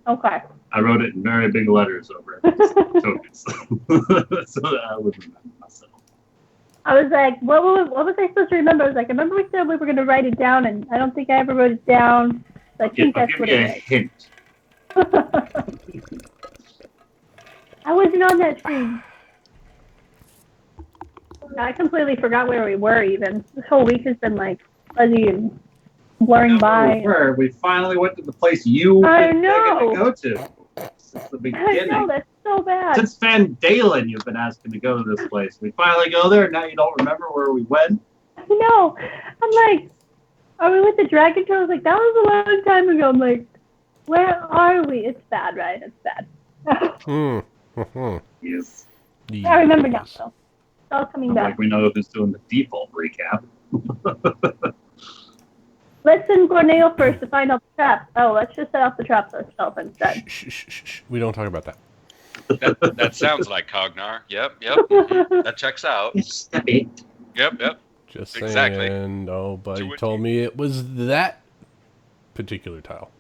Okay. I wrote it in very big letters over tokens, so that I would remember myself. I was like, what was I supposed to remember? I was like, I remember we said we were going to write it down, and I don't think I ever wrote it down. So I think that's what it is. Hint. I wasn't on that screen. I completely forgot where we were even. This whole week has been like fuzzy and blurring by. We finally went to the place you were going to go to. Since the beginning. I know, that's so bad. Since Van Dalen, you've been asking to go to this place. We finally go there, and now you don't remember where we went? I know. I'm like, are we with the Dragon Trail? I was like, that was a long time ago. I'm like, where are we? It's bad, right? It's bad. Yes. I remember now, though. It's all coming back. Like we know who's doing the default recap. Let's send Corneo first to find out the trap. Oh, let's just set off the trap ourselves instead. Shh. We don't talk about that. That sounds like Cognar. Yep. That checks out. Yep. Just exactly. saying, nobody told me it was that particular tile.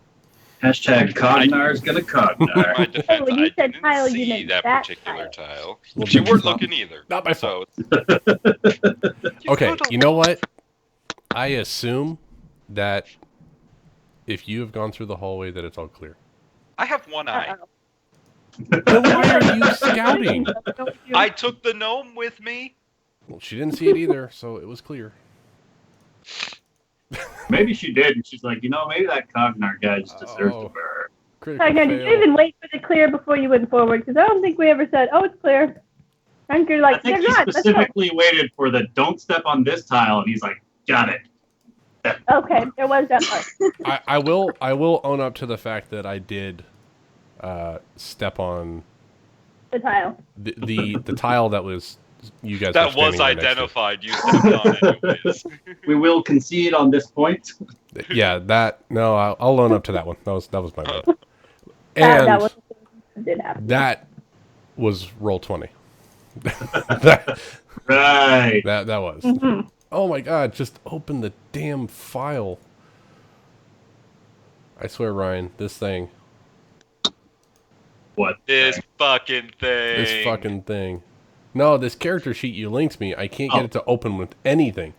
Hashtag Cognar's gonna Cognar. My defense, when you I said didn't tile, you see meant that that particular tile. Well, You weren't looking either. Not my fault. So Okay, you know what? I assume that if you have gone through the hallway, that it's all clear. I have one eye. Then why are you scouting? I took the gnome with me. Well, she didn't see it either, so it was clear. Maybe she did, and she's like, maybe that Cognar guy just deserves to burn. Cognar, did you even wait for the clear before you went forward? Because I don't think we ever said, oh, it's clear. And you're like, I think he specifically waited for the don't step on this tile, and he's like, got it. Okay, there was that part. I will own up to the fact that I did step on the tile. The tile that was you guys. That was identified. You stepped on anyways. We will concede on this point. Yeah, I'll own up to that one. That was my bad. And that was roll 20. Right. That was. Mm-hmm. Oh my god, just open the damn file. I swear, Ryan, this thing. What? This fucking thing. This fucking thing. No, this character sheet you linked me, I can't get it to open with anything.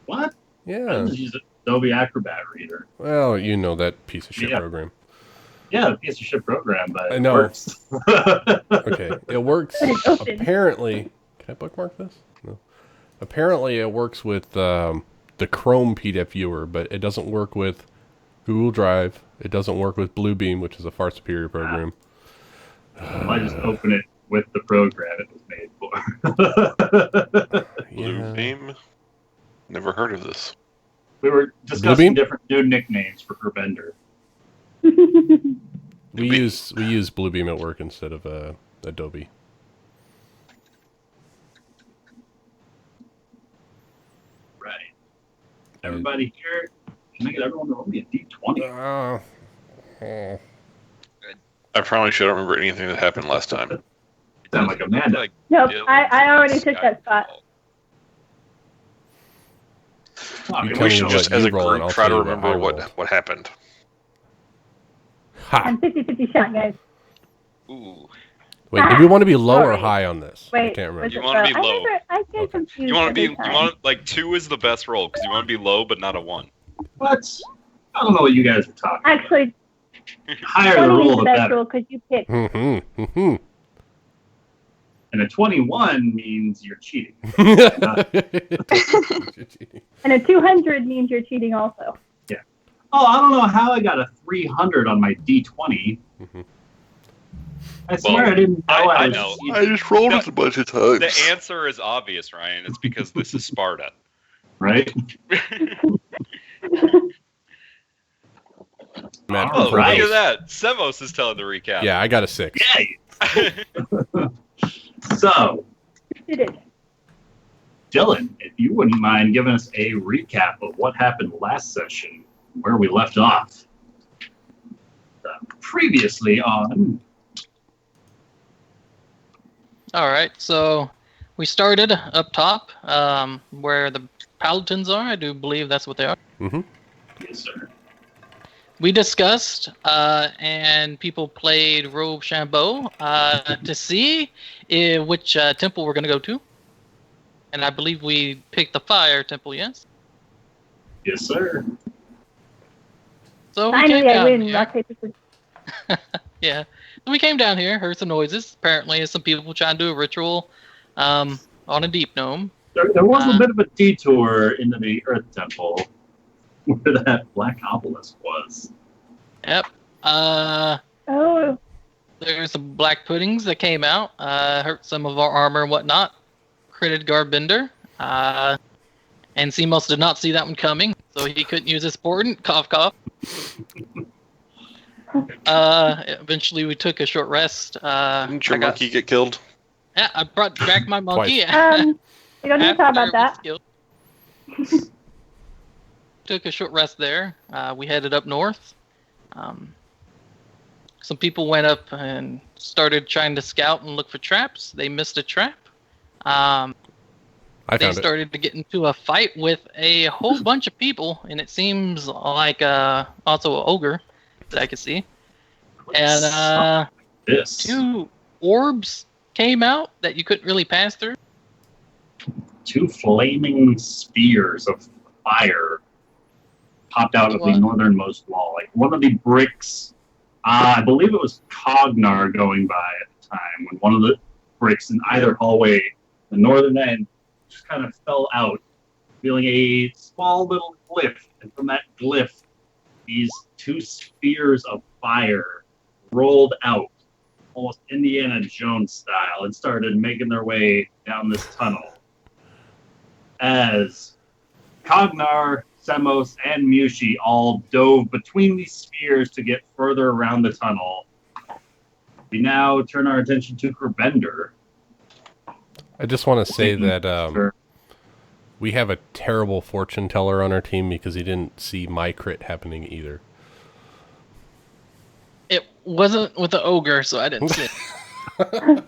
What? Yeah. I just use Adobe Acrobat Reader. Well, you know that piece of shit program. Yeah, the piece of shit program, but I know. It works. Okay, it works. Apparently, can I bookmark this? No. Apparently, it works with the Chrome PDF viewer, but it doesn't work with Google Drive. It doesn't work with Bluebeam, which is a far superior program. I just open it with the program it was made for. Bluebeam? Never heard of this. We were discussing different new nicknames for her vendor. We use Bluebeam at work instead of Adobe. Right. Everybody here, can I get everyone to roll me a D20? I promise you I don't remember anything that happened last time. You sound like Amanda. Nope, I already took that spot. We should just, as a group, try to remember what happened. Ha. I'm 50-50 shot, guys. Ooh. Wait, do we want to be low or high on this? Wait, I can't remember. You want to be low. I get confused. You want like 2 is the best roll because you want to be low but not a 1. What? I don't know what you guys are talking about. Actually, higher the roll, the better. roll because you picked. Mm-hmm. And a 21 means you're cheating. And a 200 means you're cheating also. Yeah. Oh, I don't know how I got a 300 on my D20. Mm-hmm. I swear I didn't know I was know. cheating. I just rolled it a bunch of times. The answer is obvious, Ryan. It's because this is Sparta. Right? Oh, right. look at that. Semos is telling the recap. Yeah, I got a 6. Yay! So, Dylan, if you wouldn't mind giving us a recap of what happened last session, where we left off. Previously on... All right, so we started up top where the paladins are. I do believe that's what they are. Mm-hmm. Yes, sir. we discussed, and people played Rochambeau to see which temple we're going to go to. And I believe we picked the fire temple, yes? Yes, sir. So we Finally, came I down win. here. Rock, paper, scissors. Yeah. So we came down here, heard some noises. Apparently, some people trying to do a ritual on a deep gnome. There was a bit of a detour into the Earth Temple where that black obelisk was. Yep. Oh, There's some black puddings that came out, hurt some of our armor and whatnot. Critted Garbender. And Seamos did not see that one coming, so he couldn't use his portent. Cough, cough. Eventually, we took a short rest. Didn't your monkey get killed? Yeah, I brought back my monkey. we don't need to talk about that. Took a short rest there. We headed up north. Some people went up and started trying to scout and look for traps. They missed a trap. They started to get into a fight with a whole bunch of people, and it seems like also an ogre that I could see. And two orbs came out that you couldn't really pass through. Two flaming spears of fire popped out of the northernmost wall. Like one of the bricks, I believe it was Cognar going by at the time, when one of the bricks in either hallway, the northern end, just kind of fell out, feeling a small little glyph. And from that glyph, these two spears of fire rolled out, almost Indiana Jones style, and started making their way down this tunnel. As Cognar, Semos, and Mushi all dove between these spears to get further around the tunnel, we now turn our attention to Garbender. I just want to say that we have a terrible fortune teller on our team because he didn't see my crit happening either. It wasn't with the ogre, so I didn't see it.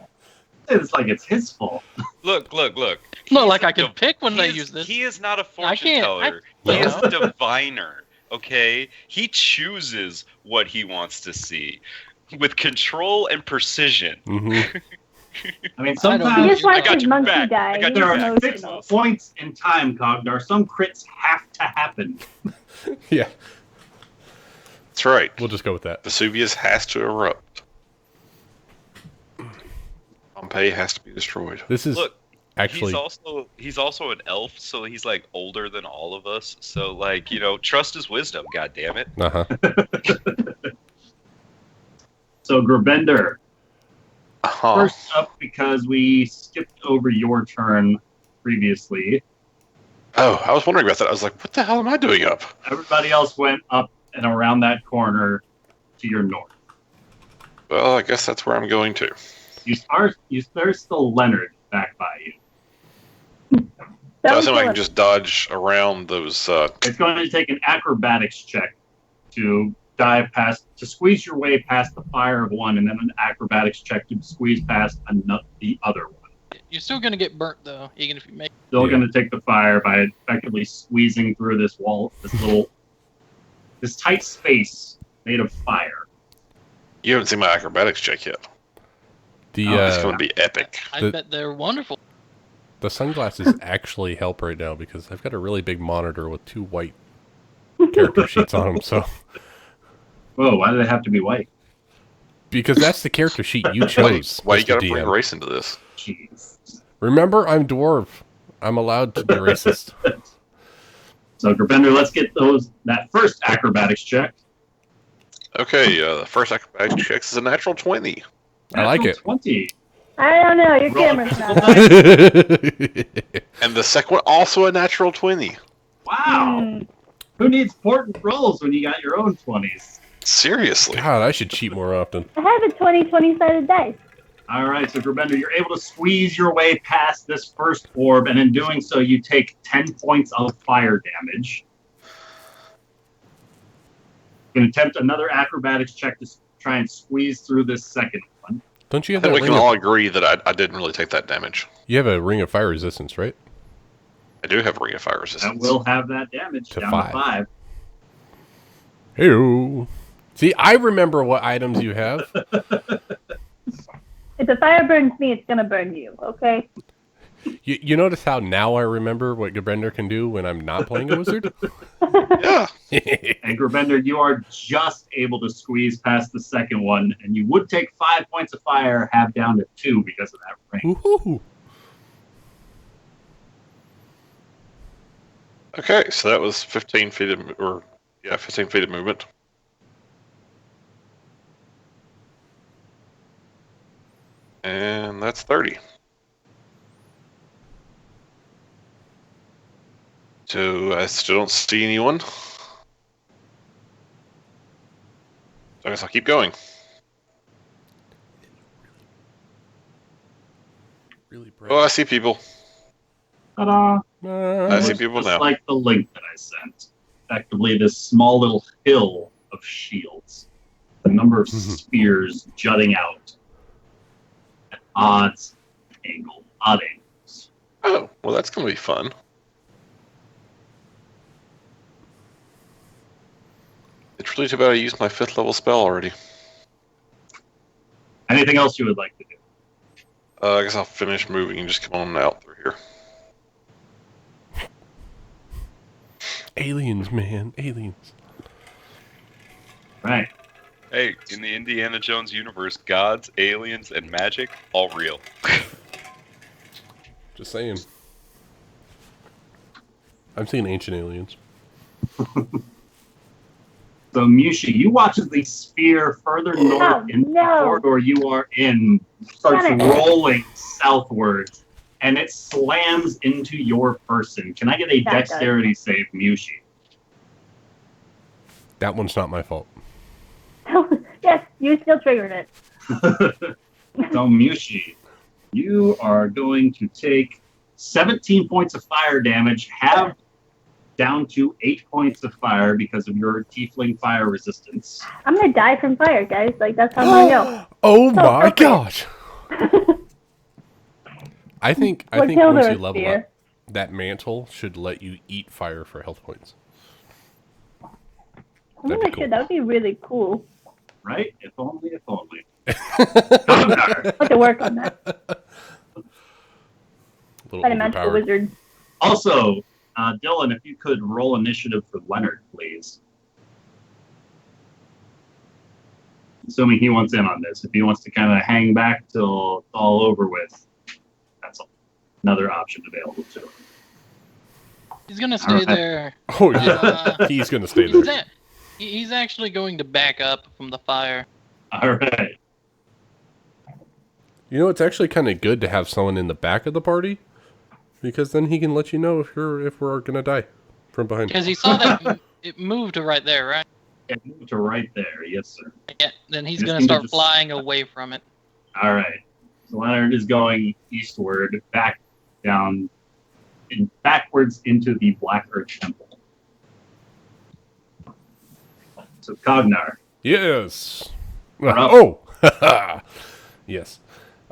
It's like it's his fault. Look. No, like I can pick when I use this. He is not a fortune teller. He is a diviner, okay? He chooses what he wants to see with control and precision. Mm-hmm. I mean, sometimes he just wants his your monkey back. guy. there are fixed points in time, Cognar. Some crits have to happen. Yeah. That's right. We'll just go with that. Vesuvius has to erupt. Pompeii has to be destroyed. This is actually he's also an elf, so he's like older than all of us. So like, trust his wisdom, god damn it. Uh-huh. So Garbender. First up, because we skipped over your turn previously. Oh, I was wondering about that. I was like, what the hell am I doing up? Everybody else went up and around that corner to your north. Well, I guess that's where I'm going to. There's still Leonard back by you. I assume I can just dodge around those... It's going to take an acrobatics check to dive past, to squeeze your way past the fire of one, and then an acrobatics check to squeeze past the other one. You're still going to get burnt, though, even if you make... Still going to take the fire by effectively squeezing through this wall, this tight space made of fire. You haven't seen my acrobatics check yet. It's going to be epic. I bet they're wonderful. The sunglasses actually help right now because I've got a really big monitor with 2 white character sheets on them, so... Whoa, why do they have to be white? Because that's the character sheet you chose. Why you gotta bring race into this? Jeez. Remember, I'm dwarf. I'm allowed to be racist. So, Garbender, let's get that first acrobatics check. Okay, the first acrobatics check is a natural 20. I like it. 20. I don't know. Your camera's not. And the second one, also a natural 20. Wow. Who needs portent rolls when you got your own 20s? Seriously. God, I should cheat more often. I have a 20-sided dice. All right, so Garbender, you're able to squeeze your way past this first orb, and in doing so, you take 10 points of fire damage. You can attempt another acrobatics check to try and squeeze through this second one. Don't you have I think that we can all agree that I didn't really take that damage. You have a ring of fire resistance, right? I do have a ring of fire resistance. That will have that damage down to 5. Hey-o. See, I remember what items you have. If the fire burns me, it's gonna burn you, okay? You notice how now I remember what Gabender can do when I'm not playing a wizard? Yeah. And Gravender, you are just able to squeeze past the second one, and you would take 5 points of fire, half down to 2 because of that ring. Woohoo. Okay, so that was 15 feet of, 15 feet of movement. And that's 30. So I still don't see anyone. So I guess I'll keep going. Really bright. Oh, I see people. Ta-da! I see people Just now. like the link that I sent. Effectively, this small little hill of shields. A number of spears jutting out at odd angles. Oh, well, that's going to be fun. It's really too bad I used my 5th level spell already. Anything else you would like to do? I guess I'll finish moving and just come on out through here. Aliens, man. Aliens. Right. Hey, in the Indiana Jones universe, gods, aliens, and magic, all real. Just saying. I'm seeing ancient aliens. So, Mushi, you watch as the spear further north in the corridor you are in starts rolling southwards, and it slams into your person. Can I get a dexterity save, Mushi? That one's not my fault. Yes, you still triggered it. So, Mushi, you are going to take 17 points of fire damage, have down to 8 points of fire because of your tiefling fire resistance. I'm gonna die from fire, guys. Like, that's how I'm gonna go. Oh my gosh! I think once you level up, that mantle should let you eat fire for health points. I'm gonna cool. That would be really cool. Right? If only, if only. I have to work on that. Fight a magical wizard. Also, Dylan, if you could roll initiative for Leonard, please. Assuming he wants in on this. If he wants to kind of hang back till it's all over with, that's another option available to him. He's going to stay there. Oh, yeah. He's going to stay there. He's actually going to back up from the fire. All right. You know, it's actually kind of good to have someone in the back of the party, because then he can let you know if we're gonna die from behind. Because he saw that it moved to right there, right? It moved to right there, yes, sir. Yeah, then he's gonna start flying away from it. All right. So Leonard is going eastward, back down, and backwards into the Black Earth Temple. So Cognar. Yes. Oh. Yes.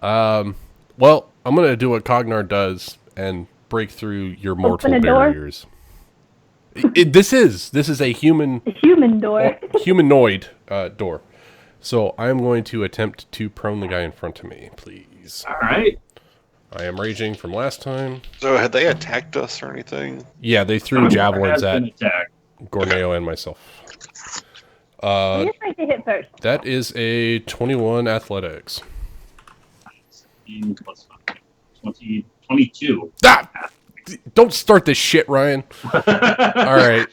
Well, I'm gonna do what Cognar does and break through your mortal barriers. This is a human door. Humanoid door. So I'm going to attempt to prone the guy in front of me, please. All right. I am raging from last time. So had they attacked us or anything? Yeah, they threw javelins at Gorneo and myself. You're trying to hit first. That is a 21 athletics. 16 plus 5. 22. Ah! Don't start this shit, Ryan. All right.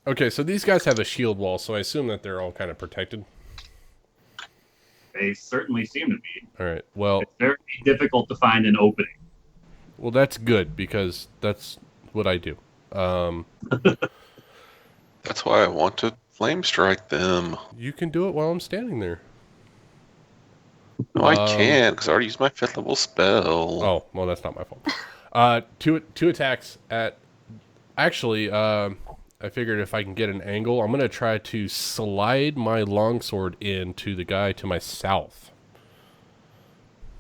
Okay, so these guys have a shield wall, so I assume that they're all kind of protected. They certainly seem to be. All right. Well, it's very difficult to find an opening. Well, that's good because that's what I do. That's why I want to flame strike them. You can do it while I'm standing there. No, I can't because I already used my 5th level spell. Oh, well, that's not my fault. Two attacks at. Actually, I figured if I can get an angle, I'm gonna try to slide my longsword into the guy to my south.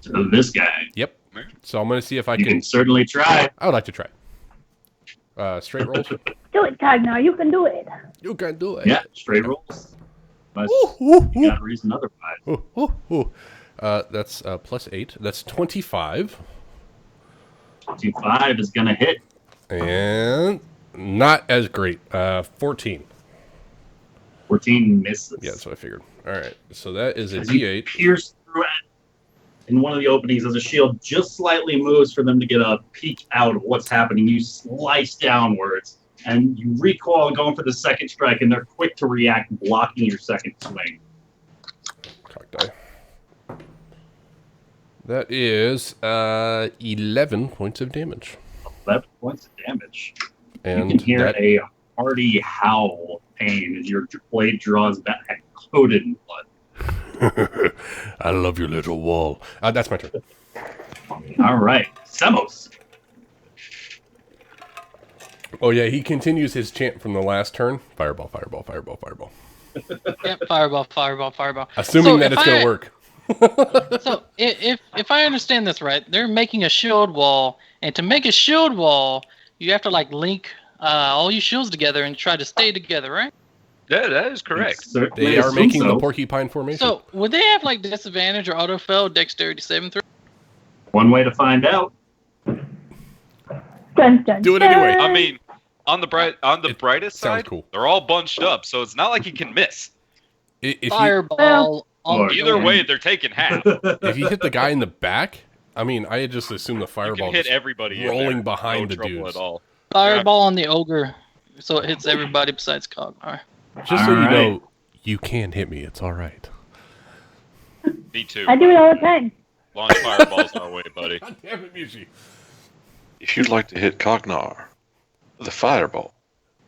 So this guy. Yep. So I'm gonna see if I can certainly try. I would like to try. Straight rolls. Do it, Cognar. You can do it. You can do it. Yeah, straight rolls. Unless you got a reason otherwise. That's +8. That's 25. 25 is going to hit. And not as great. 14. 14 misses. Yeah, that's what I figured. All right, so that is a As you D8. pierce through it in one of the openings as a shield just slightly moves for them to get a peek out of what's happening. You slice downwards, and you recoil going for the second strike, and they're quick to react, blocking your second swing. Cock die. That is 11 points of damage. 11 points of damage. And you can hear a hearty howl of pain as your blade draws back, coated in blood. I love your little wall. That's my turn. All right, Semos. Oh yeah, he continues his chant from the last turn. Fireball, fireball, fireball, fireball. Yep, fireball, fireball, fireball. Assuming that it's gonna work. So if I understand this right, they're making a shield wall, and to make a shield wall, you have to like link all your shields together and try to stay together, right? Yeah, that is correct. They are making the porcupine formation. So would they have like disadvantage or auto fail dexterity saving throw? One way to find out. Dun, dun, Do it anyway. I mean, on the brightest sounds side, cool. they're all bunched up, so it's not like he can miss. Fireball. Either way, they're taking half. If you hit the guy in the back, I mean, I just assume the You fireball can hit just everybody rolling in there. behind No the trouble dudes. at all. Fireball on the ogre, so it hits everybody besides Cognar. Just so All you right. know, you can hit me. It's all right. Me too. I do it all the time. Launch fireballs our way, buddy. God damn it, Mushi. If you'd like to hit Cognar with a fireball,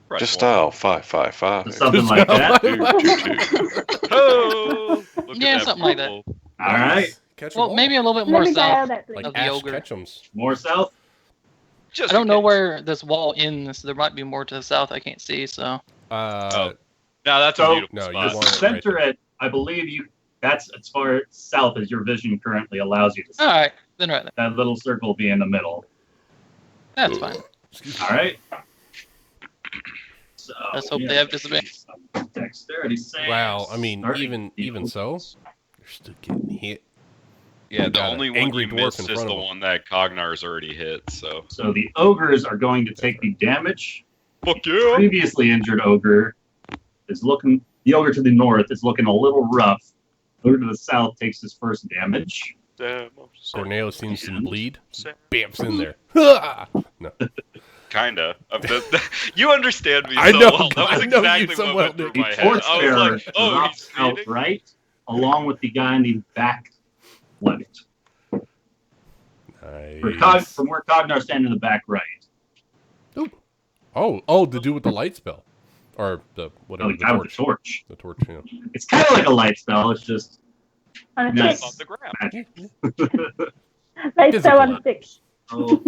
Press just one. dial 555. Something like that. 222. Oh, look Yeah, at that something like that. purple. All right, Catch 'em Well, all. maybe a little bit Let more me dial south that, please. like of the Ash ogre. Ketchum's. more south. Just I don't in know case. where this wall ends. There might be more to the south I can't see, so. No, that's a So- beautiful No, you spot. want it Center right it. I believe you. That's as far south as your vision currently allows you to see. Alright, then right there. That little circle will be in the middle. That's fine. All right. So, Let's hope they have disadvantage. some dexterity saves. Wow, I mean, Starting even so, opens. you're still getting hit. Yeah, the Got an only one angry you dwarf missed in is front the of him. one that Cognar's already hit, so. So the ogres are going to take the damage. Fuck yeah! Previously injured ogre is looking. The ogre to the north is looking a little rough. Ogre to the south takes his first damage. Damn, I'm sorry. Corneo seems to And- bleed. Sam. Bamps in there. No. Kinda. You understand me I so know, well. That was I know you exactly so what well, went through dude. The my head. torch I bearer was like, oh, drops he's bleeding? outright, along with the guy in the back left. Nice. From where Cognar's standing in the back right. Oh, to do with the light spell, or the Oh, whatever the the guy with the torch. torch. The torch. Yeah. It's kind of like a light spell. It's just On a Nice. stick. Off the ground. magic. Like Physical. so on a stick. Oh,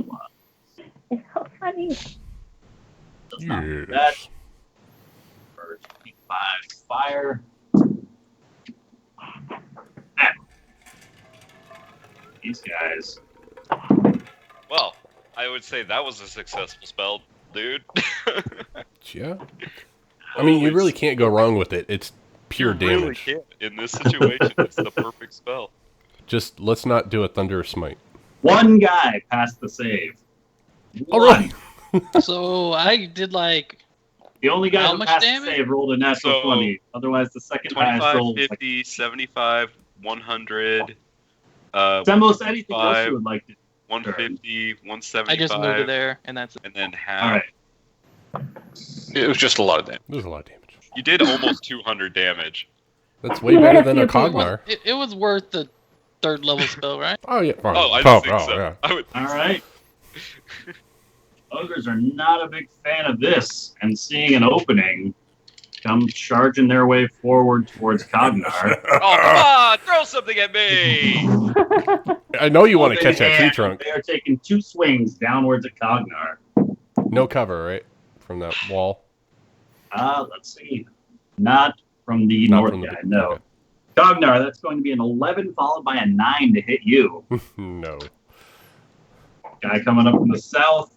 It's so funny. that's not Yes. bad. First, 5 fire. Ah. These guys. Well, I would say that was a successful spell, dude. Yeah. I mean, you really can't go wrong with it. It's pure You really damage. can't. In this situation, it's the perfect spell. Just let's not do a thunderous smite. One guy passed the save. Oh, One. really? So I did like The only guy How who much passed damage? the save rolled a natural So, 20. Otherwise, the second highest 25, roll was like 50, 75, 100, almost anything else 5, you would like to. 150, 175, I just moved it there, and that's it. and then half. All right. It was just a lot of damage. There's a lot of damage. You did almost 200 damage. That's way better than a Cognar. It was worth the third level spell, right? Oh yeah. Oh, I don't think so. Yeah. I would All right. Ogres are not a big fan of this, and seeing an opening, come charging their way forward towards Cognar. Oh, come on! Throw something at me! I know you want to Open catch that tree hand, trunk. They are taking 2 swings downwards at Cognar. No cover, right? From that wall. Let's see. Not from the Not north from the- guy, no. okay. Cognar, that's going to be an 11 followed by a 9 to hit you. No. Guy coming up from the south,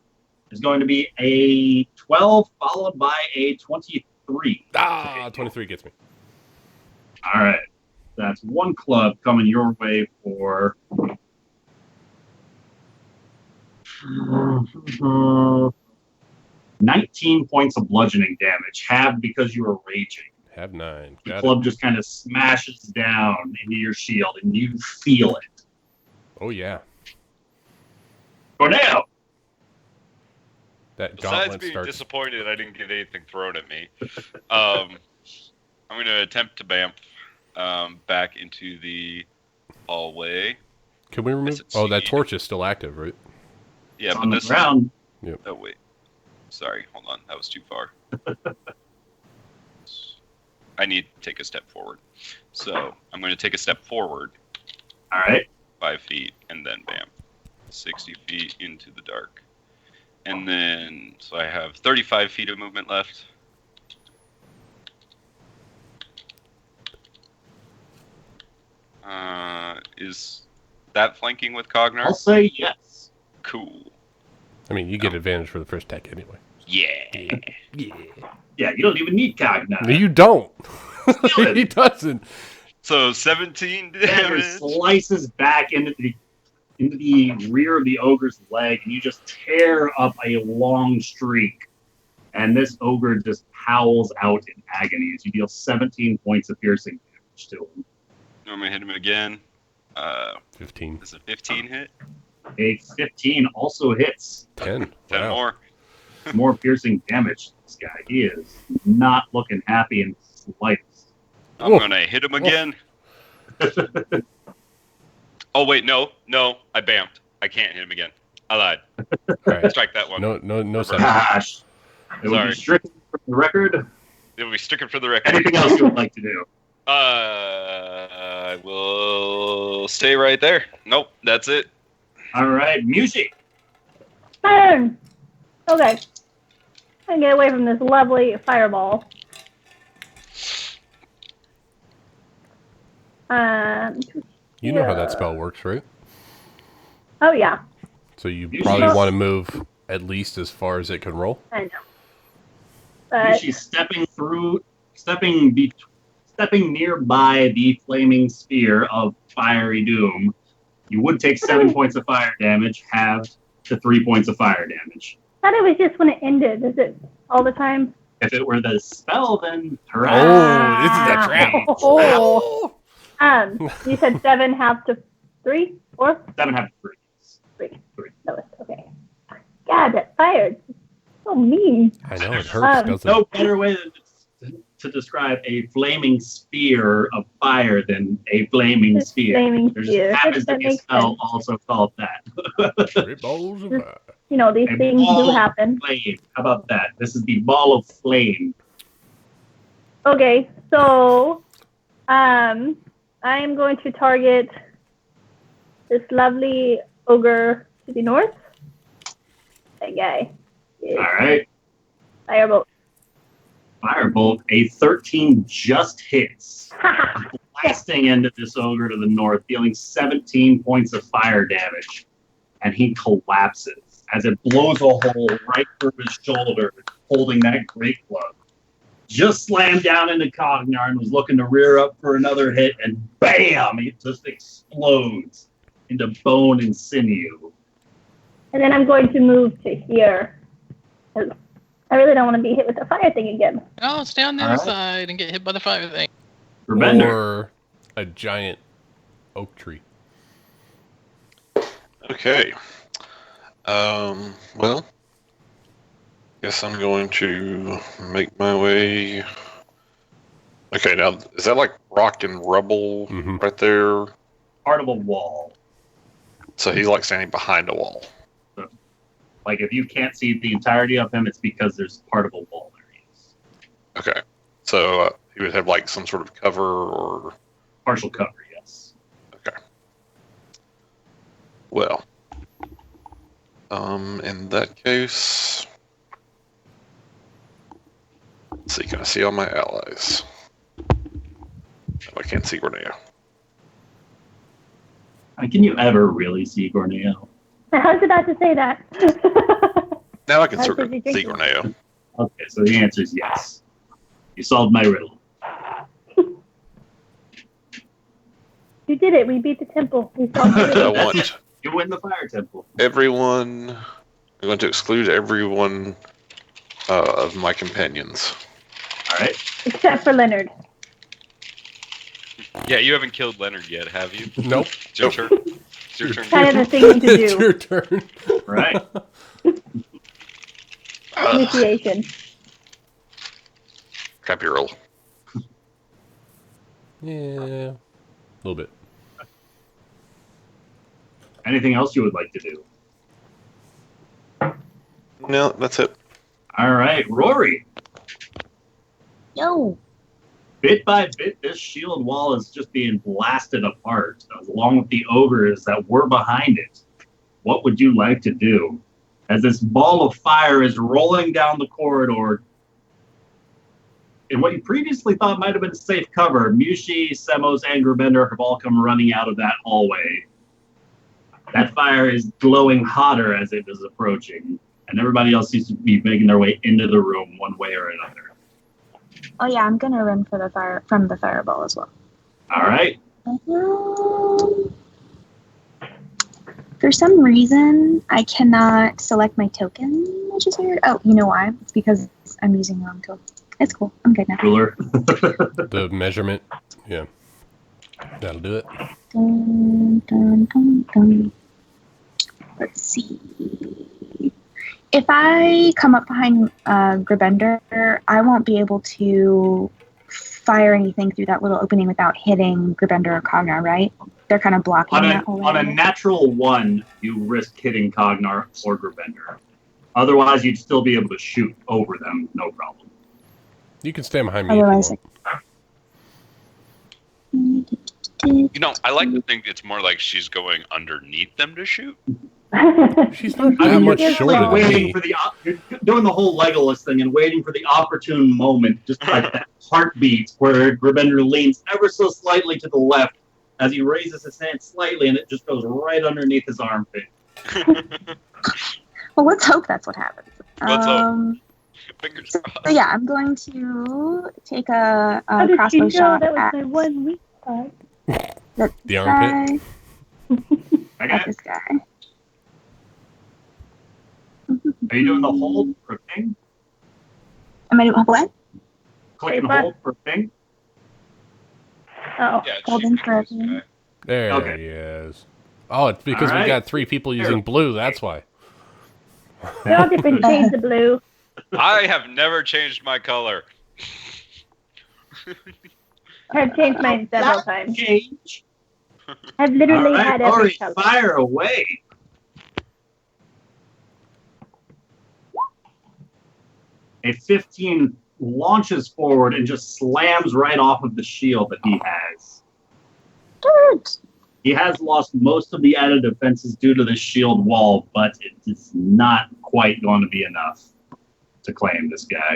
is going to be a 12 followed by a 23. 23 gets me. All right. That's one club coming your way for 19 points of bludgeoning damage. Have because you are raging. Have 9. The club just kind of smashes down into your shield, and you feel it. Oh, yeah. Corneo! That Besides being disappointed I didn't get anything thrown at me, I'm going to attempt to bamf back into the hallway. Can we remove... Oh, that torch is still active, right? Yeah, on but the ground. Yep. Oh, wait. Sorry, hold on. That was too far. I need to take a step forward. So I'm going to take a step forward. All right. 5 feet, and then bam. 60 feet into the dark. And then, so I have 35 feet of movement left. Is that flanking with Cognar? I'll say yes. Cool. I mean, you get advantage for the first attack anyway. Yeah. Yeah, you don't even need Cognar. No, you don't. He doesn't. So 17 Dagger damage. slices back into the rear of the ogre's leg, and you just tear up a long streak. And this ogre just howls out in agony as you deal 17 points of piercing damage to him. I'm going to hit him again. 15. Is a 15 hit? A 15 also hits. 10. 10 Wow. more. More piercing damage to this guy. He is not looking happy in the slightest. I'm going to hit him again. Oh, wait, no, I bamfed. I can't hit him again. I lied. All right. Strike that one. No seven. Gosh. It would Sorry. be stricken from the record. It will be stricken for the record. Anything else you would like to do? I will stay right there. Nope, that's it. All right, music. Turn. Okay. I can get away from this lovely fireball. You know how that spell works, right? Oh yeah, So you Usually- probably want to move at least as far as it can roll. I know. But She's stepping nearby the flaming sphere of fiery doom. You would take 7 points of fire damage, halved to 3 points of fire damage. I thought it was just when it ended. Is it all the time? If it were the spell, then Oh, this is a trap. Oh. You said 7 half to 3, 4, 7 half to 3. 3. No, okay. God, that fire. So mean. I know, it hurts, doesn't No it? better way to describe a flaming sphere of fire than a flaming sphere. Flaming There sphere. just happens to That be a makes spell sense. also called that. 3 balls of fire. You know, these A things ball do of happen. Flame. How about that? This is the ball of flame. Okay, so I am going to target this lovely ogre to the north. That guy. All right. Firebolt. Firebolt, a 13 just hits, blasting into this ogre to the north, dealing 17 points of fire damage, and he collapses as it blows a hole right through his shoulder, holding that great club. Just slammed down into Cognar and was looking to rear up for another hit, and bam! It just explodes into bone and sinew. And then I'm going to move to here. 'Cause I really don't want to be hit with the fire thing again. Oh, stay on the All other right. side and get hit by the fire thing. For Bender. Or a giant oak tree. Okay. Well, guess I'm going to make my way. Okay, now is that like rock and rubble Mhm. right there? Part of a wall. So he's like standing behind a wall. Like, if you can't see the entirety of him, it's because there's part of a wall there. He is. Okay, so he would have like some sort of cover or. Partial cover, yes. Okay. Well, in that case, let's see. Can I see all my allies? Oh, I can't see Corneo. I mean, can you ever really see Corneo? I was about to say that. Now I can How sort of does he see drink Gorneo. Okay, so the answer is yes. You solved my riddle. You did it. We beat the temple. We solved the I riddle. want You win the fire temple. everyone. I'm going to exclude everyone of my companions. All right. Except for Leonard. Yeah, you haven't killed Leonard yet, have you? Nope. It's your turn. It's your turn. Kind of the thing to It's do. your turn. Right. Initiation. Happy roll. Yeah. A little bit. Anything else you would like to do? No, that's it. All right, Rory. Yo. Bit by bit, this shield wall is just being blasted apart, along with the ogres that were behind it. What would you like to do? As this ball of fire is rolling down the corridor, in what you previously thought might have been safe cover, Mushi, Semos, and Grubender have all come running out of that hallway. That fire is glowing hotter as it is approaching, and everybody else seems to be making their way into the room one way or another. Oh yeah, I'm gonna run for the from the fireball as well. All right. For some reason, I cannot select my token, which is weird. Oh, you know why? It's because I'm using the wrong tool. It's cool. I'm good now. Ruler. The measurement. Yeah. That'll do it. Dun, dun, dun, dun. Let's see. If I come up behind Grubender, I won't be able to fire anything through that little opening without hitting Grubender or Cognar, right? They're kind of blocking that whole On a area. natural one, you risk hitting Cognar or Grubender. Otherwise, you'd still be able to shoot over them, no problem. You can stand behind me Otherwise, if you want. You know, I like to think it's more like she's going underneath them to shoot. She's not I that mean, much you're shorter like than waiting me. for you're doing the whole Legolas thing and waiting for the opportune moment, just like that heartbeat where Grubender leans ever so slightly to the left as he raises his hand slightly, and it just goes right underneath his armpit. Well, let's hope that's what happens. Let's hope. Fingers So crossed. yeah, I'm going to take a How did crossbow you know shot that was at my one weak spot? this The armpit? I guy. got At it. this guy. Are you doing the hold for ping? Am I doing what? Click and Paper. hold for ping? Oh. Yeah, Holding she for this guy. There Okay. he is. Oh, it's because All we right. got 3 people using blue. That's why. They're all different shades of blue. I have never changed my color. I've changed mine several times. Change. I've All literally right, had every Rory, color. fire away. A 15 launches forward and just slams right off of the shield that he has. Dude. He has lost most of the added defenses due to the shield wall, but it is not quite going to be enough to claim this guy.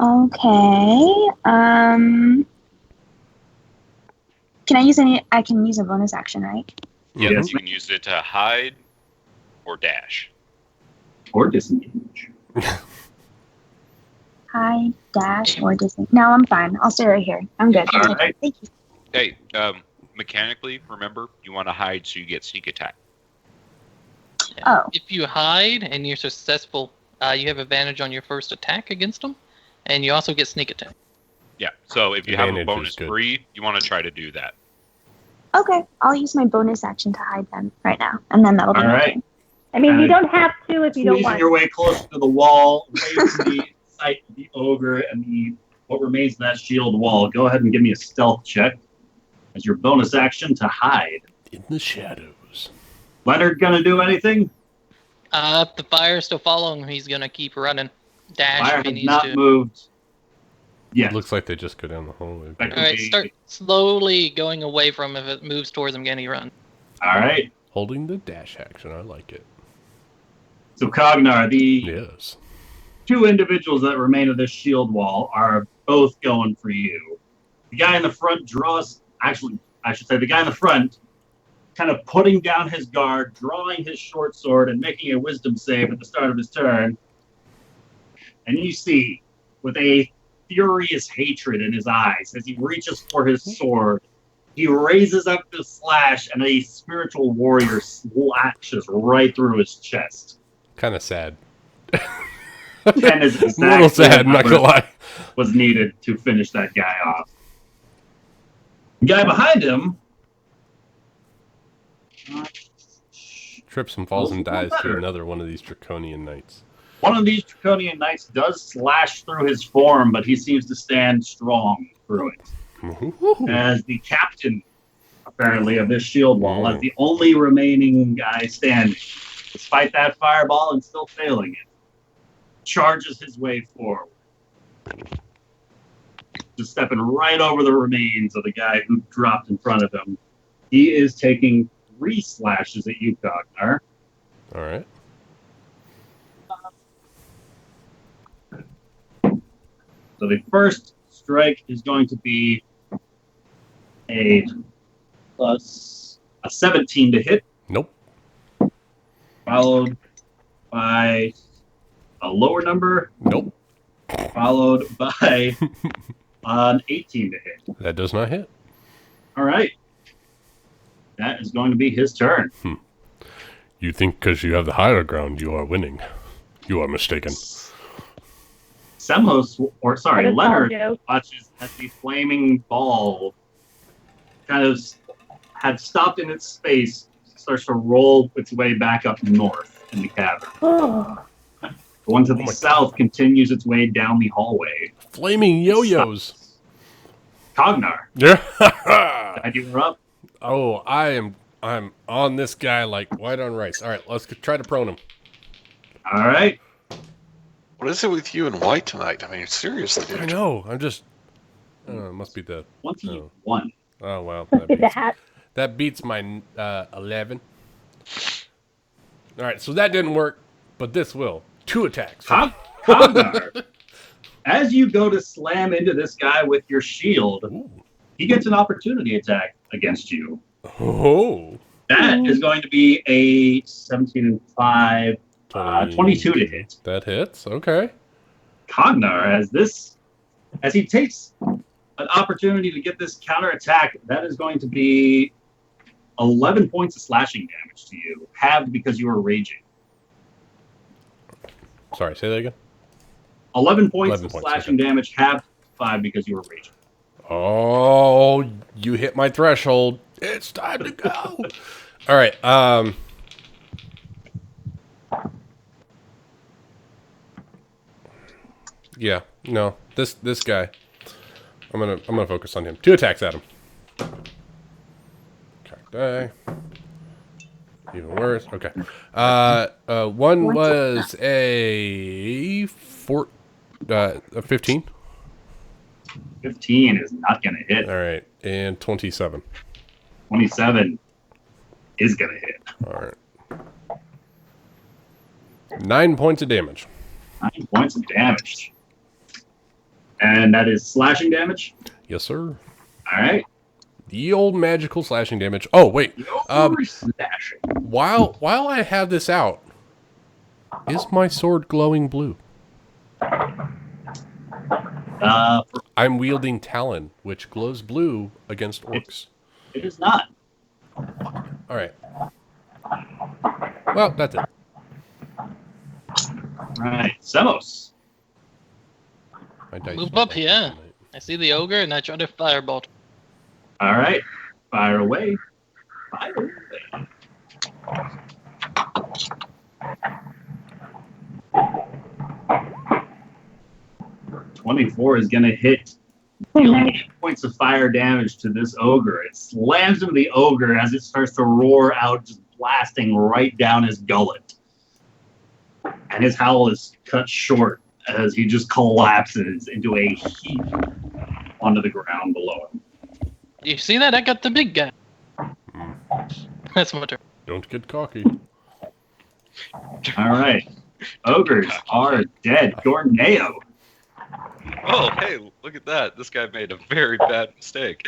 Okay. Can I use any? I can use a bonus action, right? Yeah, Yes. you can use it to hide or dash. Or disengage. Hide, dash, or Disney. No, I'm fine. I'll stay right here. I'm good. All right. Thank you. Hey, mechanically, remember, you want to hide so you get sneak attack. Oh. If you hide and you're successful, you have advantage on your first attack against them, and you also get sneak attack. Yeah, so if you have a Advantage is bonus good. 3, you want to try to do that. Okay. I'll use my bonus action to hide them right now, and then that'll be All my right. turn. I mean, you And don't have to if you don't Squeezing want. your way closer to the wall, away from the sight of the ogre and what remains of that shield wall. Go ahead and give me a stealth check as your bonus action to hide. In the shadows. Leonard gonna do anything? If the fire's still following him, he's gonna keep running. Dash Fire if he has needs not to. moved. Yeah. It looks like they just go down the hallway. That could Alright, be- start slowly going away from him. If it moves towards him again, he runs. All right. Holding the dash action. I like it. So Cognar, the Yes. 2 individuals that remain of this shield wall are both going for you. The guy in the front draws. Actually, I should say the guy in the front kind of putting down his guard, drawing his short sword, and making a wisdom save at the start of his turn. And you see, with a furious hatred in his eyes, as he reaches for his sword, he raises up to slash, and a spiritual warrior slashes right through his chest. Kind of sad. And is exactly a little sad, not gonna lie. Was needed to finish that guy off. The guy behind him trips and falls and dies to another one of these draconian knights. One of these draconian knights does slash through his form, but he seems to stand strong through it. As the captain, apparently, of this shield wall, as the only remaining guy standing, despite that fireball and still failing it, charges his way forward. Just stepping right over the remains of the guy who dropped in front of him. He is taking 3 slashes at you, Cognar. All right. So the first strike is going to be a 17 to hit. Nope. Followed by a lower number. Nope. Followed by an 18 to hit. That does not hit. All right. That is going to be his turn. You think because you have the higher ground, you are winning. You are mistaken. Leonard watches as the flaming ball kind of had stopped in its space, starts to roll its way back up north in the cavern. Oh. The one to the south continues its way down the hallway. Flaming yo-yos. Cognar. Yeah. Did you were up? Oh, I'm on this guy like white on rice. All right, let's try to prone him. All right. What is it with you and white tonight? I mean, seriously, dude. I know. I'm just. I don't know. It must be the 21. Oh wow. That beats my 11. All right, so that didn't work, but this will. 2 attacks. Cognar. As you go to slam into this guy with your shield, he gets an opportunity attack against you. Oh. That is going to be a 17 and 5, 22 to hit. That hits. Okay. Cognar, as he takes an opportunity to get this counter attack, that is going to be 11 points of slashing damage to you, halved because you are raging. Sorry, say that again. 11 points of slashing damage, halved 5 because you were raging. Oh, you hit my threshold. It's time to go. All right. Yeah. No. This guy. I'm gonna focus on him. 2 attacks at him. Okay. Even worse. Okay. One was a 15. 15 is not going to hit. All right. And 27. 27 is going to hit. All right. 9 points of damage. 9 points of damage. And that is slashing damage? Yes, sir. All right. The old magical slashing damage. Oh, wait. Slashing. While I have this out, is my sword glowing blue? I'm wielding Talon, which glows blue against orcs. It is not. All right. Well, that's it. All right. Semos. Move up here. I see the ogre and I try to firebolt. All right. Fire away. Fire away. .24 is going to hit 8 points of fire damage to this ogre. It slams into the ogre as it starts to roar out, just blasting right down his gullet. And his howl is cut short as he just collapses into a heap onto the ground below him. You see that? I got the big guy. That's my turn. Don't get cocky. All right. Ogres are dead. Gorneo. Oh, hey, look at that. This guy made a very bad mistake.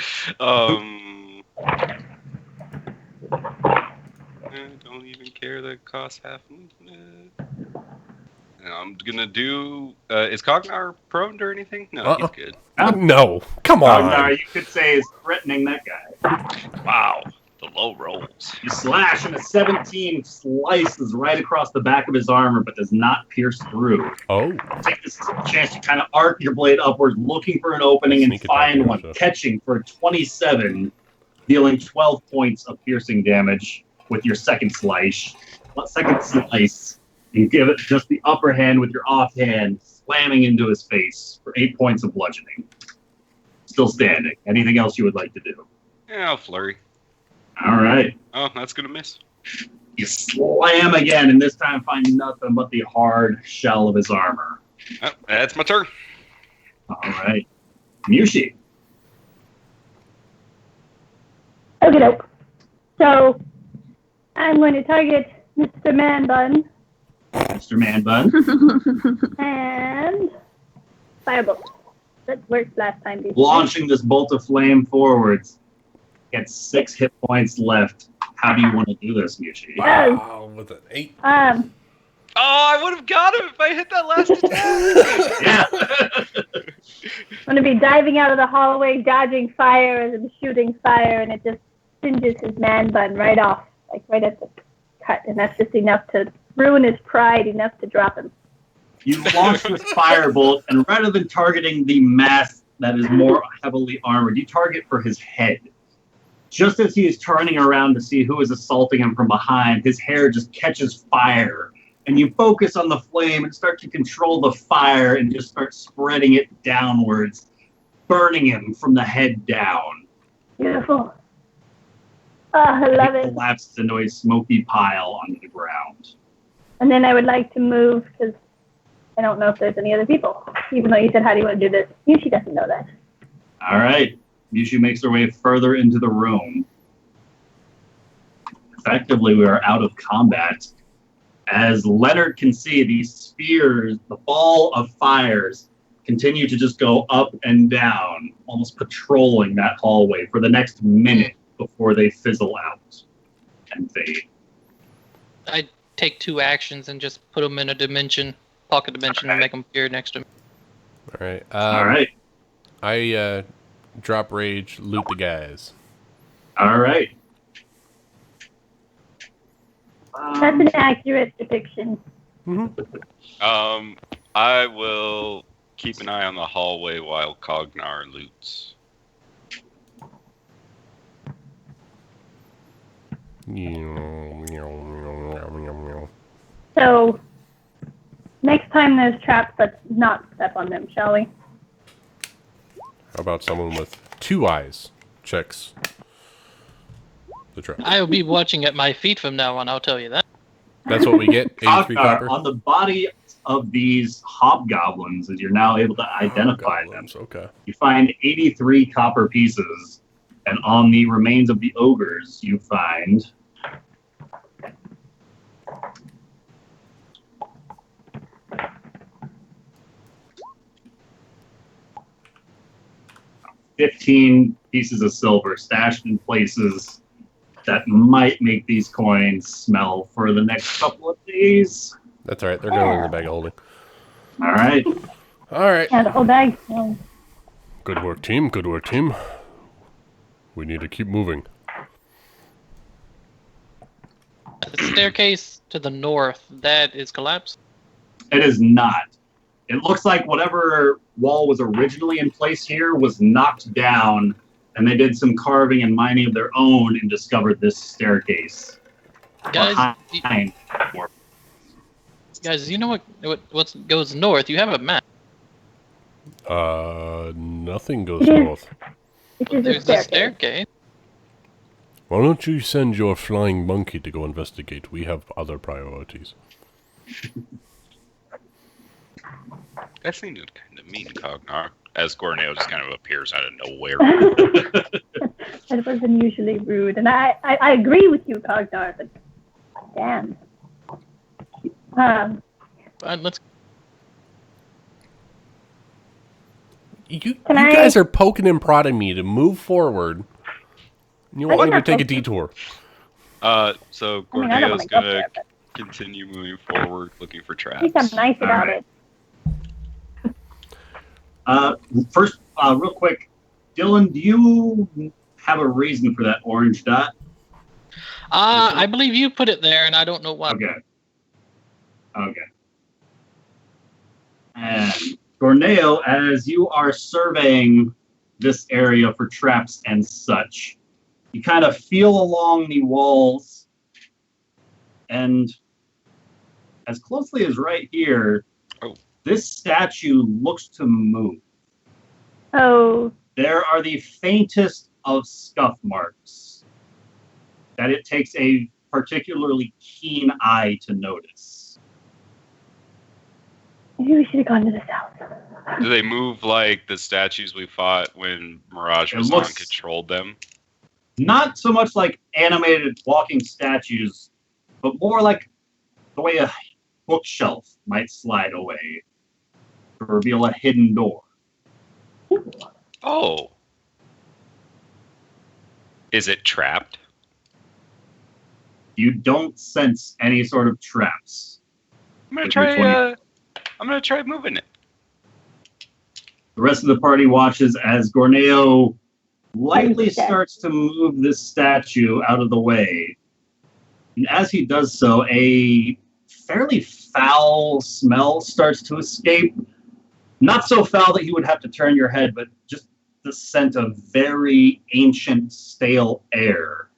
Don't even care that it costs half movement. I'm gonna do. Is Cognar prone or anything? No, he's good. No, come on. Cognar, you could say, is threatening that guy. Wow, the low rolls. You slash, and a 17 slices right across the back of his armor, but does not pierce through. Oh. Take this chance to kind of arc your blade upwards, looking for an opening, and find one, catching for 27, dealing 12 points of piercing damage with your second slice. You give it just the upper hand with your offhand, slamming into his face for 8 points of bludgeoning. Still standing. Anything else you would like to do? Yeah, I'll flurry. All right. Oh, that's gonna miss. You slam again, and this time find nothing but the hard shell of his armor. Oh, that's my turn. All right. Mushi. Okay, doke. So, I'm going to target Mr. Man Bun. Mr. Man Bun. And firebolt. That worked last time. Launching this bolt of flame forwards. Gets 6 hit points left. How do you want to do this, Mushi? Wow, with an 8. Oh, I would have got him if I hit that last attack. Yeah. I'm going to be diving out of the hallway, dodging fire and shooting fire, and it just singes his man bun right off, like right at the cut, and that's just enough to ruin his pride, enough to drop him. You launch this firebolt, and rather than targeting the mass that is more heavily armored, you target for his head. Just as he is turning around to see who is assaulting him from behind, his hair just catches fire. And you focus on the flame and start to control the fire and just start spreading it downwards, burning him from the head down. Beautiful. Oh, I love it. He collapses into a smoky pile on the ground. And then I would like to move, because I don't know if there's any other people. Even though you said, how do you want to do this? Yushi doesn't know that. All right. Yushi makes her way further into the room. Effectively, we are out of combat. As Leonard can see, these spears, the ball of fires, continue to just go up and down, almost patrolling that hallway for the next minute before they fizzle out and fade. I take 2 actions and just put them in a dimension, pocket dimension, and make them appear next to me. All right. All right. I drop rage, loot the guys. All right. That's an accurate depiction. Mm-hmm. I will keep an eye on the hallway while Cognar loots. So, next time there's traps, let's not step on them, shall we? How about someone with 2 eyes checks the trap? I will be watching at my feet from now on, I'll tell you that. That's what we get, 83 copper? On the body of these hobgoblins, as you're now able to identify them, okay. you find 83 copper pieces, and on the remains of the ogres, you find 15 pieces of silver stashed in places that might make these coins smell for the next couple of days. That's all right. They're going in the bag of holding. All right. All right. Yeah, the whole bag. Yeah. Good work, team. Good work, team. We need to keep moving. The staircase to the north, that is collapsed? It is not. It looks like whatever wall was originally in place here was knocked down, and they did some carving and mining of their own and discovered this staircase. Guys, Behind. you know what goes north? You have a map. Nothing goes north. There's a staircase. Why don't you send your flying monkey to go investigate? We have other priorities. That seemed kind of mean, Cognar. As Gorneo just kind of appears out of nowhere. That was unusually rude, and I agree with you, Cognar, but damn. Let's. You guys are poking and prodding me to move forward. You want me to take a detour? So I mean, I don't Gorneo's want to go gonna there, but continue moving forward, looking for at traps. least I'm nice about right. it. First, real quick, Dylan, do you have a reason for that orange dot? I believe you put it there, and I don't know why. Okay. And Gorneo, as you are surveying this area for traps and such, you kind of feel along the walls, and as closely as right here, this statue looks to move. Oh. There are the faintest of scuff marks that it takes a particularly keen eye to notice. Maybe we should have gone to the south. Do they move like the statues we fought when Mirage was on controlled them? Not so much like animated walking statues, but more like the way a bookshelf might slide away to reveal a hidden door. Oh. Is it trapped? You don't sense any sort of traps. I'm gonna try moving it. The rest of the party watches as Gorneo lightly starts to move this statue out of the way. And as he does so, a fairly foul smell starts to escape. Not so foul that you would have to turn your head, but just the scent of very ancient, stale air.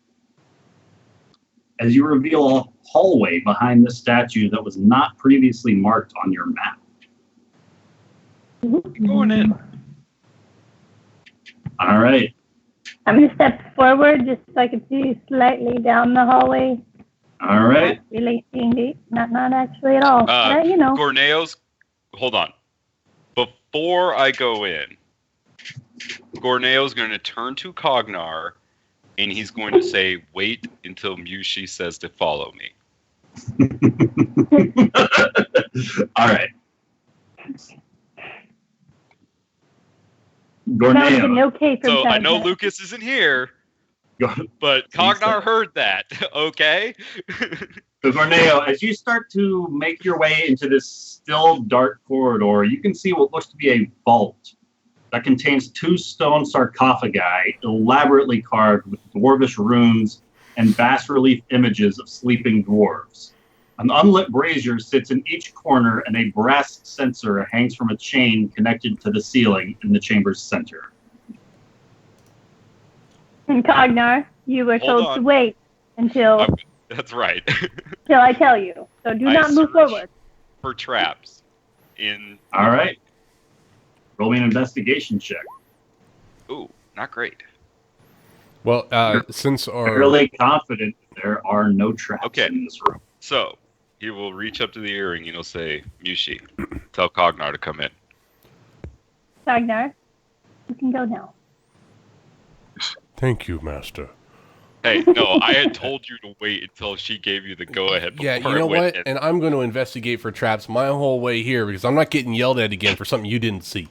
As you reveal a hallway behind the statue that was not previously marked on your map. Going in. All right. I'm going to step forward just so I can see slightly down the hallway. All right. Not really seeing deep. Not actually at all. But, you know. Gorneo's, hold on. Before I go in, Gorneo's going to turn to Cognar, and he's going to say, wait until Mushi says to follow me. All right. Gorneo. Okay from so I know Lucas isn't here, but Cognar heard that, okay? So Gorneo, as you start to make your way into this still dark corridor, you can see what looks to be a vault that contains 2 stone sarcophagi elaborately carved with dwarvish runes and bas-relief images of sleeping dwarves. An unlit brazier sits in each corner, and a brass censer hangs from a chain connected to the ceiling in the chamber's center. And Cognar, you were told to wait until... That's right. Till I tell you. So do not move forward. For traps. All right. Roll me an investigation check. Ooh, not great. Well, since our... Fairly confident there are no traps in this room. So, he will reach up to the earring and he'll say, Mushi, tell Cognar to come in. Cognar, you can go now. Thank you, Master. Hey, no, I had told you to wait until she gave you the go-ahead. Yeah, you know what? And I'm going to investigate for traps my whole way here because I'm not getting yelled at again for something you didn't see.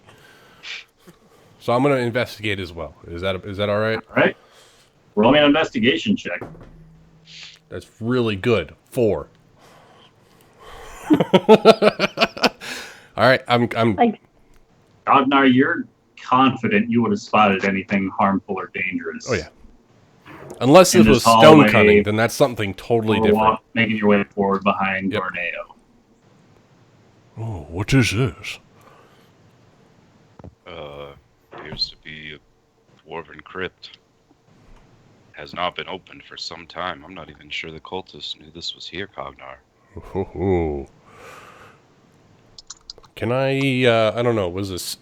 So I'm going to investigate as well. Is that all right? All right. Roll me an investigation check. That's really good. 4. All right, I'm Cognar, you're confident you would have spotted anything harmful or dangerous. Oh yeah. Unless it was stone cutting, then that's something totally different. Making your way forward behind Gorneo. Oh, what is this? Appears to be a dwarven crypt. Has not been opened for some time. I'm not even sure the cultists knew this was here, Cognar. Oh. Can I don't know, was this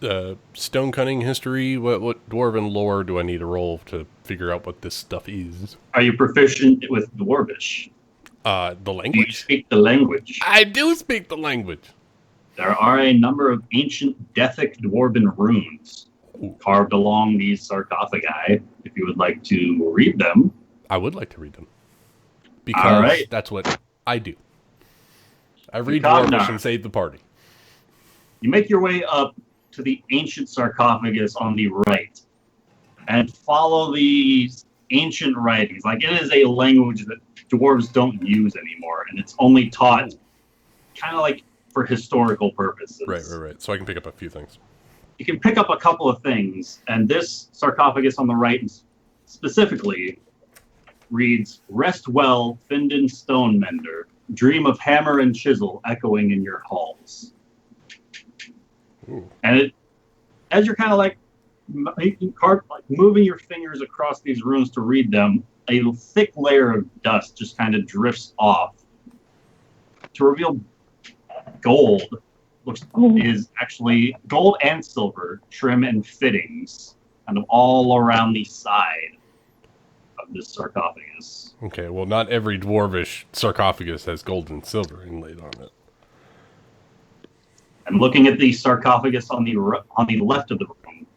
stone cutting history? What dwarven lore do I need to roll to figure out what this stuff is? Are you proficient with Dwarvish? The language? Do you speak the language? I do speak the language. There are a number of ancient Dethic dwarven runes carved along these sarcophagi. If you would like to read them. I would like to read them. Because that's what I do. I read Dwarvish and save the party. You make your way up to the ancient sarcophagus on the right and follow these ancient writings. Like, it is a language that dwarves don't use anymore, and it's only taught kind of like for historical purposes. Right. So I can pick up a few things. You can pick up a couple of things, and this sarcophagus on the right specifically reads, "Rest well, Findon Stonemender. Dream of hammer and chisel echoing in your halls." Ooh. And as you're kind of like moving your fingers across these runes to read them, a thick layer of dust just kind of drifts off to reveal gold. Is actually gold and silver trim and fittings kind of all around the side of this sarcophagus. Okay, well, not every dwarvish sarcophagus has gold and silver inlaid on it. I'm looking at the sarcophagus on the left of the room.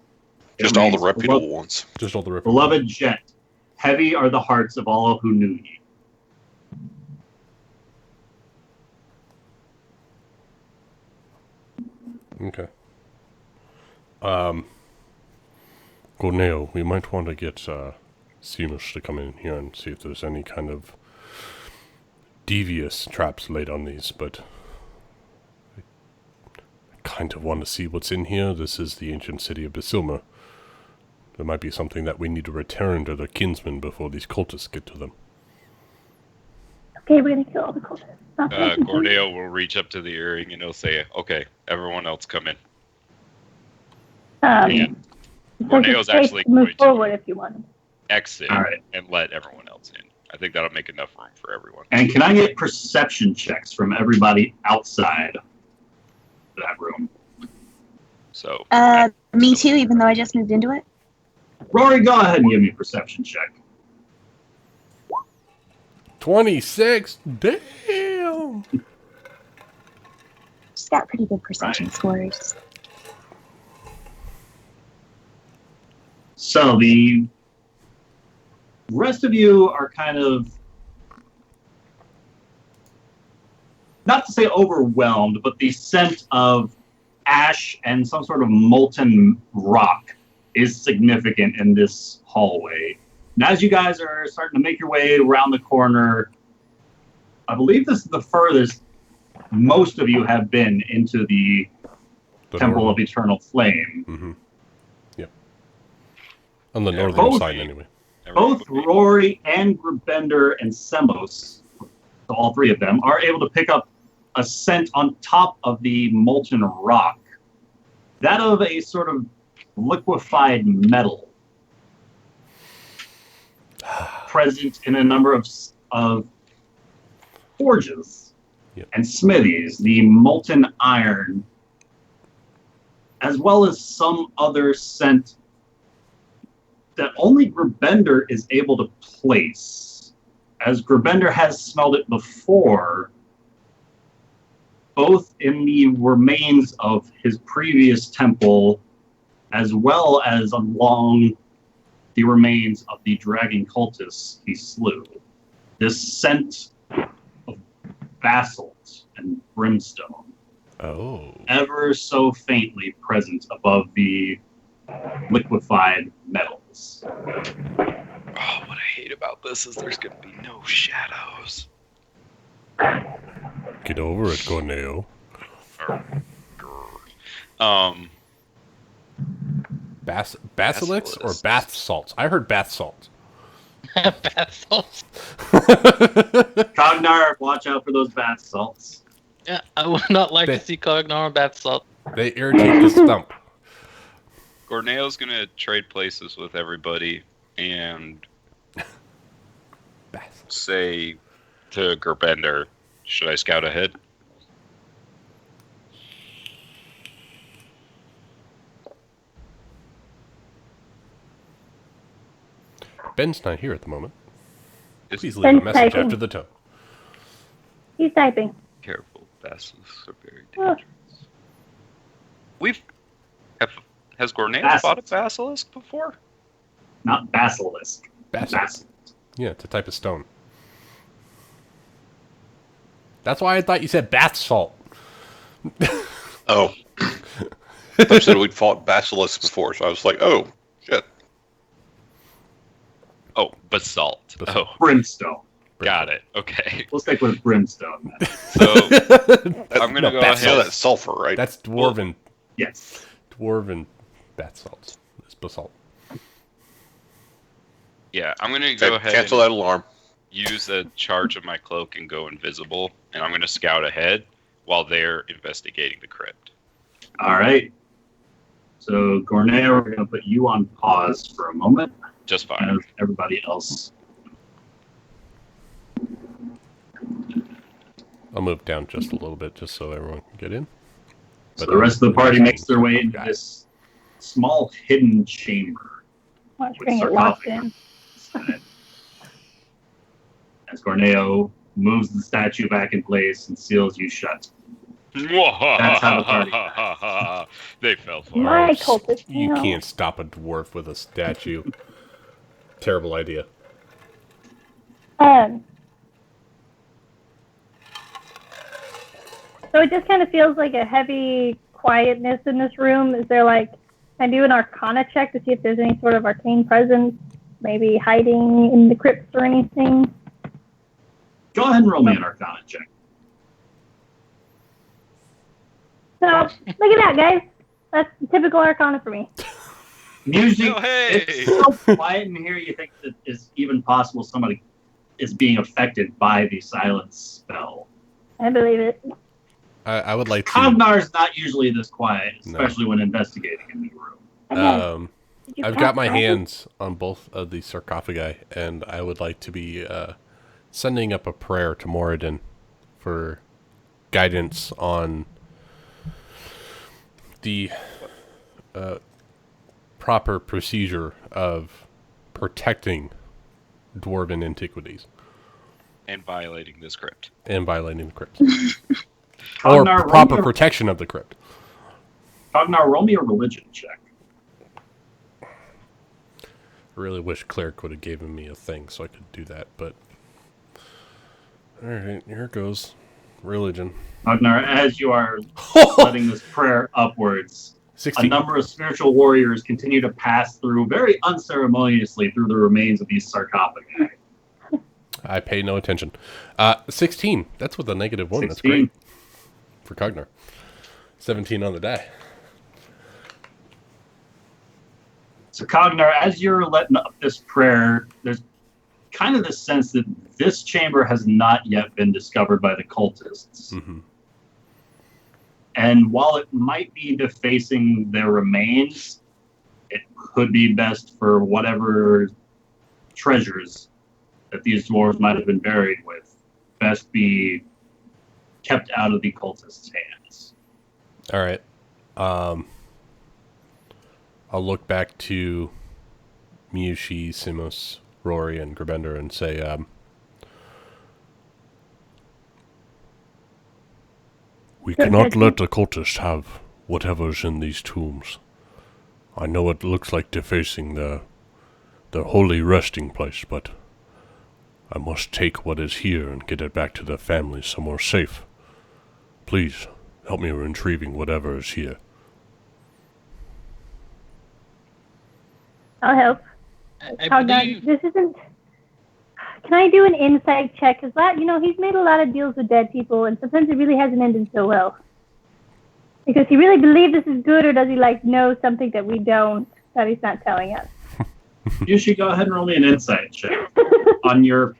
Just all the reputable ones. Just all the reputable. Beloved gent, heavy are the hearts of all who knew ye. Okay. Gorneo, we might want to get Seamus to come in here and see if there's any kind of devious traps laid on these, but I kind of want to see what's in here. This is the ancient city of Basilma. There might be something that we need to return to their kinsmen before these cultists get to them. Okay, we're gonna kill all the cultists. Gorneo will reach up to the earring and he'll say, "Okay, everyone else come in." And Gorneo's actually move going forward to if you want. exit Alright. and let everyone else in. I think that'll make enough room for everyone. And can I get perception checks from everybody outside that room? So Me too, even though I just moved into it. Rory, go ahead and give me a perception check. 26? Damn! She's got pretty good perception scores. So the rest of you are kind of, not to say overwhelmed, but the scent of ash and some sort of molten rock is significant in this hallway. And as you guys are starting to make your way around the corner, I believe this is the furthest most of you have been into the Temple of Eternal Flame. Mm-hmm. Yep. On the northern side, anyway. Both Rory and Grabender and Semos, so all three of them, are able to pick up a scent on top of the molten rock. That of a sort of liquefied metal present in a number of forges and smithies, the molten iron, as well as some other scent that only Grabender is able to place. As Grabender has smelled it before, both in the remains of his previous temple, as well as along the remains of the dragon cultists he slew. This scent of basalt and brimstone, ever so faintly present above the liquefied metals. Oh, what I hate about this is there's going to be no shadows. Get over it, Gorneo. Basilics or bath salts? I heard bath salts. Bath salts? Cognar, watch out for those bath salts. Yeah, I would not like to see Cognar on bath salt. They irritate the stump. Gorneo's going to trade places with everybody and say to Gerbender, should I scout ahead? Ben's not here at the moment. Please leave Ben's a message typing. after the tone. He's typing. Careful, basilisks are very dangerous. Has Gorneo fought a basilisk before? Not basilisk. Basilisk. Yeah, it's a type of stone. That's why I thought you said bath salt. Oh. I thought you said we'd fought basilisks before, so I was like, oh, shit. Oh, basalt. Brimstone. Got it. Okay. We'll stick with brimstone then. So I'm gonna go That's ahead. that's sulfur, right? That's dwarven. Yes. Dwarven bath salts. It's basalt. Yeah, I'm gonna go ahead. Cancel that alarm. Use a charge of my cloak and go invisible, and I'm going to scout ahead while they're investigating the crypt. All right. So, Gorneo, we're going to put you on pause for a moment. Just fine. As everybody else. I'll move down just a little bit just so everyone can get in. So the rest of the party makes their way into this small hidden chamber. Watch with bring it locked sarcophagus in. in it. As Gorneo moves the statue back in place and seals you shut. That's how the party They fell for My it. cultist. You can't stop a dwarf with a statue. Terrible idea. So it just kind of feels like a heavy quietness in this room. Is there can I do an Arcana check to see if there's any sort of arcane presence, maybe hiding in the crypts or anything? Go ahead and roll me an Arcana check. So, look at that, guys. That's typical Arcana for me. Usually, Oh, hey! it's so quiet in here, you think that it's even possible somebody is being affected by the silence spell. I believe it. I would like to... Cognar's not usually this quiet, No. especially when investigating a new room. I've got my hands on both of the sarcophagi, and I would like to be sending up a prayer to Moradin for guidance on the proper procedure of protecting dwarven antiquities. And violating this crypt. And violating the crypt. Or Cognar, proper protection of the crypt. Cognar, roll me a religion check. I really wish Cleric would have given me a thing so I could do that, but... Alright, here it goes. Religion. Cognar, as you are letting this prayer upwards, 16. a number of spiritual warriors continue to pass through very unceremoniously through the remains of these sarcophagi. I pay no attention. 16. That's with a -1. 16. That's great. For Cognar. 17 on the die. So Cognar, as you're letting up this prayer, there's kind of this sense that this chamber has not yet been discovered by the cultists. Mm-hmm. And while it might be defacing their remains, it could be best for whatever treasures that these dwarves might have been buried with, best be kept out of the cultists' hands. All right. I'll look back to Miushi, Simos, Rory, and Grabender and say, we cannot let the cultists have whatever's in these tombs. I know it looks like defacing the holy resting place, but I must take what is here and get it back to their families somewhere safe. Please, help me in retrieving whatever is here. I'll help. I Cognar, believe this isn't... Can I do an insight check? Because he's made a lot of deals with dead people, and sometimes it really hasn't ended so well. Because he really believes this is good, or does he know something that we don't, that he's not telling us? You should go ahead and roll me an insight check on your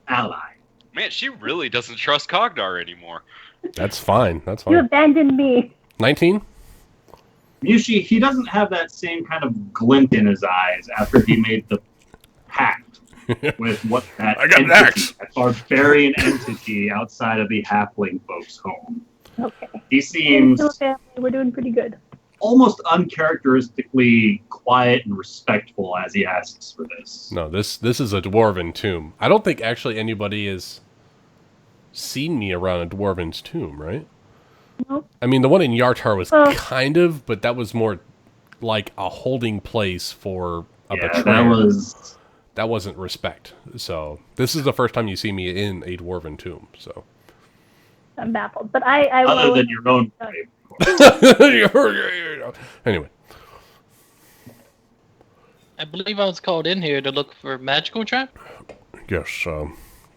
ally. Man, she really doesn't trust Cognar anymore. That's fine. That's You fine. abandoned me. 19? Mushi, he doesn't have that same kind of glint in his eyes after he made the pact with what that I got an axe. that barbarian entity outside of the halfling folks' home. Okay. He seems Still a family. We're doing pretty good. almost uncharacteristically quiet and respectful as he asks for this. No, this is a dwarven tomb. I don't think actually anybody has seen me around a dwarven's tomb, right? Nope. I mean, the one in Yartar was Oh. kind of, but that was more like a holding place for a Yeah, betrayer. That wasn't respect. So this is the first time you see me in a dwarven tomb. So I'm baffled. But I other will... than your own grave. anyway, I believe I was called in here to look for magical trap. yes.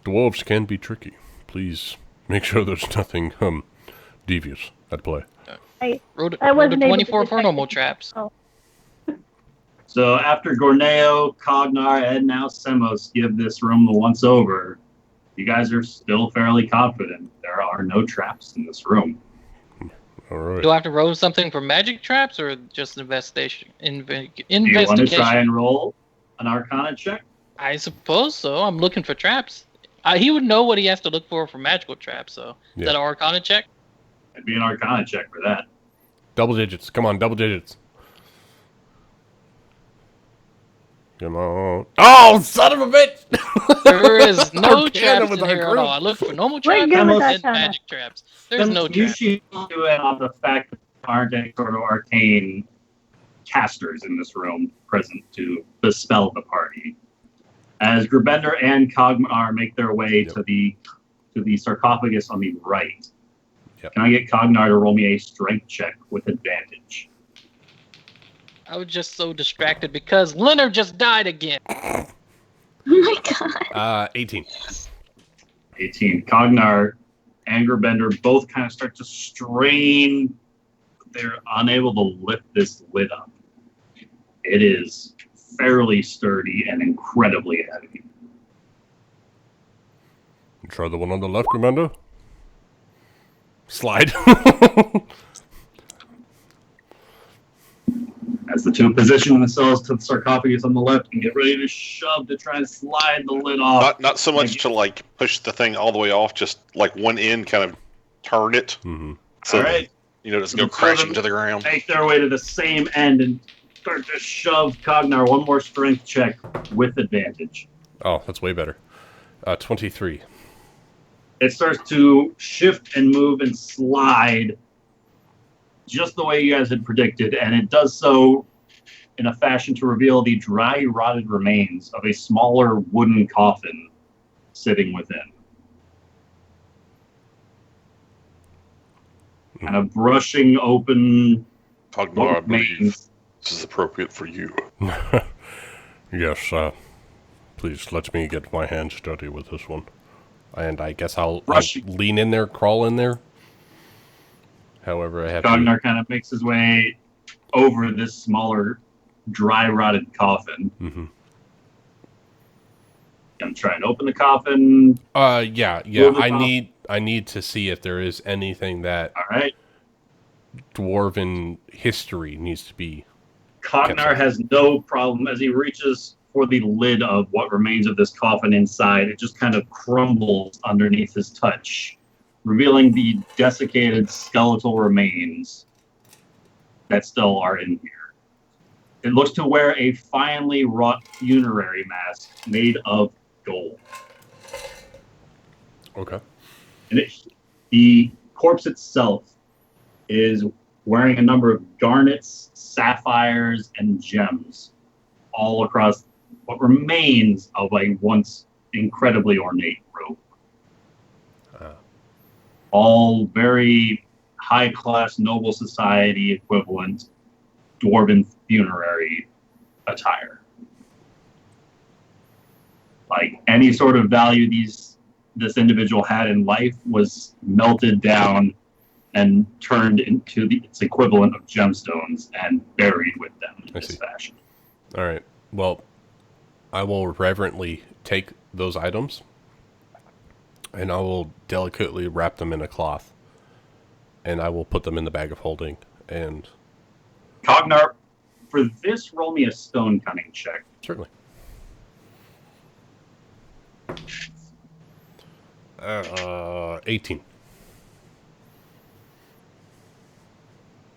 Dwarves can be tricky. Please make sure there's nothing devious at play. Rolled I a wasn't able to 24 for detect normal it. traps. Oh. So after Gorneo, Cognar, and now Semos give this room the once over, you guys are still fairly confident there are no traps in this room. All right. Do I have to roll something for magic traps or just investigation? Do you want to try and roll an Arcana check? I suppose so. I'm looking for traps. He would know what he has to look for magical traps. So is that an Arcana check? It'd be an Arcana check for that. Double digits. Come on, double digits. Come on. Oh, son of a bitch! There is no Arcana traps with in our here at group. all. I look for normal We're traps good with and Arcana. magic traps. There's no You traps. should do it on the fact that there aren't any sort of arcane casters in this room present to dispel the party. As Grabender and Cognar make their way to the sarcophagus on the right, can I get Cognar to roll me a strength check with advantage? I was just so distracted because Leonard just died again. Oh my god. 18. 18. Cognar and Grabender both kind of start to strain. They're unable to lift this lid up. It is fairly sturdy and incredibly heavy. Try the one on the left, Commander. Slide. As the two position themselves to the sarcophagus on the left and get ready to shove to try and slide the lid off. Not so much to like push the thing all the way off, just like one end kind of turn it. Mm-hmm. So, all right. Just go crashing to the ground. Make their way to the same end and start to shove Cognar. One more strength check with advantage. Oh, that's way better. 23. It starts to shift and move and slide just the way you guys had predicted, and it does so in a fashion to reveal the dry, rotted remains of a smaller wooden coffin sitting within. Kind of brushing open Cognar, I believe remains. this is appropriate for you. Yes, please let me get my hands dirty with this one. And I guess I'll lean in there, crawl in there. However, I have Cognar kind of makes his way over this smaller, dry, rotted coffin. Mm-hmm. I'm trying to open the coffin. Yeah. I need to see if there is anything that All right. dwarven history needs to be. Cognar has no problem as he reaches for the lid of what remains of this coffin inside. It just kind of crumbles underneath his touch, revealing the desiccated skeletal remains that still are in here. It looks to wear a finely wrought funerary mask made of gold. Okay. And the corpse itself is wearing a number of garnets, sapphires, and gems all across what remains of a once incredibly ornate robe. All very high-class noble society equivalent dwarven funerary attire. Like any sort of value this individual had in life was melted down and turned into its equivalent of gemstones and buried with them in this fashion. All right. Well, I will reverently take those items and I will delicately wrap them in a cloth and I will put them in the bag of holding. And Cognar, for this, roll me a stone cunning check. Certainly. 18.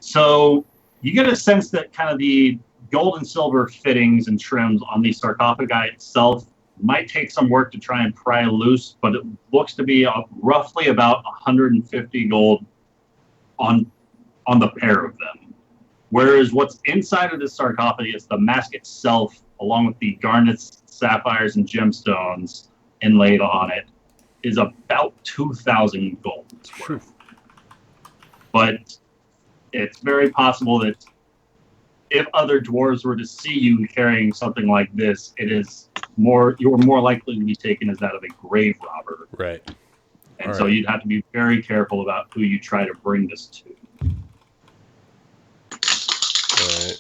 So you get a sense that kind of the gold and silver fittings and trims on the sarcophagi itself might take some work to try and pry loose, but it looks to be roughly about 150 gold on the pair of them. Whereas what's inside of this sarcophagus, the mask itself, along with the garnets, sapphires, and gemstones inlaid on it, is about 2,000 gold worth. But it's very possible that if other dwarves were to see you carrying something like this, you're more likely to be taken as that of a grave robber. Right. And so you'd have to be very careful about who you try to bring this to. All right.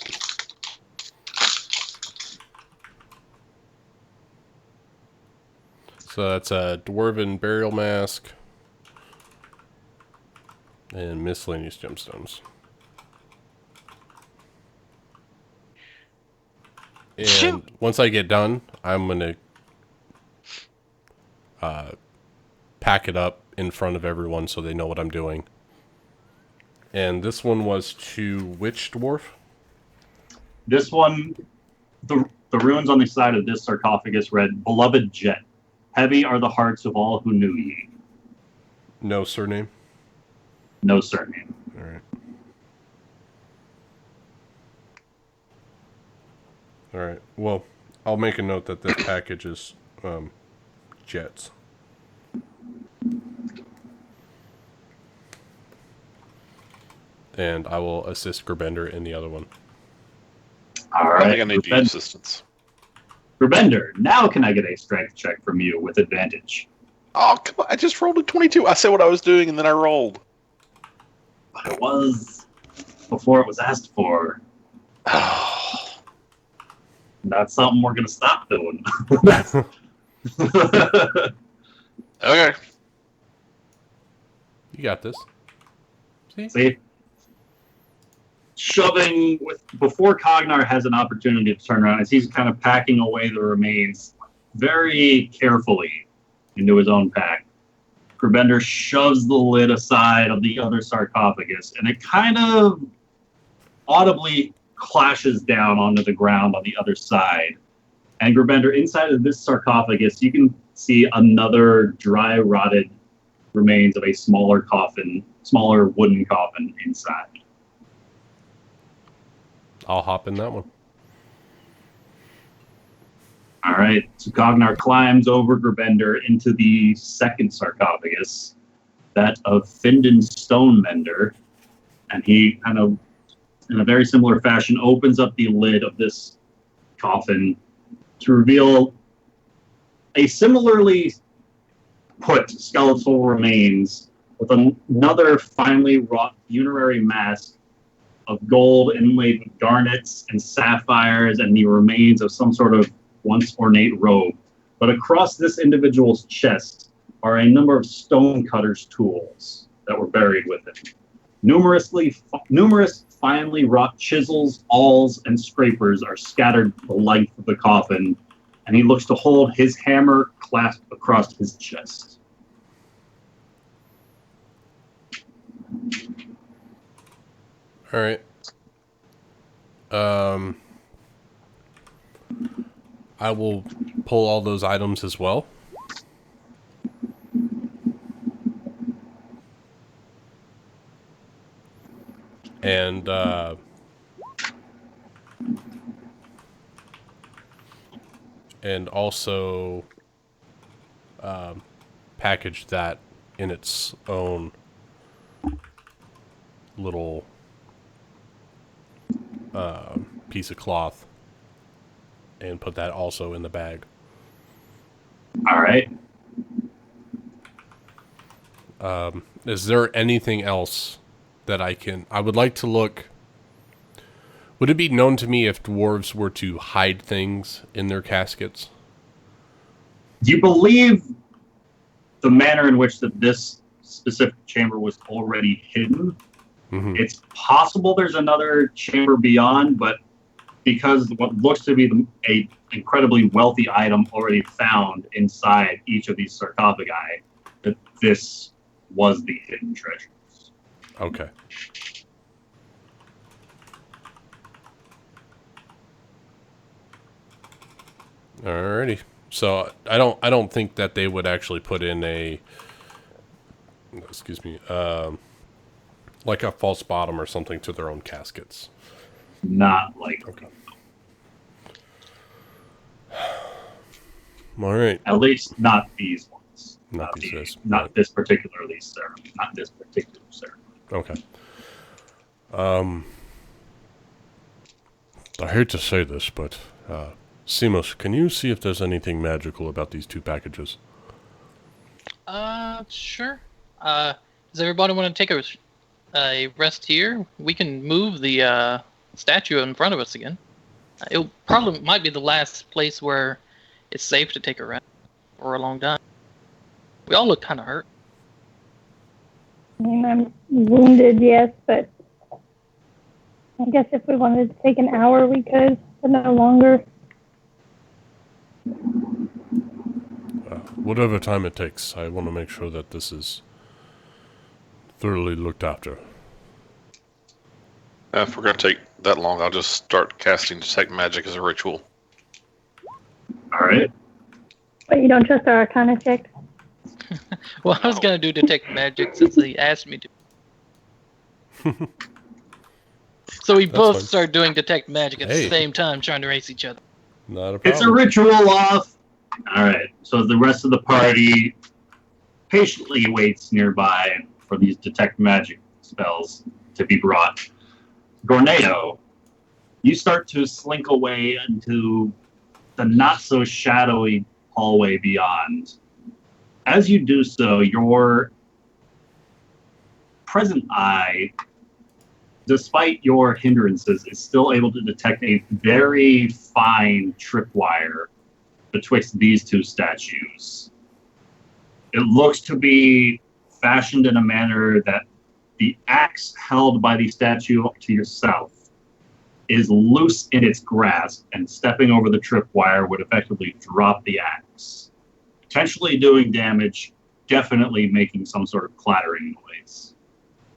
So that's a dwarven burial mask and miscellaneous gemstones. And once I get done, I'm going to pack it up in front of everyone so they know what I'm doing. And this one was to which dwarf? This one, the runes on the side of this sarcophagus read, "Beloved Jet, heavy are the hearts of all who knew ye." No surname? No surname. All right. All right. Well, I'll make a note that this package is Jet's. And I will assist Gerbender in the other one. All right. I think I need your assistance. Gerbender, now can I get a strength check from you with advantage? Oh, come on. I just rolled a 22. I said what I was doing, and then I rolled. But it was before it was asked for. That's something we're going to stop doing. Okay. You got this. See? Shoving before Cognar has an opportunity to turn around, as he's kind of packing away the remains very carefully into his own pack. Gerbender shoves the lid aside of the other sarcophagus, and it kind of audibly clashes down onto the ground on the other side. And Gerbender, inside of this sarcophagus, you can see another dry, rotted remains of a smaller wooden coffin inside. I'll hop in that one. All right, so Cognar climbs over Gerbender into the second sarcophagus, that of Findon Stonemender, and he kind of, in a very similar fashion, opens up the lid of this coffin to reveal a similarly put skeletal remains with another finely wrought funerary mask of gold inlaid with garnets and sapphires and the remains of some sort of once ornate robe. But across this individual's chest are a number of stonecutters' tools that were buried with it. Numerous finely wrought chisels, awls, and scrapers are scattered the length of the coffin, and he looks to hold his hammer clasped across his chest. All right. I will pull all those items as well. And also package that in its own little piece of cloth and put that also in the bag. All right. Is there anything else that I would like to look? Would it be known to me if dwarves were to hide things in their caskets? You believe the manner in which this specific chamber was already hidden. Mm-hmm. It's possible there's another chamber beyond, but because what looks to be a incredibly wealthy item already found inside each of these sarcophagi, that this was the hidden treasures. Okay. Alrighty. So I don't think that they would actually put in like a false bottom or something to their own caskets. Not likely. Okay. All right. At least not these ones. Not these guys. Not this particular ceremony. Not this particular ceremony. Okay. I hate to say this, but Simos, can you see if there's anything magical about these 2 packages? Sure. Does everybody want to take a rest here? We can move the statue in front of us again. It probably might be the last place where it's safe to take a rest for a long time. We all look kind of hurt. I mean, I'm wounded, yes, but I guess if we wanted to take an hour, we could, but no longer. Whatever time it takes, I want to make sure that this is thoroughly looked after. If we're going to take that long, I'll just start casting Detect Magic as a ritual. All right. But you don't trust our Arcana check? Well, I was going to do Detect Magic since he asked me to. So we both start doing Detect Magic at the same time, trying to race each other. Not a problem. It's a ritual off. All right. So the rest of the party patiently waits nearby for these Detect Magic spells to be brought. Gorneo, you start to slink away into the not-so-shadowy hallway beyond. As you do so, your present eye, despite your hindrances, is still able to detect a very fine tripwire betwixt these 2 statues. It looks to be fashioned in a manner that the axe held by the statue to your south is loose in its grasp, and stepping over the tripwire would effectively drop the axe, potentially doing damage, definitely making some sort of clattering noise.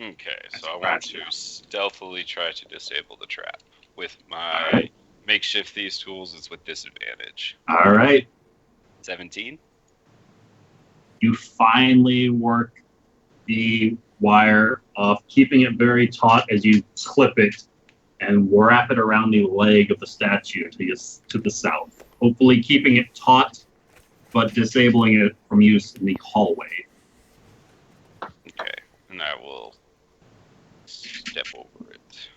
Okay, so I want to stealthily try to disable the trap with my makeshift thieves tools. It's with disadvantage. All right. 17. You finally work the wire off, keeping it very taut as you clip it and wrap it around the leg of the statue to the south, hopefully keeping it taut but disabling it from use in the hallway. Okay, and I will step over it.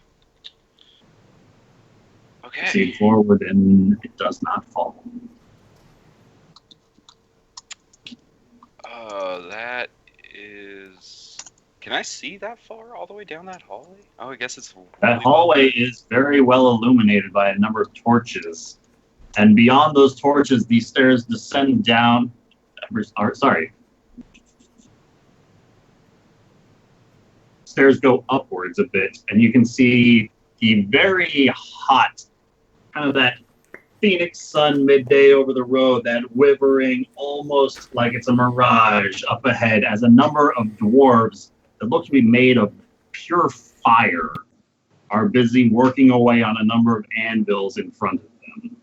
Okay. Proceed forward, and it does not fall. That is... Can I see that far, all the way down that hallway? Oh, I guess it's... That hallway is very well illuminated by a number of torches. And beyond those torches, these stairs descend down... Stairs go upwards a bit, and you can see the very hot, kind of that Phoenix sun midday over the road, that quivering, almost like it's a mirage up ahead, as a number of dwarves that look to be made of pure fire are busy working away on a number of anvils in front of them.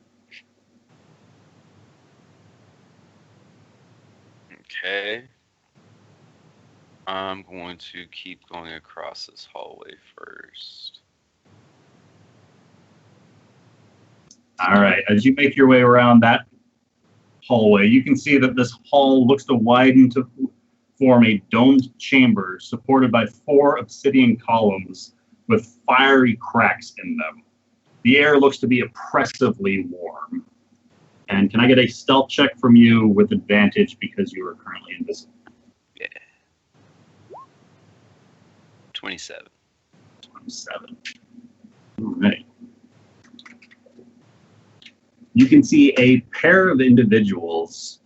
Okay. I'm going to keep going across this hallway first. All right, as you make your way around that hallway, you can see that this hall looks to widen to form a domed chamber supported by 4 obsidian columns with fiery cracks in them. The air looks to be oppressively warm. And can I get a stealth check from you with advantage because you are currently invisible? Yeah. 27. 27. All right. You can see a pair of individuals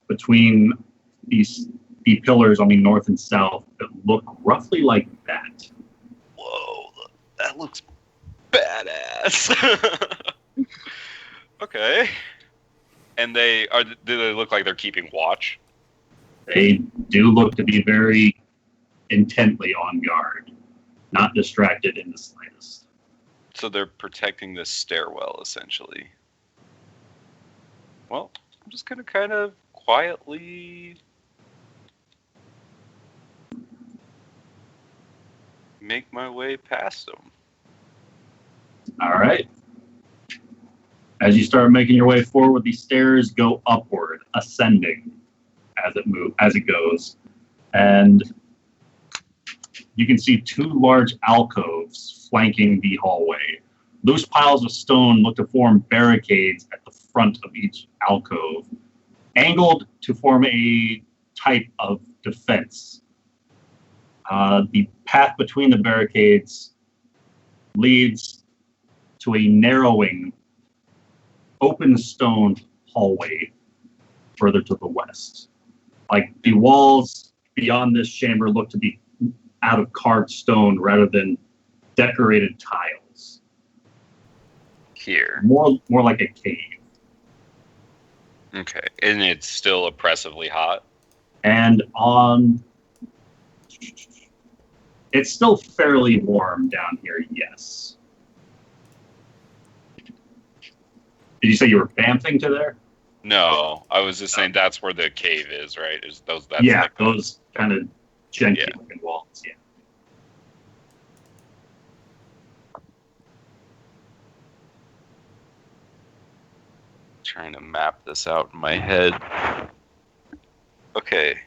between the pillars on the north and south that look roughly like that. Whoa, that looks badass. Okay. And do they look like they're keeping watch? They do look to be very intently on guard, not distracted in the slightest. So they're protecting this stairwell, essentially. Well, I'm just going to kind of quietly make my way past them. All right. As you start making your way forward, the stairs go upward, ascending as it goes. And you can see 2 large alcoves flanking the hallway. Loose piles of stone look to form barricades at the front of each alcove, angled to form a type of defense. The path between the barricades leads to a narrowing, open stone hallway further to the west. Like the walls beyond this chamber look to be out of carved stone rather than decorated tiles. Here. More like a cave. Okay. And it's still oppressively hot? And it's still fairly warm down here, yes. Did you say you were bamfing to there? No, I was just saying that's where the cave is, right? That's those kind of janky looking walls, yeah. Trying to map this out in my head. Okay.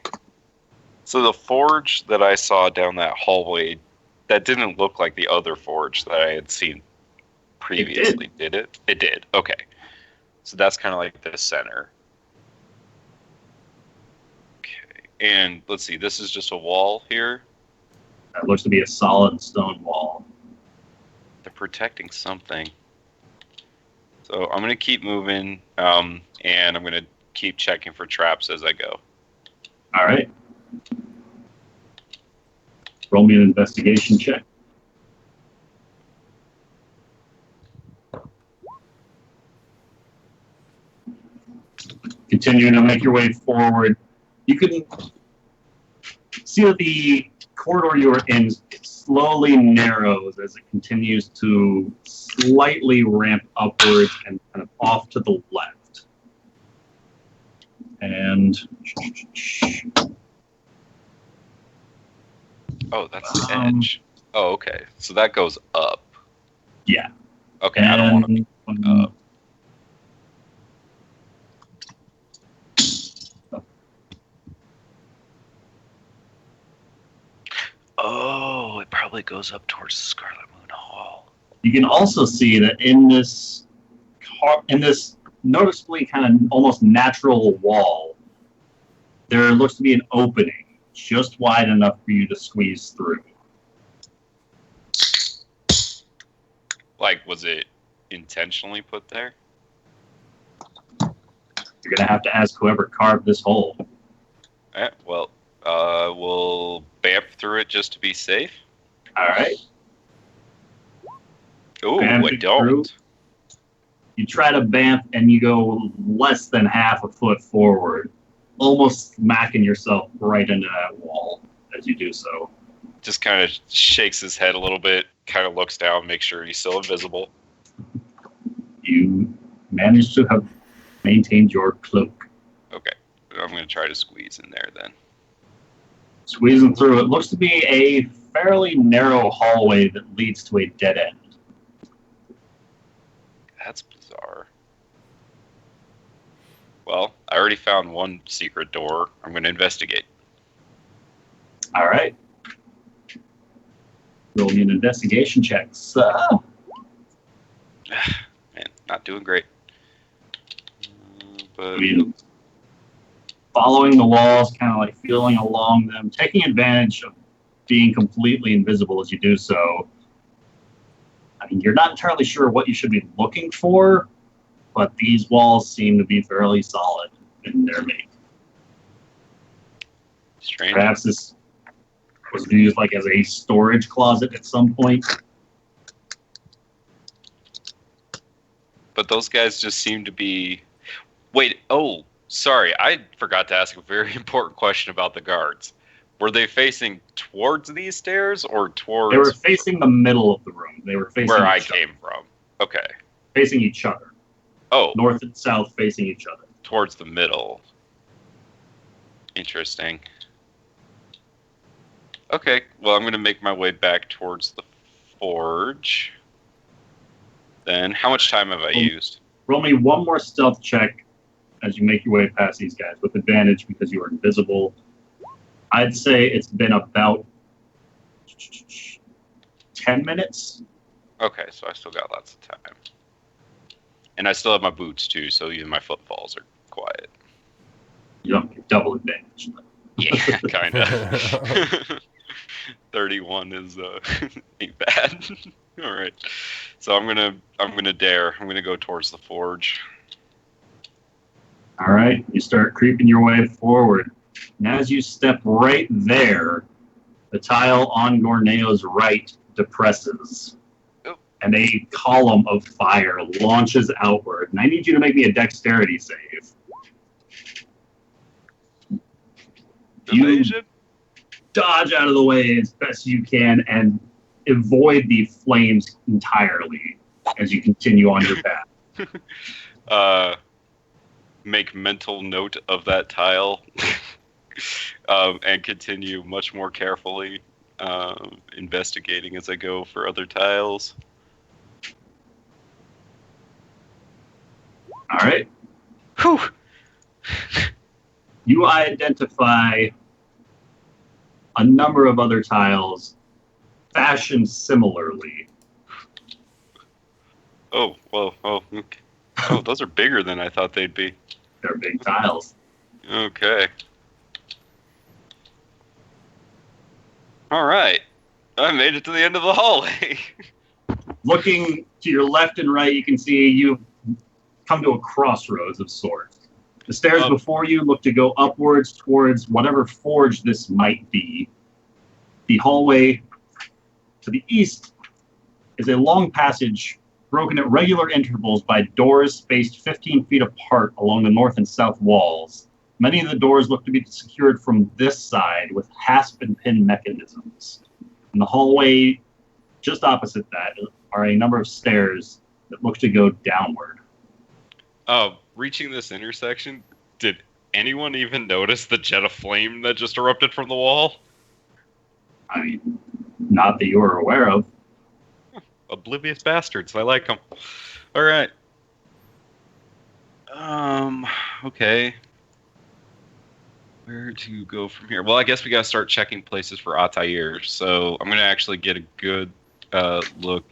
So the forge that I saw down that hallway, that didn't look like the other forge that I had seen previously, did it? It did. Okay. So that's kind of like the center. Okay. And let's see, this is just a wall here. That looks to be a solid stone wall. They're protecting something. So I'm going to keep moving, and I'm going to keep checking for traps as I go. All right. Roll me an investigation check. Continuing to make your way forward, you can see that the corridor you are in slowly narrows as it continues to slightly ramp upwards and kind of off to the left. And oh, that's the edge. Oh, okay. So that goes up. Yeah. Okay, I don't want to be up. Oh, it probably goes up towards the Scarlet Moon Hall. You can also see that in this noticeably kind of almost natural wall, there looks to be an opening just wide enough for you to squeeze through. Like, was it intentionally put there? You're going to have to ask whoever carved this hole. Well, we'll bamf through it just to be safe. All right. Oh, I don't. Through. You try to bamf and you go less than half a foot forward, almost smacking yourself right into that wall as you do so. Just kind of shakes his head a little bit, kind of looks down, makes sure he's still invisible. You manage to have maintained your cloak. Okay. I'm going to try to squeeze in there then. Squeezing through, it looks to be a fairly narrow hallway that leads to a dead end. That's bizarre. Well, I already found one secret door. I'm going to investigate. All right. Roll me an investigation check. So. Man, not doing great. But following the walls, kind of like feeling along them, taking advantage of being completely invisible as you do so. I mean, you're not entirely sure what you should be looking for, but these walls seem to be fairly solid in their make. Strange. Perhaps this was used like as a storage closet at some point. But those guys just seem to be... Wait, oh, sorry. I forgot to ask a very important question about the guards. Were they facing towards these stairs or towards... They were facing the middle of the room. They were facing where I came from. Okay. Facing each other. Oh. North and south facing each other. Towards the middle. Interesting. Okay, well, I'm going to make my way back towards the forge. Then, how much time have I used? Roll me one more stealth check as you make your way past these guys with advantage because you are invisible. I'd say it's been about 10 minutes Okay, so I still got lots of time. And I still have my boots, too, so even my footfalls are quiet. You don't get double advantage. Yeah, kind of. 31 is ain't bad. All right. So I'm gonna dare. I'm gonna go towards the forge. All right, you start creeping your way forward. And as you step right there, the tile on Gorneo's right depresses. Oh. And a column of fire launches outward. And I need you to make me a dexterity save. Evasion. Dodge out of the way as best you can and avoid the flames entirely as you continue on your path. Make mental note of that tile and continue much more carefully investigating as I go for other tiles. All right. Whew. You identify a number of other tiles fashioned similarly. Oh, well, okay. Oh, those are bigger than I thought they'd be. They're big tiles. Okay. All right. I made it to the end of the hallway. Looking to your left and right, you can see you've come to a crossroads of sorts. The stairs before you look to go upwards towards whatever forge this might be. The hallway to the east is a long passage broken at regular intervals by doors spaced 15 feet apart along the north and south walls. Many of the doors look to be secured from this side with hasp and pin mechanisms. In the hallway just opposite that are a number of stairs that look to go downward. Reaching this intersection, did anyone even notice the jet of flame that just erupted from the wall? I mean, not that you were aware of. Oblivious bastards. I like them. All right. Okay. Where to go from here? Well, I guess we gotta start checking places for Altair. So I'm gonna actually get a good look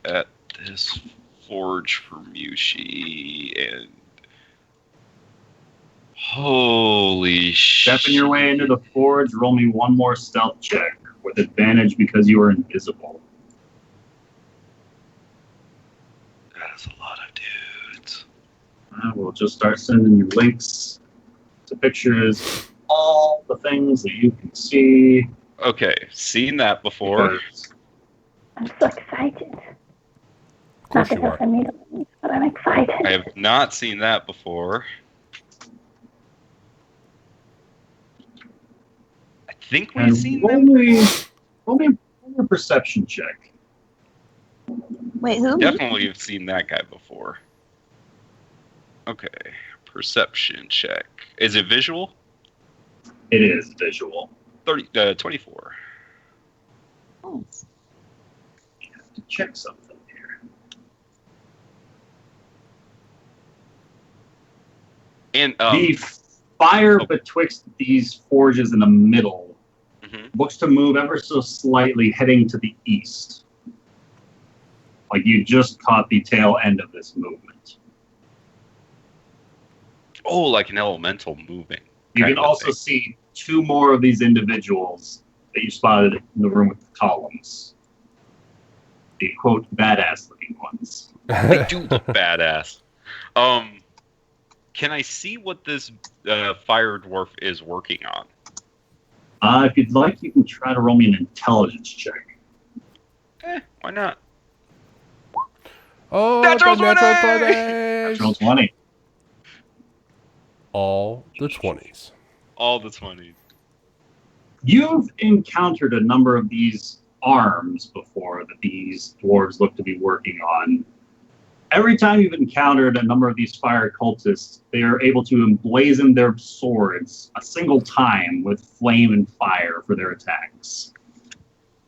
at this forge for Mushi and holy shit. Stepping your way into the forge, roll me one more stealth check with advantage because you are invisible. That is a lot of dudes. We'll just start sending you links to pictures, all the things that you can see. Okay, seen that before. I'm so excited. Of course you Not are. because I made it, but I'm excited. I have not seen that before. I think we've seen them. Roll me a perception check. Wait, who? Definitely have seen that guy before. Okay, perception check. Is it visual? It is visual. 24. Nice. You have to check something here. And the fire betwixt these forges in the middle looks to move ever so slightly heading to the east. Like you just caught the tail end of this movement. oh, like an elemental moving. You can also see two more of these individuals that you spotted in the room with the columns. The, quote, badass-looking ones. They do look badass. Can I see what this fire dwarf is working on? If you'd like, you can try to roll me an intelligence check. Why not? Oh, Natural the natural 20! 20s! Natural 20. All the 20s. All the 20s. You've encountered a number of these arms before that these dwarves look to be working on. Every time you've encountered a number of these fire cultists, they are able to emblazon their swords a single time with flame and fire for their attacks.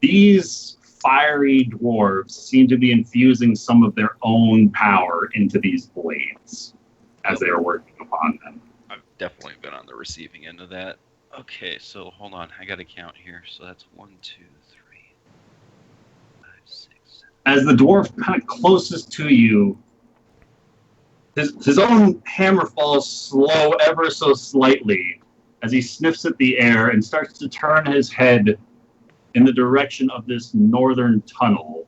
These fiery dwarves seem to be infusing some of their own power into these blades as they are working upon them. I've definitely been on the receiving end of that. Okay, so hold on. I got to count here. So that's 1, 2, 3, 5, 6, 7, as the dwarf kind of closest to you, his own hammer falls slow ever so slightly as he sniffs at the air and starts to turn his head in the direction of this northern tunnel.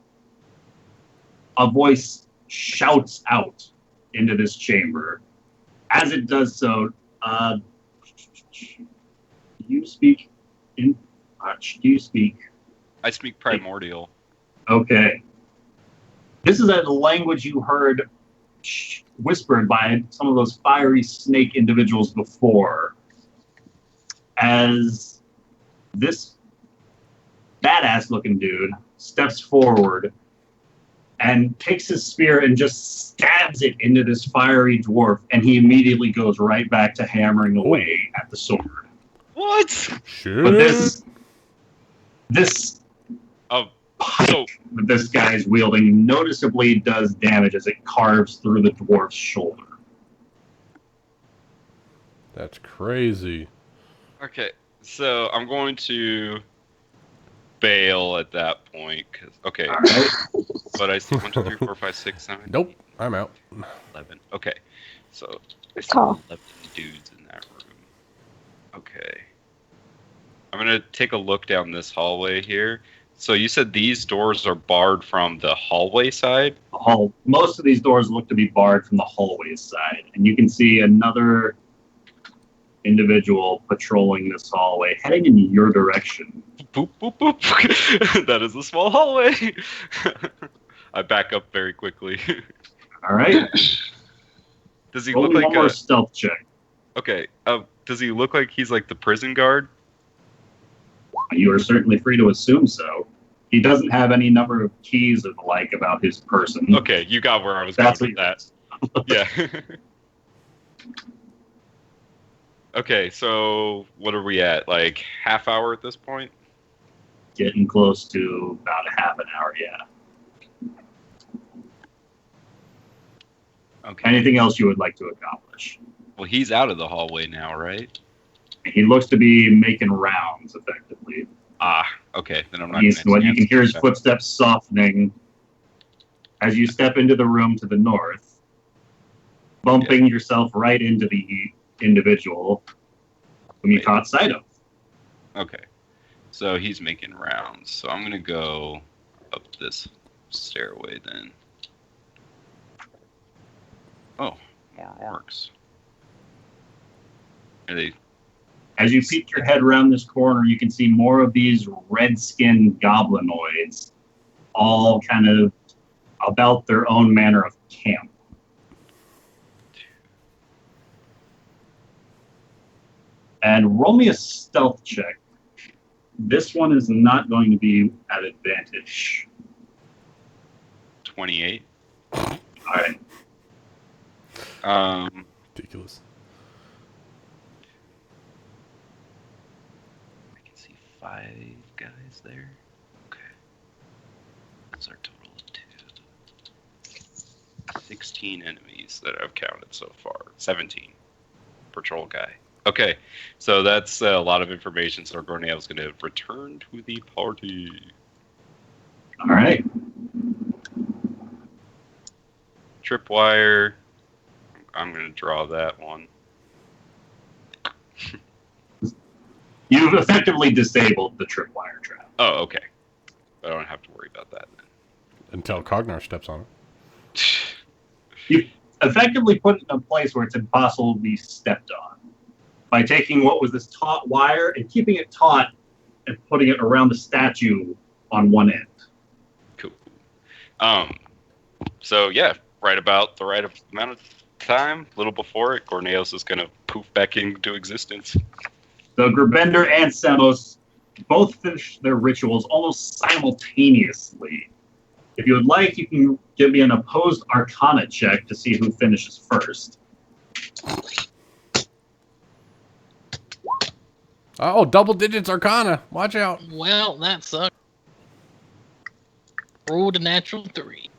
A voice shouts out into this chamber. As it does so, do you speak in Dutch? Do you speak? I speak primordial. Okay. This is a language you heard whispered by some of those fiery snake individuals before. As this badass-looking dude steps forward and takes his spear and just stabs it into this fiery dwarf, and he immediately goes right back to hammering away at the sword. What? Shit. But this pike so that this guy's wielding noticeably does damage as it carves through the dwarf's shoulder. That's crazy. okay, so I'm going to bail at that point. Okay, All right. but I see 1, 2, 3, 4, 5, 6, 7. Nope, I'm out. 11. Okay, so I see Call. 11 dudes in that room. Okay, I'm gonna take a look down this hallway here. So you said these doors are barred from the hallway side? Most of these doors look to be barred from the hallway side, and you can see another individual patrolling this hallway, heading in your direction. Boop, boop, boop. That is a small hallway. I back up very quickly. All right. Does he Roll look me like one more stealth check. Okay, does he look like he's like the prison guard? You are certainly free to assume so. He doesn't have any number of keys or the like about his person. Okay, you got where I was That's going with that. Yeah. Okay, so what are we at? Like half hour at this point? Getting close to about a half an hour, yeah. Okay. Anything else you would like to accomplish? Well, he's out of the hallway now, right? He looks to be making rounds, effectively. Ah, okay. Then I'm not. What you can hear his footsteps softening as you step into the room to the north, bumping yourself right into the individual whom you caught sight of. Okay, so he's making rounds. So I'm gonna go up this stairway then. Oh, works. Are they? As you peek your head around this corner, you can see more of these red-skinned goblinoids, all kind of about their own manner of camp. And roll me a stealth check. This one is not going to be at advantage. 28. All right. Ridiculous. I can see 5 guys there. Okay. That's our total of 2. 16 enemies that I've counted so far. 17. Patrol guy. Okay, so that's a lot of information. So Gorneo's going to return to the party. All right. Tripwire. I'm going to draw that one. You've effectively disabled the tripwire trap. Oh, okay. I don't have to worry about that then. Until Cognar steps on it. You effectively put it in a place where it's impossible to be stepped on by taking what was this taut wire and keeping it taut and putting it around the statue on one end. Cool. So yeah, right about the right amount of time, a little before it, Gorneos is going to poof back into existence. So Gerbender and Samos both finish their rituals almost simultaneously. If you would like, you can give me an opposed Arcana check to see who finishes first. Oh, double digits Arcana. Watch out. Well, that sucks. Rolled a natural 3.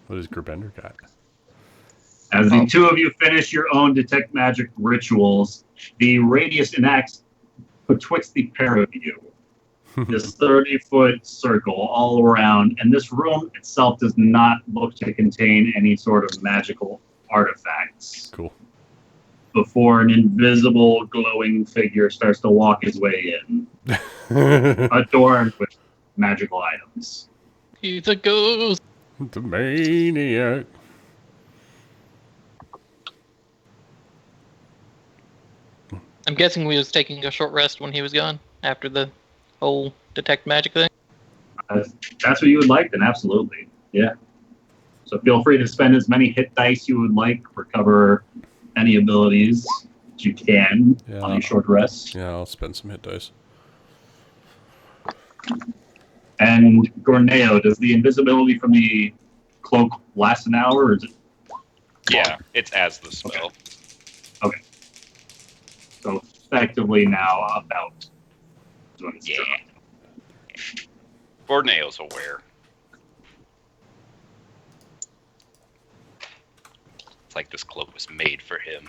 What has Gerbender got? As the two of you finish your own detect magic rituals, the radius enacts betwixt the pair of you. this 30-foot circle all around, and this room itself does not look to contain any sort of magical artifacts. Cool. Before an invisible glowing figure starts to walk his way in, adorned with magical items. He's a ghost. The maniac. I'm guessing we was taking a short rest when he was gone after the whole detect magic thing. That's what you would like, then absolutely. Yeah. So feel free to spend as many hit dice you would like, recover any abilities that you can on a short rest. Yeah, I'll spend some hit dice. And Gorneo, does the invisibility from the cloak last an hour, or is it? Yeah, it's as the spell. Okay. So effectively now about. Yeah. Gorneo's aware. It's like this cloak was made for him.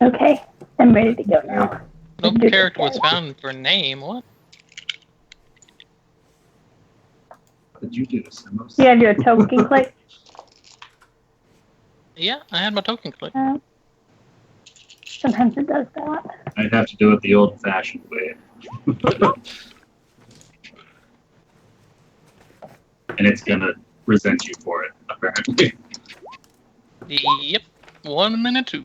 Okay, I'm ready to go now. No character was found for name. What? Did you do this? You have your token click? Yeah, I had my token click. Sometimes it does that. I'd have to do it the old-fashioned way. And it's gonna resent you for it, apparently. Yep. 1 minute 2.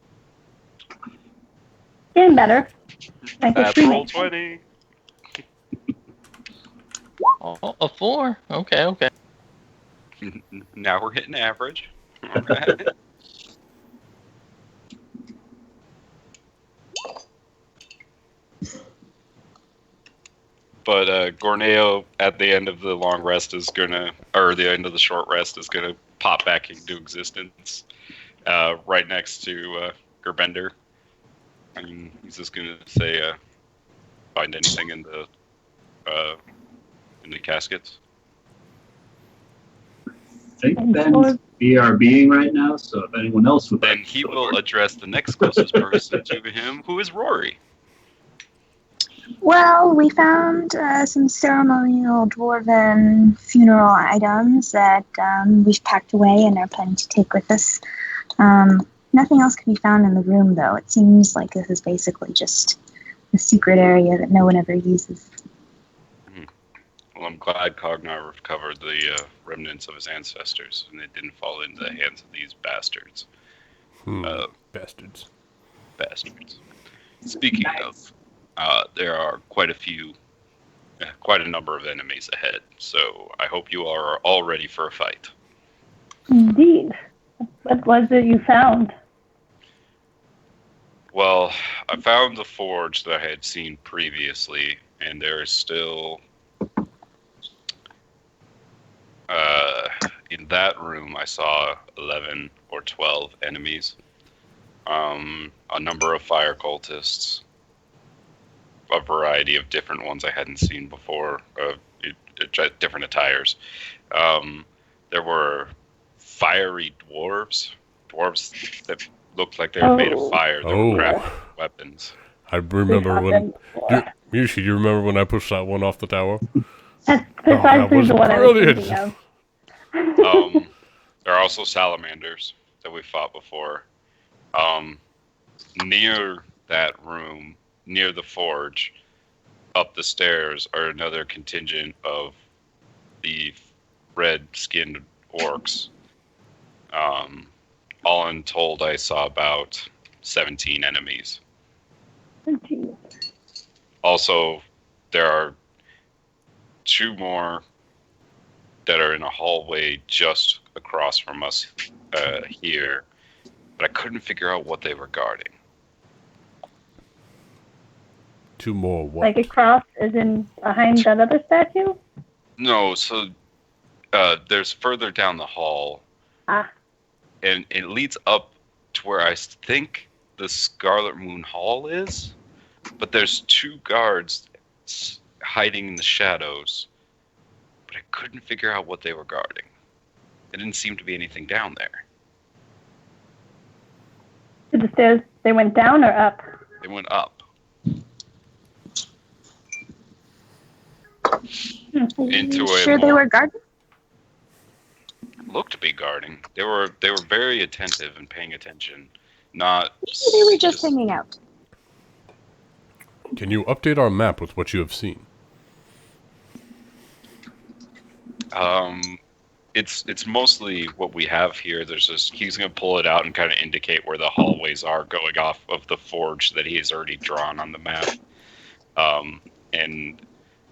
Getting better. Like That's roll 20. Oh, a 4. Okay. Now we're hitting average. Alright. But Gorneo at the end of the long rest is gonna, or the end of the short rest is gonna pop back into existence, right next to Gerbender. I mean, he's just gonna say, "Find anything in the caskets?" I think Ben's BRBing right now, so if anyone else would Then he will address the next closest person to him, who is Rory. Well, we found some ceremonial dwarven funeral items that we've packed away and are planning to take with us. Nothing else can be found in the room, though. It seems like this is basically just a secret area that no one ever uses. Well, I'm glad Cognar recovered the remnants of his ancestors, and it didn't fall into the hands of these bastards. Bastards. Speaking of, there are quite a number of enemies ahead, so I hope you are all ready for a fight. Indeed. What was it you found? Well, I found the forge that I had seen previously, and there is still... in that room, I saw 11 or 12 enemies. A number of fire cultists. A variety of different ones I hadn't seen before. Different attires. There were fiery dwarves. Dwarves that looked like they were made of fire. They were crafted weapons. I remember when... Mushi, you remember when I pushed that one off the tower? That's precisely the one I was thinking of. There are also salamanders that we fought before. Near that room, near the forge, up the stairs, are another contingent of the red-skinned orcs. All in told, I saw about 17 enemies. Also, there are 2 more that are in a hallway just across from us here, but I couldn't figure out what they were guarding. 2 more what? Like across, as in behind that other statue? No, so there's further down the hall, and it leads up to where I think the Scarlet Moon Hall is, but there's 2 guards hiding in the shadows, but I couldn't figure out what they were guarding. There didn't seem to be anything down there. Did the stairs, they went down or up? They went up. into a Sure, they were guarding. Looked to be guarding. They were very attentive and paying attention. Not. Maybe they were just hanging out. Can you update our map with what you have seen? It's mostly what we have here. There's just he's gonna pull it out and kind of indicate where the hallways are going off of the forge that he has already drawn on the map. And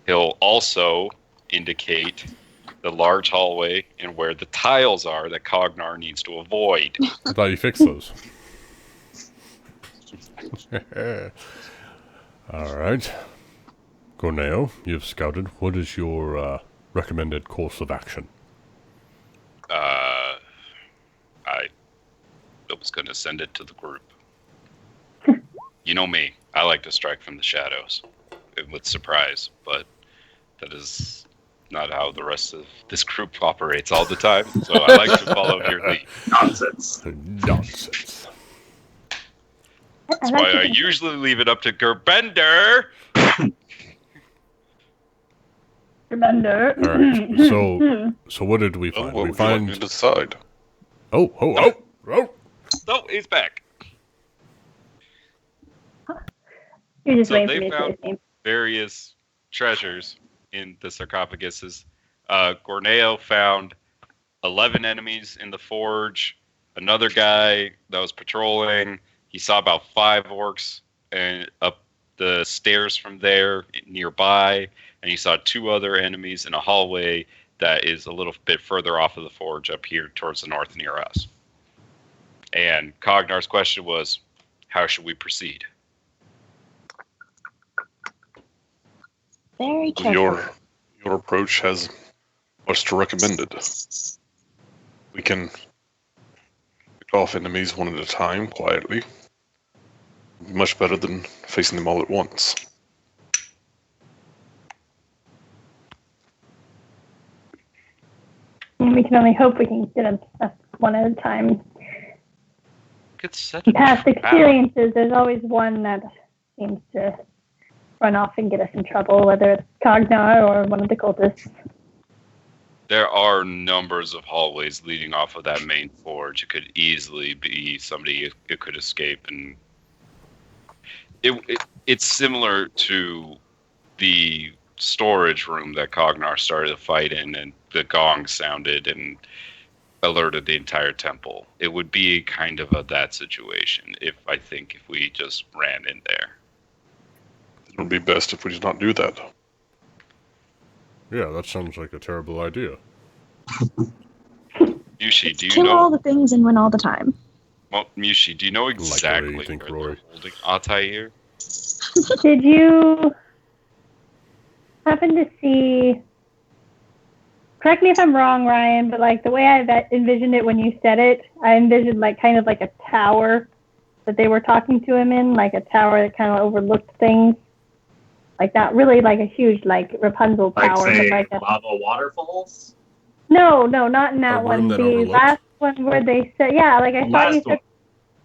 he'll also indicate the large hallway and where the tiles are that Cognar needs to avoid. I thought you fixed those. All right. Corneo, you've scouted. What is your recommended course of action? I was going to send it to the group. You know me. I like to strike from the shadows with surprise, but that is not how the rest of this group operates all the time, so I like to follow your lead. Nonsense. Nonsense. That's why I usually leave it up to Gerbender. Gerbender. All right. So what did we find? What We would you like find. me to decide? Oh! No, he's back. You're just So waiting they for me to say found his name. various treasures in the sarcophaguses. Gorneo found 11 enemies in the forge. Another guy that was patrolling, he saw about 5 orcs and up the stairs from there nearby, and he saw 2 other enemies in a hallway that is a little bit further off of the forge up here towards the north near us. And Cognar's question was, how should we proceed? Very careful. Your approach has much to recommend it. We can pick off enemies one at a time, quietly. Much better than facing them all at once. And we can only hope we can get them one at a time. It's such In past trap. experiences, there's always one that seems to run off and get us in trouble, whether it's Cognar or one of the cultists. There are numbers of hallways leading off of that main forge. It could easily be somebody it could escape, and it's similar to the storage room that Cognar started a fight in, and the gong sounded and alerted the entire temple. It would be kind of that situation if we just ran in there. It would be best if we did not do that. Yeah, that sounds like a terrible idea. Mushi, do you Kill know? all the things and win all the time. Well, Mushi, do you know exactly you think, where Rory? they're holding Altair? Did you happen to see, correct me if I'm wrong, Ryan, but like the way I envisioned it when you said it, I envisioned like kind of like a tower that they were talking to him in, like a tower that kind of overlooked things. Like not really like a huge like Rapunzel tower, Like, say, but like a lava waterfalls? no, not in that A room one. that The overlooks? last one where they said, yeah, like I The thought you last said, one.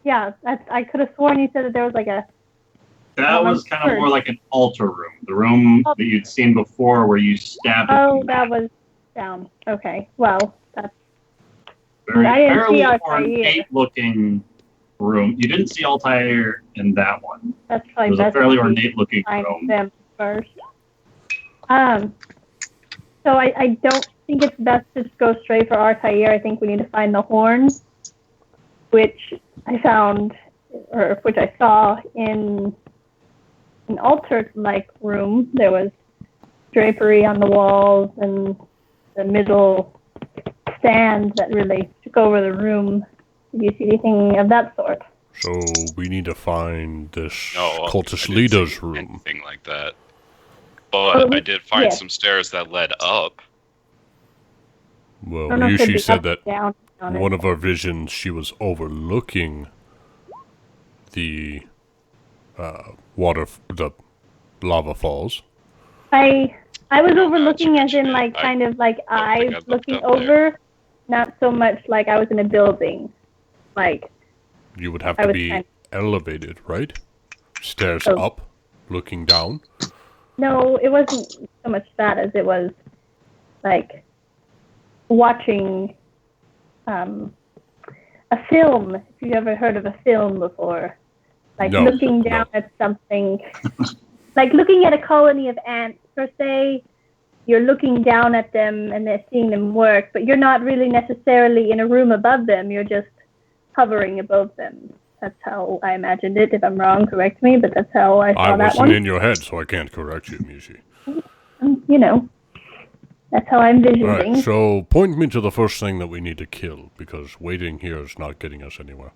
yeah, I could have sworn you said that there was like a. That was kind of more like an altar room. The room that you'd seen before where you stabbed Oh, it. that was down. Okay, well, that's Very, I didn't fairly see Altair. ornate-looking room. You didn't see Altair in that one. that's It probably was a best. fairly if we ornate-looking find room. them first. So I don't think it's best to just go straight for Altair. I think we need to find the horn, which I found, or which I saw in an altar-like room. There was drapery on the walls and the middle stand that really took over the room. Did you see anything of that sort? So we need to find this No, cultist I didn't leader's see room. anything like that. But I did find yeah. some stairs that led up. Well, I don't know if it'd Yushi be said up that or down on it. one of our visions, she was overlooking the the lava falls. I was overlooking you as in mentioned like it. I kind of like think I eyes looked looking up there. over, not so much like I was in a building. Like You would have I to was be kind elevated, right? Stairs Oh. up, looking down. No, it wasn't so much that as it was like watching a film. If you've ever heard of a film before, like No, looking down at something, like looking at a colony of ants per se. You're looking down at them and they're seeing them work, but you're not really necessarily in a room above them. You're just hovering above them. That's how I imagined it. If I'm wrong, correct me, but that's how I saw that one. I wasn't in your head, so I can't correct you, Mushi. You know, that's how I envisioned All right, things. so point me to the first thing that we need to kill, because waiting here is not getting us anywhere.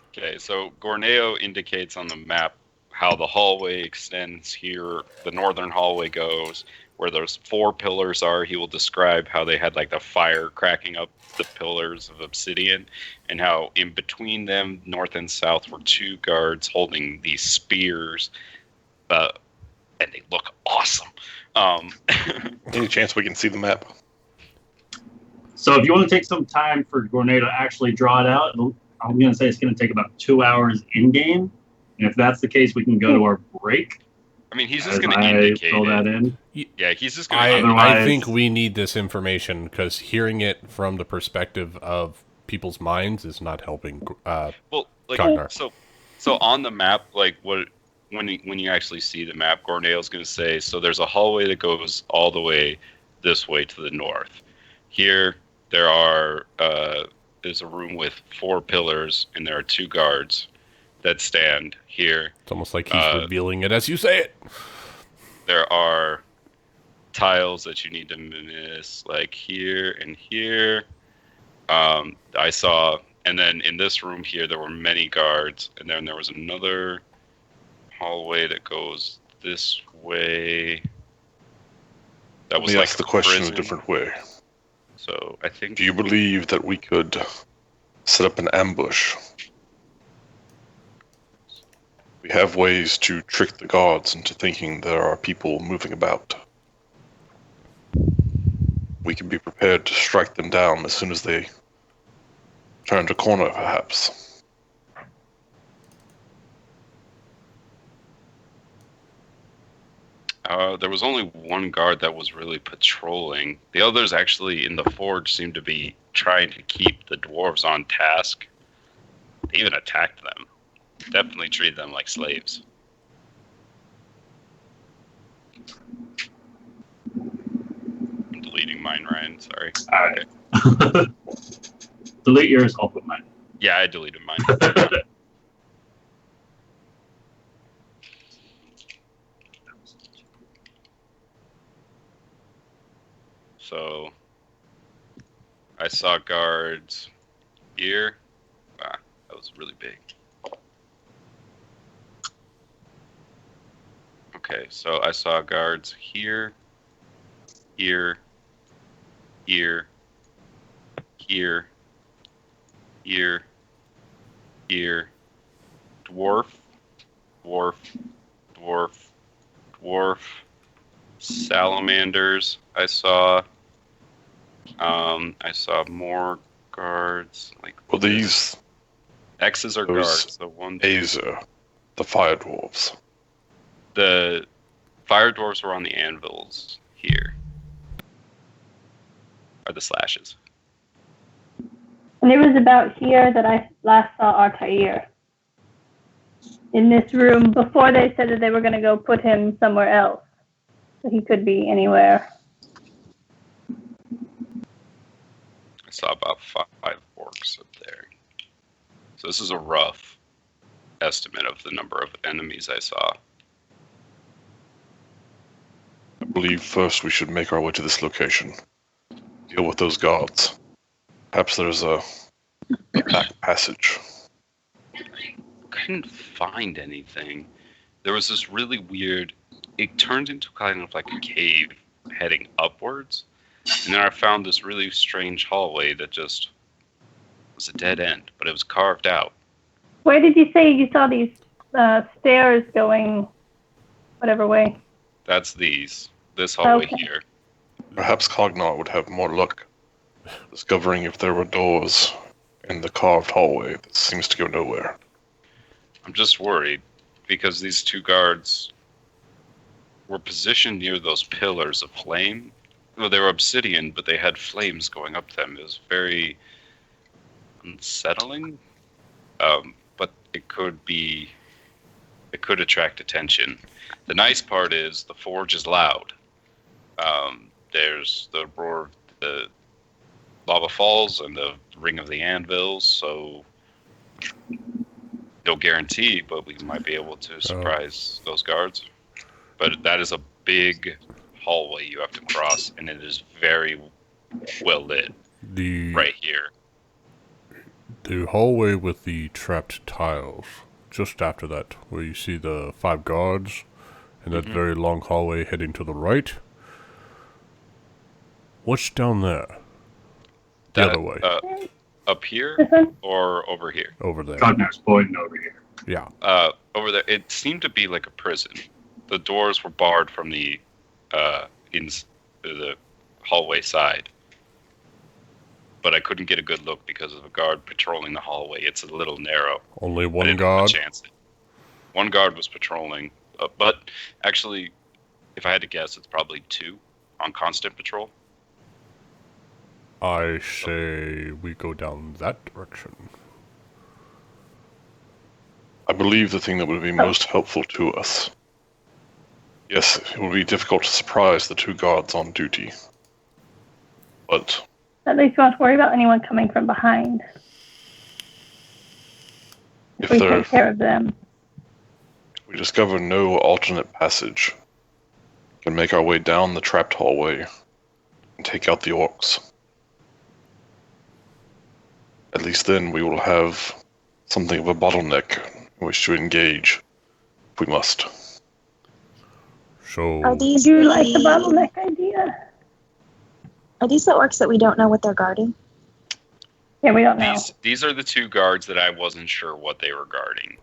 Okay, so Gorneo indicates on the map how the hallway extends here. The northern hallway goes where those 4 pillars are. He will describe how they had like the fire cracking up the pillars of obsidian, and how in between them, north and south, were 2 guards holding these spears, and they look awesome. Any chance we can see the map? So if you want to take some time for Gorneo to actually draw it out, I'm going to say it's going to take about 2 hours in-game. And if that's the case, we can go to our break. I mean, he's just going to indicate fill that it. in. Yeah, he's just going to I think we need this information, because hearing it from the perspective of people's minds is not helping Cognar. So on the map, like when you actually see the map, Gorneo's going to say, so there's a hallway that goes all the way this way to the north. Here there's a room with 4 pillars, and there are 2 guards that stand here. It's almost like he's revealing it as you say it. There are tiles that you need to miss, like here and here. I saw, and then in this room here, there were many guards, and then there was another hallway that goes this way. That was Let me like ask the question prison. a different way. So I think. Do you believe that we could set up an ambush? We have ways to trick the guards into thinking there are people moving about. We can be prepared to strike them down as soon as they turn a corner, perhaps. There was only 1 guard that was really patrolling. The others actually in the forge seemed to be trying to keep the dwarves on task. They even attacked them. Definitely treated them like slaves. I'm deleting mine, Ryan. Sorry. Okay. Delete yours, I'll put mine. Yeah, I deleted mine. So, I saw guards here. Wow, that was really big. Okay, so I saw guards here, here, here, here, here, here, dwarf, dwarf, dwarf, dwarf, salamanders. I saw more guards. Like, Well, these X's are guards. The one, Azer, the fire dwarves. the fire dwarves were on the anvils here. Are the slashes. And it was about here that I last saw Altair. In this room, before they said that they were going to go put him somewhere else. So he could be anywhere. I saw about 5 orcs up there. So this is a rough estimate of the number of enemies I saw. I believe first we should make our way to this location. Deal with those guards. Perhaps there's a back passage. Couldn't find anything. There was this really weird. It turned into kind of like a cave heading upwards, and then I found this really strange hallway that just was a dead end, but it was carved out. Where did you say you saw these stairs going whatever way? That's this hallway Okay. here. Perhaps Cognar would have more luck discovering if there were doors in the carved hallway that seems to go nowhere. I'm just worried because these 2 guards were positioned near those pillars of flame. Well, they were obsidian, but they had flames going up them. It was very unsettling. But it could attract attention. The nice part is the forge is loud. There's the roar of the lava falls and the ring of the anvils, so no guarantee, but we might be able to surprise those guards. But that is a big hallway you have to cross, and it is very well lit right here. The hallway with the trapped tiles, just after that, where you see the 5 guards, and that very long hallway heading to the right. What's down there? The other way. Up here or over here? Over there. Cognar's pointing over here. Yeah. Over there. It seemed to be like a prison. The doors were barred from the hallway side. But I couldn't get a good look because of a guard patrolling the hallway. It's a little narrow. Only one guard? One guard was patrolling. But actually, if I had to guess, it's probably 2 on constant patrol. I say we go down that direction. I believe the thing that would be most helpful to us. Yes, it would be difficult to surprise the 2 guards on duty. But at least you don't have to worry about anyone coming from behind. if we take care of them. We discover no alternate passage, we can make our way down the trapped hallway and take out the orcs. At least then we will have something of a bottleneck in which to engage if we must. So, Are these do you like the bottleneck idea? Are these the orcs that we don't know what they're guarding? Yeah, we don't know. These are the 2 guards that I wasn't sure what they were guarding.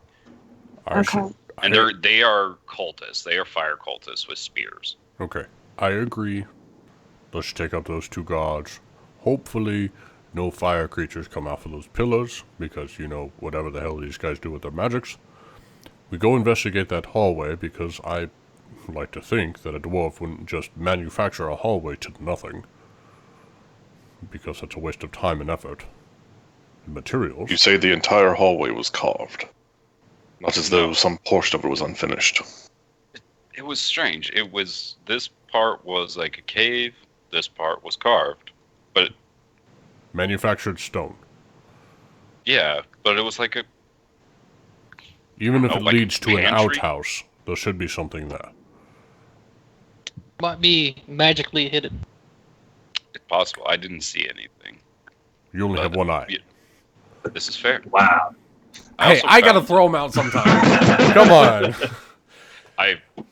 Okay. And they are cultists. They are fire cultists with spears. Okay. I agree. Let's take out those 2 guards. Hopefully, no fire creatures come out of those pillars, because, whatever the hell these guys do with their magics. We go investigate that hallway, because I like to think that a dwarf wouldn't just manufacture a hallway to nothing. Because that's a waste of time and effort. And materials. You say the entire hallway was carved. Not as though some portion of it was unfinished. It was strange. This part was like a cave, this part was carved. But manufactured stone. Yeah, but it was like a... Even if it leads to an outhouse, there should be something there. Might be magically hidden. It's possible. I didn't see anything. You only have one eye. Yeah, this is fair. Wow. I gotta throw him out sometime. Come on.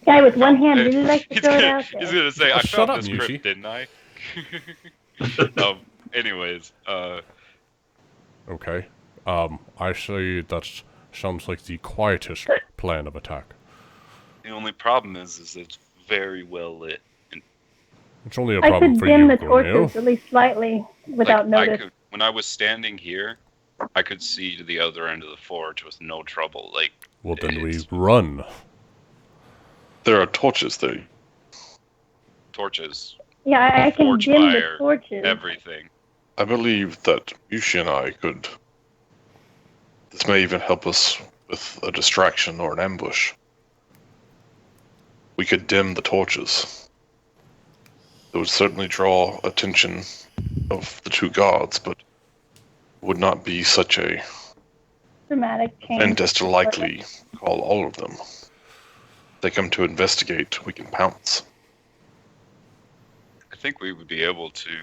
Guy with one hand really likes to throw it out there. He's gonna say, I shut found up, this Yushi. crypt, didn't I? Anyways, Okay. I say that sounds like the quietest plan of attack. the only problem is it's very well lit. And It's only a I problem could for dim you, the Corneo. torches at least slightly without notice. when I was standing here, I could see to the other end of the forge with no trouble. Well, then we run. There are torches there. Torches, Yeah, I can forge dim fire, the torches. everything. I believe that Yushi and I could... This may even help us with a distraction or an ambush. We could dim the torches. It would certainly draw attention of the 2 guards, but would not be such a Dramatic change. event as to likely call all of them. If they come to investigate, we can pounce. I think we would be able to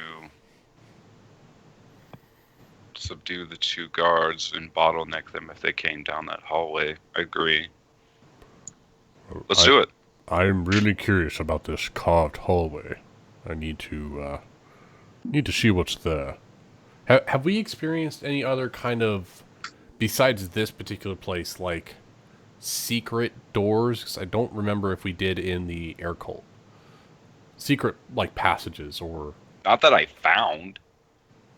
subdue the 2 guards and bottleneck them if they came down that hallway. I agree. Let's do it. I'm really curious about this carved hallway. I need to see what's there. Have we experienced any other kind of, besides this particular place, like secret doors? 'Cause I don't remember if we did in the air cult. Secret, like, passages or... Not that I found.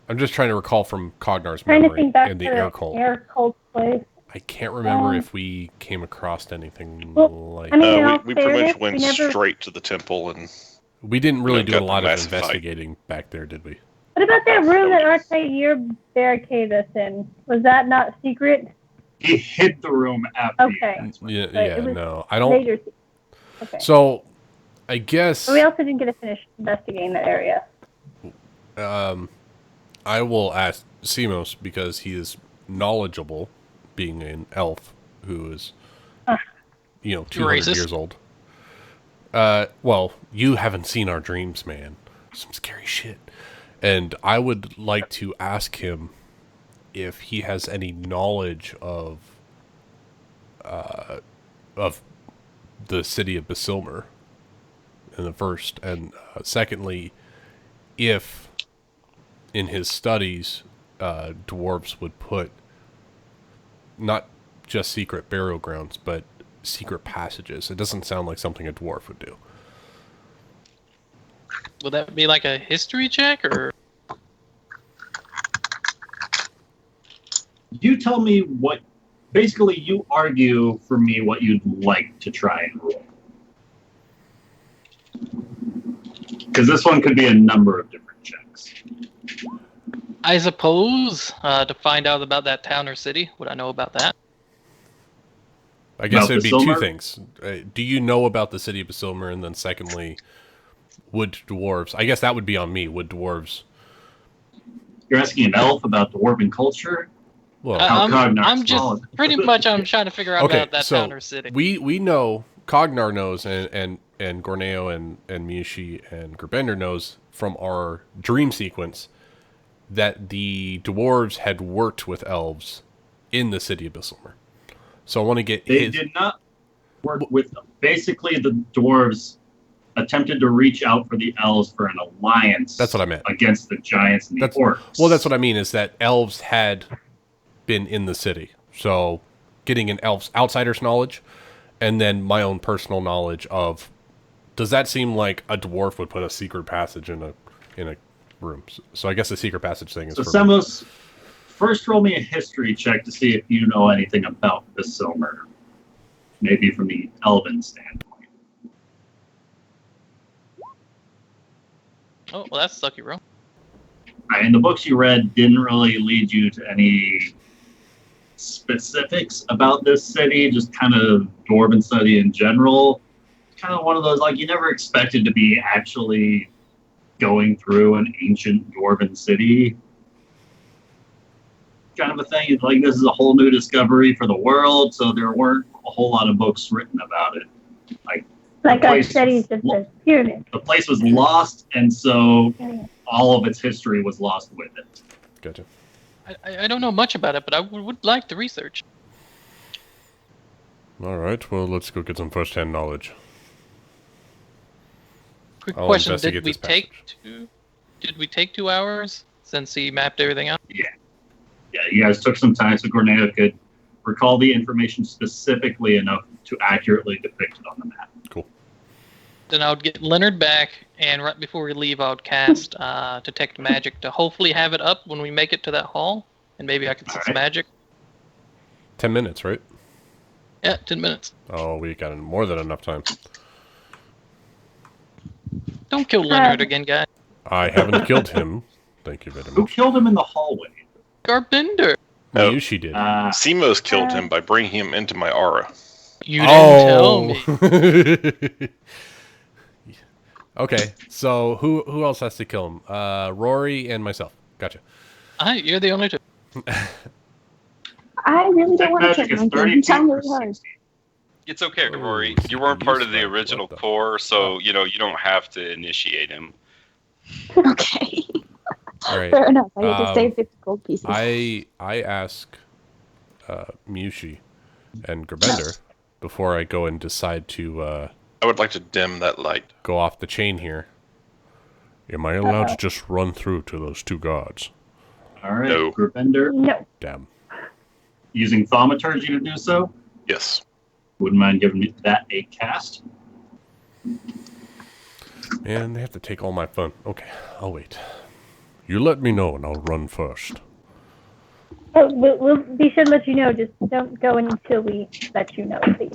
I'm just trying to recall from Cognar's Trying to memory think back in the to air cult. Air cult place. I can't remember if we came across anything like. I mean, in all We pretty fairness, much went we never- straight to the temple, and We didn't really do a got the lot of massive fight. investigating back there, did we? What about that room that Artair barricaded us in? Was that not secret? He hid the room after Okay. you guys went. Yeah, it was no, I don't. Later. Okay. So, I guess But we also didn't get to finish investigating that area. I will ask Simos because he is knowledgeable, being an elf who is, 200 Racist. years old. Well, you haven't seen our dreams, man. Some scary shit. And I would like to ask him if he has any knowledge of the city of Basilmer in the first, and secondly, if in his studies dwarves would put not just secret burial grounds, but secret passages. It doesn't sound like something a dwarf would do. Would that be like a history check, or? You tell me what. Basically, you argue for me what you'd like to try and roll. Because this one could be a number of different checks. I suppose to find out about that town or city. Would I know about that? I guess About it'd be Basilmer? two things. Do you know about the city of Basilmer? And then secondly, would dwarves... I guess that would be on me. Would dwarves... You're asking an elf about dwarven culture? Well, How Cognar's I'm just knowledge. pretty much. I'm trying to figure out okay, about that so town or city. we know, Cognar knows, and Gorneo and Miushi and Gerbender knows from our dream sequence that the dwarves had worked with elves in the city of Basilmer. So I want to get They his... did not work with them. Basically, the dwarves attempted to reach out for the elves for an alliance. That's what I meant. Against the giants and the orcs. Well, that's what I mean, is that elves had been in the city. So getting an elf's outsider's knowledge, and then my own personal knowledge of... Does that seem like a dwarf would put a secret passage in a room? So I guess the secret passage thing is So for me. Semos, first roll me a history check to see if you know anything about Basilmer. Maybe from the elven standpoint. Oh, well, that's sucky, bro. I mean, the books you read didn't really lead you to any specifics about this city, just kind of dwarven study in general. Kind of one of those, like, you never expected to be actually going through an ancient dwarven city. Kind of a thing. Like, this is a whole new discovery for the world, so there weren't a whole lot of books written about it. Like I place- said, he's just a pyramid. The place was lost, and so all of its history was lost with it. Gotcha. I don't know much about it, but I would like to research. All right, well, let's go get some first-hand knowledge. Quick I'll question: investigate this Did we take 2 hours since he mapped everything out? Yeah, you guys took some time so Gorneo could recall the information specifically enough to accurately depict it on the map. Cool. Then I would get Leonard back, and right before we leave, I would cast Detect Magic to hopefully have it up when we make it to that hall, and maybe I could see some magic. 10 minutes, right? Yeah, 10 minutes. Oh, we got more than enough time. Don't kill Leonard again, guys. I haven't killed him. Thank you very Who much. killed him in the hallway? Garbender. You, she did. Simos killed him by bringing him into my aura. You didn't tell me. Okay, so who else has to kill him? Rory and myself. Gotcha. You're the only two. I really don't want to Magic kill is him. 30 He's trying feet really per hard. 60. It's okay, Oh, Rory. super You weren't part of the useful. original What the- core, so you don't have to initiate him. Okay. All right. Fair enough. I had to Um, save 50 gold pieces. I ask Miushi and Gerbender before I go and decide to I would like to dim that light. go off the chain here. Am I allowed to just run through to those two gods? All right, No. Groupender, No. Damn. using thaumaturgy to do so. Yes. Wouldn't mind giving me that a cast. Man, they have to take all my fun. Okay, I'll wait. You let me know and I'll run first. Oh, we'll be sure to let you know. Just don't go until we let you know, please.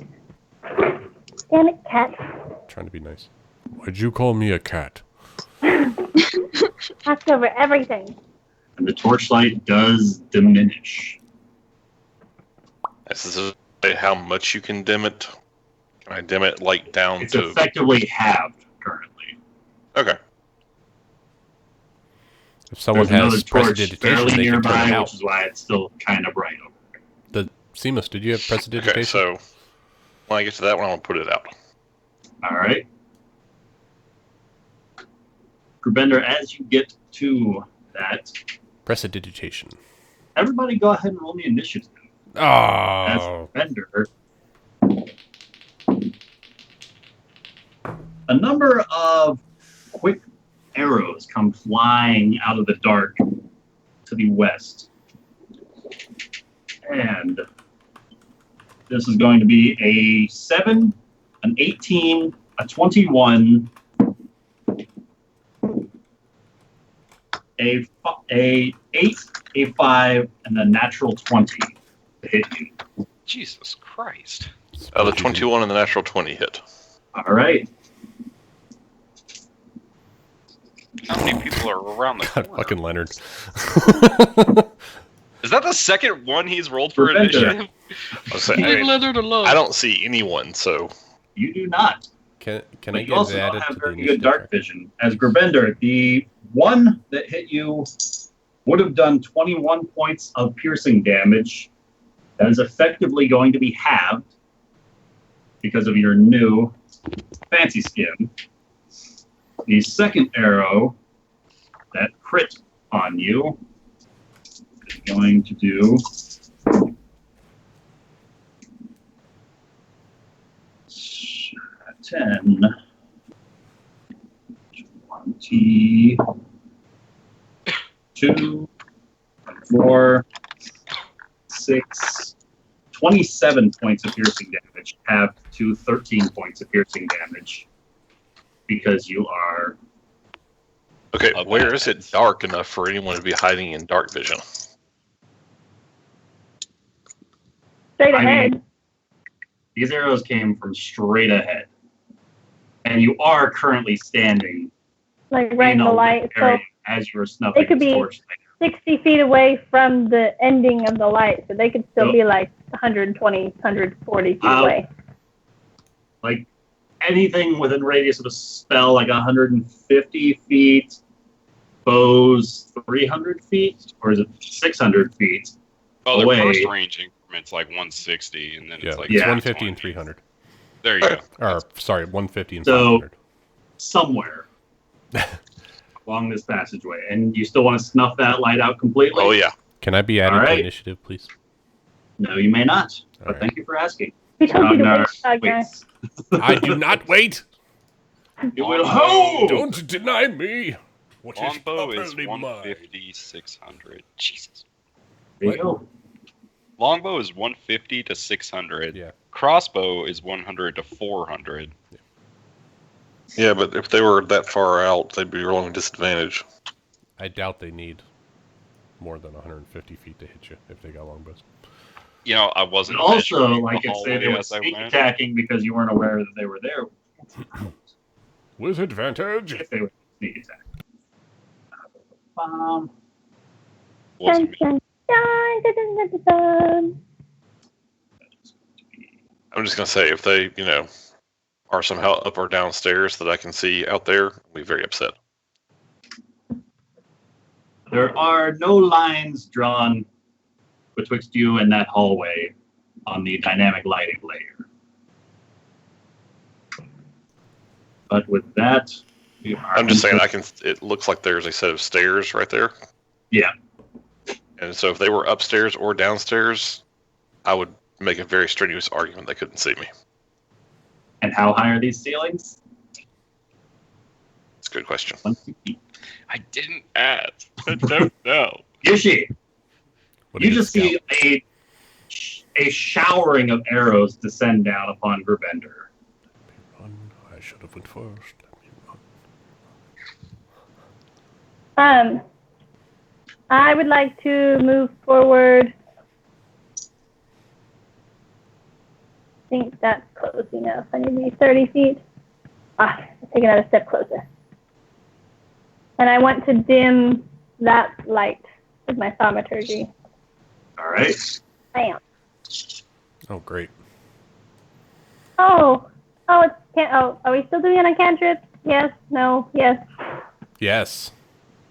Damn it, cat. Trying to be nice. Why'd you call me a cat? Knocks over everything. And the torchlight does diminish. This is how much you can dim it. Can I dim it like down It's to? effectively halved currently. Okay. If someone There's another has torch prestidigitation, fairly they can turn nearby, it out. which is why it's still kind of bright over there. Seamus, did you have prestidigitation? Okay, so when I get to that one, I'm going to put it out. All right. Grubender, as you get to that, Prestidigitation. everybody go ahead and roll me initiative. Oh. As Grubender, a number of quick arrows come flying out of the dark to the west. And this is going to be a 7, an 18, a 21, a 8, a 5, and a natural 20 to hit you. Jesus Christ. The 21 and the natural 20 hit. All right. How many people are around the God, corner? fucking Leonard. Is that the second one he's rolled for Grubender. initiative? Leave Leonard alone. I don't see anyone, so You do not. Can But I you get also added don't have to the very good initiative dark track? vision. As Grubender, the one that hit you would have done 21 points of piercing damage. That is effectively going to be halved because of your new fancy skin. The second arrow that crit on you is going to do 10, 22, 4, 6, 27 points of piercing damage, halved to 13 points of piercing damage because you are. okay. Okay. Where is it dark enough for anyone to be hiding in dark vision? Straight I ahead. mean, these arrows came from straight ahead. And you are currently standing Like right in the a light. So area as you were snuffing It could this be- torch. 60 feet away from the ending of the light. So they could still So- be like 120, 140 feet away. Like anything within radius of a spell, like 150 feet, bows 300 feet, or is it 600 feet? Oh, Away. their first range increment's like 160, and then Yeah, it's like it's Yeah. 150 and 220. 300. There you go. Or, sorry, 150 and So- 500. Somewhere along this passageway. And you still want to snuff that light out completely? Oh yeah. Can I be added All to right. initiative, please? No, you may not. All But right. thank you for asking. We told you to Ragnar wait, Ragnar. waits. I do not wait! You will hold! Don't deny me! What is Longbow is properly mine? 150, 600. Jesus. There you go. Longbow is 150 to 600. Yeah. Crossbow is 100 to 400. Yeah, but if they were that far out, they'd be rolling disadvantage. I doubt they need more than 150 feet to hit you if they got longbows. You know, I And wasn't also, measuring like the if say they hallway were as I sneak went. attacking because you weren't aware that they were there, With advantage! if they were sneak attack. Wasn't me. Dun, dun, dun, dun, dun, dun. I'm just gonna say if they, are somehow up or downstairs that I can see out there, I'll be very upset. There are no lines drawn betwixt you and that hallway on the dynamic lighting layer. But with that, we are I'm just saying it looks like there's a set of stairs right there. Yeah. And so if they were upstairs or downstairs, I would make a very strenuous argument they couldn't see me. And how high are these ceilings? It's a good question. 150. I didn't ask. I don't know. Yoshi, What you is just it, see a showering of arrows descend down upon Grubender. Run. I should have went first. Let me run. I would like to move forward. I think that's close enough. I need to be 30 feet. I'll take another step closer. And I want to dim that light with my thaumaturgy. All right. Bam. Oh, great. Oh, are we still doing it on cantrip? Yes, no, yes. Yes.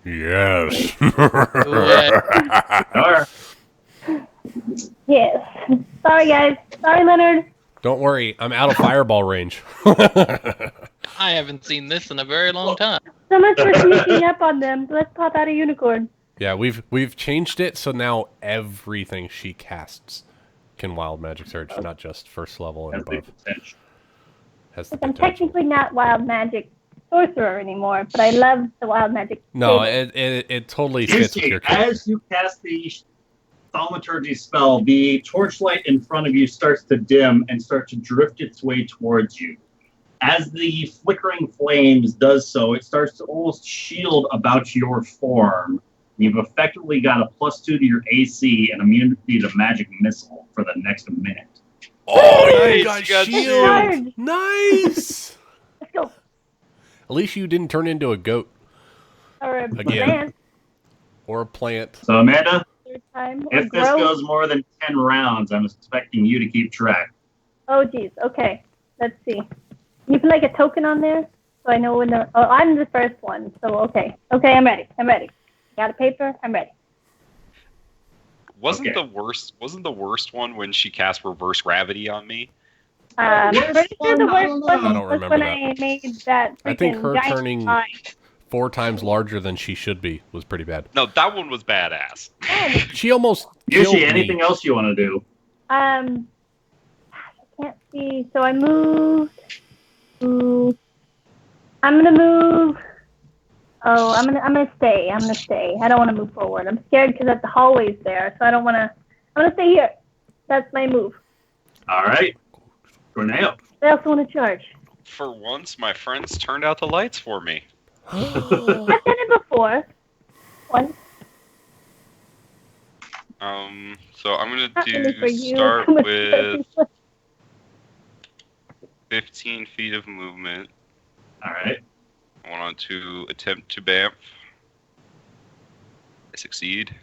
Yes. Yeah. Yes. Sorry, guys. Sorry, Leonard. Don't worry, I'm out of fireball range. I haven't seen this in a very long time. So much for sneaking up on them. Let's pop out a unicorn. Yeah, we've changed it so now everything she casts can wild magic surge, not just first level and above. Has the I'm potential. technically not wild magic sorcerer anymore, but I love the wild magic. No, table. it totally fits with your character. As you cast the thaumaturgy spell, the torchlight in front of you starts to dim and start to drift its way towards you. As the flickering flames does so, it starts to almost shield about your form. You've effectively got a +2 to your AC and immunity to magic missile for the next minute. Oh, Nice, you got you got shield! shield. Nice! Let's go. At least you didn't turn into a goat Or a Again. plant. or a plant. So, Amanda, Third time. Or if this grow. goes more than 10 rounds, I'm expecting you to keep track. Oh, geez. Okay. Let's see. You put like a token on there, so I know when the. Oh, I'm the first one. So okay. Okay, I'm ready. Got a paper. I'm ready. Wasn't Okay. the worst one when she cast reverse gravity on me? Yes, Pretty sure the worst one I don't was remember when that. I made that I think freaking her giant turning eye. 4 times larger than she should be was pretty bad. No, that one was badass. She almost killed Yushi, me. anything else you want to do? I can't see. So I moved. Ooh. I'm gonna move. Oh, I'm gonna stay. I don't want to move forward. I'm scared because the hallway's there, so I don't want to. I'm gonna stay here. That's my move. All right. Corneo. I also want to charge. For once, my friends turned out the lights for me. I've done it before. Once. So I'm gonna Not really for you. start Too much with pressure. 15 feet of movement. All right. I want to attempt to bamf. I succeed.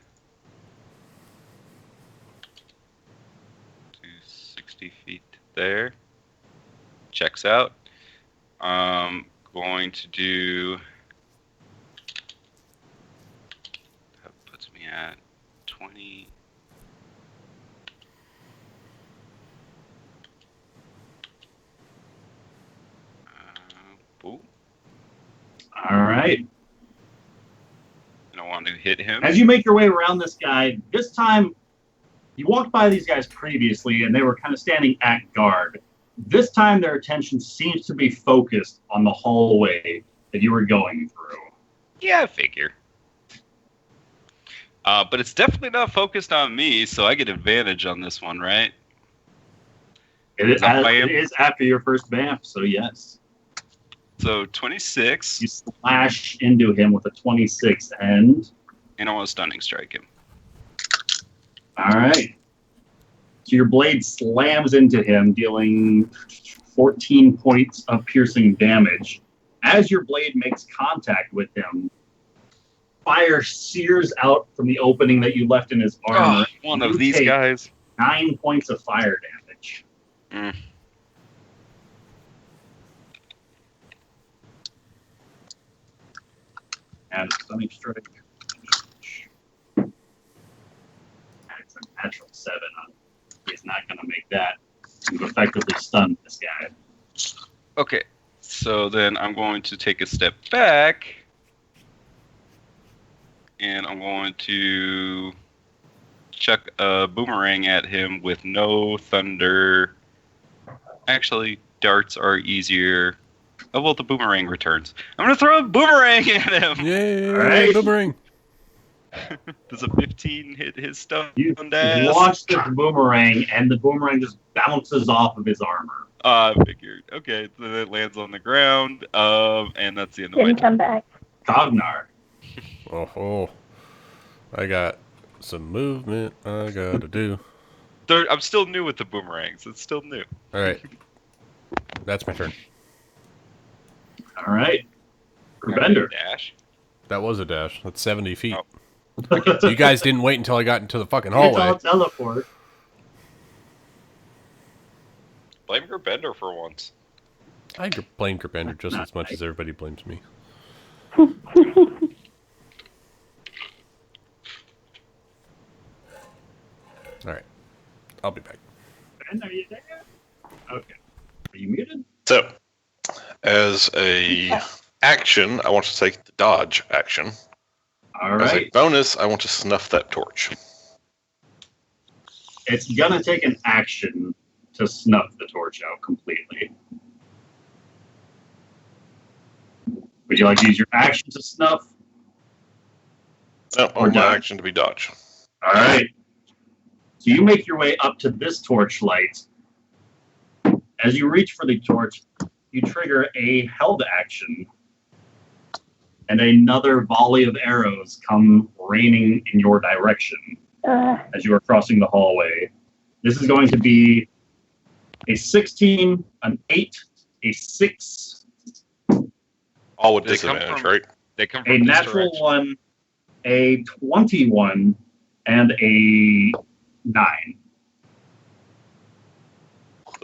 To 60 feet there. Checks out. Going to do. That puts me at 20. Boom. All right. And I want to hit him. As you make your way around this guy, this time you walked by these guys previously and they were kind of standing at guard. This time their attention seems to be focused on the hallway that you were going through. Yeah, I figure. But it's definitely not focused on me, so I get advantage on this one, right? It is, that it is after your first BAMF, so yes. So 26, You slash into him with a 26 and... and I want to stunning strike him. All right. So your blade slams into him, dealing 14 points of piercing damage. As your blade makes contact with him, fire sears out from the opening that you left in his armor. One You of these take guys. 9 points of fire damage. Mm. And stunning strike. It's a natural 7 on. He's not going to make that. You've effectively stunned this guy. Okay, so then I'm going to take a step back, and I'm going to chuck a boomerang at him with no thunder. Actually, darts are easier. Oh, well, the boomerang returns. I'm going to throw a boomerang at him! Yay! All right. Boomerang. Does a 15 hit his stunned You ass? launch the boomerang, and the boomerang just bounces off of his armor. I figured. Okay, so it lands on the ground, and that's the end of my Didn't turn. come back. Cognar. Oh. I got some movement I gotta do. I'm still new with the boomerangs. It's still new. All right. That's my turn. All right. Bender. Dash. That was a dash. That's 70 feet. Oh. You guys didn't wait until I got into the fucking It's hallway. all teleport. Blame Bender for once. I blame Gripender just as much as everybody blames me. Alright. I'll be back. Ben, are you there? Okay. Are you muted? So, as a action, I want to take the dodge action. All As a right. bonus, I want to snuff that torch. It's gonna take an action to snuff the torch out completely. Would you like to use your action to snuff? No, Or or my dodge. action to be dodge. All right. So you make your way up to this torchlight. As you reach for the torch, you trigger a held action, and another volley of arrows come raining in your direction as you are crossing the hallway. This is going to be a 16, an 8, a 6, All with They come disadvantage, from- right? They come from a this natural direction. 1, a 21, and a 9.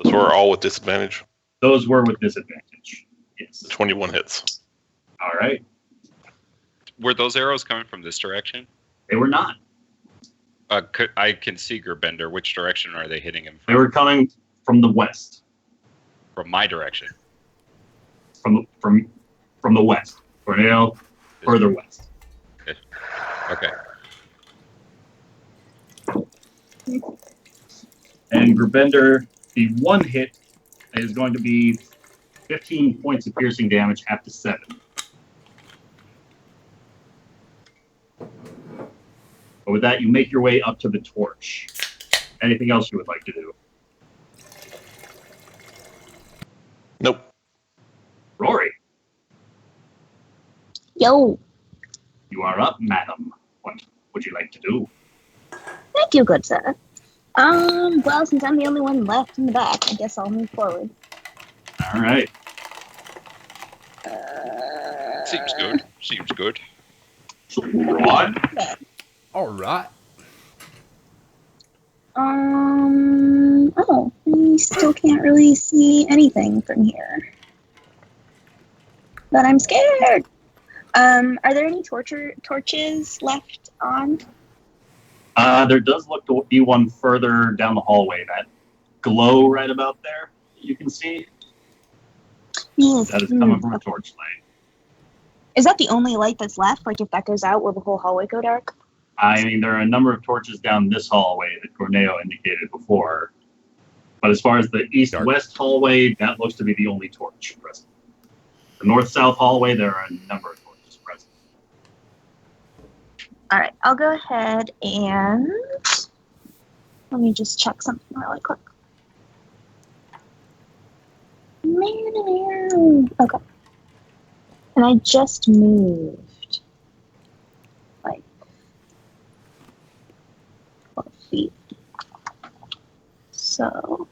Those were all with disadvantage. Those were with disadvantage. Yes. 21 hits. All right. Were those arrows coming from this direction? They were not. I can see Bender. Which direction are they hitting him They from? were coming from the west. From my direction. From the west. Cornell, further west. Okay. And Grabender, the one hit is going to be 15 points of piercing damage after 7. But with that, you make your way up to the torch. Anything else you would like to do? Nope. Rory, Yo, you are up, madam. What would you like to do? thank you, good sir. Well, since I'm the only one left in the back, I guess I'll move forward. All right. Seems good. Seems good. What? Alright. Oh, I still can't really see anything from here. But I'm scared. Are there any torches left on? There does look to be one further down the hallway. That glow right about there, you can see. Yes. That is coming from a torchlight. Is that the only light that's left? Like, if that goes out, will the whole hallway go dark? I mean, there are a number of torches down this hallway that Corneo indicated before. But as far as the east-west hallway, that looks to be the only torch present. The north-south hallway, there are a number of torches present. All right, I'll go ahead and let me just check something really quick. Okay. And I just moved like 12 feet. So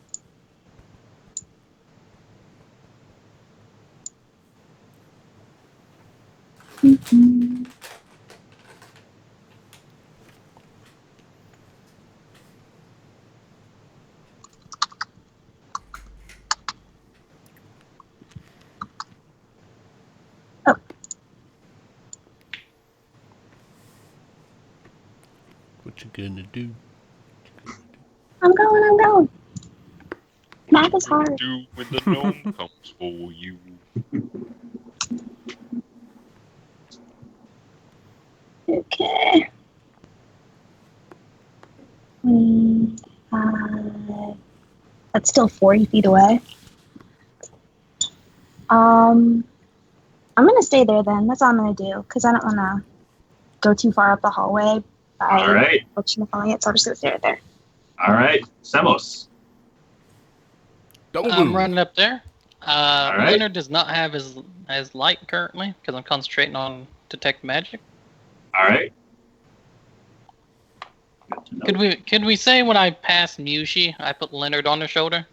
What you gonna do? I'm going. Math is hard. Do when the gnome comes for you. Okay. That's still 40 feet away. I'm gonna stay there then. That's all I'm gonna do because I don't want to go too far up the hallway by All right. falling it. So I'm just gonna stay right there. All right. Semos. Double I'm move. running up there. right. Leonard does not have his light currently because I'm concentrating on detect magic. All right. Could we say when I passed Mushi, I put Leonard on the shoulder?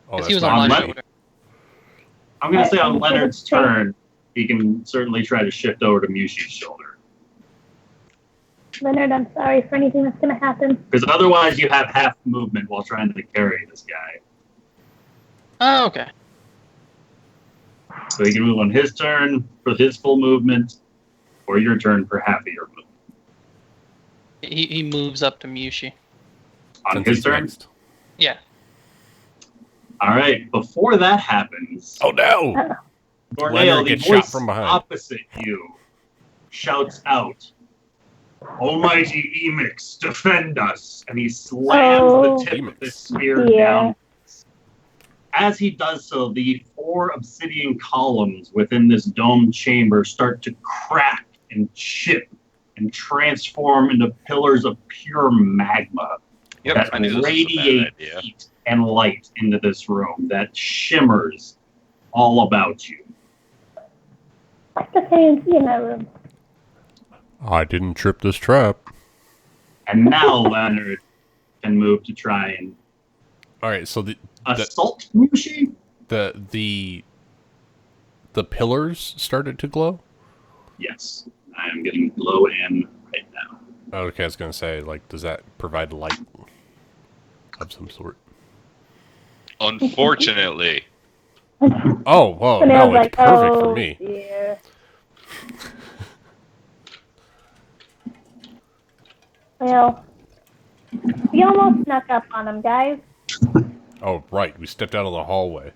Oh, Because he was not on my Leonard. shoulder. I'm going to say on Leonard's turn, he can certainly try to shift over to Mushi's shoulder. Leonard, I'm sorry for anything that's going to happen. Because otherwise you have half movement while trying to carry this guy. Oh, okay. So he can move on his turn for his full movement, or your turn for half of your movement. He moves up to Mushi. On Since his he's turn? next. Yeah. All right, before that happens, Oh no! Gornale, Leonard the gets shot voice from behind. opposite you, shouts out, "Almighty Emix, defend us!" And he slams the tip of this spear down. As he does so, the 4 obsidian columns within this domed chamber start to crack and chip and transform into pillars of pure magma that I knew this was a bad radiate idea. heat and light into this room that shimmers all about you. I still can't even see in that room. I didn't trip this trap. And now Leonard can move to try and All right, so the assault Mushi? the pillars started to glow. Yes, I am getting glow in right now. Okay, I was gonna say, like, does that provide light of some sort? Unfortunately. Oh, well, And I no, was it's perfect for oh, me. Dear. Well, we almost snuck up on him, guys. Oh, right, we stepped out of the hallway.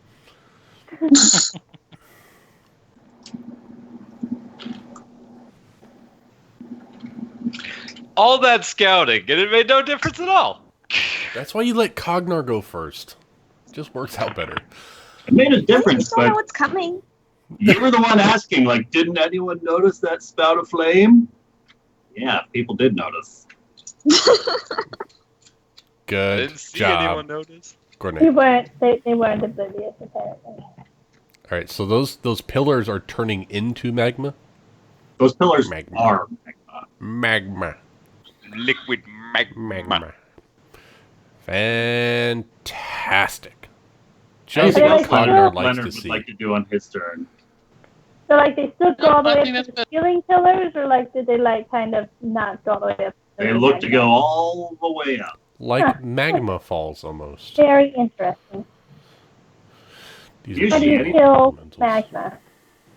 All that scouting, and it made no difference at all. That's why you let Cognar go first. It just works out better. It made a I difference, just don't know but what's coming. you were the one asking, like, didn't anyone notice that spout of flame? Yeah, people did notice. Good I didn't see job, anyone notice. Grenade. They weren't oblivious, apparently. All right, so those pillars are turning into magma. Those pillars Magma. are magma. Magma. Liquid magma. Fantastic. Just Anything what else Cognar likes Leonard to would see. like to do on his turn? So, like, they still go all the I way think up to that's the ceiling pillars, or, like, did they, like, kind of not go all the way up? They look to go all the way up. Like magma falls almost. Very interesting. These Usually How do you any- kill elementals. magma?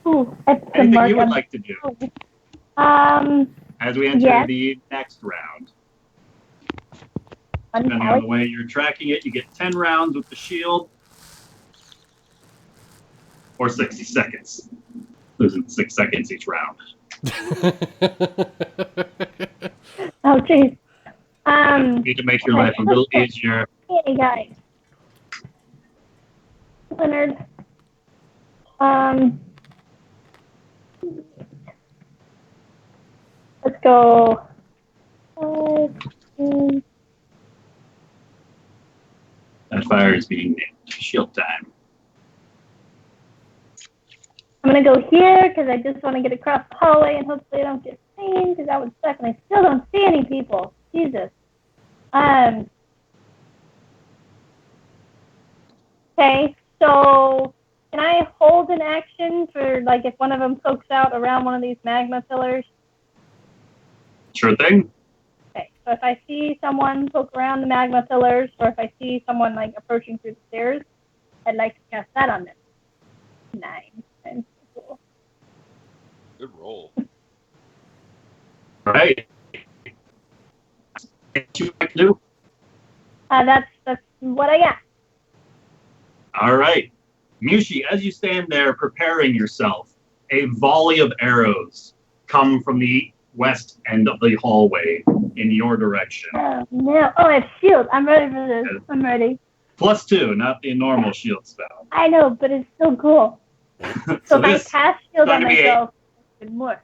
Ooh, that's the Anything mark you would on- like to do as we enter Yes. the next round? on Depending on the way you're tracking it, you get 10 rounds with the shield. Or 60 seconds. Losing 6 seconds each round. Oh, jeez. Need to make your life a little easier. Hey, guys. Leonard. Let's go. 15. That fire is being named. Shield time. I'm gonna go here because I just want to get across the hallway and hopefully I don't get seen because that would suck and I still don't see any people. Jesus. Okay, so can I hold an action for like if one of them pokes out around one of these magma pillars? Sure thing. Okay, so if I see someone poke around the magma pillars or if I see someone like approaching through the stairs, I'd like to cast that on them. 9. Cool. Good roll. All right. What you like to do? That's what I got. All right. Mushi, as you stand there preparing yourself, a volley of arrows come from the west end of the hallway in your direction. Oh, no. Oh, I have shield. I'm ready for this. I'm ready. +2, not the normal shield spell. I know, but it's still cool. So if I this cast shield is on gonna be myself, even more.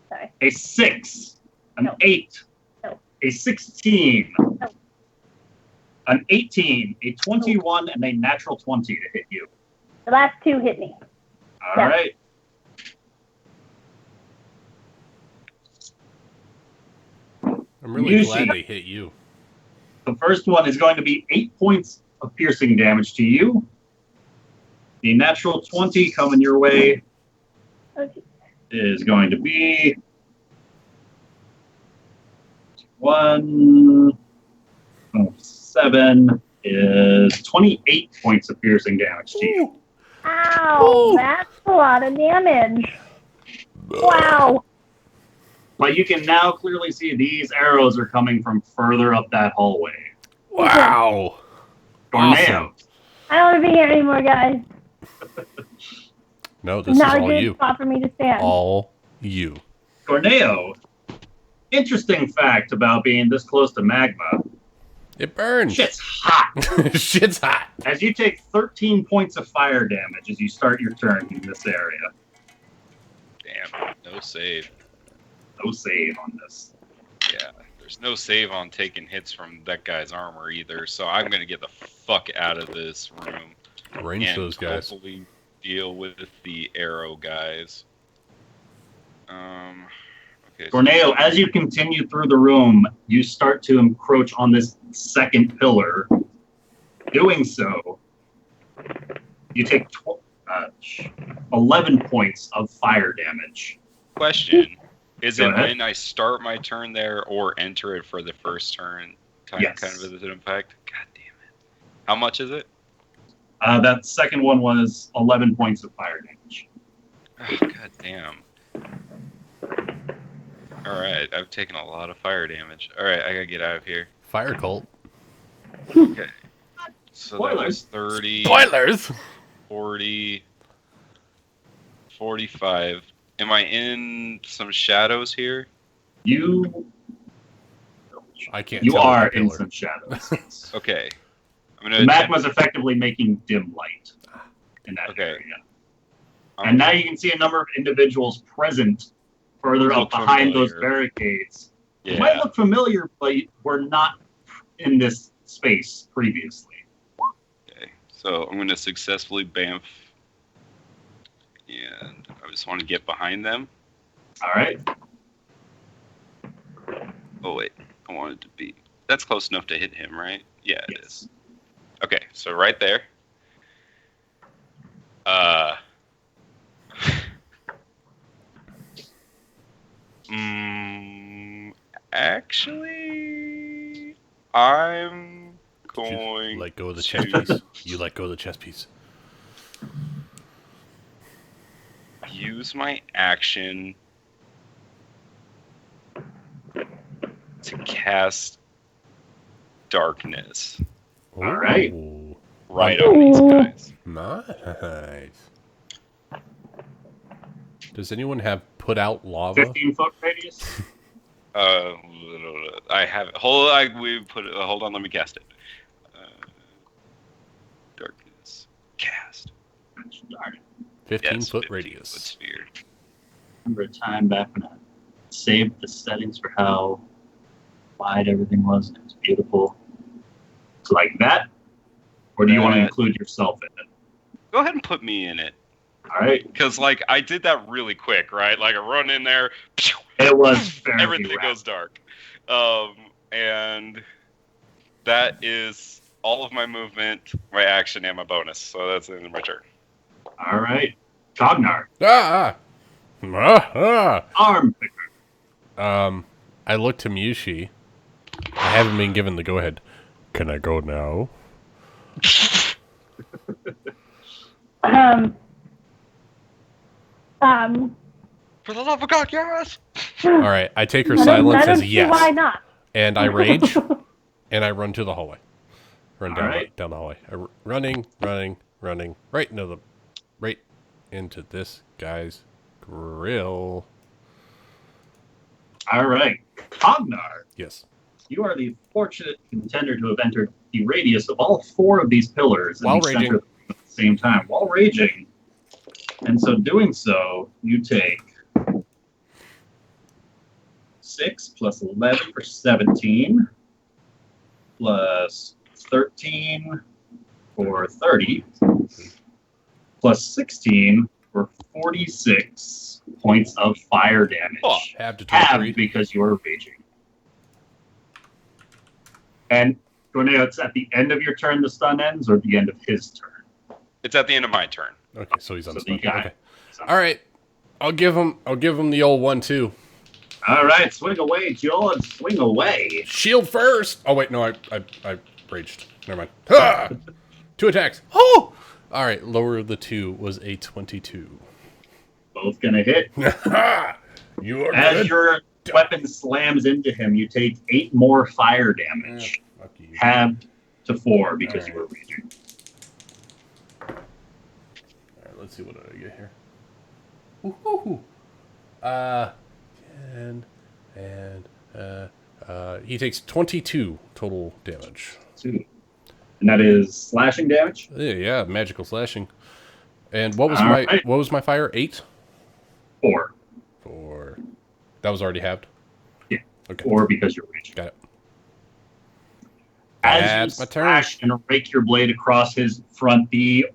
Sorry. a 6, an No. 8, No. a 16, No. an 18, a 21, and a natural 20 to hit you. The last 2 hit me. All Yeah. right. I'm really glad they hit you. The first one is going to be 8 points of piercing damage to you. The natural 20 coming your way is going to be 7 is 28 points of piercing damage to you. Ow, that's a lot of damage. Wow. But you can now clearly see these arrows are coming from further up that hallway. Wow. Corneo. Awesome. I don't want to be here anymore, guys. No, this Not is a all good you. spot for me to stand. All you. Corneo. Interesting fact about being this close to magma. It burns. Shit's hot. Shit's hot. As you take 13 points of fire damage as you start your turn in this area. Damn, no save. No save on this. Yeah, there's no save on taking hits from that guy's armor either, so I'm going to get the fuck out of this room. Range and those guys. Hopefully deal with the arrow guys. Okay. Corneo, as you continue through the room, you start to encroach on this second pillar. Doing so, you take 11 points of fire damage. Question. Is Go it ahead. when I start my turn there or enter it for the first turn? Yes. Kind of as an impact? God damn it. How much is it? That second one was 11 points of fire damage. Oh, God damn. Alright, I've taken a lot of fire damage. Alright, I gotta get out of here. Fire cult. Okay. So that was Spoilers. 30, Spoilers. 40, 45. Am I in some shadows here? You I can't you tell with are the in pillar. some shadows. Okay. I'm The gonna magma's effectively making dim light in that Okay. area. And now you can see a number of individuals present further up Look behind those familiar. barricades. Yeah. It might look familiar, but were not in this space previously. Okay, so I'm going to successfully bamf, and I just want to get behind them. All right. Oh wait, I wanted to be. That's close enough to hit him, right? Yeah, it is. Okay, so right there. Actually, I'm going. You let go of the to- chess piece. You let go of the chess piece. Use my action to cast darkness All right. Ooh, right on these guys. nice. Does anyone have put out lava? 15-foot radius. I have it. Hold on. Let me cast it. Darkness cast. Darn it. 15-foot 15-foot radius. sphere. Remember a time back when I saved the settings for how wide everything was. It was beautiful. So like that? Or do you want to include yourself in it? Go ahead and put me in it. All right. Because, I did that really quick, right? Like, I run in there, It was fairly everything rapid. goes dark. And that is all of my movement, my action, and my bonus. So that's the end of my turn. All right. Cognar. Arm picker. I look to Mushi. I haven't been given the go-ahead. Can I go now? For the love of God, yes! All right, I take her Let silence him as see yes. Why not? And I rage, and I run to the hallway. Run down, Alright. down the hallway. Running, right into this guy's grill. All right. Cognar. Yes. You are the fortunate contender to have entered the radius of all 4 of these pillars While in the raging. center at the same time, while raging. And so doing so, you take 6 plus 11 for 17, plus 13 for 30, plus 16 for 46 points of fire damage. Halved to 23. Halved because you are raging. And Corneo, it's at the end of your turn the stun ends, or at the end of his turn? It's at the end of my turn. Okay, so he's on So the you got Okay. it. So- All right. I'll give him the old 1-2. All right, swing away, George. Swing away. Shield first. Oh wait, no, I raged. Never mind. Ah! 2 attacks. Oh! All right, lower of the 2 was a 22. Both gonna hit. You are As good. your weapon slams into him, you take 8 more fire damage, Fuck you. halved to 4 because All you were raging. All right, let's see what I get here. Woo-hoo-hoo. 10 and he takes 22 total damage. 2. And that is slashing damage? Yeah, magical slashing. And what was All my right. what was my fire? 8? 4. 4. That was already halved. Yeah. Okay. 4 because you're raging. Got it. As That's you my turn. slash and rake your blade across his front, the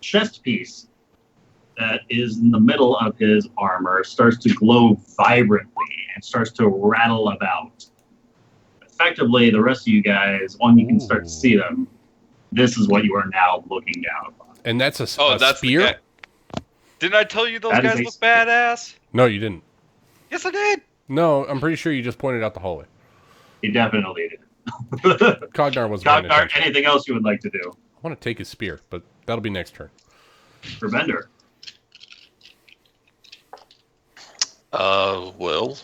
chest piece that is in the middle of his armor starts to glow vibrantly and starts to rattle about. Effectively, the rest of you guys, when you can start to see them, this is what you are now looking down upon. And that's a That's spear? the guy. Didn't I tell you those That is guys a look spear. badass? No, you didn't. Yes, I did. No, I'm pretty sure you just pointed out the hallway. He definitely did. Cognar wasn't paying Cognar, attention. anything else you would like to do? I want to take his spear, but that'll be next turn. For Bender. Well,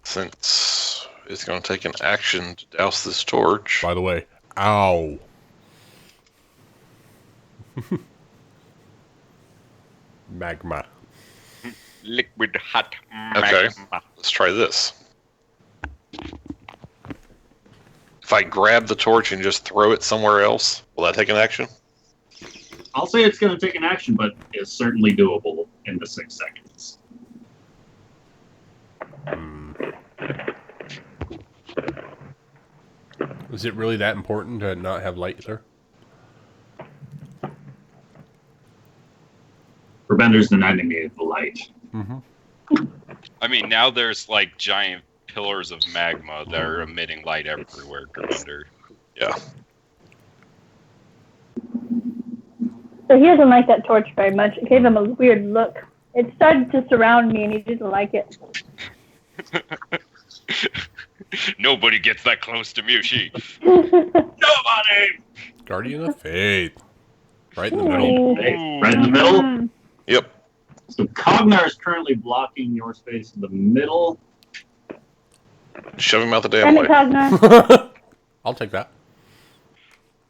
since it's going to take an action to douse this torch, By the way, ow. Magma. Liquid hot Okay. magma. let's try this. If I grab the torch and just throw it somewhere else, will that take an action? I'll say it's going to take an action, but it's certainly doable in the 6 seconds. Is it really that important to not have light there? For Bender's the enemy of the light. Mm-hmm. I mean, now there's like giant pillars of magma that are emitting light everywhere, Commander. Yeah. So he doesn't like that torch very much. It gave him a weird look. It started to surround me, and he didn't like it. Nobody gets that close to Mushi. Nobody! Guardian of Faith. Right in the middle. Hey, right in the middle. Yep. So Cognar is currently blocking your space in the middle. Shove him out the damn Damn it, way. Cognar. I'll take that.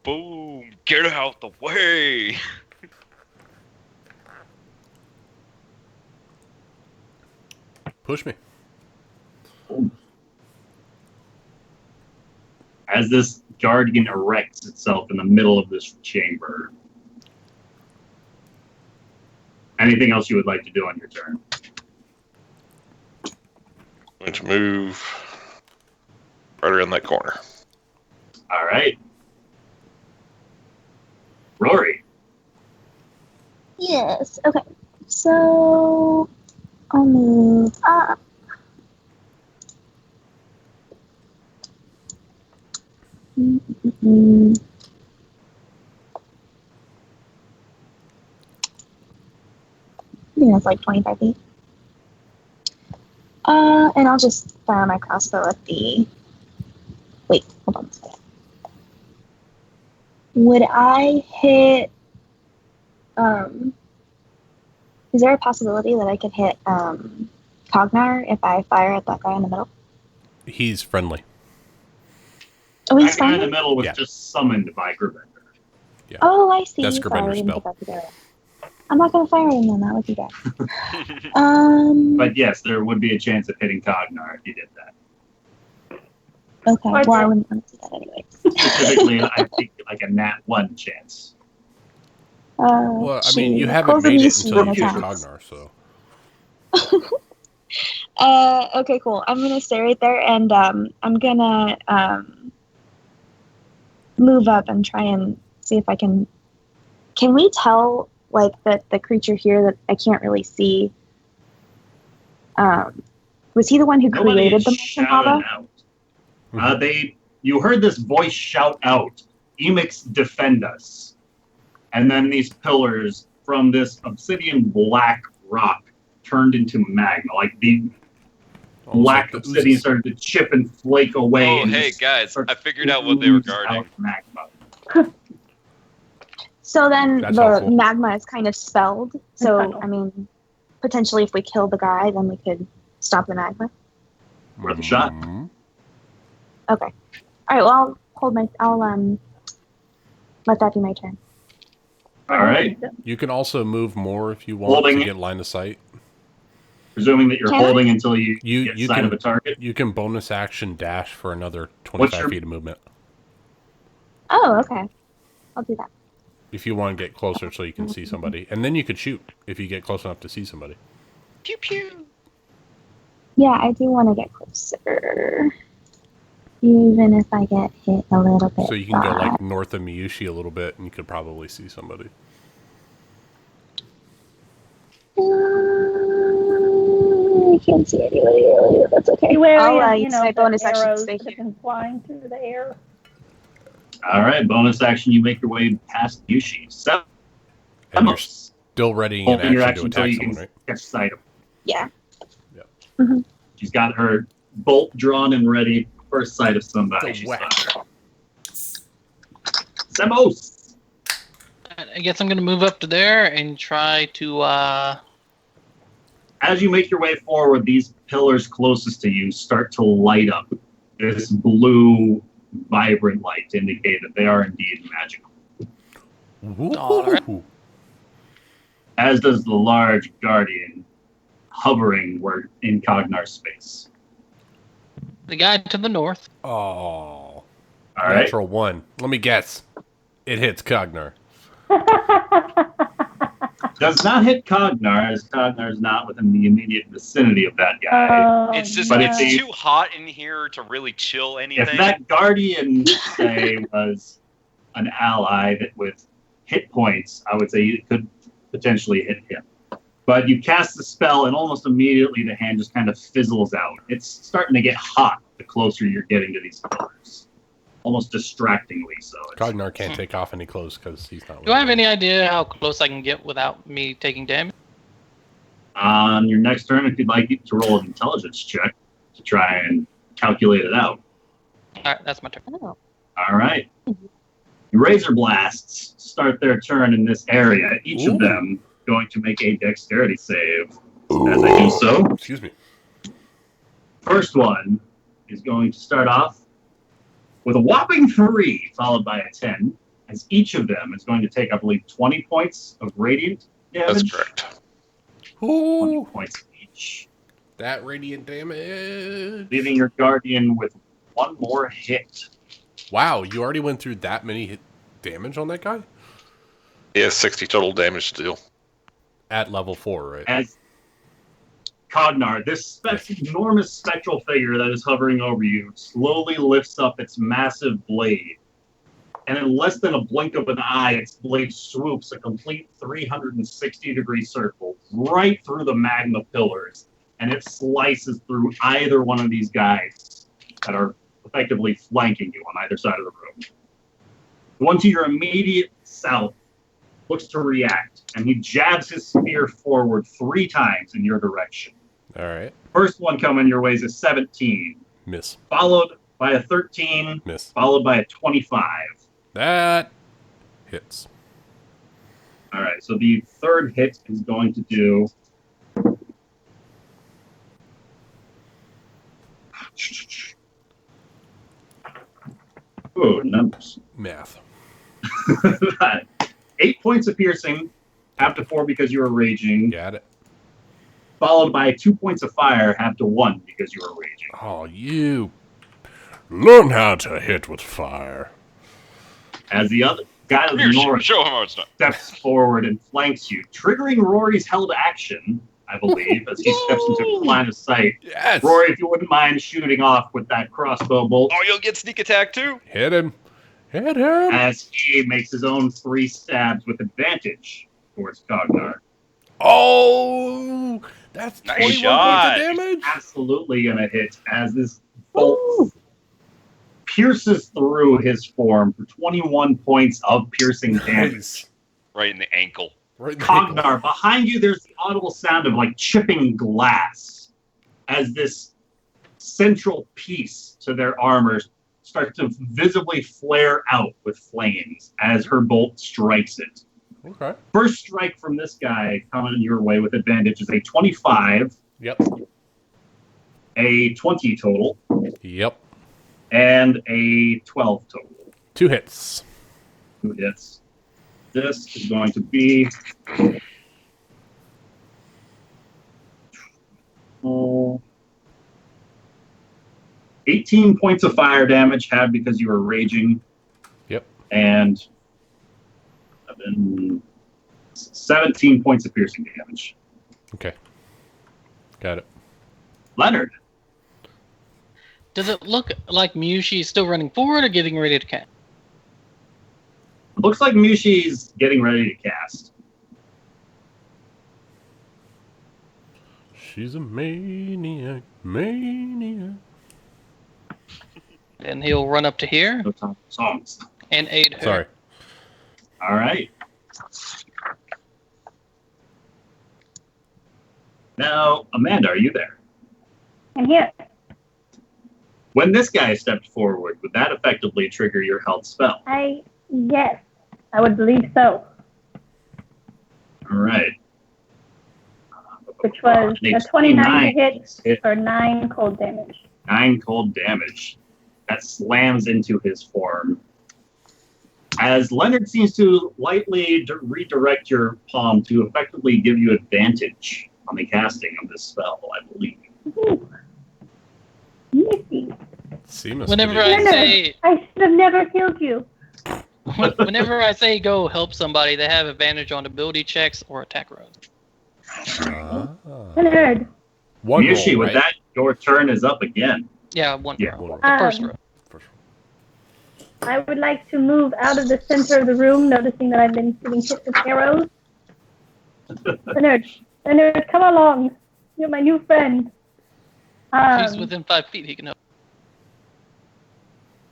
Boom! Get out the way! Push me. As this guardian erects itself in the middle of this chamber. Anything else you would like to do on your turn? Going to move right around that corner. All right. Rory. Yes. Okay. So I'll move up. Mm-mm-mm. I think that's like 25 feet. And I'll just fire my crossbow at the. Wait, hold on a second. Would I hit? Is there a possibility that I could hit Cognar if I fire at that guy in the middle? He's friendly. Oh, he's That guy in the fine. middle was Yeah. just summoned by Gravender. Oh, I see. That's Sorry, Grabender's I didn't spell. put that together. I'm not gonna fire him then. That would be bad. But yes, there would be a chance of hitting Cognar if you did that. Okay. Well, I wouldn't want to do that anyway. Specifically, I think like a nat 1 chance. Well, I mean, you shoot. haven't Close made it these until you attacks. hit Cognar, so. Okay, cool. I'm gonna stay right there, and I'm gonna move up and try and see if I can. Can we tell like that the creature here that I can't really see? Was he the one who Nobody created is the molten shouting lava? out. You heard this voice shout out, "Emix, defend us!" And then these pillars from this obsidian black rock turned into magma, like the black obsidian started to chip and flake away. Oh, and hey just guys, start I figured out what they were to ooze guarding. out magma. So then That's the helpful. magma is kind of spelled. So, I mean, potentially if we kill the guy, then we could stop the magma. Worth a shot. Okay. All right, well, I'll let that be my turn. All right. You can also move more if you want to get line of sight. Presuming that you're Can I? holding until you get sight can, of a target. You can bonus action dash for another 25 feet of movement. Oh, okay. I'll do that. If you want to get closer so you can see somebody. And then you could shoot if you get close enough to see somebody. Pew pew. Yeah, I do want to get closer. Even if I get hit a little bit. So you can go like north of Miyushi a little bit and you could probably see somebody. I can't see anybody really, but that's okay. I'll use my bonus action to arrows stay that have here. been flying through the air. All right, bonus action. You make your way past Yushi. And you're still readying an your action to action until attack you can someone, right? catch sight of her. Yeah. She's got her bolt drawn and ready. First sight of somebody. She's whack. Semos. I guess I'm gonna move up to there and try to. As you make your way forward, these pillars closest to you start to light up. This blue, vibrant light to indicate that they are indeed magical. Ooh. As does the large guardian hovering in Cognar's space. The guy to the north. Oh. All right. Natural 1. Let me guess. It hits Cognar. Does not hit Cognar, as Cognar is not within the immediate vicinity of that guy. It's just But it's if too hot in here to really chill anything. If that guardian, say, was an ally that with hit points, I would say you could potentially hit him. But you cast the spell, and almost immediately the hand just kind of fizzles out. It's starting to get hot the closer you're getting to these pillars. Almost distractingly so. Cognar can't take off any clothes because he's not. Do I have any idea how close I can get without me taking damage? On your next turn, if you'd like to roll an intelligence check to try and calculate it out. All right, that's my turn. Oh. All right. Razor blasts start their turn in this area. Each of them going to make a dexterity save. As they do so, excuse me. First one is going to start off with a whopping 3, followed by a 10, as each of them is going to take, I believe, 20 points of radiant damage. That's correct. 20 points each. That radiant damage. Leaving your guardian with one more hit. Wow, you already went through that many damage on that guy? He has 60 total damage to deal. At level 4, right? As Cognar, this enormous spectral figure that is hovering over you, slowly lifts up its massive blade. And in less than a blink of an eye, its blade swoops a complete 360-degree circle right through the magma pillars. And it slices through either one of these guys that are effectively flanking you on either side of the room. The one to your immediate south looks to react, and he jabs his spear forward 3 times in your direction. All right. First one coming your way is a 17. Miss. Followed by a 13. Miss. Followed by a 25. That hits. All right, so the third hit is going to do... Oh, numbers. Math. 8 points of piercing, half to 4 because you were raging. Got it. Followed by 2 points of fire, half to 1 because you were raging. Oh, you learn how to hit with fire. As the other guy to the Here, north show him how it's done. steps forward and flanks you, triggering Rory's held action, I believe, as he steps into line of sight. Yes. Rory, if you wouldn't mind shooting off with that crossbow bolt, Oh, you'll get sneak attack too. Hit him. Hit him. as he makes his own 3 stabs with advantage towards Cognar. Oh, That's Nice 21 shot. points of damage. Absolutely gonna hit as this bolt pierces through his form for 21 points of piercing damage. Nice. Right in the ankle. Right in the ankle. Cognar, behind you, there's the audible sound of like chipping glass as this central piece to their armor starts to visibly flare out with flames as her bolt strikes it. Okay. First strike from this guy coming your way with advantage is a 25, Yep. a 20 total, Yep. and a 12 total. 2 hits. 2 hits. This is going to be 18 points of fire damage had because you were raging. Yep. And 17 points of piercing damage. Okay. Got it. Leonard. Does it look like Mushi is still running forward or getting ready to cast? Looks like Mushi's getting ready to cast. She's a maniac. Maniac. And he'll run up to here Songs. and aid her. Sorry. All right. Now, Amanda, are you there? I'm here. When this guy stepped forward, would that effectively trigger your health spell? Yes, I would believe so. All right. Which was And a 29 to hit for 9 cold damage. 9 cold damage. That slams into his form. As Leonard seems to lightly redirect your palm to effectively give you advantage on the casting of this spell, I believe. Ooh. Nifty. Seamless. Whenever I say I should have never killed you. whenever I say go help somebody, they have advantage on ability checks or attack rolls. Leonard. One Mushi, roll, with right? that, your turn is up again. Yeah, one. Yeah. One roll. The first row. First roll. I would like to move out of the center of the room, noticing that I've been getting hit with arrows. Leonard, come along. You're my new friend. He's within 5 feet. He can help.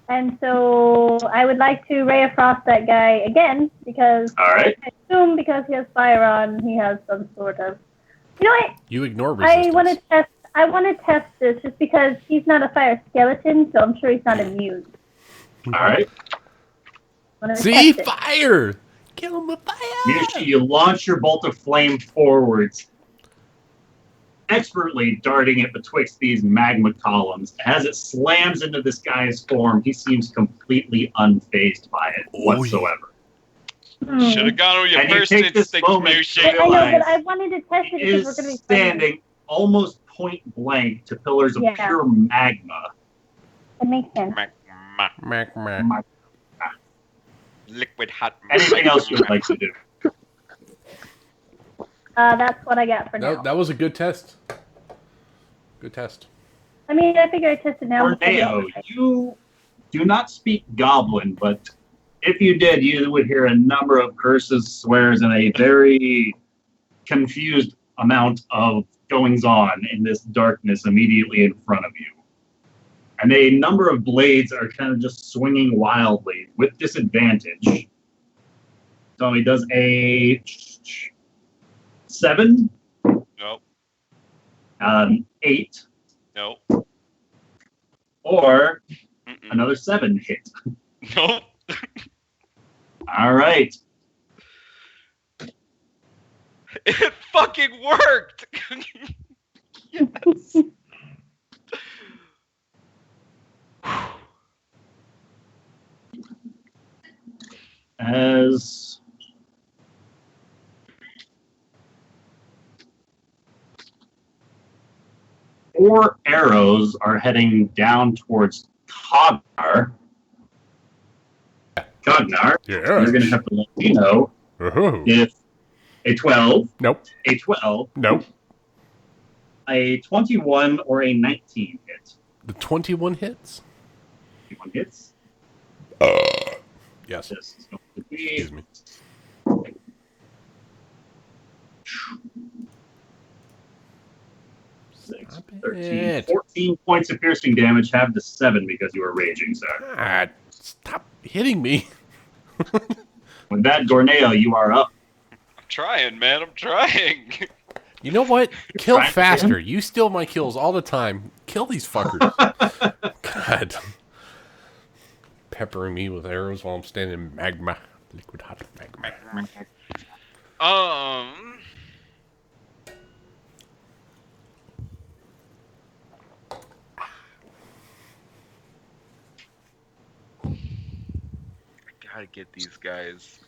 And so I would like to Ray of Frost that guy again, because All right. I assume because he has fire on, he has some sort of... You know what? You ignore resistance. I want to test this just because he's not a fire skeleton, so I'm sure he's not immune. All right. See? Fire! Kill him with fire! Mushi, you launch your bolt of flame forwards, expertly darting it betwixt these magma columns. As it slams into this guy's form, he seems completely unfazed by it whatsoever. Should have gone with your And you first take this instinct, moment Mushi. to I know, realize but I wanted to test it He because is we're going to be standing almost point blank to pillars of Yeah. pure magma. It makes sense. Mac, mac. Liquid hot. Anything else you would like to do? That's what I got for now. That was a good test. Good test. I mean, I figure I tested now. Corneo, you do not speak Goblin, but if you did, you would hear a number of curses, swears, and a very confused amount of goings-on in this darkness immediately in front of you. And a number of blades are kind of just swinging wildly with disadvantage. Tell me, does a 7? Nope. 8? Nope. Or Mm-mm. another 7 hit? Nope. All right. It fucking worked. Yes. As four arrows are heading down towards Cognar. Cognar, Yeah. you're going to have to let me know if a 12, Nope. a 12, Nope. a 21, or a 19 hit. The 21 hits? 21 hits. Yes. This is going to be Excuse me. 13, 14 points of piercing damage, halved to 7 because you were raging, sir. God, stop hitting me. With that, Gorneo, you are up. I'm trying, man. I'm trying. You know what? Kill Trying to faster. You steal my kills all the time. Kill these fuckers. God. Peppering me with arrows while I'm standing in magma. Liquid hot magma. I gotta get these guys.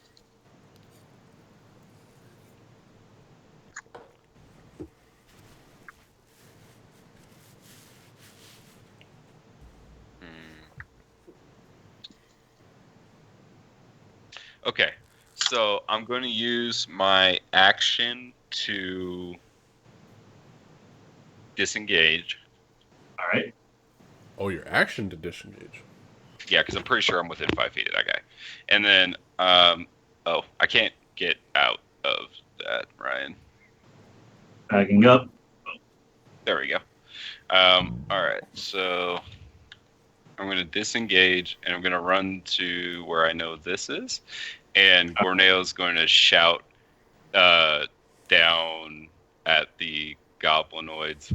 Okay, so I'm going to use my action to disengage. All right. Oh, your action to disengage. Yeah, because I'm pretty sure I'm within 5 feet of that guy. And then, oh, I can't get out of that, Ryan. Backing up. There we go. All right, so I'm going to disengage, and I'm going to run to where I know this is. And Gorneo's going to shout down at the goblinoids.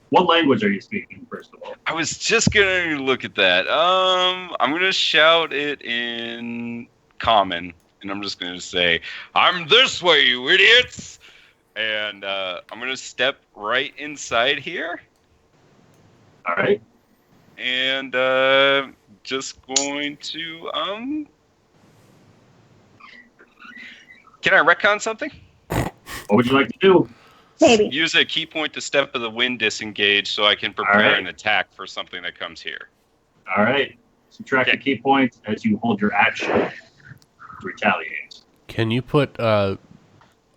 What language are you speaking, first of all? I was just going to look at that. I'm going to shout it in common, and I'm just going to say, "I'm this way, you idiots!" And I'm going to step right inside here. All right. And just going to can I retcon something? What would you like to do? Maybe. Use a key point to step of the wind disengage so I can prepare an attack for something that comes here. All right. Subtract the key points as you hold your action to retaliate. Can you put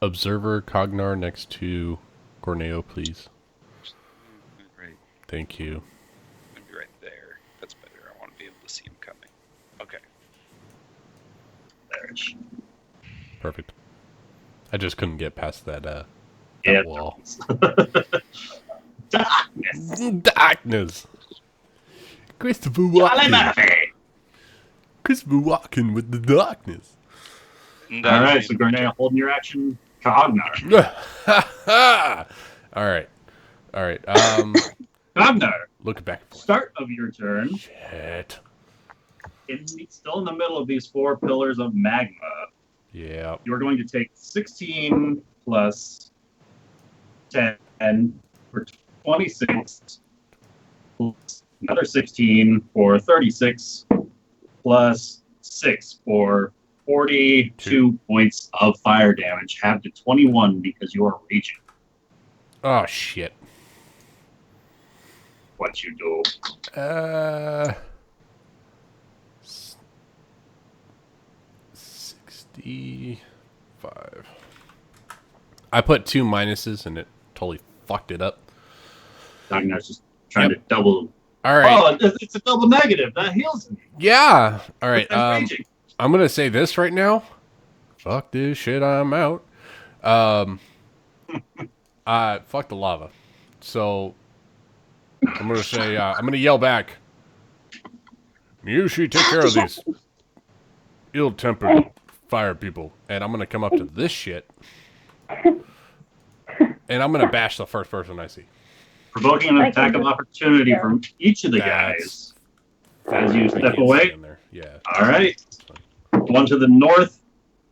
Observer Cognar next to Gorneo, please? Right. Thank you. Maybe right there. That's better. I want to be able to see him coming. Okay. There. Perfect. I just couldn't get past that wall. Darkness. Christopher Walken. Christopher Walken with the darkness. All right, so Gorneo holding your action, Cognar. All right. Cognar. Look back. Start of your turn. Shit. Still in the middle of these 4 pillars of magma. Yeah. You are going to take 16 plus 10 for 26, plus another 16 for 36, plus 6 for 42 points of fire damage, halved to 21 because you are raging. Oh, shit. What you do? 65. I put 2 minuses and it totally fucked it up. Cognar's just trying to double. All right. Oh, it's a double negative. That heals me. Yeah. All right. I'm going to say this right now. Fuck this shit. I'm out. Fuck the lava. So I'm going to say, I'm going to yell back. Miyoshi, take care of these ill-tempered fire people. And I'm going to come up to this shit. And I'm going to bash the first person I see. Provoking an attack of opportunity from each of the guys. As you step away. Yeah. All right. One to the north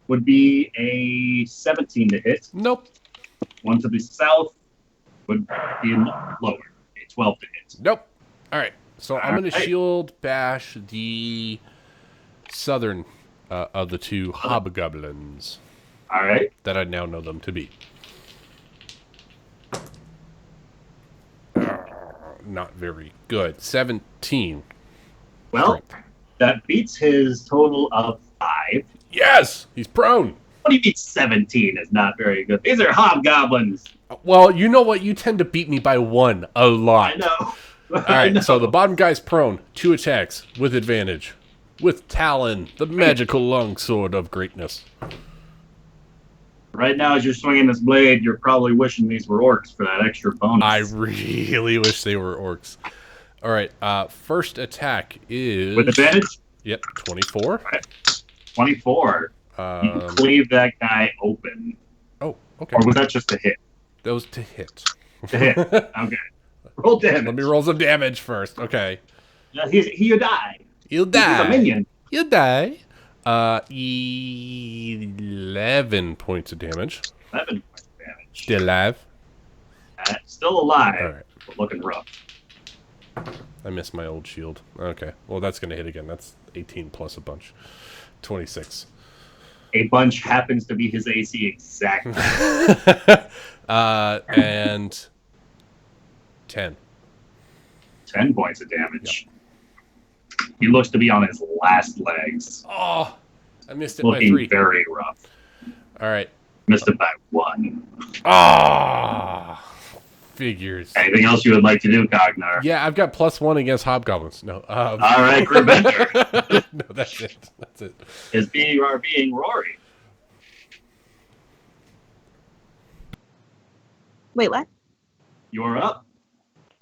would be a 17 to hit. Nope. One to the south would be lower, a 12 to hit. Nope. All right. So I'm going to shield bash the southern of the 2 hobgoblins. All right. That I now know them to be. Not very good. 17. Well, that beats his total of 5. Yes! He's prone. What do you mean 17 is not very good? These are hobgoblins. Well, you know what? You tend to beat me by 1 a lot. I know. All right, so the bottom guy's prone. 2 attacks with advantage. With Talon, the magical longsword of greatness. Right now, as you're swinging this blade, you're probably wishing these were orcs for that extra bonus. I really wish they were orcs. All right, first attack is... With advantage? Yep, 24. All right. 24. You cleave that guy open. Oh, okay. Or was that just a hit? That was to hit. To hit. Okay. Roll damage. Let me roll some damage first. Okay. You die. You'll die. He's a minion. You'll die. 11 points of damage. 11 points of damage. Still alive. Still alive. All right. But looking rough. I missed my old shield. Okay. Well, that's going to hit again. That's 18 plus a bunch. 26. A bunch happens to be his AC exactly. And 10. 10 points of damage. Yep. He looks to be on his last legs. Oh, I missed it by looking 3. Very rough. All right. Missed it by 1. Ah, figures. Anything else you would like to do, Cognar? Yeah, I've got +1 against hobgoblins. No. All right, Grimender. No, that's it. That's it. His BR being Rory. Wait, what? You're up.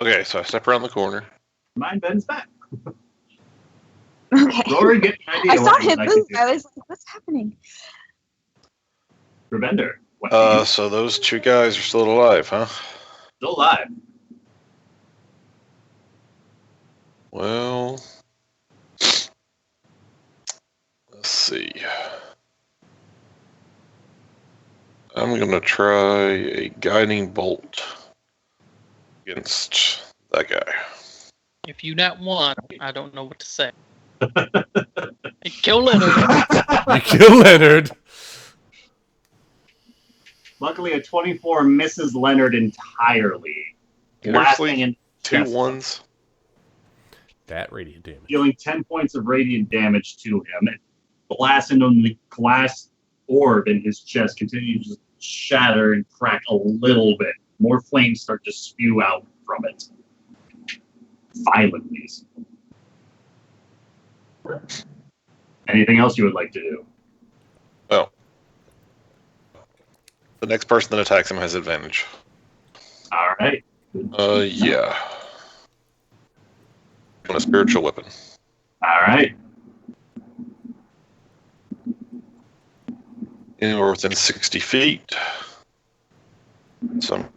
Okay, so I step around the corner. Mine bends back. Okay. Rory, get an idea. I saw what you'd him like move. to do. I was like, what's happening? Grimender. What do you do? So those 2 guys are still alive, huh? Still alive. Well, let's see. I'm going to try a guiding bolt against that guy. If you not won, I don't know what to say. Kill Leonard. You kill Leonard. Luckily, a 24 misses Leonard entirely. Blasting in 2 ones. That radiant damage. Dealing 10 points of radiant damage to him. It blasts into the glass orb in his chest, continues to shatter and crack a little bit. More flames start to spew out from it. Violently. Anything else you would like to do? Oh. The next person that attacks him has advantage. All right. Yeah. On a spiritual weapon. All right. Anywhere within 60 feet. So I'm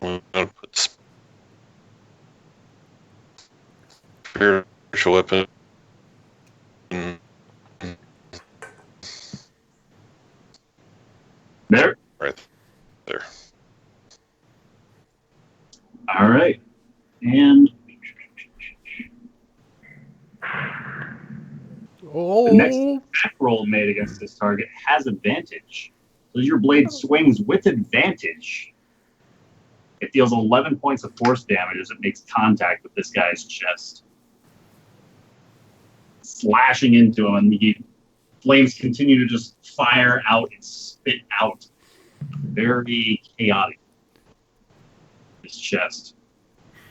going to put spiritual weapon There. right there. All right. And Oh. the next attack roll made against this target has advantage. So your blade swings with advantage. It deals 11 points of force damage as it makes contact with this guy's chest. Slashing into him, and the flames continue to just fire out and spit out. Very chaotic. His chest.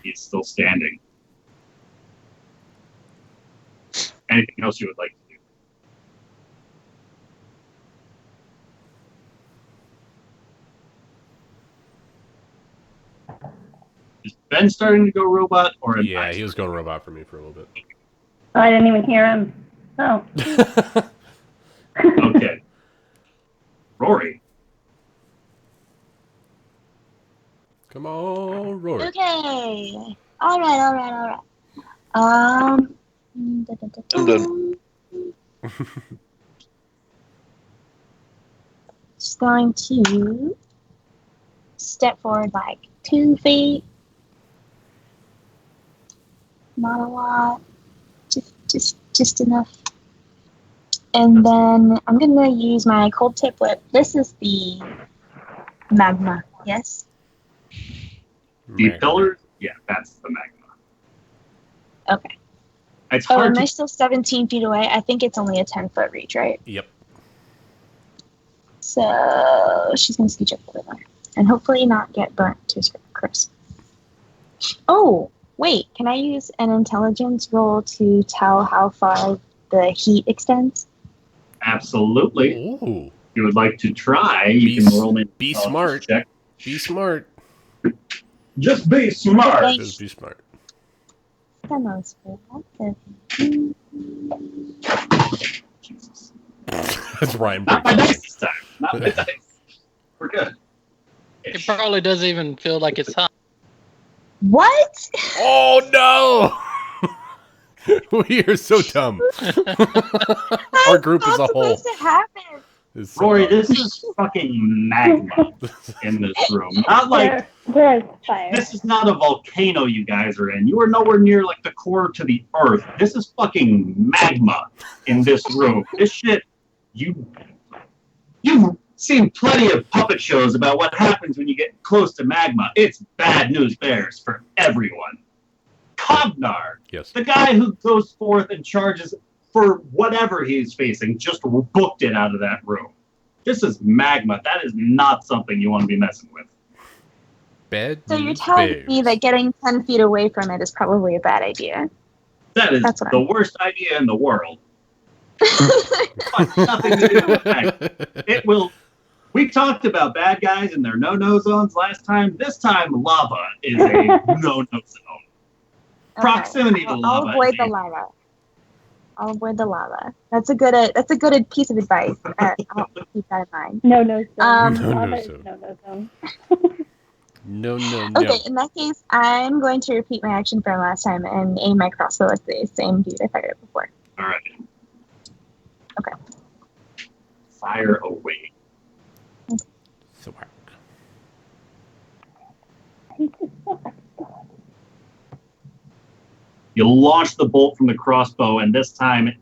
He's still standing. Anything else you would like to do? Is Ben starting to go robot, or am Yeah, I he was going robot for me for a little bit. Oh, I didn't even hear him. Oh. Okay. Rory. Come on, Rory. Okay. All right. I'm done. Just going to step forward like 2 feet. Not a lot. Just enough. And then I'm gonna use my cold tip whip. This is the magma, yes? The pillar? Yeah, that's the magma. Okay. It's Oh, hard am to I still 17 feet away? I think it's only a 10-foot reach, right? Yep. So she's gonna scooch up over there. And hopefully not get burnt to a crisp. Oh, wait, can I use an intelligence roll to tell how far the heat extends? Absolutely. Ooh. you would like to try, you can roll me. Be smart. Check. Be smart. Just be smart. Just be smart. The most productive. Jesus. That's Ryan. Not my dice this time. Not my dice. We're good. It probably doesn't even feel like it's hot. What? Oh no! We are so dumb. Our group as a whole. Supposed to happen. Is so Rory, dumb. this is fucking magma in this room. Not like There's fire. this is not a volcano you guys are in. You are nowhere near like the core to the earth. This is fucking magma in this room. This shit, you've seen plenty of puppet shows about what happens when you get close to magma. It's bad news bears for everyone. Cognar, Yes. the guy who goes forth and charges for whatever he's facing, just booked it out of that room. This is magma. That is not something you want to be messing with. Bad So you're news telling bears. me that getting 10 feet away from it is probably a bad idea. That is That's what the worst idea in the world. But nothing to do with that. It will. We talked about bad guys and their no-no zones last time. This time, lava is a no-no zone. Proximity to I'll lava. avoid is the a- lava. I'll avoid the lava. That's a good piece of advice. I'll keep that in mind. No zone. No Lava is zone. no zone. No. Okay, in that case, I'm going to repeat my action from last time and aim my crossbow at the same dude I fired at before. All right. Okay. Fire away. So hard. You launch the bolt from the crossbow, and this time it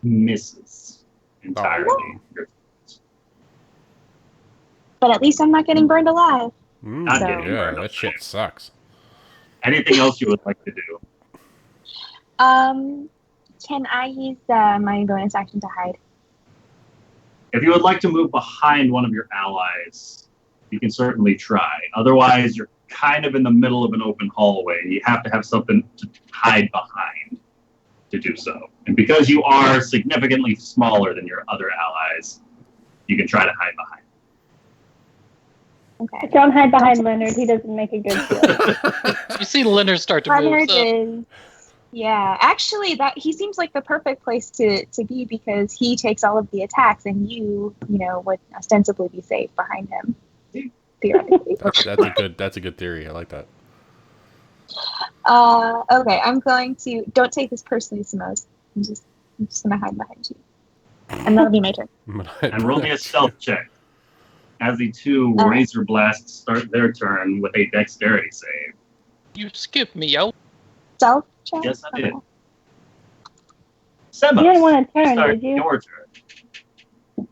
misses entirely. But at least I'm not getting burned alive. Not So- getting Yeah, burned that up. shit sucks. Anything else you would like to do? Can I use my bonus action to hide? If you would like to move behind one of your allies, you can certainly try. Otherwise, you're kind of in the middle of an open hallway, and you have to have something to hide behind to do so. And because you are significantly smaller than your other allies, you can try to hide behind. Okay. Don't hide behind Leonard. He doesn't make a good deal. You see Leonard start to move. Leonard So is. Yeah, actually, that he seems like the perfect place to be because he takes all of the attacks, and you would ostensibly be safe behind him. Theoretically. That's a good theory. I like that. Okay, I'm going to. Don't take this personally, Simos. I'm just gonna hide behind you, and that'll be my turn. And roll me a stealth check. As the two Razor Blasts start their turn with a dexterity save. you skipped me, yo. Stealth check. Yes, I did. Okay. Semos, You didn't want to turn, start did you? your turn.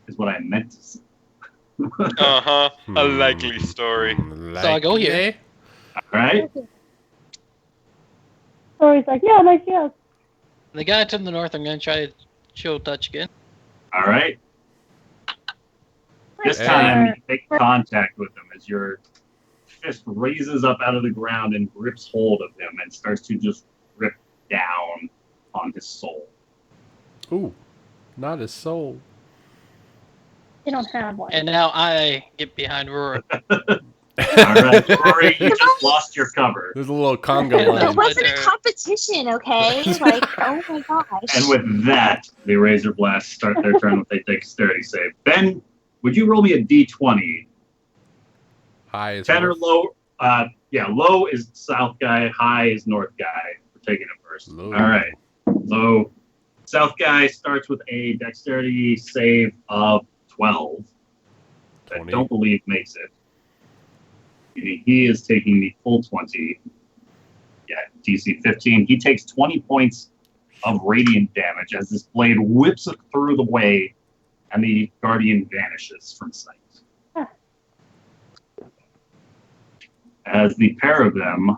Is what I meant to say. A likely story. So I go here. All right. Or he's like, yeah, my shield. The guy to the north, I'm going to try to shield touch again. All right. This time, you make contact with him as your fist raises up out of the ground and grips hold of him and starts to just rip down on his soul. Ooh, not his soul. You don't have one. And now I get behind Rory. All right, Rory, you just lost your cover. There's a little Congo It line. wasn't a competition, okay? Like, oh my gosh. And with that, the Razor Blast start their turn with a dexterity save. Ben, would you roll me a d20? High as 10 or well. low? Low is south guy, high is north guy. We're taking it first. Low. All right. Low. South guy starts with a dexterity save of 12. I 20. don't believe makes it. He is taking the full 20. Yeah, DC 15. He takes 20 points of radiant damage as this blade whips through the way and the guardian vanishes from sight. Huh. As the pair of them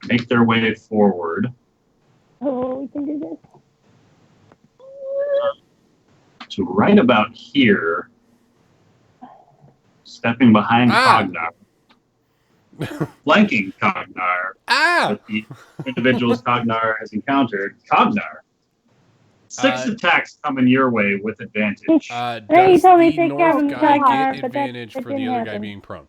make their way forward Oh, we can do this. to right about here, stepping behind Cognar, flanking Cognar, Ah! with the individuals Cognar has encountered. Cognar, 6 attacks coming your way with advantage. Does Hey, you told me to the take care of north him guy so hard, get but that advantage for the didn't other guy happen. being prone?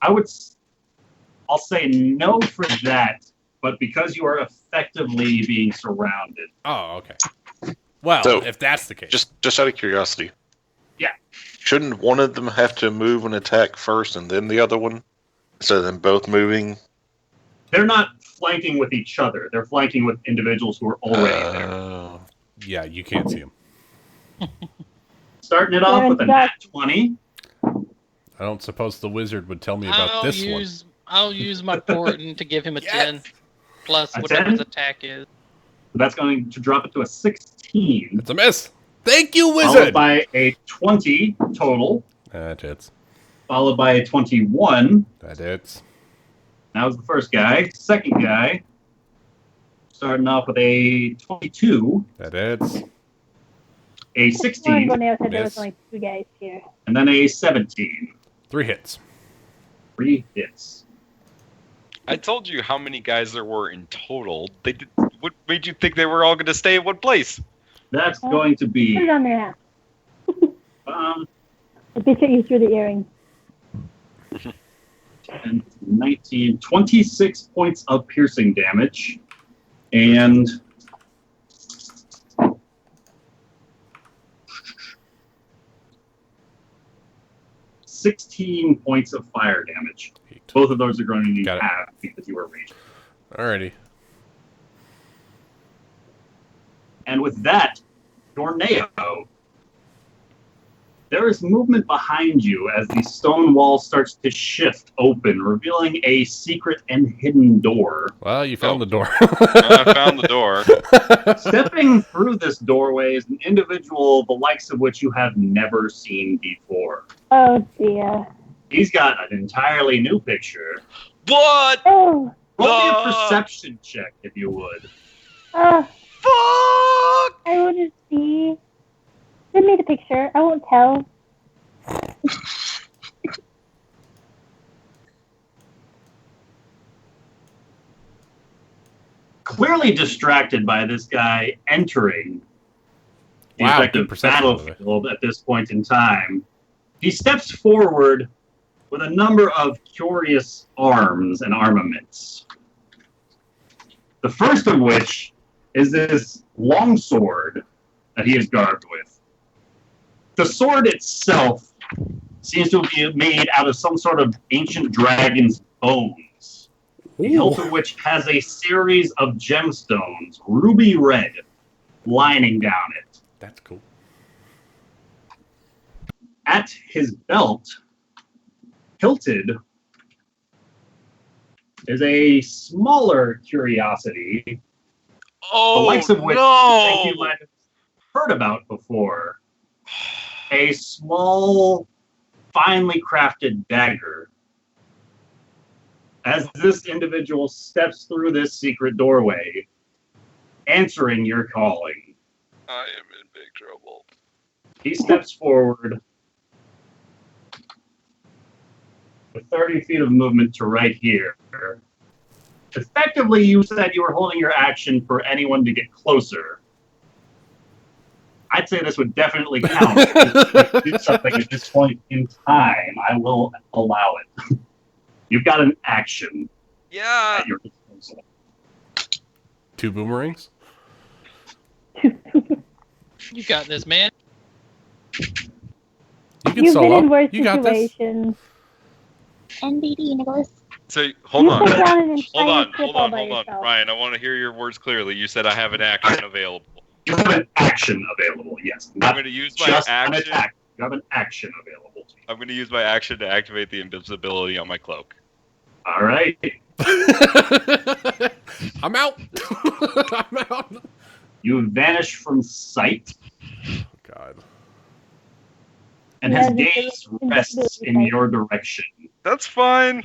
I'll say no for that, but because you are effectively being surrounded. Oh, okay. Well, So, if that's the case. Just out of curiosity. Yeah. Shouldn't one of them have to move and attack first and then the other one? Instead of them both moving? They're not flanking with each other. They're flanking with individuals who are already there. Yeah, you can't see him. Starting it off with a nat 20. I don't suppose the wizard would tell me about this one. I'll use my Portent to give him a 10 plus A whatever 10? his attack is. That's going to drop it to a 16. It's a miss. Thank you, Followed wizard. by a 20 total. That hits. Followed by a 21. That hits. That was the first guy. Second guy. Starting off with a 22. That hits. A 16. Gorneo said there was Miss. only 2 guys here. And then a 17. 3 hits. 3 hits. I told you how many guys there were in total. What made you think they were all going to stay in one place? That's going to Put be it on there now. I bet you threw the earring. 10, 19, 26 points of piercing damage. And 16 points of fire damage. Both of those are going to need half because you were raging. Alrighty. And with that, Gorneo, there is movement behind you as the stone wall starts to shift open, revealing a secret and hidden door. Well, you found the door. I found the door. Stepping through this doorway is an individual the likes of which you have never seen before. Oh, dear. He's got an entirely new picture. What? Oh. Roll me a perception check, if you would. Fuck! I want to see. Send me the picture. I won't tell. Clearly distracted by this guy entering the Wow, effective good perception, by the way. battlefield at this point in time, he steps forward with a number of curious arms and armaments. The first of which is this longsword that he is garbed with. The sword itself seems to be made out of some sort of ancient dragon's bones, the hilt of which has a series of gemstones, ruby red, lining down it. That's cool. At his belt, hilted, is a smaller curiosity, Oh, the likes of which I think you no! might have heard about before. A small, finely crafted dagger. As this individual steps through this secret doorway, answering your calling, I am in big trouble. he steps forward with 30 feet of movement to right here. Effectively, you said you were holding your action for anyone to get closer. I'd say this would definitely count. If you do something at this point in time, I will allow it. You've got an action at your disposal. 2 boomerangs? You got this, man. You can You've been solo. in worse You got this. situations. NBD, Nicholas. So, hold on. put down an Hold entire on, ship hold all on, by hold on. yourself. Ryan, I want to hear your words clearly. You said I have an action available. You have an action available, yes. I'm Not going to use my just an action. attack. You have an action available to you. I'm going to use my action to activate the invisibility on my cloak. All right. I'm out. I'm out. You vanish from sight, God. and his gaze rests in your direction. That's fine.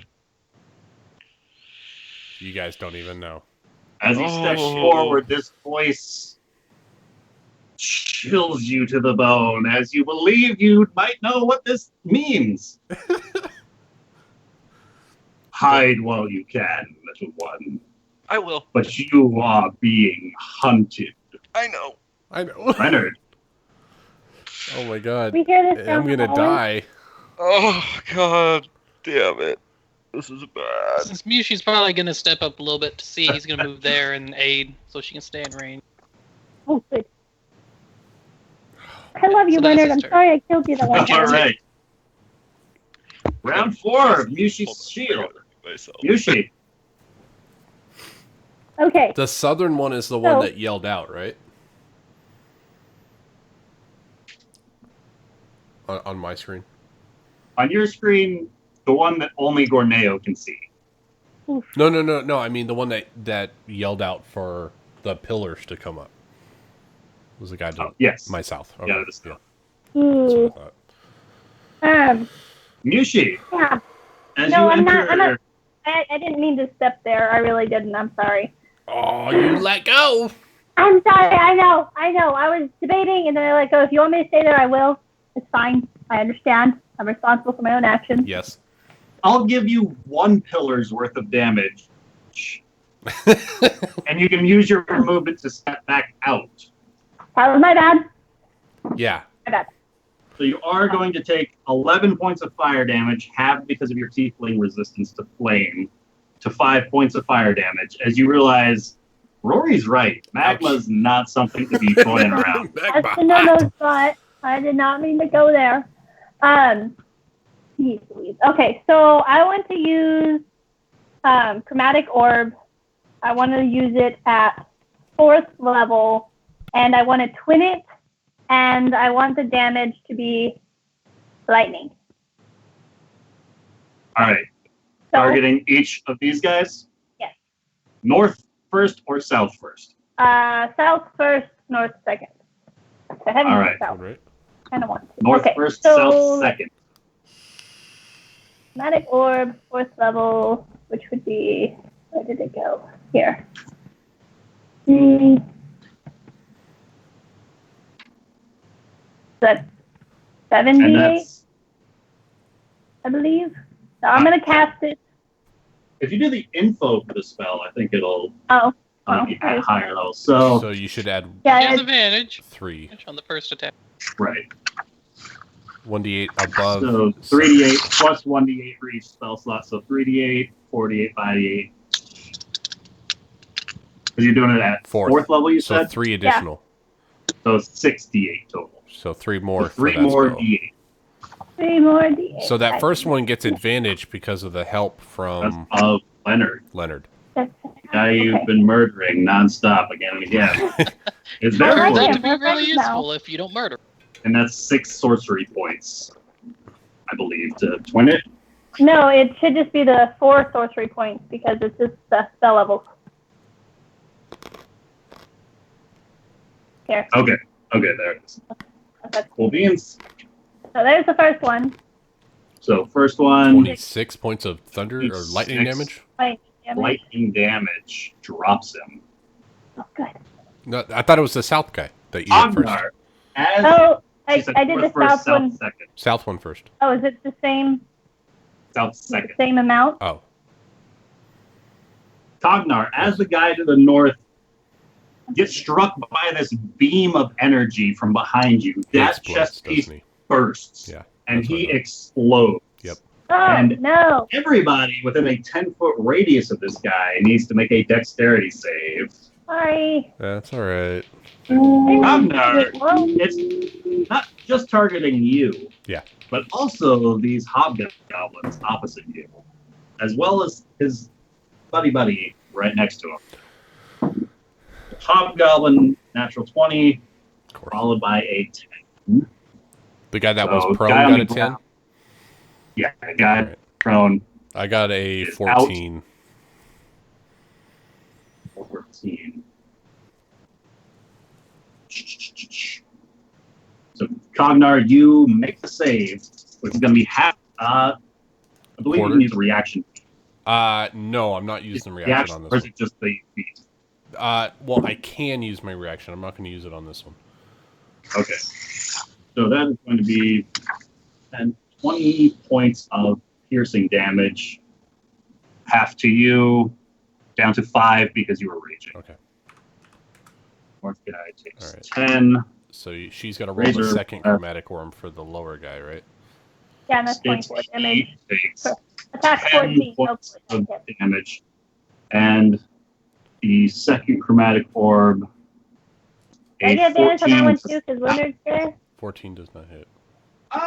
You guys don't even know. As he steps forward, this voice chills you to the bone, as you believe you might know what this means. Hide while you can, little one. I will. But you are being hunted. I know. Leonard. Oh my god. We hear this I'm down the gonna hallway? die. Oh god damn it. This is bad. Since Mushi's probably gonna step up a little bit to see, he's gonna move there and aid so she can stay in range. Oh, good. I love you, So that's Leonard. his I'm turn. sorry I killed you that one All time. right. Round 4 of Mushi's shield. Mushi. Okay. The southern one is the one So- that yelled out, right? On my screen. On your screen, the one that only Gorneo can see. No. I mean the one that yelled out for the pillars to come up. Was the guy to yes. my south. Okay. Yeah, that's That's Ooh. what I thought. Mushi. Yeah. As No, you I'm enter, not. I didn't mean to step there. I really didn't. I'm sorry. Oh, you let go. I'm sorry. I know. I was debating, and then I let go. If you want me to stay there, I will. It's fine. I understand. I'm responsible for my own actions. Yes. I'll give you 1 pillar's worth of damage. And you can use your movement to step back out. That was my bad. Yeah. My bad. So you are going to take 11 points of fire damage, half because of your tiefling resistance to flame, to 5 points of fire damage, as you realize Rory's right. Magma's not something to be toying around. That's the no-no spot. I did not mean to go there. Jeez Louise. Okay, so I want to use Chromatic Orb. I want to use it at 4th level, and I want to twin it, and I want the damage to be lightning. All right. So, Targeting each of these guys? Yes. North first or south first? south first, north second. So heading All right. south. Right. Kind of want to. North Okay, first, so south second. Chromatic Orb, 4th level, which would be, where did it go? Here. That's And 78, that's, I believe. So I'm going to cast it. if you do the info for the spell, I think it'll Oh. be at higher level. So, So you should add He Yeah, has it's, advantage 3. on the first attack. right. 1d8 above. So 3d8 plus 1d8 for each spell slot. So 3d8, 4d8, 5d8. Because you're doing it at 4th level, you So said? 3 additional. So it's 6d8 total. So 3 more. Three for that more spell. d8. 3 more D8. So that first one gets advantage because of the help That's from of Leonard. Leonard. That's, The guy you've been murdering nonstop again and again. It's I there like for That you. to be We're really friends now. useful if you don't murder. And that's 6 sorcery points, I believe, to twin it. no, it should just be the 4 sorcery points because it's just the spell level. Here. Okay, there it is. Okay. Cool beans. So there's the first one. So first one, 26 points of thunder or lightning 26. damage. lightning damage drops him. Oh, good. No, I thought it was the south guy that you hit first. Agnar, as Oh, I she said, did the north first, south one. second. South one first. Oh, is it the same Second. same amount? Oh. Tognar, as the guy to the north gets struck by this beam of energy from behind you, He that explodes, chest piece doesn't he? bursts, Yeah, and that's what he I thought. explodes. Yep. Oh, And- no. Everybody within a 10-foot radius of this guy needs to make a dexterity save. Sorry. That's all right. Tognar, Whoa. it's not just targeting you, Yeah. but also these hobgoblins opposite you, as well as his buddy right next to him. Hobgoblin, natural 20, Of course. followed by a 10. The guy that So, was prone guy on got the a 10. ground. Yeah, the guy Alright. prone, I got a Is 14. 14. So, Cognar, you make the save, which is going to be half. I believe you Quarter? can use a reaction. No, I'm not using The reaction on or this is it just the feat? one. Well, I can use my reaction. I'm not going to use it on this one. Okay. So that is going to be 20 points of piercing damage. Half to you, down to 5 because you were raging. Okay. Fourth guy takes All 10. So she's got to roll the Razor, second chromatic orb for the lower guy, right? Yeah, and that's 24 damage. Takes Attack 10 14. points of damage. And the second chromatic orb. I get advantage on that one too, because Leonard's there. 14 does not hit.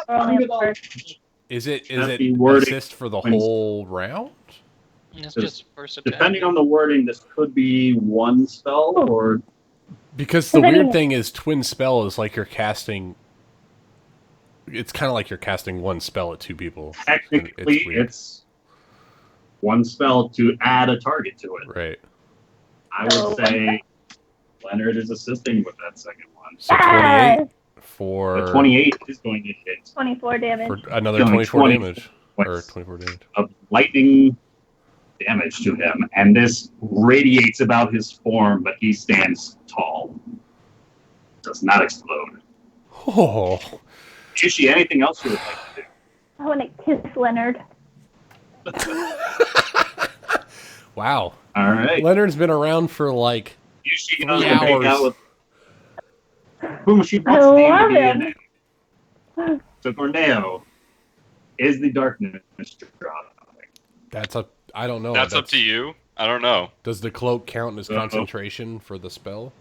Or only on the first. Is it the wording assist for the whole round? It's just first attack. Depending on the wording, this could be one spell or. Because the weird thing is, twin spell is like you're casting. It's kind of like you're casting one spell at two people. Technically, it's one spell to add a target to it. Right. I would say Leonard is assisting with that second one. So 28 for. The 28 is going to hit. 24 damage. For another 24 damage. Or 24 damage. Of lightning damage to him, and this radiates about his form, but he stands tall. Does not explode. Oh. Ishi, anything else you would like to do? I want to kiss Leonard. Wow. All right. Leonard's been around for like Ishi 3 hours. Whom she wants I to love be him. in. So Corneo is the darkness drop. That's up. I don't know. That's up to you. I don't know. Does the cloak count as concentration for the spell?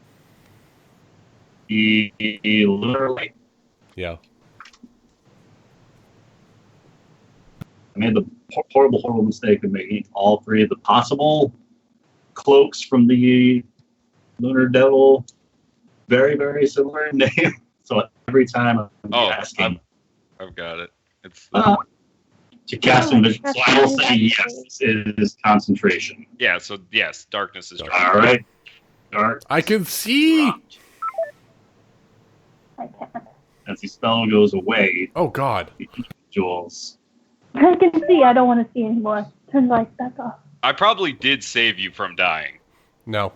He literally. Yeah. I made the horrible mistake of making all 3 of the possible cloaks from the Lunar Devil very, very similar in name. So every time I'm asking. I've got it. It's to cast Invision. So I will say yes, it is concentration. yeah. So yes, darkness is. All right. Dark. I can see. I can't. As the spell goes away, Oh God. the individuals. I can see. I don't want to see anymore. Turn the lights back off. I probably did save you from dying. No,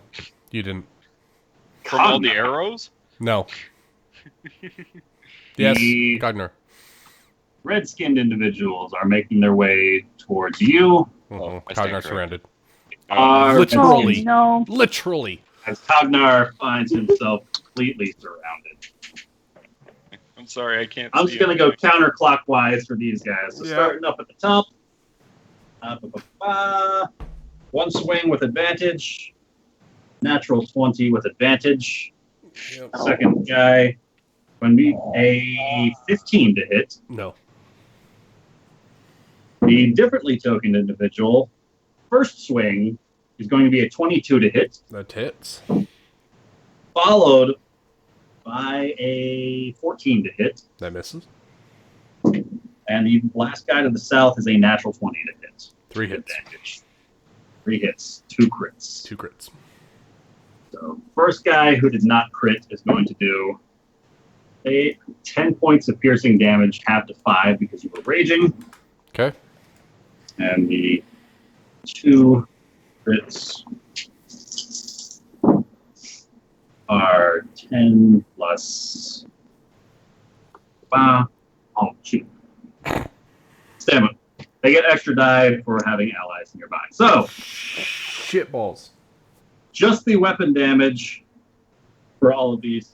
you didn't. From all the arrows? No. Yes, The Gardner. red-skinned individuals are making their way towards you. Uh-huh. I stand Cognar corrected. surrounded. Are Literally. Oh, no. Literally. as Cognar finds himself completely surrounded. I'm sorry, I can't. I'm see just going to it. go counterclockwise for these guys. So Yeah. starting up at the top. One swing with advantage. Natural 20 with advantage. Yep. Second guy going to be a 15 to hit. No. The differently tokened individual, first swing is going to be a 22 to hit, That hits. followed by a 14 to hit. That misses. And the last guy to the south is a natural 20 to hit. 3 hits. Advantage. 3 hits, 2 crits. 2 crits. So first guy who did not crit is going to do 10 points of piercing damage, half to 5 because you were raging. Okay. And the 2 crits are 10 plus 5. Oh, shoot. Stamina. They get extra die for having allies nearby. So, Shitballs. just the weapon damage for all of these,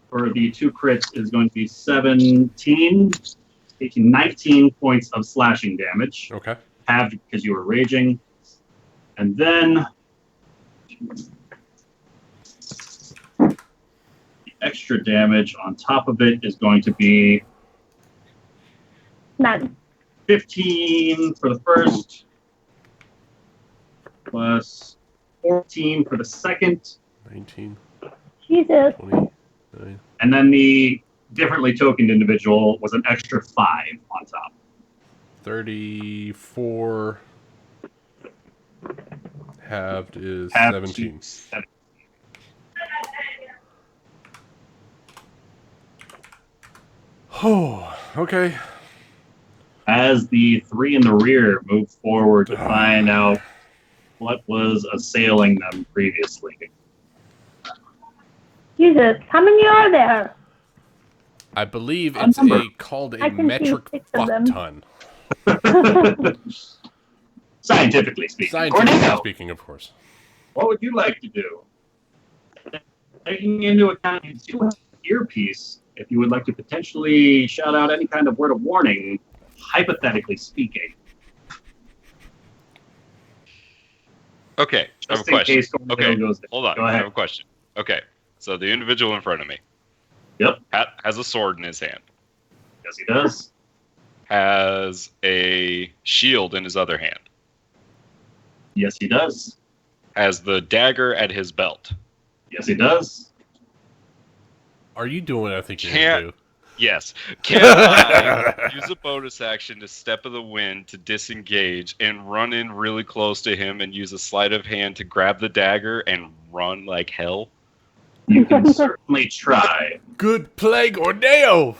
for the 2 crits, is going to be 17, 18, 19 points of slashing damage. Okay. Halved because you were raging. And then the extra damage on top of it is going to be None. 15 for the first, plus 14 for the second, 19, Jesus. 29. and then the differently tokened individual was an extra 5 on top. 34. Halved is Halved 17. to 17. Oh, okay. As the 3 in the rear move forward to find out what was assailing them previously. Jesus. How many are there? I believe it's called I a can see metric 6 of fuck them. ton. Scientifically speaking. Scientifically Corneo, speaking, of course. what would you like to do? Taking into account you do have an earpiece, if you would like to potentially shout out any kind of word of warning, hypothetically speaking. Okay, I have a Just in question. case Corneo Okay, goes there. hold on. Go I ahead. have a question. Okay, so the individual in front of me. Yep. Has a sword in his hand. Yes, he does. Has a shield in his other hand. Yes, he does. Has the dagger at his belt. Yes, he does. Are you doing what I think you're going to do? Yes. Can I use a bonus action to step of the wind to disengage and run in really close to him and use a sleight of hand to grab the dagger and run like hell? You can certainly try. Good play, Gorneo!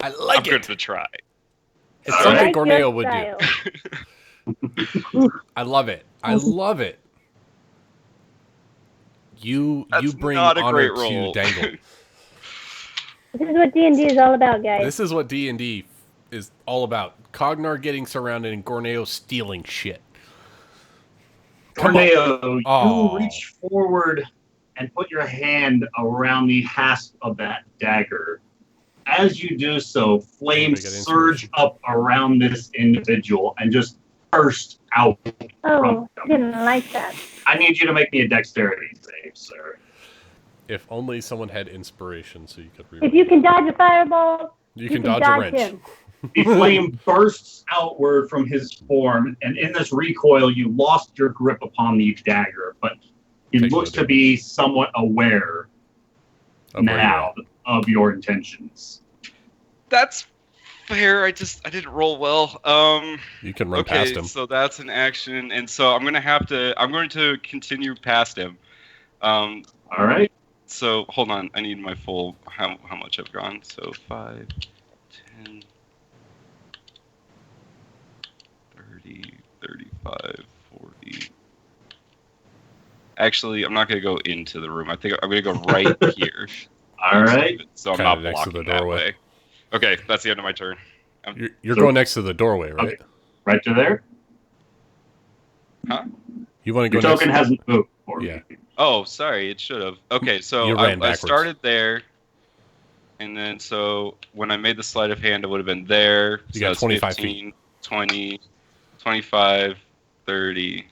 I like I'm it. good to try. It's All something Like your Gorneo would style. do. I love it. I love it. You That's bring not a honor great to roll. Dangle. This is what D&D is all about, guys. This is what D&D is all about. Cognar getting surrounded and Gorneo stealing shit. Come on. Corneo, Oh. you reach forward and put your hand around the hasp of that dagger. As you do so, flames Everybody get surge inspiration. up around this individual and just burst out Oh, from I them. didn't like that. I need you to make me a dexterity save, sir. If only someone had inspiration so you could reroll. If you can dodge a fireball, You can dodge a wrench. him. The flame bursts outward from his form, and in this recoil, you lost your grip upon the dagger, but he Take looks the to be somewhat aware Of where you're now of your intentions. That's fair. I didn't roll well. You can run past him. So that's an action, and so I'm going to continue past him. All right. So hold on, I need my full how much I've gone. So 5, 10, 30, 35, 40. Actually, I'm not going to go into the room. I think I'm going to go right here. All right. So I'm Kinda not next to blocking the that doorway. way. Okay, that's the end of my turn. You're So- going next to the doorway, right? Okay. Right to there. You want to Your go next token to hasn't moved for Yeah. me. Oh, sorry, it should have. Okay, so You ran I backwards. started there, and then so when I made the sleight of hand, it would have been there. You So got that's 25 15, 20, 25, 30.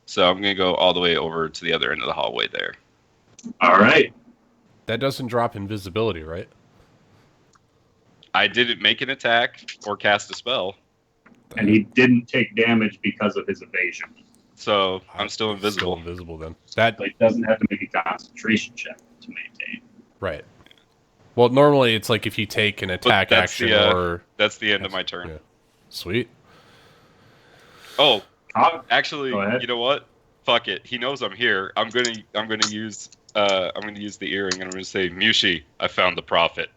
So I'm going to go all the way over to the other end of the hallway there. All right. That doesn't drop invisibility, right? I didn't make an attack or cast a spell, And he didn't take damage because of his evasion. so I'm still invisible. Still invisible then. That So he doesn't have to make a concentration check to maintain. right. Well, normally it's like if you take an attack that's action the, or That's the end of my turn. Yeah. Sweet. Oh, Cog- actually, Go ahead. you know what? Fuck it. He knows I'm here. I'm gonna use the earring, and I'm gonna say, Mushi, I found the prophet.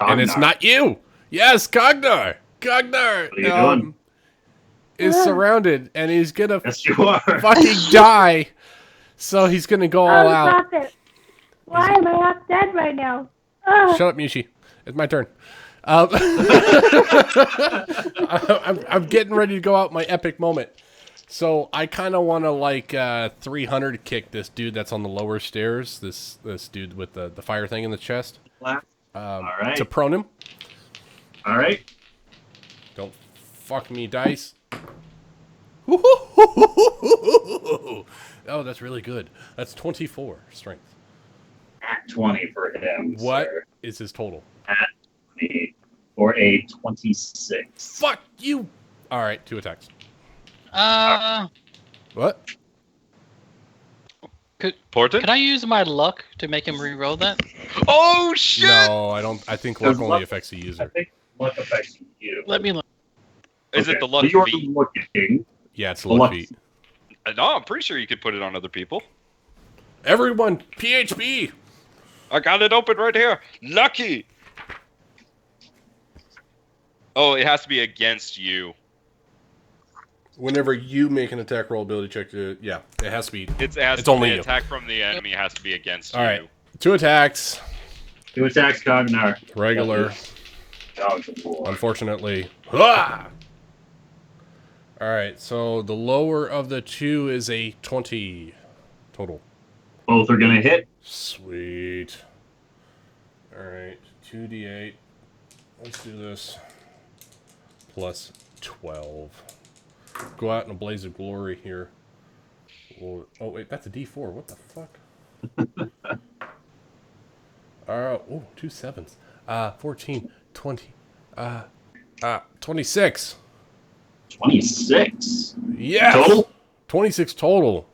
And it's Cognar. not you. Yes, Cognar. Cognar What are you doing? is surrounded and he's gonna Yes, you are. fucking die. So he's gonna go all Oh, out. prophet. Why am I half dead right now? Oh, Shut up, Mushi. It's my turn. I'm getting ready to go out my epic moment. So I kind of want to like 300 kick this dude that's on the lower stairs. This dude with the fire thing in the chest. All right. To prone him. All right. Don't fuck me, dice. Oh, that's really good. That's 24 strength. At 20 for him. What Sir. is his total? At 20 for a 26. Fuck you. All right, 2 attacks. What? Porton? Could I use my luck to make him re-roll that? Oh shit! No, I don't. I think luck Does only luck- affects the I user. think luck affects you. Let me look. Is Okay, it the luck so you're feat? looking. Yeah, it's The luck luck- feat. No, I'm pretty sure you could put it on other people. Everyone, PHP. I got it open right here. Lucky. Oh, it has to be against you. Whenever you make an attack roll ability check, yeah, it has to be. It has It's to only be you. attack from the enemy has to be against All you. right. 2 attacks. 2 attacks, Cognar. Regular. Oh, good lord. Unfortunately. Ah! Alright, so the lower of the two is a 20 total. Both are gonna hit. Sweet. Alright, 2d8. Let's do this. Plus 12. Go out in a blaze of glory here. Oh, wait, that's a d4. What the fuck? Oh, 2 sevens. 14, 20, 26. 26. Yes! Total? 26 total.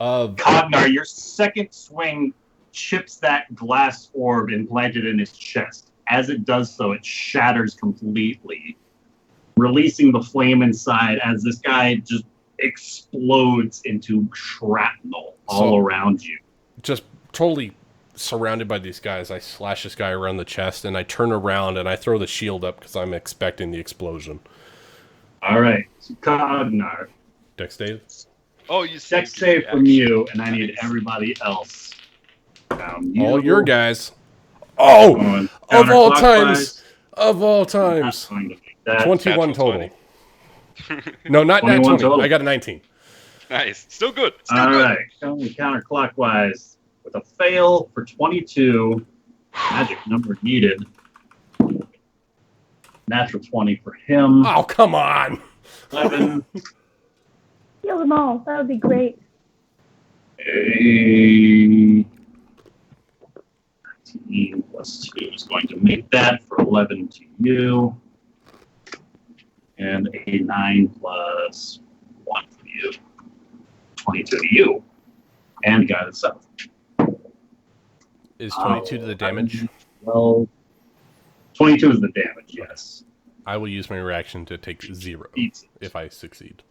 Cognar, your second swing chips that glass orb implanted in his chest. As it does so, it shatters completely, releasing the flame inside as this guy just explodes into shrapnel all around you. Just totally surrounded by these guys. I slash this guy around the chest, and I turn around and I throw the shield up because I'm expecting the explosion. All right, so Cognar. Dex save? Oh, you Dex save from you, and I need everybody else. All your guys. Oh! Of all times! Of all times! 21 total. 20. No, not 21 20. total. I got a 19. Nice. Still good. Still All good. right, going counterclockwise with a fail for 22. Magic number needed. Natural 20 for him. Oh, come on! 11. Kill them all. That would be great. 19 plus 2 is going to make that for 11 to you. And a 9 plus 1 for you. 22 to you. And got it south. Is 22 to the damage? Well, 22 is the damage, yes. I will use my reaction to take 0 if I succeed.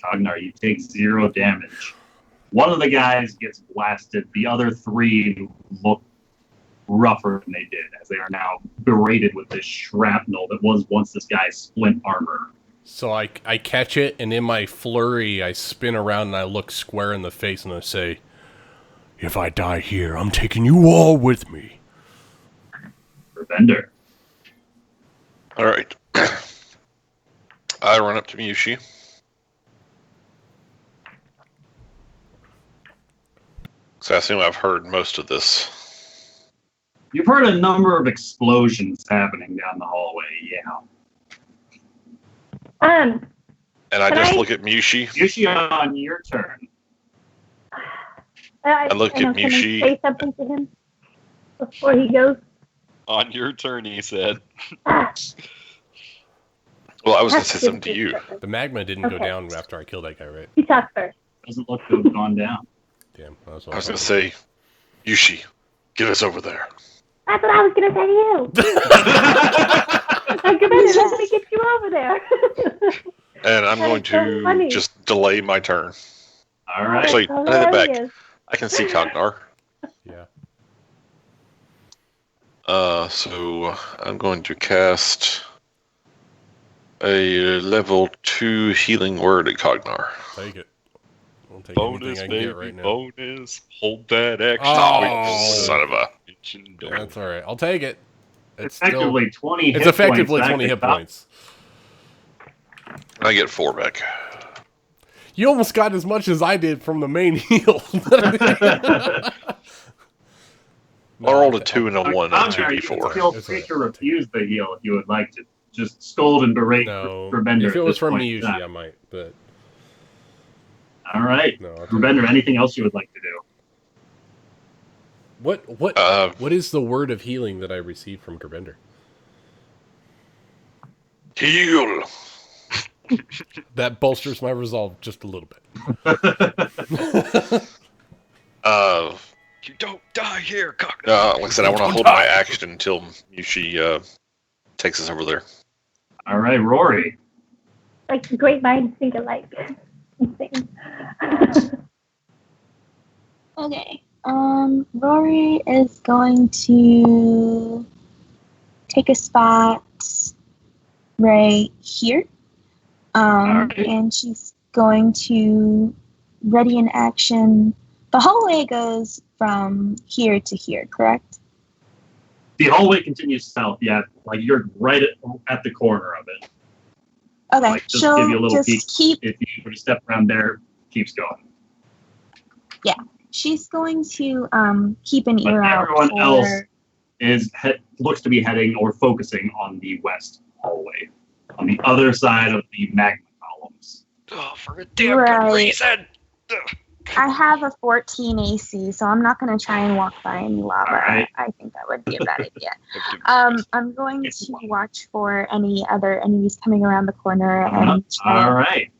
Cognar, you take 0 damage. One of the guys gets blasted. The other 3 look rougher than they did, as they are now berated with this shrapnel that was once this guy's splint armor. So I catch it, and in my flurry, I spin around and I look square in the face and I say, "If I die here, I'm taking you all with me." Bender. All right. I run up to Miyushi. So I assume I've heard most of this. You've heard a number of explosions happening down the hallway, yeah. And I just look at Miyushi. Miyushi, on your turn. I look at Miyushi. Can I say something to him before he goes? On your turn, he said. Well, I was going to say something to you. The magma didn't go down after I killed that guy, right? You talk first. Doesn't look to have gone down. Damn. I was going to say, Yushi, get us over there. That's what I was going to say to you. I'm going to get you over there. And I'm going to funny. just delay my turn. All right. Actually, in the back. I can see Cognar. Yeah. So I'm going to cast a level 2 healing word at Cognar. Take it. I'll take Bonus, anything I can baby, get right now. bonus. Hold that action. Oh, son of a... That's all right. I'll take it. It's effectively 20 hit It's effectively points 20 hit points. I get 4 back. You almost got as much as I did from the main heal. I rolled a 2 and a 1 on You 2d4. feel free to refuse the heal if you would like to. Just scold and berate for Bender. If it was from point me, usually I might, but... All right. No, Bender, anything else you would like to do? What is the word of healing that I received from Gerbender? Heal! That bolsters my resolve just a little bit. You don't die here, cock. Like I said, I want to hold my action until Yushi takes us over there. All right, Rory. Like great minds think alike. Insane. Okay. Rory is going to take a spot right here. And she's going to ready an action. The hallway goes from here to here, correct? The hallway continues south. Yeah, like you're right at the corner of it. Okay, Like, just she'll give you a little just peek. keep. If you were to step around there, keeps going. Yeah, she's going to keep an But ear out everyone for. else looks to be heading or focusing on the west hallway, on the other side of the magma columns. Oh, for a damn good reason. I have a 14 AC, so I'm not going to try and walk by any lava. Right. I think that would be a bad idea. I'm going to watch for any other enemies coming around the corner and try to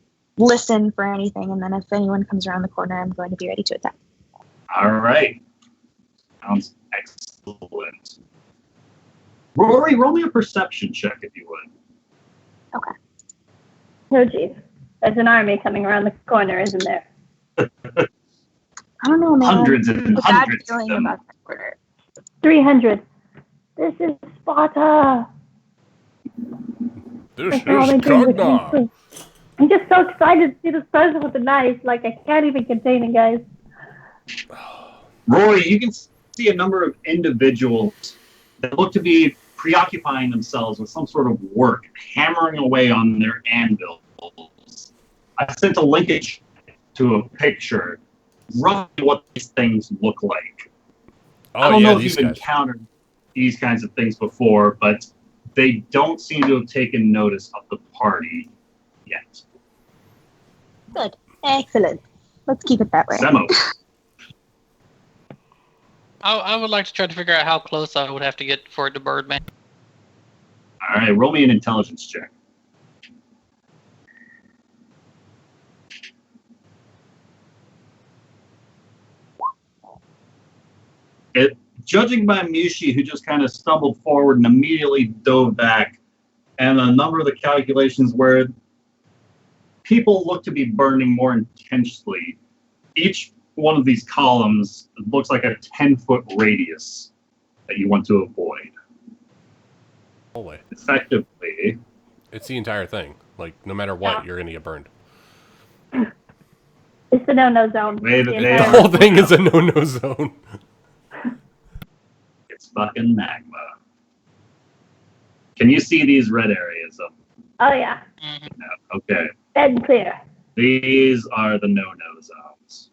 listen for anything. And then if anyone comes around the corner, I'm going to be ready to attack. All right. Sounds excellent. Rory, roll me a perception check if you would. Okay. Oh, geez. There's an army coming around the corner, isn't there? I don't know, man. Hundreds and It's a hundreds bad feeling of them. about that order. 300. This is Sparta. This is All they do is Cognar. keep- I'm just so excited to see this person with the knife. Like, I can't even contain it, guys. Rory, you can see a number of individuals that look to be preoccupying themselves with some sort of work, hammering away on their anvils. I sent a linkage to a picture, roughly what these things look like. I don't know if you've encountered these kinds of things before, but they don't seem to have taken notice of the party yet. Good. Excellent. Let's keep it that way. Semo. I would like to try to figure out how close I would have to get for it to Birdman. All right, roll me an intelligence check. Judging by Mushi, who just kind of stumbled forward and immediately dove back, and a number of the calculations where people look to be burning more intensely, each one of these columns looks like a 10-foot radius that you want to avoid. Hallway. Effectively, it's the entire thing. Like, no matter what, you're going to get burned. It's the no-no zone. The whole thing is a no-no zone. It's fucking magma. Can you see these red areas up? Oh, yeah. Yeah, okay. Dead and clear. These are the no-no zones.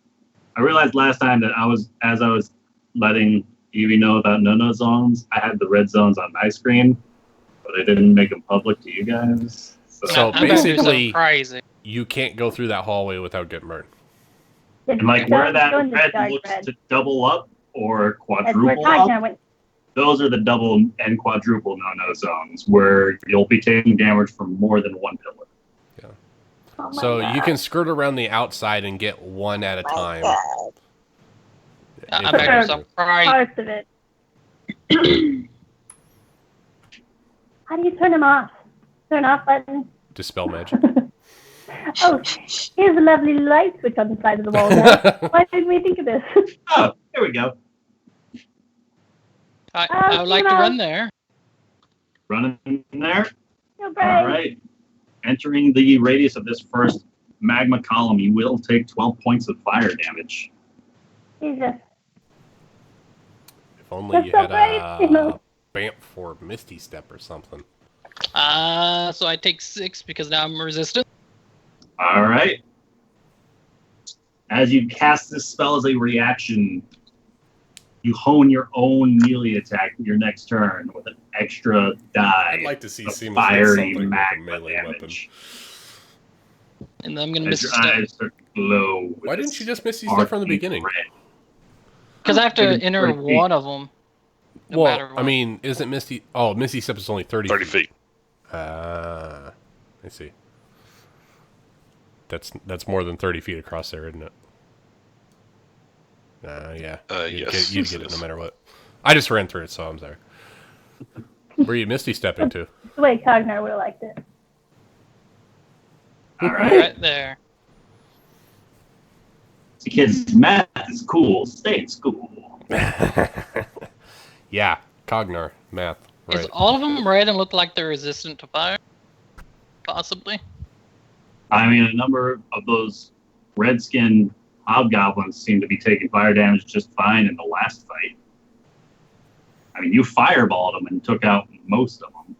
I realized last time that as I was letting Evie know about no-no zones, I had the red zones on my screen, but I didn't make them public to you guys. So basically, you can't go through that hallway without getting burned. And like where that red looks to double up or quadruple up, those are the double and quadruple no-no zones where you'll be taking damage from more than one pillar. Yeah. Oh so you can skirt around the outside and get one at a time. I'm back some parts of it. How do you turn them off? Turn off button? Dispel magic. Oh, here's a lovely light switch on the side of the wall now. Why didn't we think of this? Oh, here we go. I would like to run there. Running in there? No, all right. Entering the radius of this first magma column, you will take 12 points of fire damage. Jesus. If only you had a bamf for Misty Step or something. So I take 6 because now I'm resistant. All right. As you cast this spell as a reaction, you hone your own melee attack your next turn with an extra die. I'd like to see Seamus fiery with magma a melee damage. Weapon. And then I'm going to miss your eyes start to glow. Why didn't you just miss Misty Step from the beginning? Because I have to enter one of them. No well, I mean, isn't Misty... Oh, Misty Step is only 30 feet. I see. That's more than 30 feet across there, isn't it? Yeah. Yes. You'd get it no matter what. I just ran through it, so I'm sorry. Where are you Misty stepping to? The way Cognar would have liked it. All right there. See, kids, math is cool. Stay in school. Yeah, Cognar, math. Right. Is all of them red and look like they're resistant to fire? Possibly. I mean, a number of those red-skinned hobgoblins seem to be taking fire damage just fine in the last fight. I mean, you fireballed them and took out most of them.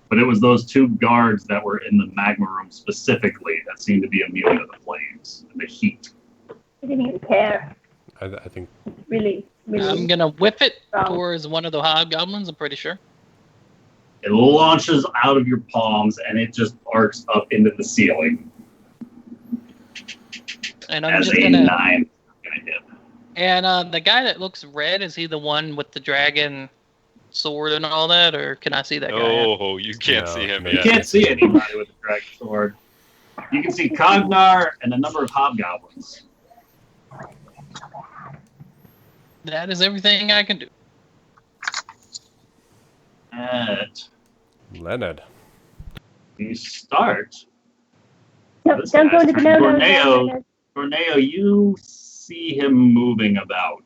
But it was those 2 guards that were in the magma room specifically that seemed to be immune to the flames and the heat. I didn't even care. I think. Really. I'm gonna whip it Wrong. towards one of the hobgoblins, I'm pretty sure. It launches out of your palms and it just arcs up into the ceiling. And I'm As just a gonna 9 gonna hit. And the guy that looks red, is he the one with the dragon sword and all that, or can I see that guy? Oh, you can't see him You yet. can't see anybody with a dragon sword. You can see Cognar and a number of hobgoblins. That is everything I can do. Leonard. You start. No, This don't go guy's into the turn. no. Corneo, you see him moving about.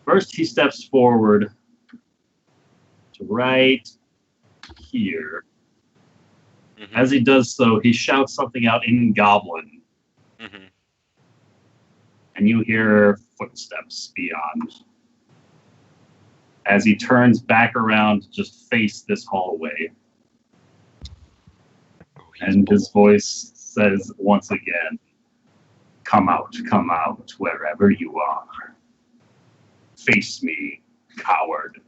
First, he steps forward to right here. Mhm. As he does so, he shouts something out in Goblin, Mhm. and you hear footsteps beyond. As he turns back around to just face this hallway, Oh, he's and bold. his voice says once again, come out, wherever you are. Face me, coward.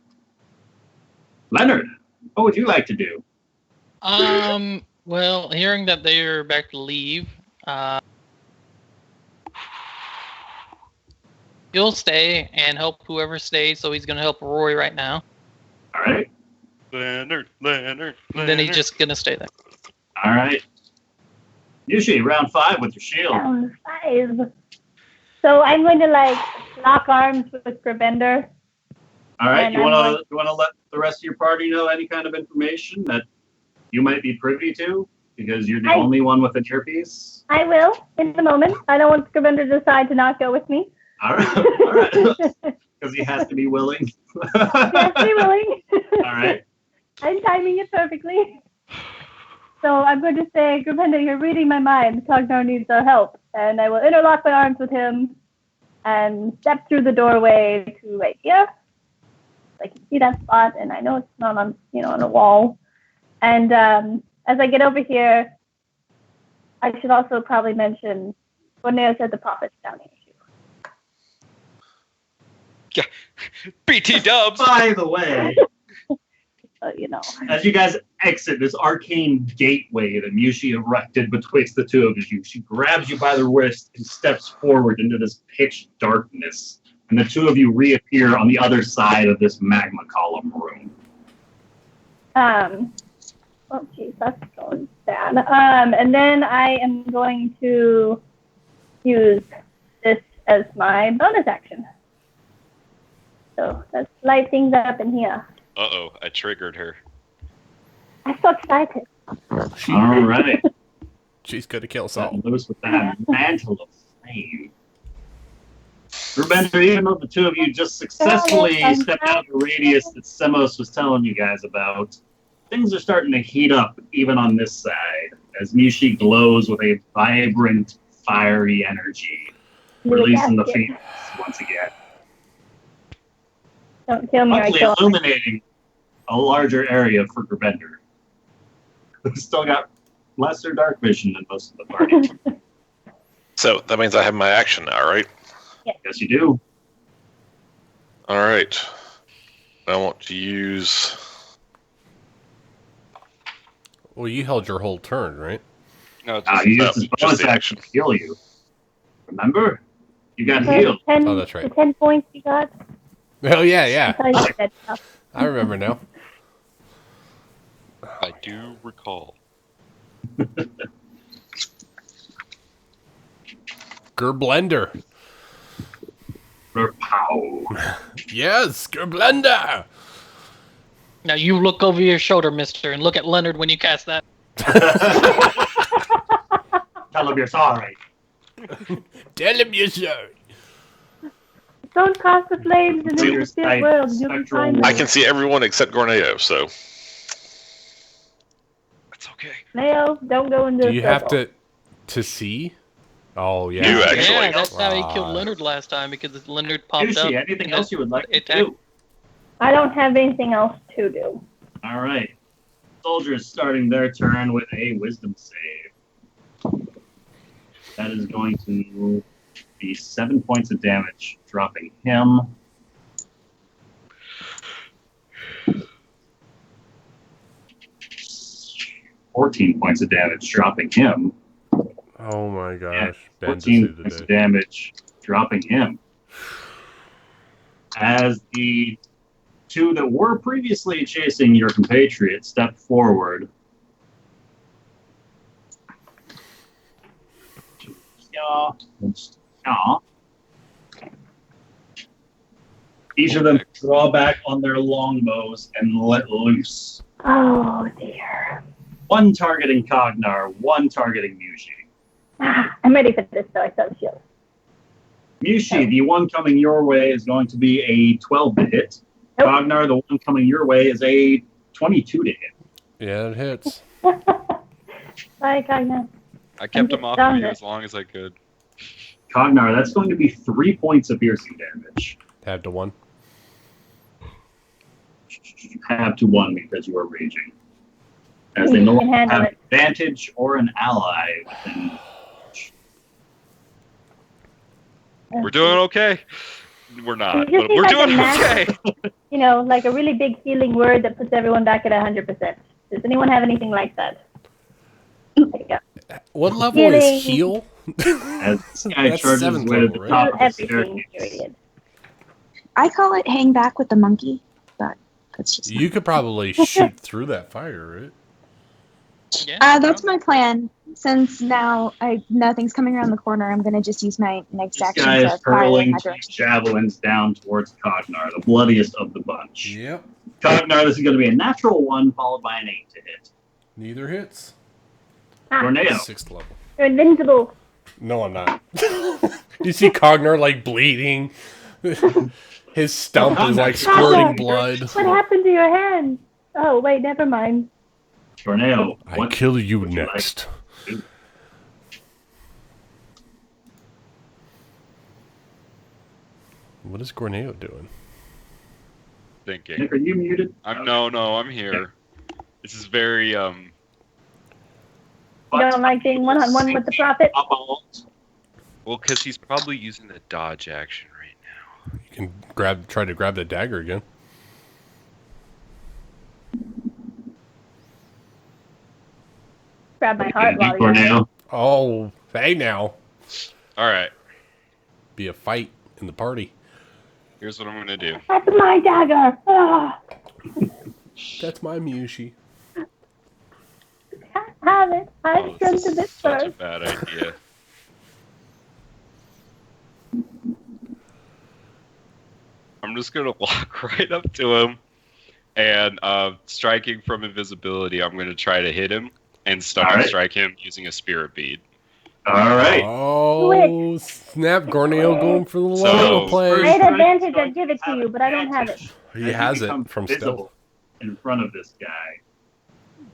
Leonard, what would you like to do? Well, hearing that they're about to leave, he'll stay and help whoever stays, so he's gonna help Roy right now. All right, Leonard. And then he's just gonna stay there. all right. Usually round 5 with your shield. Round 5. So I'm going to lock arms with Grabender. All right, And you I'm want to let the rest of your party know any kind of information that you might be privy to, because you're the only one with an earpiece. I will in a moment. I don't want Grabender to decide to not go with me. All right, because he has to be willing. Yes, be willing. All right. I'm timing it perfectly. So I'm going to say, Grabender, you're reading my mind. Cognar needs our help. And I will interlock my arms with him and step through the doorway to right here. I can see that spot, and I know it's not on, on a wall. And as I get over here, I should also probably mention Corneo said the prophet's down here. BT Dubs. By the way, as you guys exit this arcane gateway that Mushi erected betwixt the two of you, she grabs you by the wrist and steps forward into this pitch darkness. And the two of you reappear on the other side of this magma column room. Oh, geez, that's going bad. And then I am going to use this as my bonus action. So let's light things up in here. Uh-oh, I triggered her. I'm so excited. All right. She's good to kill salt. Loose with that mantle of flame. Remember, even though the two of you just successfully stepped out of the radius that Semos was telling you guys about, things are starting to heat up even on this side as Mushi glows with a vibrant, fiery energy, releasing the phoenix once again. Don't kill me. Luckily illuminating a larger area for Grabender, who's still got lesser dark vision than most of the party. So that means I have my action now, right? Yes, you do. All right. I want to use... Well, you held your whole turn, right? No, it's You used his just bonus the action to heal you. Remember? You got The healed. 10, Oh, that's right. The 10 points you got. Oh, yeah. I thought you said stuff. I remember now. I do recall. Gerblender. Pow. Yes, Gerblender. Now you look over your shoulder, mister, and look at Leonard when you cast that. Tell him you're sorry. Tell him you're sorry. Don't cross the flames in See, the spirit world. You'll be spectral- fine. I can see everyone except Gorneo, so... It's okay. Leo, don't go into Do the you have circle. to see? Oh, yeah. You actually. Yeah, that's how he Wow. killed Leonard last time because Leonard popped up. Sushi, anything and else you would like to attacked. do? I don't have anything else to do. All right. Soldiers starting their turn with a wisdom save. That is going to be 7 points of damage, dropping him. $14 points of damage, dropping him. Oh my And gosh. Ben 14 points of damage, dropping him. As the two that were previously chasing your compatriot step forward. Each of them draw back on their longbows and let loose. Oh dear. One targeting Cognar, one targeting Mushi. I'm ready for this though. I saw the shield. Mushi, the one coming your way is going to be a 12 to hit. Nope. Cognar, the one coming your way is a 22 to hit. Yeah, it hits. Bye, Cognar. I kept I'm him off just of you done. as long as I could. Cognar, that's going to be 3 points of piercing damage. Have to 1. Have to 1 because you are raging. As they no longer have advantage or an ally within. We're doing okay. We're not, You just but need we're like a doing massive- okay. You know, like a really big healing word that puts everyone back at 100%. Does anyone have anything like that? There you go. What level is Healing. heal? As this guy That's charges 7th way to level, the right? top Heal of the everything, staircase. period. I call it hang back with the monkey, but that's just You could probably shoot through that fire, right? Yeah, that's my plan. Since now nothing's coming around the corner, I'm gonna just use my next This action guy to is fire in hurling my two direction. javelins down towards Cognar, the bloodiest of the bunch. Yep. Cognar, this is going to be a natural 1 followed by an 8 to hit. Neither hits. Tornado. 6th level. You're invincible. No, I'm not. You see Cognar like bleeding. His stump is like squirting blood. What happened to your hand? Oh, wait, never mind. Tornado. I kill you would you next. like to do? What is Gorneo doing? Thinking. Nick, are you muted? No, I'm here. This is very You don't like being one-on-one with the prophet? well, because he's probably using the dodge action right now. You can try to grab the dagger again. Grab my heart while you're Tornado. Oh, hey now. All right, Be a fight in the party. here's what I'm gonna do. That's my dagger. Ah, That's my Mushi. can't have it. I Oh, shouldn't this have is been such a first. bad idea. I'm just gonna walk right up to him, and striking from invisibility, I'm gonna try to hit him and stomach strike him using a spirit bead. All right. Oh, snap. Gorneo going for the So- low I play. had advantage, I'd give it to you, but I don't have it. He has it from visible stealth. in front of this guy.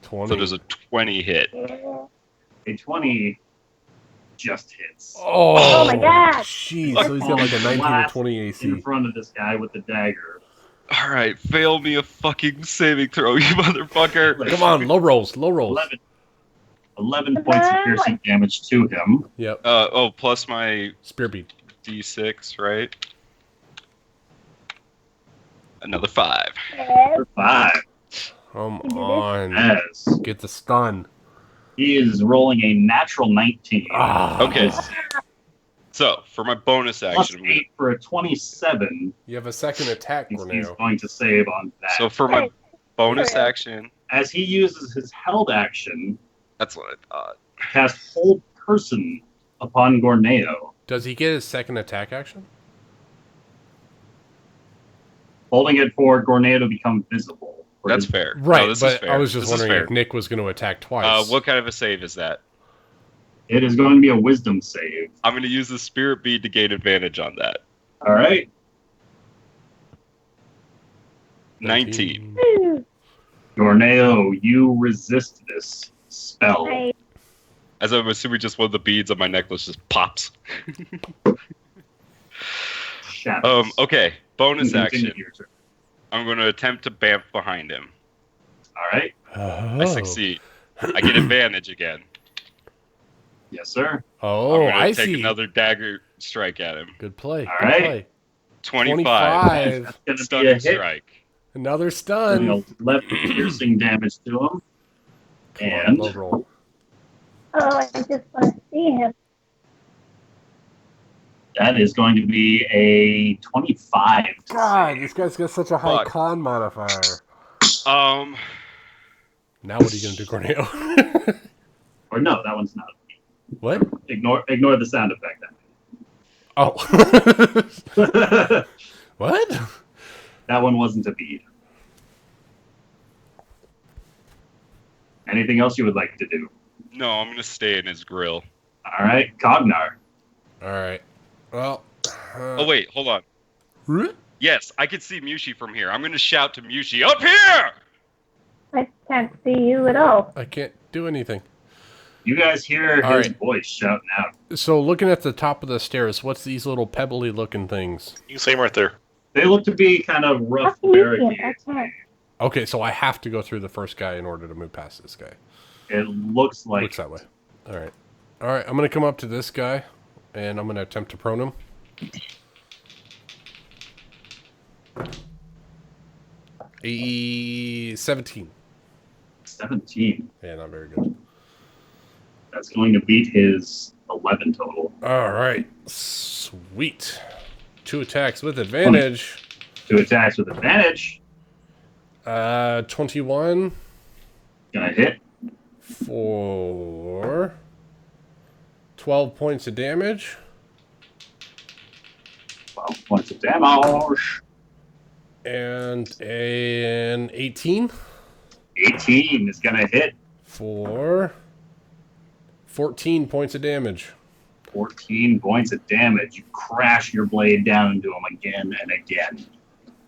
20. So there's a 20 hit. A 20 just hits. Oh, my God. Jeez, so he's got like a 19 or 20 In AC. front of this guy with the dagger. All right, fail me a fucking saving throw, you motherfucker. Come on, low rolls, low rolls. 11 points of piercing damage to him. Yep. Plus my Spear bead. D6, right? Another 5. For 5. Come on. As Get the stun. he is rolling a natural 19. Ah. Okay. So, for my bonus Plus action, 8 for a 27. You have a second attack, He's Gorneo. going to save on that. so for my bonus action, As he uses his held action, that's what I thought. cast Hold Person upon Gorneo. Does he get his second attack action? Holding it for Gorneo to become visible. For That's his- fair. Right, No, this is but fair. I was just This is wondering fair. if Nick was going to attack twice. What kind of a save is that? It is going to be a wisdom save. I'm going to use the spirit bead to gain advantage on that. All right. 19. Gorneo, you resist this spell. I As I'm assuming just one of the beads on my necklace just pops. Okay, bonus action. I'm going to attempt to bamf behind him. All right. I succeed. I get advantage again. Yes, sir. Oh, I'm I gonna take see. another dagger strike at him. Good play. All Good right. play. 25. That's going to be Stunning a hit. strike. Another stun. Doing 11 piercing damage to him. Come on, And low roll. Oh, I just want to see him. that is going to be a 25. God, this guy's got such a high Fuck. con modifier. Um, Now what are you going to do, Corneo? Or no, that one's not. What? Ignore the sound effect. Oh. That What? one wasn't a bead. Anything else you would like to do? no, I'm gonna stay in his grill. All right, Cognar. All right. Well. Oh wait, hold on. Yes, I can see Mushi from here. I'm gonna shout to Mushi, up here! I can't see you at all. I can't do anything. You guys hear All his right. voice shouting out. So looking at the top of the stairs, what's these little pebbly looking things? You can see him right there. They look to be kind of rough How can you see him? I barricades. can't. Okay, so I have to go through the first guy in order to move past this guy. It looks like Looks that way. All right. All right, I'm going to come up to this guy, and I'm going to attempt to prone him. A 17. 17. Yeah, not very good. That's going to beat his 11 total. All right. Sweet. 2 attacks with advantage. 2 attacks with advantage. 21 Gonna hit. for 12 points of damage. 12 points of damage. And an 18 18 is gonna hit. for 14 points of damage. 14 points of damage. You crash your blade down into him again and again.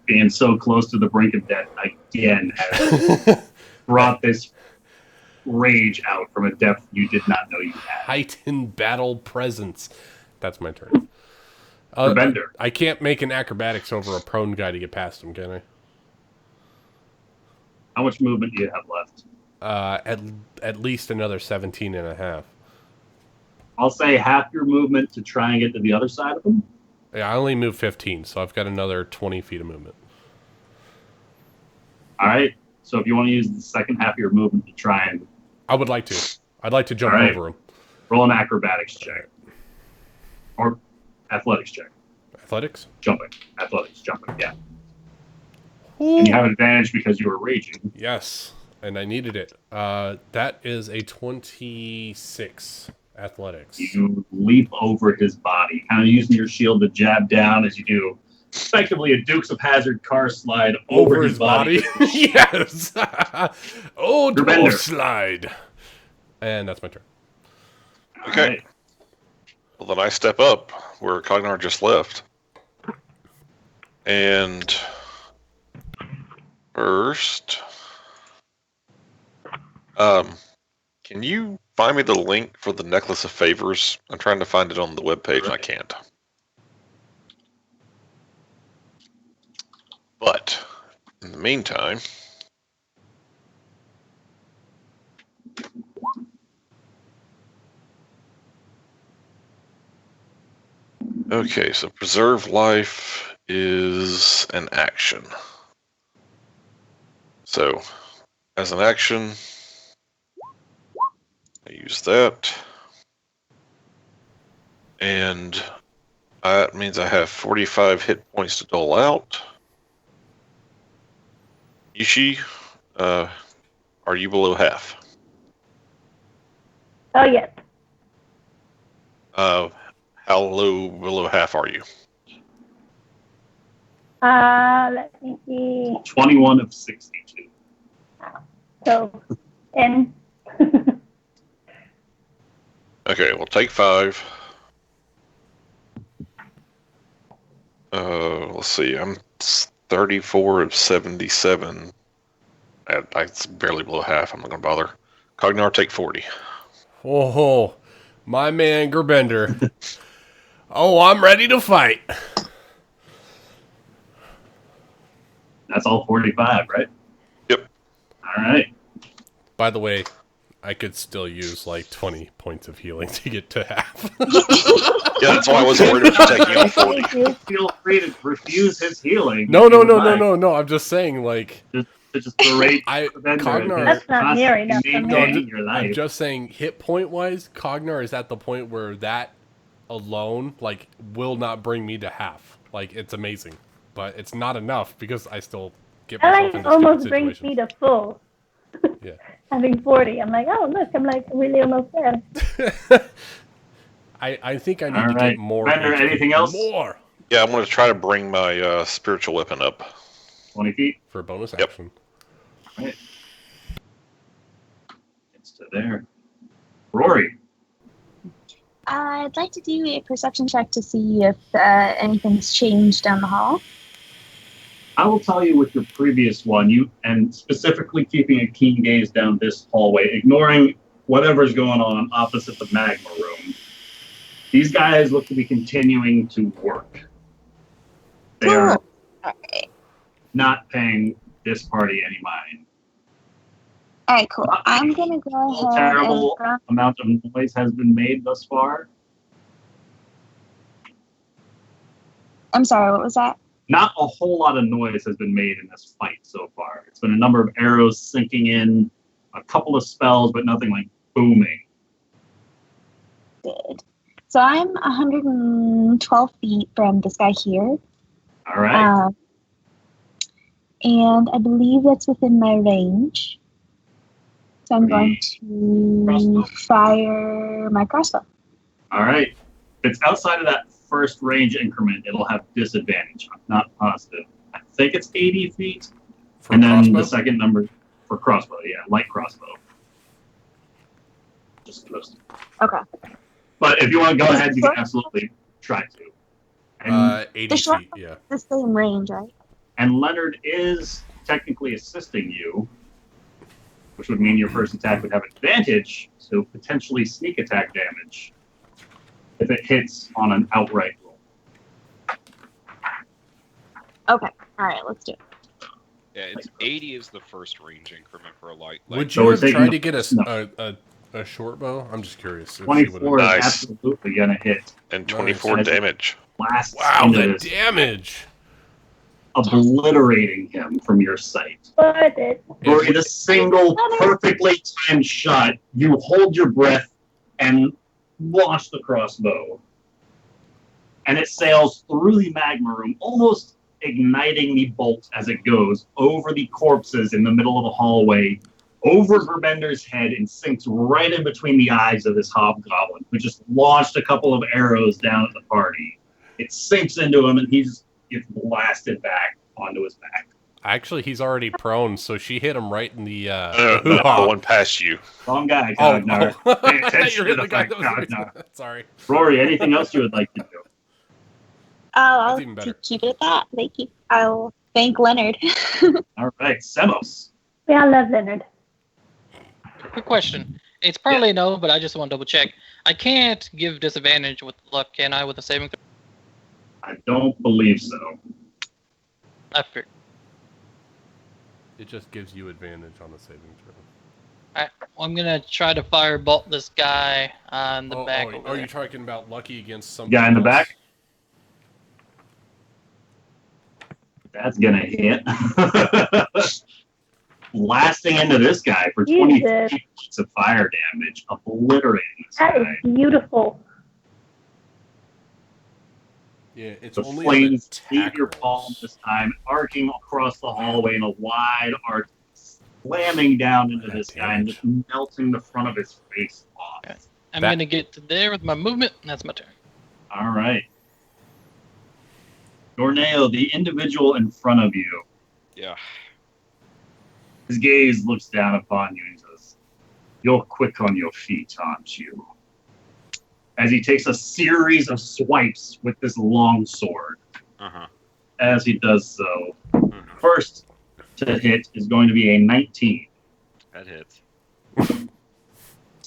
Being so close to the brink of death again has brought this rage out from a depth you did not know you had. Heightened battle presence. That's my turn. Bender. I can't make an acrobatics over a prone guy to get past him, can I? How much movement do you have left? At least another 17 and a half. I'll say half your movement to try and get to the other side of him. Yeah, I only moved 15, so I've got another 20 feet of movement. All right. So if you want to use the second half of your movement to try and I would like to. I'd like to jump All right. over him. roll an acrobatics check or athletics check. Athletics? Jumping. Athletics. Jumping. Yeah. And you have an advantage because you were raging. Yes, and I needed it. That is a 26 athletics. You leap over his body, kind of using your shield to jab down as you do effectively a Dukes of Hazzard car slide over his body. Yes. Oh, Bender. dwarf slide. And that's my turn. Okay. All right. Well, then I step up where Cognar just left. And first, can you find me the link for the Necklace of Favors? I'm trying to find it on the webpage and I can't. But in the meantime, okay, so preserve life is an action. So, as an action, I use that. And that means I have 45 hit points to dole out. Ishi, are you below half? Oh, yes. How low below half are you? Let me see. 21 of 62. So, 10. Okay, well, take 5. Let's see, I'm 34 of 77. That's barely below half. I'm not going to bother. Cognar, take 40. Oh, my man Gerbender. Oh, I'm ready to fight. That's all 45, right? Yep. All right. By the way, I could still use like 20 points of healing to get to half. Yeah, that's why I wasn't worried about you taking all 40. Feel free to refuse his healing. No. I'm just saying, like, Just berate Cognar. That's not near enough for me. your life. I'm just saying, hit point wise, Cognar is at the point where that alone, like, will not bring me to half. Like, it's amazing, but it's not enough because I still get myself That into almost stupid brings situations. me to full. Yeah. Having 40, I'm like, oh look, I'm like really almost there. I think I need All to right. get more. Bender, HP. anything else? More Yeah, I'm going to try to bring my spiritual weapon up. 20 feet. for a bonus Yep. action. All right. It's to there. Rory. I'd like to do a perception check to see if anything's changed down the hall. I will tell you with your previous one, and specifically keeping a keen gaze down this hallway, ignoring whatever's going on opposite the magma room. These guys look to be continuing to work. They are Okay. not paying this party any mind. All right, cool. I'm going to go ahead Terrible and... amount of noise has been made thus far. I'm sorry, what was that? Not a whole lot of noise has been made in this fight so far. It's been a number of arrows sinking in, a couple of spells, but nothing like booming. Good. So I'm 112 feet from this guy here. All right. And I believe that's within my range. So I'm going to Crossbow. fire my crossbow. All right. If it's outside of that first range increment, it'll have disadvantage. I'm not positive. I think it's 80 feet. For And then crossbow? the second number for crossbow, light crossbow. Just close. Okay. But if you want to go ahead, you can absolutely try to. And, 80 The short- feet, yeah. The same range, right? and Leonard is technically assisting you, which would mean your first attack would have advantage, so potentially sneak attack damage if it hits on an outright roll. Okay. All right, let's do it. Yeah, it's 80 is the first range increment for a light. Would So you we're have taking tried the- to get no. a short bow? I'm just curious. If she 24 would've- is Nice. absolutely going to hit. And 24 Nice. damage. Blasts Wow, into the this, damage! obliterating him from your sight. But it, Rory, the single perfectly timed shot, you hold your breath and launch the crossbow. And it sails through the magma room, almost igniting the bolt as it goes over the corpses in the middle of the hallway, over Verbender's head, and sinks right in between the eyes of this hobgoblin, who just launched a couple of arrows down at the party. It sinks into him, and he just gets blasted back onto his back. Actually, he's already prone, so she hit him right in the No, hoo-ha. one past you. Wrong guy, Oh, Cognar. oh. Pay I thought attention you to were the the guy fight, that was Cognar. Sorry. Rory, anything else you would like to do? I'll That's even better. keep it at that. Thank you. I'll thank Leonard. All right, Semos. we all love Leonard. Quick question. It's probably no, but I just want to double check. I can't give disadvantage with luck, can I, with a saving throw? I don't believe so. I figured. It just gives you advantage on the saving throw. Alright, well, I'm gonna try to firebolt this guy in the back. over Are there. you talking about Lucky against some Guy in the back? That's gonna hit. Blasting into this guy for 20 Jesus. points of fire damage, obliterating this That is guy. beautiful. Yeah, it's The only flames on the leave your palm this time, arcing across the hallway in a wide arc, slamming down into That this guy and just melting the front of his face off. Okay. I'm That- gonna get to there with my movement, and that's my turn. All right. Gorneo, the individual in front of you, Yeah. his gaze looks down upon you and says, "You're quick on your feet, aren't you?" As he takes a series of swipes with this long sword. Uh-huh. As he does so, Mhm. first to hit is going to be a 19. That hits.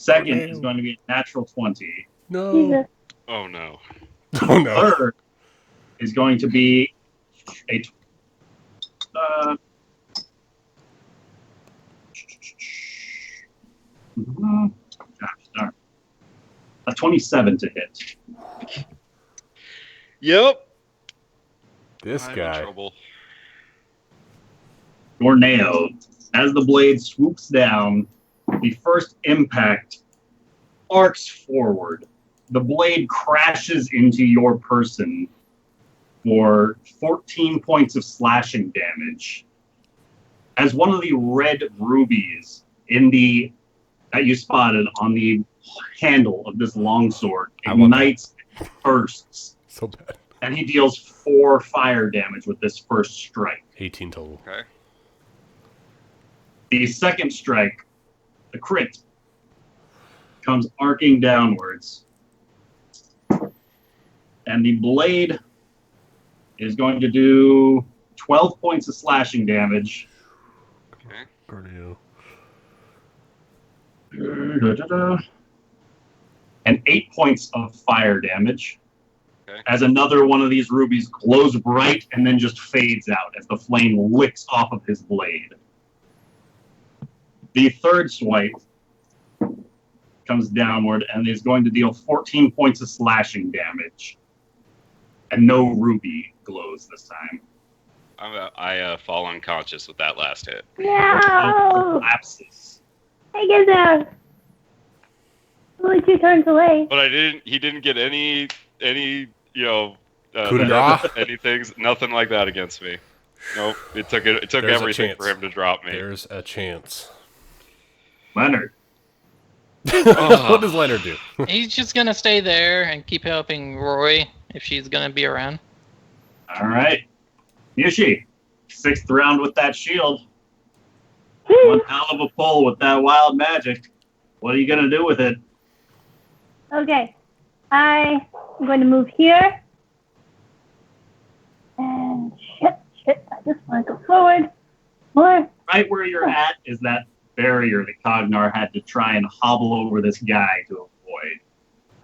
Second is going to be a natural 20. No. Oh no. Oh no. Third is going to be a gosh darn, a 27 to hit. Yep. This I'm guy. in trouble. Gorneo, as the blade swoops down, the first impact arcs forward. The blade crashes into your person for 14 points of slashing damage. As one of the red rubies that you spotted on the handle of this longsword ignites and bursts. So bad. And he deals 4 fire damage with this first strike. 18 total. Okay. The second strike, the crit, comes arcing downwards. And the blade is going to do 12 points of slashing damage. Okay. Gorneo. And 8 points of fire damage. Okay. As another one of these rubies glows bright and then just fades out as the flame licks off of his blade. The third swipe comes downward and is going to deal 14 points of slashing damage. And no ruby glows this time. I fall unconscious with that last hit. No! Collapses. Hey, Gizmo! Only 2 turns away. But he didn't get any coup de grace? anything, nothing like that against me. Nope. It took There's everything for him to drop me. There's a chance. Leonard. What does Leonard do? He's just gonna stay there and keep helping Roy if she's gonna be around. All right. Yushi, 6th round with that shield. One hell of a pull with that wild magic. What are you going to do with it? Okay. I'm going to move here. And shit. I just want to go forward. More. Right where you're at is that barrier that Cognar had to try and hobble over this guy to avoid.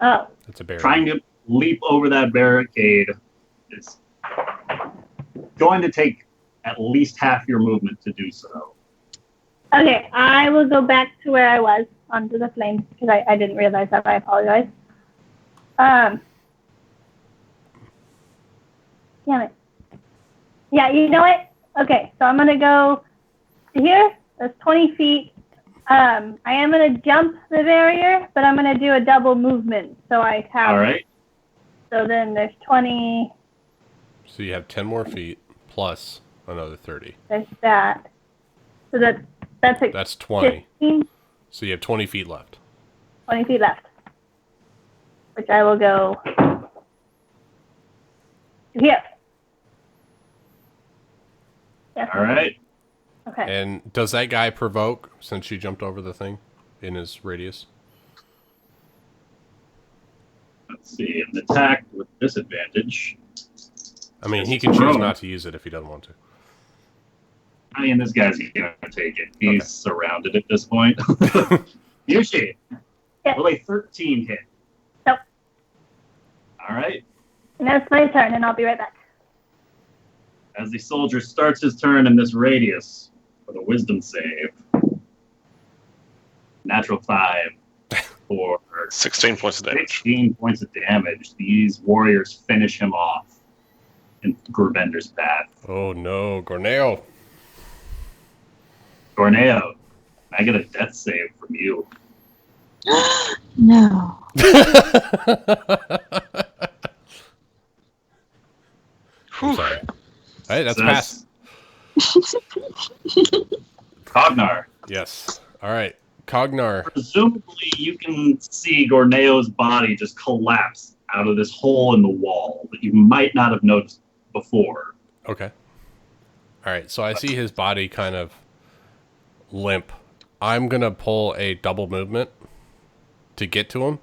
Oh. That's a barrier. Trying to leap over that barricade is going to take at least half your movement to do so. Okay, I will go back to where I was, onto the flames, because I didn't realize that. I apologize. Damn it. Yeah, you know what? Okay, so I'm going to go to here. That's 20 feet. I am going to jump the barrier, but I'm going to do a double movement. So I have... All right. So then there's 20... So you have 10 more feet plus another 30. There's that. So that's 20. 15, So you have 20 feet left. 20 feet left. Which I will go to here. Yes. All right. Okay. And does that guy provoke since you jumped over the thing in his radius? Let's see. An attack with disadvantage. I mean, he can choose not to use it if he doesn't want to. I mean, this guy's going to take it. He's surrounded at this point. Yushi, Yes. will a 13 hit? Nope. All right. And that's my turn, and I'll be right back. As the soldier starts his turn in this radius for the wisdom save. Natural 5 for 16 points of damage. 16 points of damage. These warriors finish him off in Gurbender's path. Oh no, Gorneo. Gorneo, I get a death save from you. No. I'm sorry. Hey, that's pass. Cognar. Yes. All right. Cognar. Presumably, you can see Gorneo's body just collapse out of this hole in the wall that you might not have noticed before. Okay. All right. So I see his body kind of limp. I'm going to pull a double movement to get to him.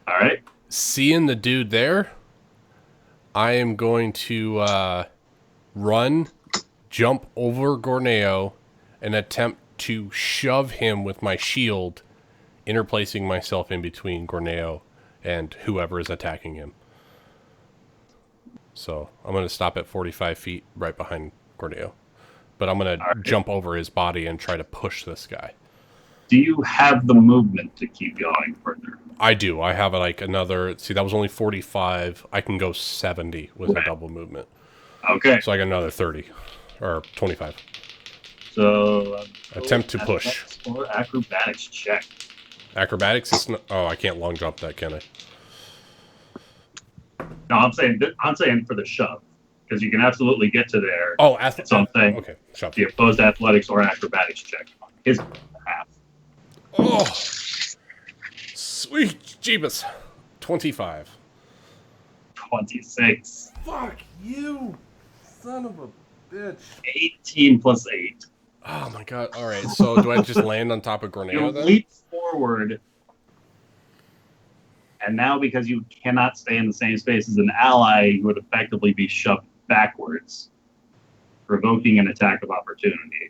All right. Seeing the dude there, I am going to run, jump over Gorneo, and attempt to shove him with my shield interplacing myself in between Gorneo and whoever is attacking him. So I'm going to stop at 45 feet right behind Gorneo. But I'm going to jump over his body and try to push this guy. Do you have the movement to keep going further? I do. I have like another... See, that was only 45. I can go 70 with a double movement. Okay. So I got another 30. Or 25. So... attempt to push. Or acrobatics check. Acrobatics is not... Oh, I can't long jump that, can I? No, I'm saying for the shove. Because you can absolutely get to there. Oh, so I'm saying okay, shove. the opposed athletics or acrobatics check. His half. Oh, sweet Jeebus. 25. 26. Fuck you, son of a bitch. 18 plus 8. Oh my god. All right, so do I just land on top of Gorneo You then? leap forward, and now because you cannot stay in the same space as an ally, you would effectively be shoved backwards, provoking an attack of opportunity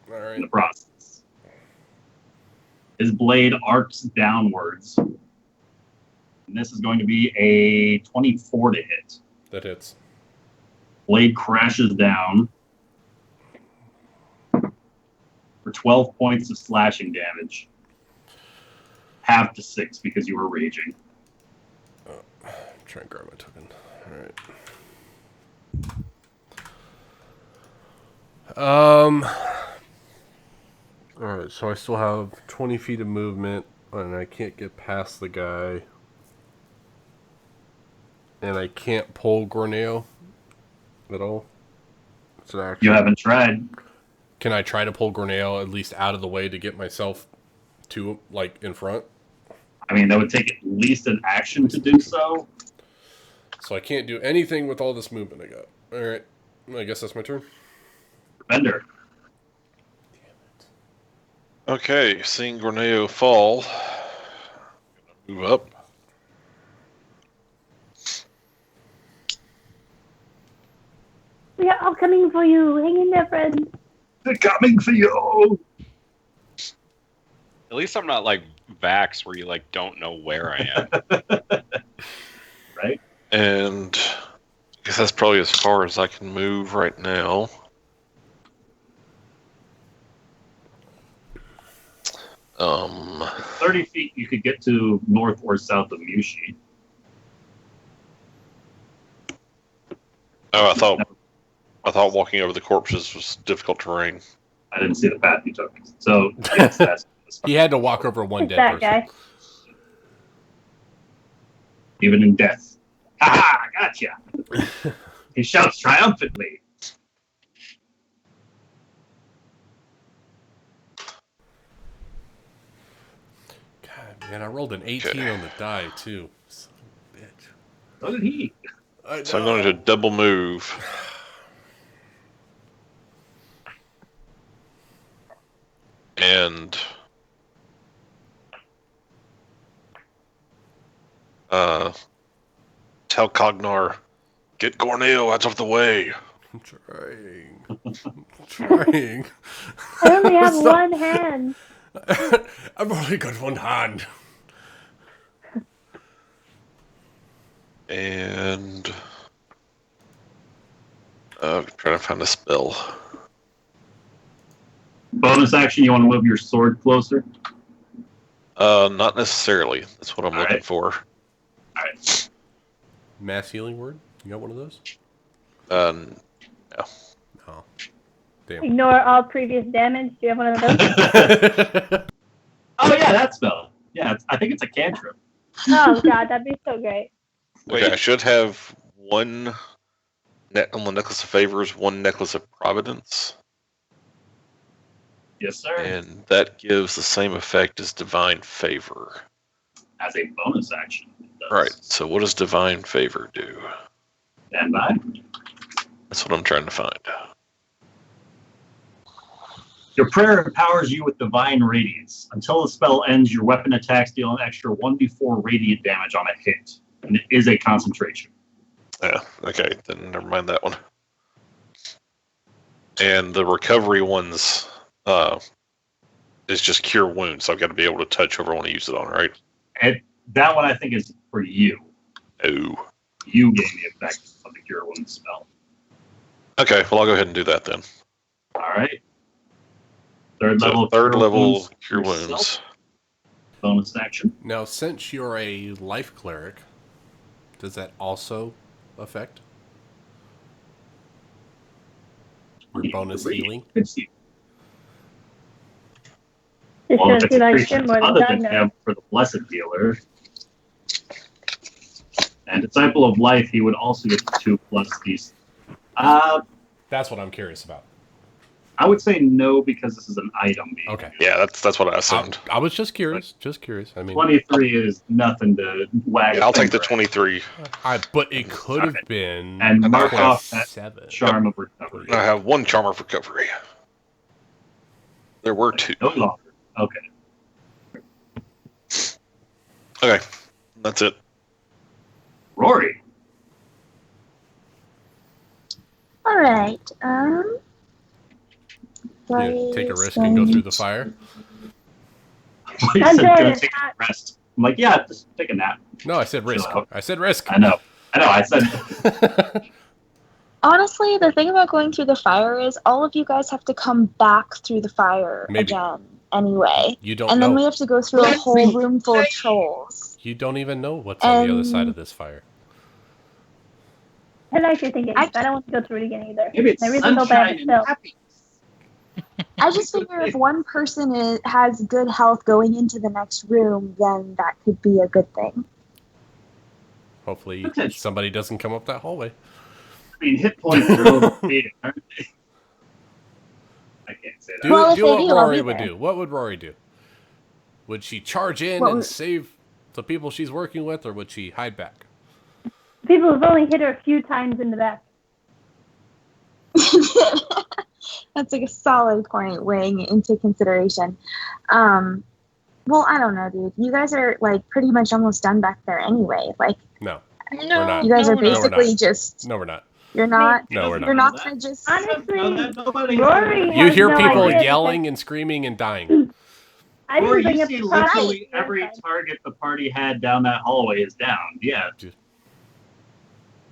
All right. in the process. His blade arcs downwards, and this is going to be a 24 to hit. That hits. Blade crashes down for 12 points of slashing damage. Half to 6 because you were raging. I'm trying to grab my token. Alright, so I still have 20 feet of movement, and I can't get past the guy. And I can't pull Gorneo at all. It's an action. You haven't tried. Can I try to pull Gorneo at least out of the way to get myself to, like, in front? I mean, that would take at least an action to do so. So I can't do anything with all this movement I got. Alright, I guess that's my turn. Bender. Okay, seeing Gorneo fall, move up. We are all coming for you. Hang in there, friend. They're coming for you. At least I'm not like Vax, where you like don't know where I am. Right? And I guess that's probably as far as I can move right now. Um, 30 feet you could get to north or south of Mushi. Oh, I thought walking over the corpses was difficult terrain. I didn't see the path you took. So, yes, that's He had to walk over one It's dead that person. guy. even in death. Ha! Gotcha! He shouts triumphantly. God, man, I rolled an 18 on the die, too. Son of a bitch. So did he. So I'm going to double move. And tell Cognar, get Gorneo out of the way. I'm trying. I'm trying. I only have one hand. I've only got one hand. And I'm trying to find a spell. Bonus action, you want to move your sword closer? Not necessarily. That's what I'm looking right. for. Alright. Mass healing word? You got one of those? No. No. Damn. Ignore all previous damage. Do you have one of those? Oh, yeah, that spell. Yeah, I think it's a cantrip. Oh, God, that'd be so great. Okay, I should have one on the Necklace of Favors, one Necklace of Providence. Yes, sir. And that gives the same effect as Divine Favor. As a bonus action. It does. Right, so what does Divine Favor do? Stand by. That's what I'm trying to find. Your prayer empowers you with divine radiance. Until the spell ends, your weapon attacks deal an extra 1d4 radiant damage on a hit. And it is a concentration. Yeah, okay, then never mind that one. And the recovery one's is just cure wounds. So I've got to be able to touch whoever I want to use it on, right? And that one I think is for you. Oh. You gain the effect of the cure wounds spell. Okay, well I'll go ahead and do that then. All right. Third level. Third level wounds cure yourself. wounds. Bonus action. Now, since you're a life cleric, does that also affect your bonus healing? Just Well, shows if you it's a like creature him more than other God than knows. him for the blessed healer. And Disciple of Life, he would also get 2 plus these. That's what I'm curious about. I would say no because this is an item. Okay. Yeah, that's what I assumed. I was just curious. Just curious. I mean, 23 is nothing to wag. Yeah, I'll take the 23. but it could have been And mark off that 27. charm of recovery. I have 1 charm of recovery. There were 2. No longer. Okay. Okay, that's it. Rory. All right. Yeah, take a risk and go through the fire. You I'm said doing go it. take a rest. I'm like, yeah, just take a nap. No, I said risk. So- I said risk. I know. I said Honestly, the thing about going through the fire is all of you guys have to come back through the fire Maybe. again anyway. You don't And then know. we have to go through a whole room full of trolls. You don't even know what's on the other side of this fire. I like your thinking, but I don't want to go through it again either. maybe it's I really hope I sunshine have and still. happiness. I just figure if one person has good health going into the next room, then that could be a good thing. Hopefully Okay. somebody doesn't come up that hallway. I mean, hit points are overrated, aren't they? I can't say that. Do, Well, if do they what do, I'll Rory be would there. do. What would Rory do? Would she charge in What and would- save the people she's working with, or would she hide back? People have only hit her a few times in the back. That's like a solid point weighing into consideration. Well, I don't know, dude. You guys are like pretty much almost done back there anyway. Like No. No, We're not. you guys are no, we're not. basically just No, we're not. you're not No, we're you're not. not gonna just Honestly, Nobody. Rory You has hear no people idea yelling and screaming and dying. I Or didn't bring you up see the process. literally every target the party had down that hallway is down. Yeah.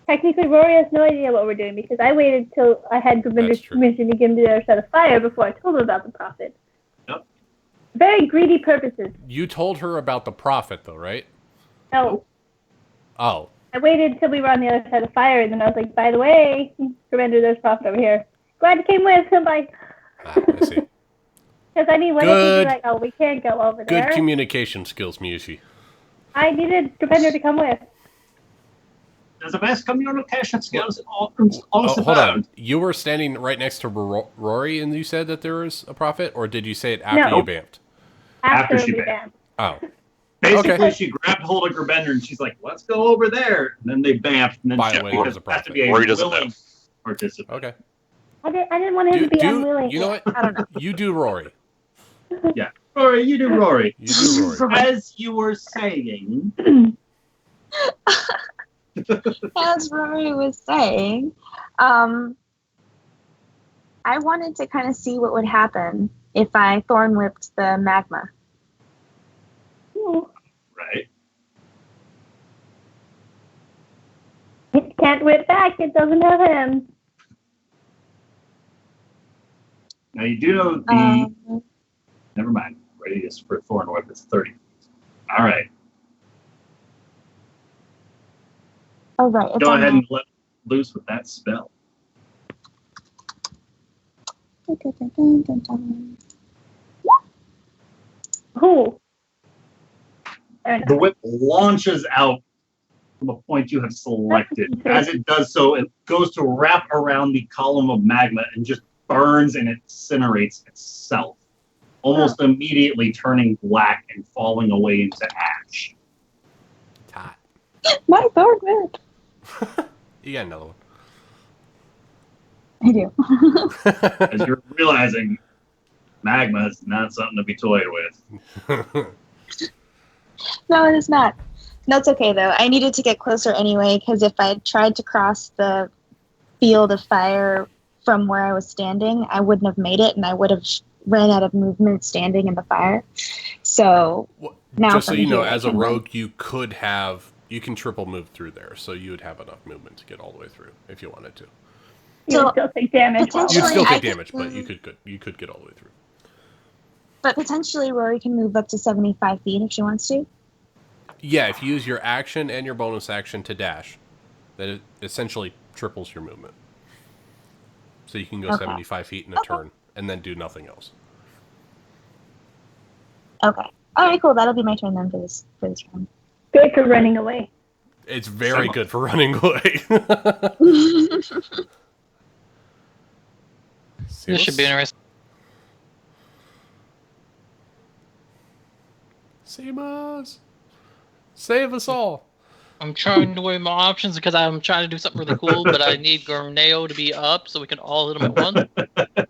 Technically, Rory has no idea what we're doing because I waited till I had That's Gravinder's true. permission to give him the other side of fire before I told him about the prophet. Yep. Very greedy purposes. You told her about the prophet, though, right? No, Oh. I waited till we were on the other side of fire, and then I was like, by the way, Gravinder, there's prophet over here. Glad you came with. Goodbye. I see. Because I mean, what if Good. he'd be like, oh, we can't go over Good there? communication skills, Miyushi. I needed Gravinder to come with. There's a best communication skills all Oh, hold about. on. You were standing right next to Rory, and you said that there was a prophet, or did you say it after No. you vamped? After she we vamped. Oh. Basically, Okay. she grabbed hold of Gerbender and she's like, let's go over there. And then they vamped. And then By she the way, there's a has to prophet. be a Rory doesn't willing know. participant. Okay. I didn't want him to be unwilling. You know what? I don't know. You do Rory. Rory, you do Rory. You do Rory. As you were saying, As Rory was saying, I wanted to kind of see what would happen if I thorn whipped the magma. right? It can't whip back. It doesn't have him. Now you do know the. Never mind. Radius for Thorn Whip is 30. All right. Oh, right. It's Go on ahead and let loose with that spell. Who? Fair enough. The whip launches out from a point you have selected. As it does so, it goes to wrap around the column of magma and just burns and incinerates itself, almost immediately turning black and falling away into ash. Hot. My thorn whip. You got another one. I do. As you're realizing magma is not something to be toyed with. No, it is not. No, it's okay though. I needed to get closer anyway because if I tried to cross the field of fire from where I was standing, I wouldn't have made it, and I would have ran out of movement standing in the fire. So now, just so you know, here, as a rogue, you can triple move through there, so you would have enough movement to get all the way through if you wanted to. You would still take damage. You'd still take damage, but you could get all the way through. But potentially, Rory can move up to 75 feet if she wants to. Yeah, if you use your action and your bonus action to dash, then it essentially triples your movement. So you can go 75 feet in a turn and then do nothing else. Okay. All right, cool. That'll be my turn then for this round. Good for running away. It's very good for running away. This should be interesting. Seamus! Save us all! I'm trying to weigh my options because I'm trying to do something really cool, but I need Gorneo to be up so we can all hit him at once.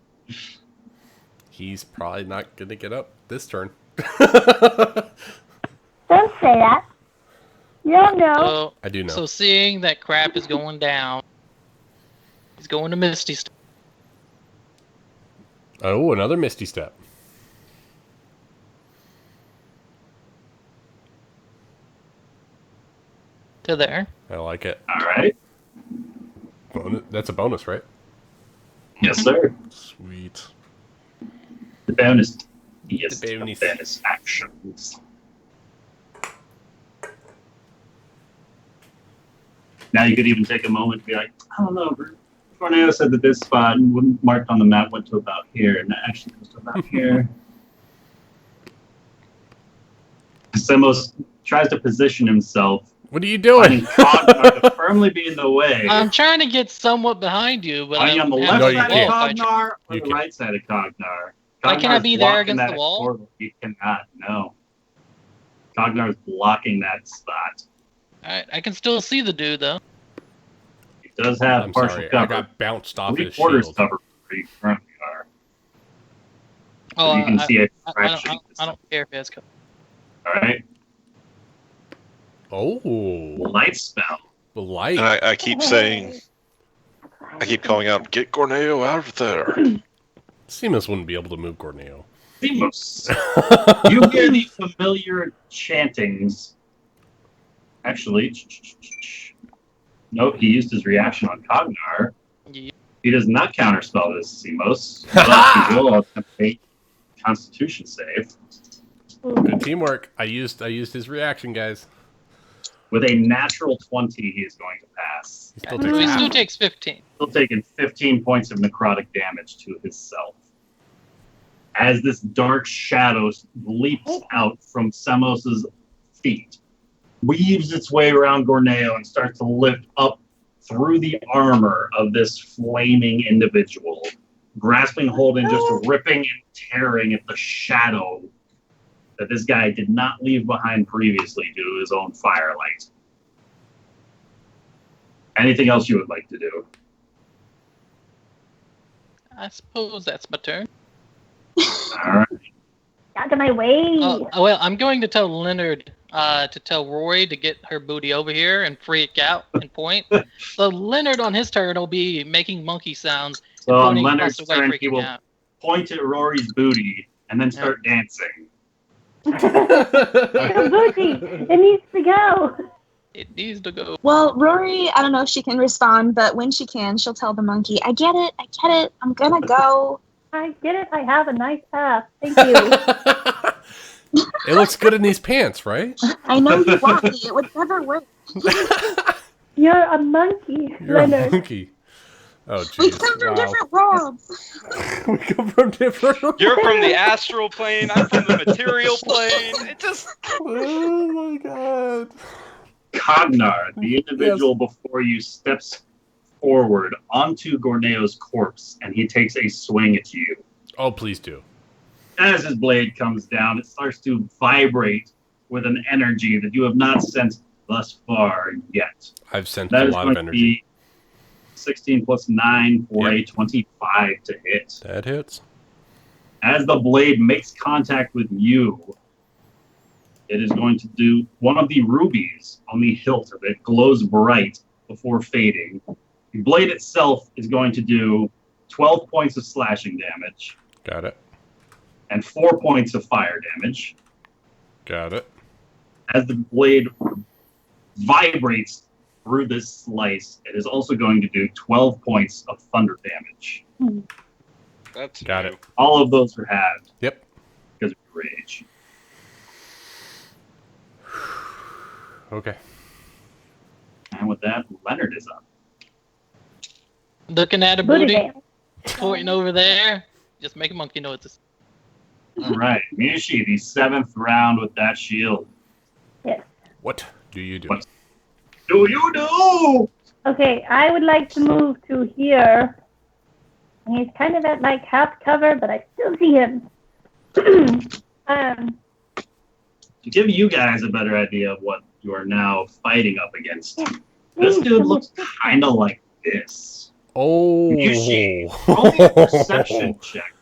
He's probably not going to get up this turn. Don't say that. You don't know. So, I do know. So seeing that crap is going down, he's going to Misty Step. Oh, another Misty Step. To there. I like it. All right. That's a bonus, right? Yes, sir. Sweet. The bonus. Yes, The the bonus. bonus actions. Now you could even take a moment to be like, I don't know, Corneo said that this spot marked on the map went to about here, and that actually goes to about here. Semos tries to position himself. What are you doing? Cognar to firmly be in the way. I'm trying to get somewhat behind you, but Are you on the left side of Cognar or the right side of Cognar? Why can't I be there against the wall? Portal. You cannot, no. Cognar is blocking that spot. Alright, I can still see the dude, though. He does have I'm partial sorry, cover. I got bounced off his Three-quarters shield. cover where you currently are. Oh, So you can see a I fraction. don't care if he has cover. Alright. Oh. Light spell. The light. And I keep saying, I keep calling out, get Gorneo out of there. Seamus wouldn't be able to move Gorneo. Seamus. You hear the familiar chantings. Actually, nope, he used his reaction on Cognar. Yeah. He does not counterspell this, Seamus. But he will attempt a Constitution save. Good teamwork. I used his reaction, guys. With a natural 20, he is going to pass. He still So takes he half. still takes 15. Still taking 15 points of necrotic damage to himself. As this dark shadow leaps out from Samos's feet, weaves its way around Gorneo and starts to lift up through the armor of this flaming individual, grasping hold and just ripping and tearing at the shadow that this guy did not leave behind previously due to his own firelight. Anything else you would like to do? I suppose that's my turn. All right. Out of my way. Well, I'm going to tell Leonard to tell Rory to get her booty over here and freak out and point. So Leonard on his turn will be making monkey sounds. So on pointing Leonard's across the way, turn, he freaking will out. point at Rory's booty and then start dancing. The booty. It needs to go. It needs to go. Well, Rory, I don't know if she can respond, but when she can, she'll tell the monkey, I get it, I'm gonna go. I get it. I have a nice ass. Thank you. It looks good in these pants, right? I know you want me, it would never work. You're a monkey, You're a Leonard. monkey. Oh, jeez. We come from different worlds. We come from different worlds. You're from the astral plane. I'm from the material plane. It just. Oh my god. Cognar, the individual before you, steps forward onto Gorneo's corpse, and he takes a swing at you. Oh, please do. As his blade comes down, it starts to vibrate with an energy that you have not sensed thus far yet. I've sent That a is lot going of to energy. be 16 plus 9 for Yep. a 25 to hit. That hits. As the blade makes contact with you, it is going to do one of the rubies on the hilt of it glows bright before fading. The blade itself is going to do 12 points of slashing damage. Got it. and 4 points of fire damage. Got it. As the blade vibrates through this slice, it is also going to do 12 points of thunder damage. That's Got new. it. All of those are halved Yep. because of rage. Okay. And with that, Leonard is up. Looking at a Booty booty, dance. pointing over there. Just make a monkey noises. All right, Mishi, the 7th round with that shield. Yes. What do you do? What do you do? Okay, I would like to move to here. He's kind of at like half cover, but I still see him. To give you guys a better idea of what you are now fighting up against, this dude looks kind of like this. Oh. Mishi, roll me a perception check.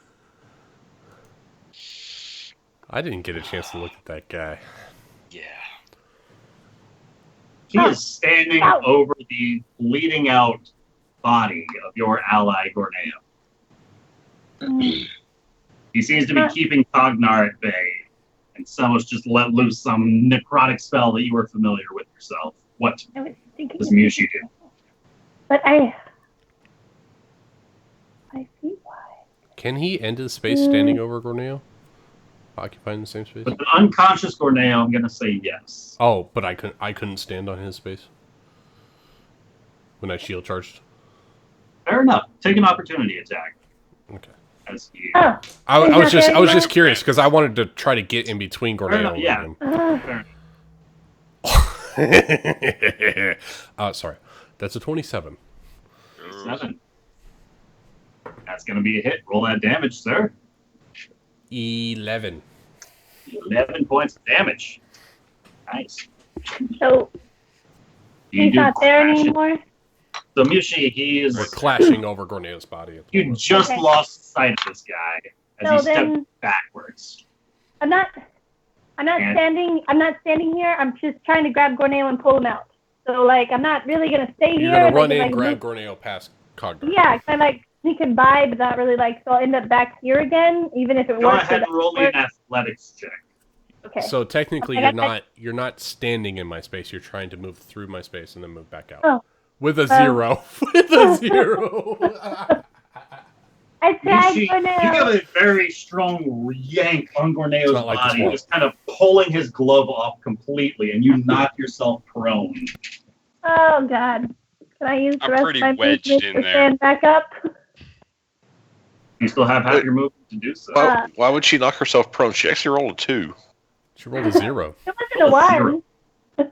I didn't get a chance to look at that guy. Yeah. He is standing over the bleeding out body of your ally, Gorneo. He seems to be keeping Cognar at bay, and Selos just let loose some necrotic spell that you were familiar with yourself. What does Mushi do? But I see why. Can he end his space standing over Gorneo? Occupying the same space? With an unconscious Gorneo, I'm going to say yes. Oh, but I couldn't stand on his space when I shield charged. Fair enough. Take an opportunity attack. Okay. As you... I was just curious because I wanted to try to get in between Gorneo and yeah. him. Fair enough. Sorry. That's a 27. 7. That's going to be a hit. Roll that damage, sir. 11. 11 points of damage. Nice. So he's not there anymore? So Mushi, he is... We're clashing over Gorneo's body. You just lost sight of this guy as he stepped backwards. I'm not standing here. I'm just trying to grab Gorneo and pull him out. So like I'm not really gonna stay here. You're gonna run in, like, grab Gorneo past Cognar. Yeah, kind of like sneak and by, but not really like. So I'll end up back here again, even if it Go works. ahead and roll me an athletics check. Okay. So technically, you're not standing in my space. You're trying to move through my space and then move back out. Oh. With a 0. With a 0. I tagged Gorneo. You have a very strong yank on Gorneo's like body, just kind of pulling his glove off completely, and you knock yourself prone. Oh God! Can I use the rest of my movement to in there. stand back up? You still have half your movement to do so. Why would she knock herself prone? She actually rolled a 2. She rolled a 0. It wasn't a 1.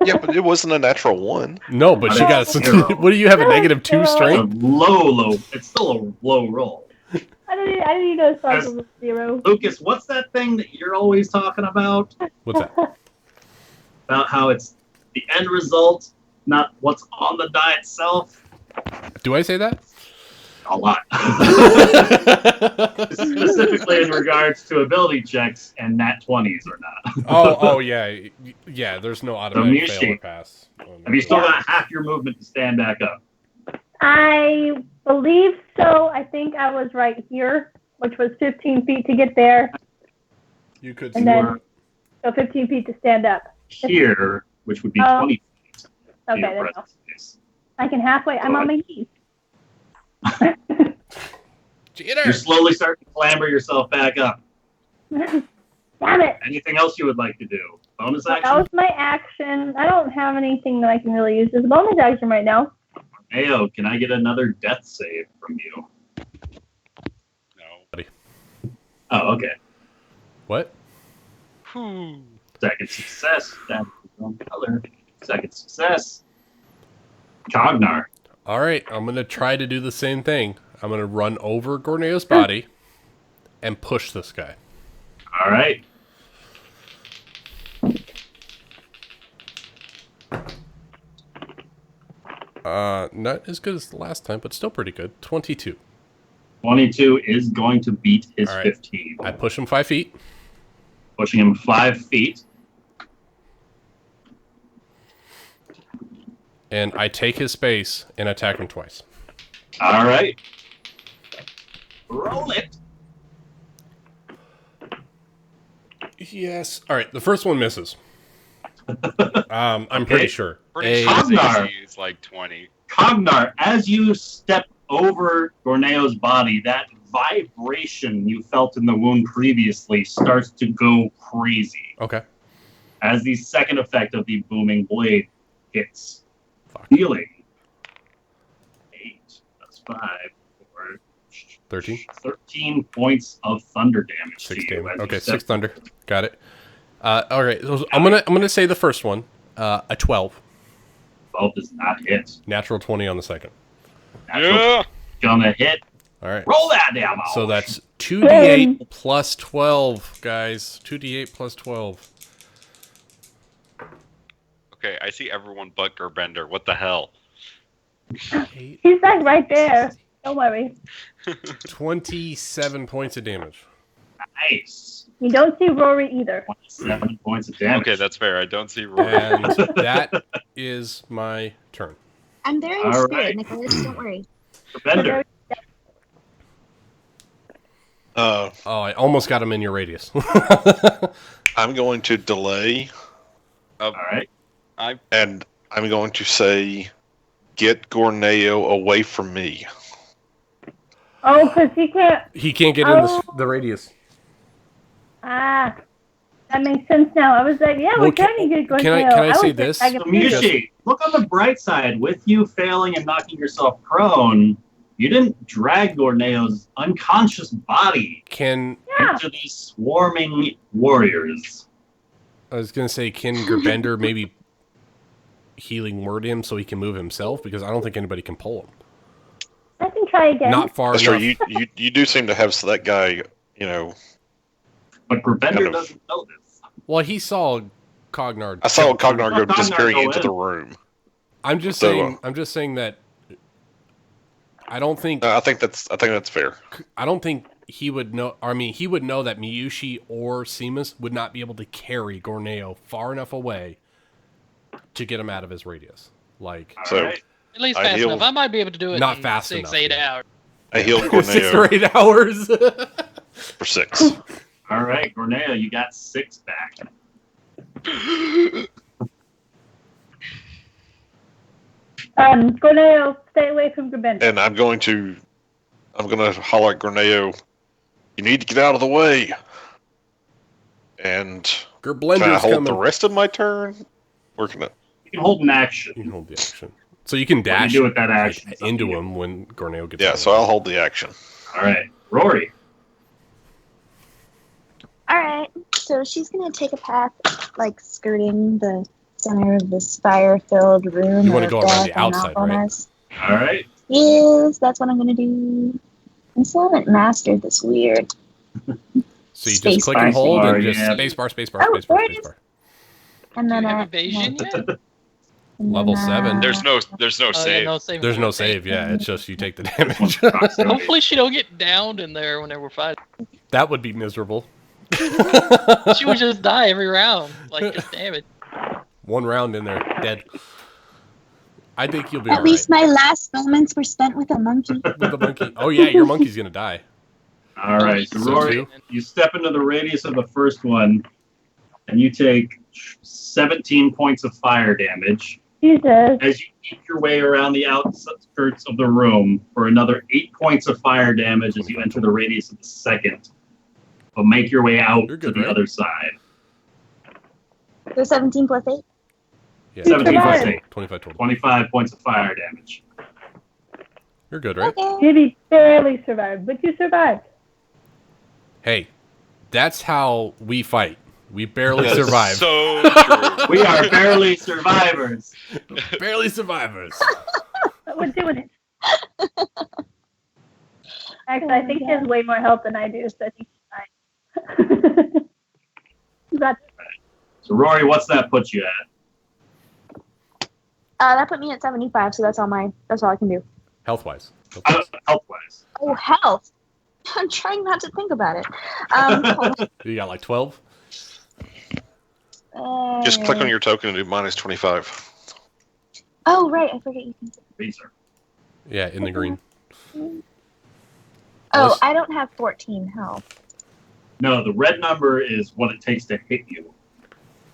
Yeah, but it wasn't a natural 1. No, but she got some. What do you have? A -2 strength? It's a low. It's still a low roll. I didn't even know it was a 0. Lucas, what's that thing that you're always talking about? What's that? About how it's the end result, not what's on the die itself. Do I say that? A lot. Specifically in regards to ability checks and nat 20s or not. Oh yeah. There's no automatic fail or pass. Have you still got half your movement to stand back up? I believe so. I think I was right here, which was 15 feet to get there. You could. And then, so 15 feet to stand up. Here, which would be 20 feet. Okay, there you go. I can halfway. I'm on my knees. You're slowly starting to clamber yourself back up. Damn it! Anything else you would like to do? Bonus action? That was my action. I don't have anything that I can really use as a bonus action right now. Ayo, can I get another death save from you? No. Oh, okay. What? Second success. That's the wrong color. Second success. Cognar. All right, I'm gonna try to do the same thing. I'm gonna run over Gorneo's body and push this guy. All right. Not as good as the last time, but still pretty good. 22. 22 is going to beat his 15. I push him 5 feet. Pushing him 5 feet. And I take his space and attack him twice. All right. Roll it. Yes. All right. The first one misses. I'm pretty sure. Pretty sure his AC is like 20. Cognar, as you step over Gorneo's body, that vibration you felt in the wound previously starts to go crazy. Okay. As the second effect of the booming blade hits. Healing. 8 plus 5 for 13. 13 points of thunder damage. 6 to you damage. as you Okay, step 6 thunder. Got it. All right. So I'm gonna say the first one. A 12. 12 does not hit. Natural 20 on the second. Yeah. Gonna hit. All right. Roll that damage. So that's 2d8 plus 12, guys. 2d8 plus 12. Okay, I see everyone but Gerbender. What the hell? He's like right there. Don't worry. 27 points of damage. Nice. You don't see Rory either. 27 points of damage. Okay, that's fair. I don't see Rory. And that is my turn. I'm there in All spirit, right. Nicholas. Don't worry. Bender. Oh, I almost got him in your radius. I'm going to delay, All right. and I'm going to say, get Gorneo away from me. Oh, because he can't. He can't get in the radius. Ah, that makes sense now. I was like, yeah, Well, we're trying to get going. can I say this? So Mushi, look on the bright side. With you failing and knocking yourself prone, you didn't drag Gorneo's unconscious body into these swarming warriors. I was going to say, can Gerbender maybe healing word him so he can move himself? Because I don't think anybody can pull him. I can try again. Not far That's enough. true. You do seem to have that guy, you know. But Gerbender Kind of. doesn't know this. Well, he saw Cognar. I saw Cognar go Cognar disappearing go into in. the room. I'm just So, saying. I'm just saying that. I don't think. I think that's fair. I don't think he would know. I mean, he would know that Miyushi or Seamus would not be able to carry Gorneo far enough away to get him out of his radius. Like, All So right. At least I fast healed- enough. I might be able to do it Not in fast 6, enough. 8 hours. I healed 6 or Gorneo 8 hours. for 6. All right, Gorneo, you got 6 back. Gorneo, stay away from Gerbender. And I'm going to holler at Gorneo, you need to get out of the way. And can I Gerblender's hold coming. the rest of my turn? Or can I? You can hold an action. You can hold the action, so you can What do dash you do with that action? like, into him when Gorneo gets. Yeah, out. so I'll hold the action. All right, Rory. All right. So she's gonna take a path, like skirting the center of this fire-filled room. You wanna of go around the death and outside, right? awfulness. All right. Yes, that's what I'm gonna do. I still haven't mastered this weird. So you Space just click bar. and hold Space and bar, just yeah. spacebar. Oh, there it is. And Do then you have evasion yet? and Level then, 7. There's no Oh, save. yeah, no save. There's no save. Yeah, it's just you take the damage. Hopefully she don't get downed in there whenever we're fighting. That would be miserable. She would just die every round. Like, just damage. One round in there, dead. I think you'll be At alright. least my last moments were spent with a monkey. With the monkey. Oh yeah, your monkey's gonna die. All right, so So Rory, two? you step into the radius of the first one, and you take 17 points of fire damage. Jesus. As you make your way around the outskirts of the room for another 8 points of fire damage as you enter the radius of the second. But make your way out You're to good, the right? other side. So 17 plus 8. Yeah, 17 plus survived. 8. 25 total. 25 points of fire damage. You're good, right? Okay. Maybe barely survived, but you survived. Hey, that's how we fight. We barely That's survive. So true. We are barely survivors. Barely survivors. But we're doing it. Actually, I think he has way more health than I do, so I think he's fine. But So Rory, what's that put you at? That put me at 75, so that's all I can do. Health-wise. Health-wise. Oh, health. I'm trying not to think about it. Hold on. You got like 12? Just click on your token and do minus 25. Oh, right. I forget you can. Razor. Yeah, in the green. Oh, Unless- I don't have 14 health. No, the red number is what it takes to hit you.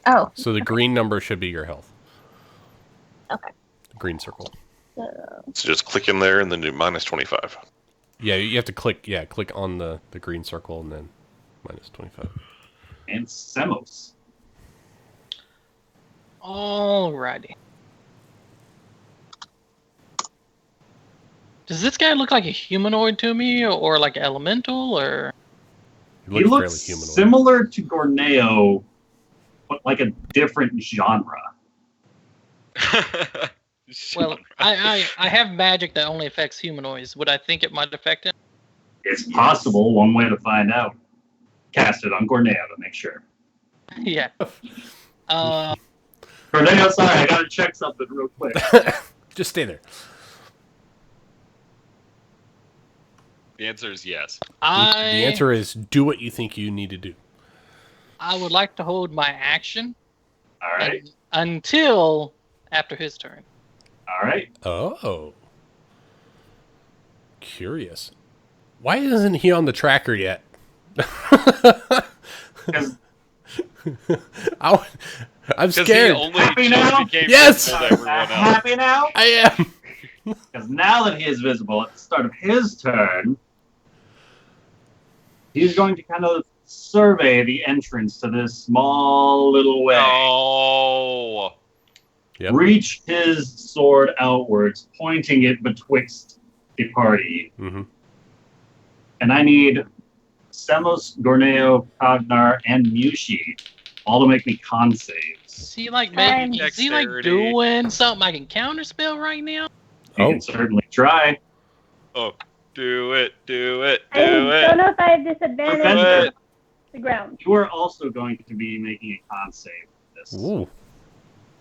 Oh. So the green number should be your health. Okay. Green circle. So just click in there and then do minus 25. Yeah, you have to click. Yeah, click on the green circle and then minus 25. And Semos. Alrighty. Does this guy look like a humanoid to me, or like an elemental, or? He looks fairly humanoid. similar to Gorneo, but like a different genre. Well, I have magic that only affects humanoids. Would I think it might affect him? It's possible. One way to find out. Cast it on Gorneo to make sure. Yeah. Gorneo, sorry, I gotta check something real quick. Just stay there. The answer is yes. The answer is do what you think you need to do. I would like to hold my action. All right. Until after his turn. All right. Oh. Curious. Why isn't he on the tracker yet? I'm scared. He only Happy just now? became Yes! visible to everyone else. Happy now? I am. Because now that he is visible at the start of his turn, he's going to kind of survey the entrance to this small little way. Oh. Yep. Reach his sword outwards, pointing it betwixt the party. Mm-hmm. And I need Semos, Gorneo, Cognar, and Mushi all to make me con saves. Is he like maybe? Is he like Dexterity. doing something I can counterspell right now? You Oh. can certainly try. Oh. Do it. Do it. I Do it. don't know if I have disadvantage Defender. on it. the ground. You are also going to be making a con save for this. Ooh.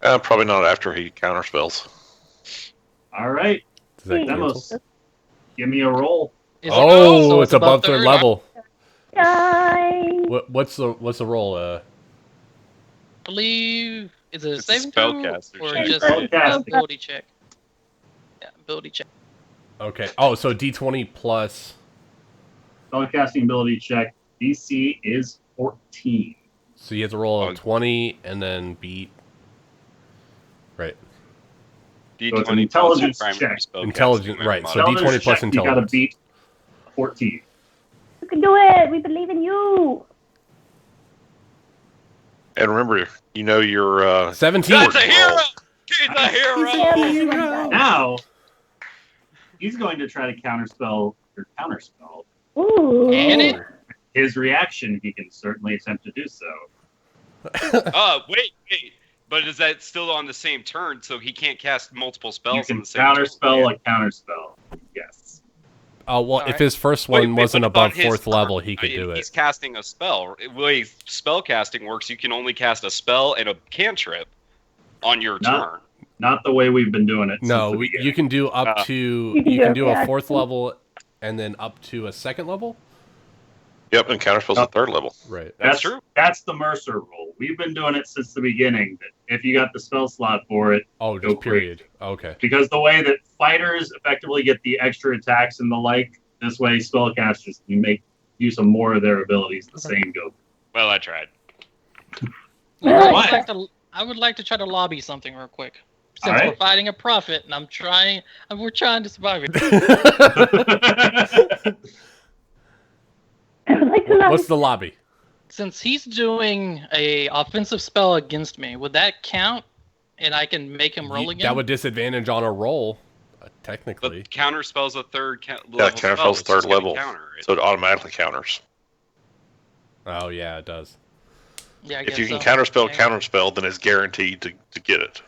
Probably not after he counterspells. All right. Does that cancel? Semos, give me a roll. Is Oh, so it's above third level. Die. What's the roll? I believe is it a It's a saving throw spellcaster or check. just Spellcasting. ability check? Yeah, ability check. Okay. Oh, so D20 plus. Spellcasting ability check. DC is 14. So you have to roll a Oh. 20 and then beat. Right. So it's an D20 intelligence plus your primary check. spellcasting Intelligence, right, so modifier. D20 plus check, you gotta intelligence. beat 14. You can do it. We believe in you. And remember, you know your 17. That's a hero! He's a hero! Yeah, Now, he's going to try to counterspell your counterspell. Ooh. Can it? His reaction, he can certainly attempt to do so. Wait. But is that still on the same turn, so he can't cast multiple spells You on can the same turn? counterspell a counterspell. Yes. Oh, well, if Alright. his first one wasn't but above on his 4th level, turn, he could do He's it. casting a spell. The way spell casting works, you can only cast a spell and a cantrip on your No. turn. Not the way we've been doing it. No, since the you beginning. can do up Uh, to You can you can do do a a 4th reaction. level and then up to a 2nd level. Yep, and counterspell's at third level. Right. That's true. That's the Mercer rule. We've been doing it since the beginning. That if you got the spell slot for it, Oh, Go just period. Okay. because the way that fighters effectively get the extra attacks and the like, this way spellcasters can make use of more of their abilities. The same go. Well, I tried. I would like to try to lobby something real quick. Since Alright. we're fighting a prophet, and we're trying to survive it. I would like to love What's the lobby? Since he's doing a offensive spell against me, would that count? And I can make him roll again? That would disadvantage on a roll, But technically. counter spell's a third level Yeah, spell. counterspell's It's third just gonna level, counter it. so it automatically counters. Oh yeah, it does. Yeah, I If guess you can so. counterspell Yeah, counterspell, then it's guaranteed to get it.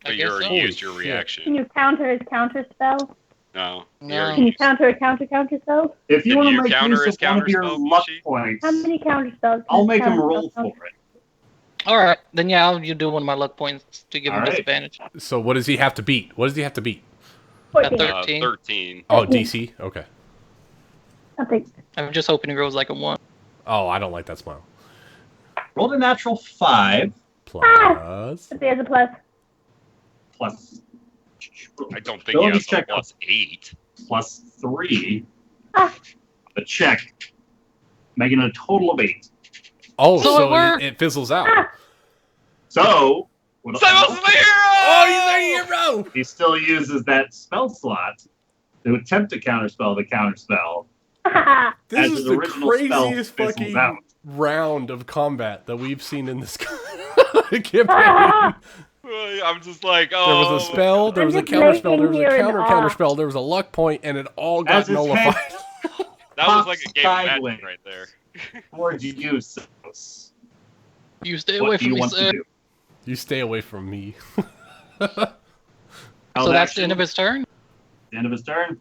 I But you guess already so. used your Holy shit. reaction. Can you counter his counter spell? No. No. Can you counter a counter spell? If you Can want to you make counter use his of one of your counterspell, luck Michi? points, How many counter spells? I'll make him roll for it. All right, then yeah, you do one of my luck points to give him All right. disadvantage. So what does he have to beat? What does he have to beat? 14. 13. 13. Oh, 13. DC. Okay. I think. I'm just hoping he rolls like a 1. Oh, I don't like that smile. Rolled a natural 5 Plus. But there's a plus. plus. I don't think he Ability has a check plus 8. plus 3. Ah. The check. making a total of 8. Oh, So so it worked. it fizzles out. So, Simo's the hero! Oh, he's a hero! he still uses that spell slot to attempt to counterspell the counterspell. This As is his the original craziest spell fizzles fucking out. round of combat that we've seen in this campaign. I'm just like, oh. There was a spell, there was a I'm just counterspell, there was laying a here in counterspell, there was a luck point, and it all got As his nullified. That was like a game of sideways. magic right there. Towards you, Simos. You stay away What do from you me, want to sir. do? You stay away from me. So that's the end of his turn? The end of his turn.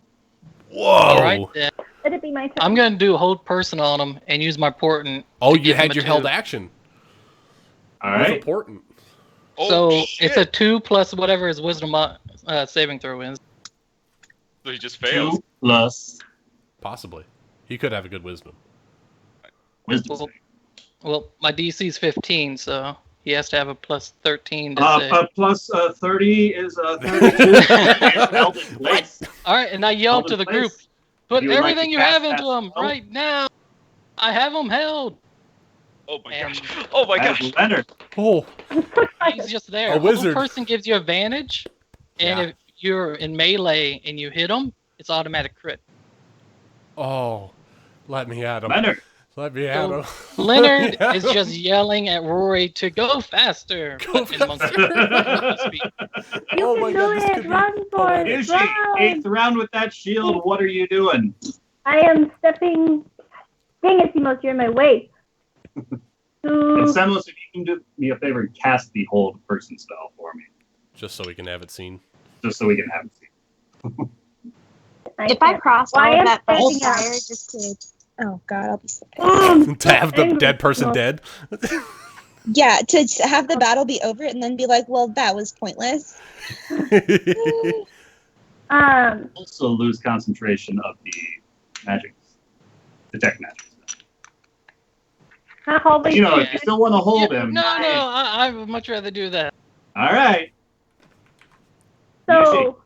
Whoa! Alright, then. Let it be my turn. I'm going to do hold person on him and use my portent. Oh, to you give him had a your 2. held action. All That's right. important. Oh, So shit. it's a 2 plus whatever his wisdom saving throw is. So he just fails. 2 plus Possibly. He could have a good wisdom. wisdom. Well, well, my DC is 15, so he has to have a plus 13 to save. Plus 30 is 32. Held in place. All right, and I yell Held to in the place. group, put You would like everything to you cast have that into him spell? right now. I have him held. Oh my And- gosh. Oh my As gosh. Leonard. Oh, He's just there. A wizard. Hold person gives you advantage, and Yeah. if you're in melee and you hit him, it's automatic crit. oh. Let me at him. Leonard. Let me at him. Leonard Let me is at him. just yelling at Rory to go faster. Go but in monkey speak. You Oh can my do God, this it. could be Run for it. Yushi, Run. 8th round with that shield. What are you doing? I am stepping. Dang it, Simos, you're in my way. And To... Simos, if you can do me a favor and cast the hold person spell for me, Just so we can have it seen. just so we can have it seen. If I cross Well, I all am of that by standing up. fire just to... Oh, God, I'll be so pissed. To have the dead person dead. Yeah, to have the battle be over and then be like, well, that was pointless. Also lose concentration of the magic, detect magic. Not hallway. You know, if you still want to hold Yeah, him. no, I would much rather do that. All right. So,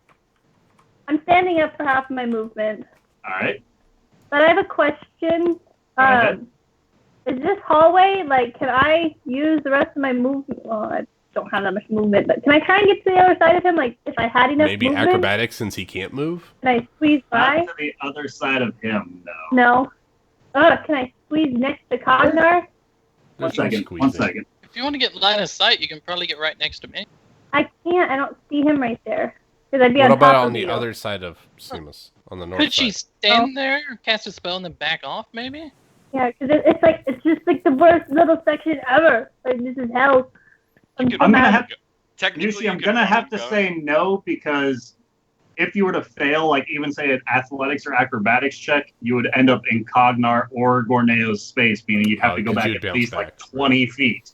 I'm standing up for half of my movement. All right. But I have a question. ahead. Is this hallway, like, can I use the rest of my movement? Well, I don't have that much movement, but can I try and get to the other side of him? Like, if I had enough Maybe movement, acrobatics since he can't move. can I squeeze by? Not to the other side of him, no. No. Can I squeeze next to Cognar? One There's no second. squeezing. 1 second. If you want to get line of sight, you can probably get right next to me. I can't. I don't see him right there. Because I'd be What on about top on of the you. other side of Seamus? On the north Could she side? stand there, cast a spell, and then back off, maybe? Yeah, because it's just like the worst little section ever. Like, this is hell. I'm gonna have Technically, Yushi, I'm gonna have to say no because if you were to fail, like even say an athletics or acrobatics check, you would end up in Cognar or Gorneo's space, meaning you'd have to go 'cause back you'd at bounce least back, like 20 feet.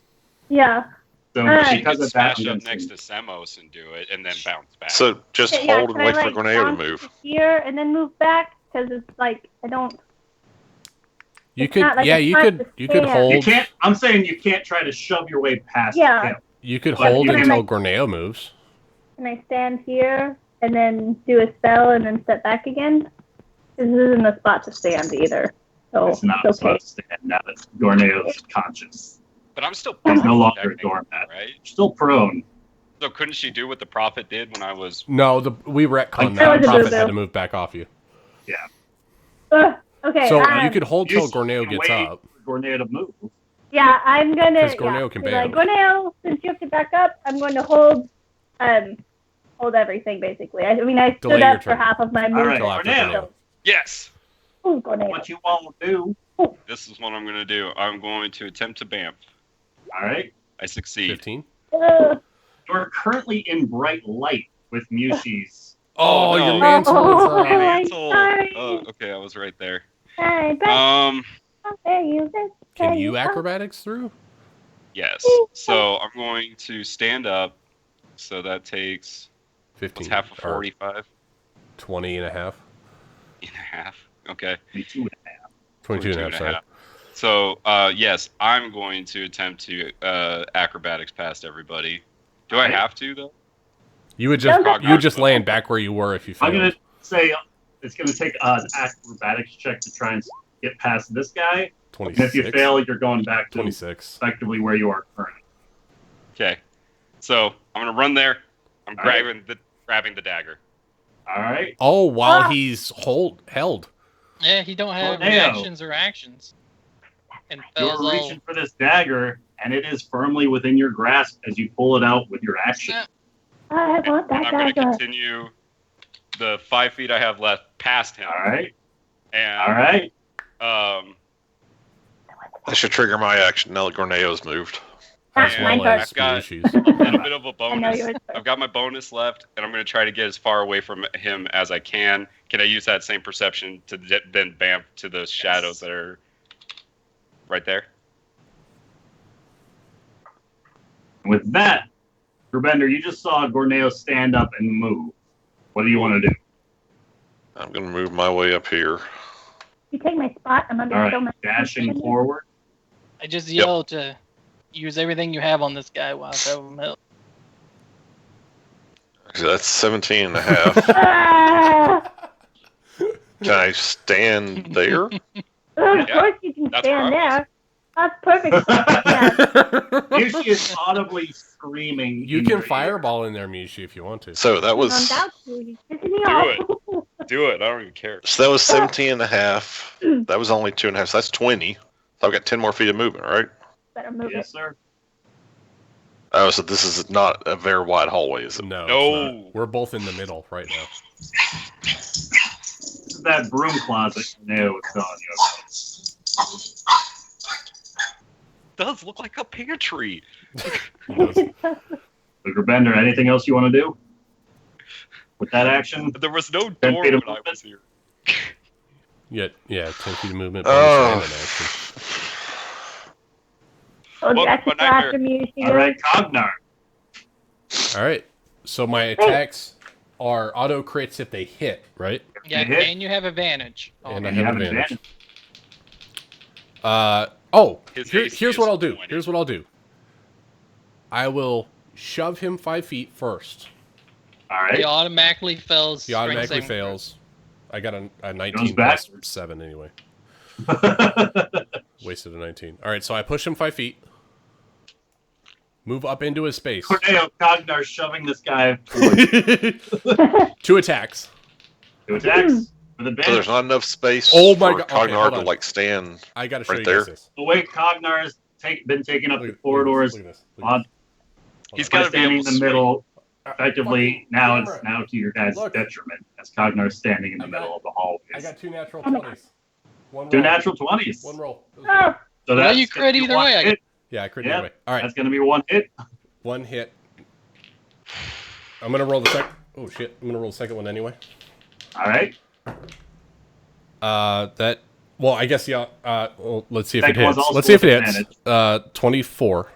Yeah. So Alright. You could because of that, smash I'm up gonna next say to Semos and do it, and then bounce back. So just Okay, yeah, hold and can I, wait for like, Gorneo to bounce move. here and then move back? Because it's like, I don't... You It's could, not like yeah, it's you hard could, to you could stand. hold. you can't. I'm saying you can't try to shove your way past Yeah. him. You could But hold you can, until like- Gorneo moves. Can I stand here and then do a spell and then step back again? This isn't a spot to stand either. So It's not it's okay. supposed to stand now that Gorneo's conscious. But I'm still He's prone, no longer a technically, doormat. right? You're still prone. So couldn't she do what the prophet did when I was? No, we retconned That that. was a Prophet boo-boo. had to move back off you. Okay. So you could hold till Yushi, Gorneo you gets wait up. for Gorneo to move. Yeah, I'm gonna. 'Cause Gorneo can be like, bounce. Gorneo, since you have to back up, I'm going to hold everything basically. I mean, I Delay stood your up for turn. half of my All movement. right, Till after Gorneo. Gorneo. Yes. Ooh, Gorneo. What you want to do? This is what I'm gonna do. I'm going to attempt to bamf. All right. I succeed. 15. You're currently in bright light with Mushi's. Oh, no. your mantle Oh, is Hey, I'm mantle. sorry. Oh, okay, I was right there. Hey, back there you go. Can There you go. acrobatics through? Yes. So I'm going to stand up. So that takes 15. what's half of or 45 20 and a half. and a half. Okay. 22 and a half. 22 and a half, sorry. So, yes, I'm going to attempt to acrobatics past everybody. Do I have to though? You would just land back where you were if you failed. I'm gonna say it's gonna take an acrobatics check to try and get past this guy, And if you fail, you're going back to 26. effectively where you are currently. Okay. So I'm gonna run there. I'm grabbing the dagger. All right. Oh, while he's held. Yeah, he don't have Corneo. reactions or actions. And You're reaching for this dagger, and it is firmly within your grasp as you pull it out with your action. I want that And I'm going to dagger. continue the 5 feet I have left past him. All right. And, All right. I should trigger my action now that Gorneo's moved. As And well as I've got species. a little bit of a I know bonus. yours. I've got my bonus left, and I'm going to try to get as far away from him as I can. Can I use that same perception to then bamf to the shadows that are right there? With that, Gerbender, you just saw Gorneo stand up and move. What do you want to do? I'm going to move my way up here. You take my spot. I'm gonna All be so right. much. Dashing forward. I just yell to use everything you have on this guy while I have him help. So that's 17 and a half. Ah! Can I stand there? Of course you can That's stand where I there. That's perfect. Yeah. Mushi is audibly screaming. You in can your fireball in there, Mishi, if you want to. So that I'm was about to. He's pissing me Do off. Do it. I don't even care. 17 and a half. That was only 2.5. So that's 20. So I've got 10 more feet of movement, right? Better move Yes, it. sir. Oh, so this is not a very wide hallway, is it? No. No. it's not. We're both in the middle right now. This is that broom closet Gorneo was telling you about. Does look like a pantry. So, Gerbender, anything else you want to do with that action? There was no 10 door feet when of I movement? was here. Yeah, 10 feet of movement. Oh. bonus, and an action. Oh, Welcome that's to a my nightmare. after me. All right, Cognar. All right. So my attacks are auto crits if they hit, right? Yeah, hit. and you have advantage. And I You have have advantage. advantage. His AC Here's what is I'll do. 20. Here's what I'll do. I will shove him 5 feet first. All right. He automatically fails. He automatically strength saving fails. I got a 19 plus backwards. 7 anyway. Wasted a 19. All right, so I push him 5 feet. Move up into his space. Gorneo, Cognar shoving this guy towards 2 attacks. 2 attacks with a So there's bench. not enough space Oh my for God. Okay, Cognar hold to on. like stand. I got to show Right you there. guys this. The way Cognar has been taking up Look the at- corridors, Look at this. on He's by got to be standing able in to the swing. middle. Effectively, Fucking now camera. it's now to your guys' Look. detriment as Cognar's standing in the I got- middle of the hallways. I got 2 natural Oh my 20s. One roll. 2 natural 20s. One roll. Oh, So Well, that's you crit gonna be either one way, I hit. Yeah, I crit Yeah. anyway. All right, That's going to be 1 hit. 1 hit. I'm gonna roll the second. Oh shit! I'm gonna roll the second one anyway. All right. That. Well, I guess yeah. Well, let's see if it Second one's hits. also Let's see if it with hits. 24.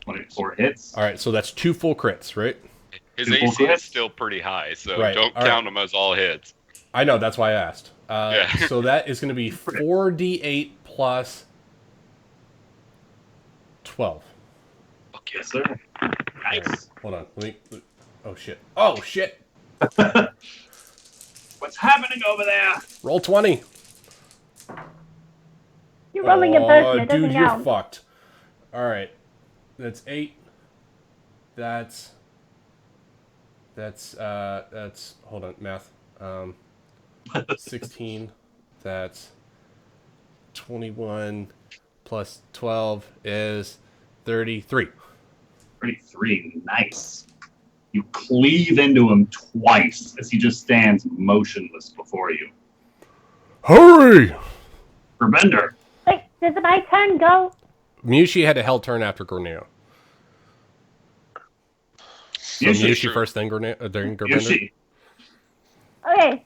24 hits. All right, so that's 2 full crits, right? His Two full AC is hits? still pretty high, so Right, don't all count them as all hits. I know, that's why I asked. Yeah. So that is going to be 4d8 plus 12. Yes, sir. Nice. Hold on. Let me. Oh shit! Oh shit! What's happening over there? Roll 20. you're rolling in person. It doesn't dude, you're count. fucked. All right, that's 8. That's hold on, math. 16. That's 21 plus 12 is 33. 33. Nice. You cleave into him twice as he just stands motionless before you. Hurry! Gerbender. Wait, does my turn go? Mushi had a hell turn after Gorneo. So Mushi. Mushi first, then Gorneo, then Gerbender. Yoshi. Okay.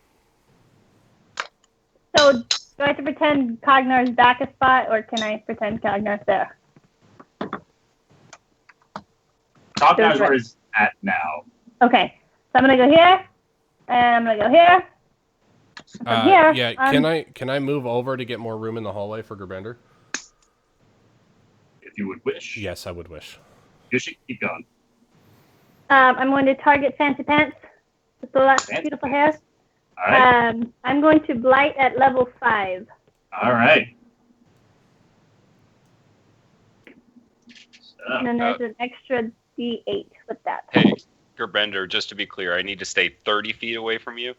So, do I have to pretend Cognar's back a spot, or can I pretend Cognar's there? Cognar's where he's at now. Okay. So I'm gonna go here, and I'm gonna go here. From here. Yeah, can I move over to get more room in the hallway for Gerbender? If you would wish. Yes, I would wish. Yoshi, keep going. I'm going to target Fancy Pants. So that's Fancy beautiful hair. All right. I'm going to blight at level 5. All right. And then there's an extra D8 with that. Hey, Gerbender, just to be clear, I need to stay 30 feet away from you.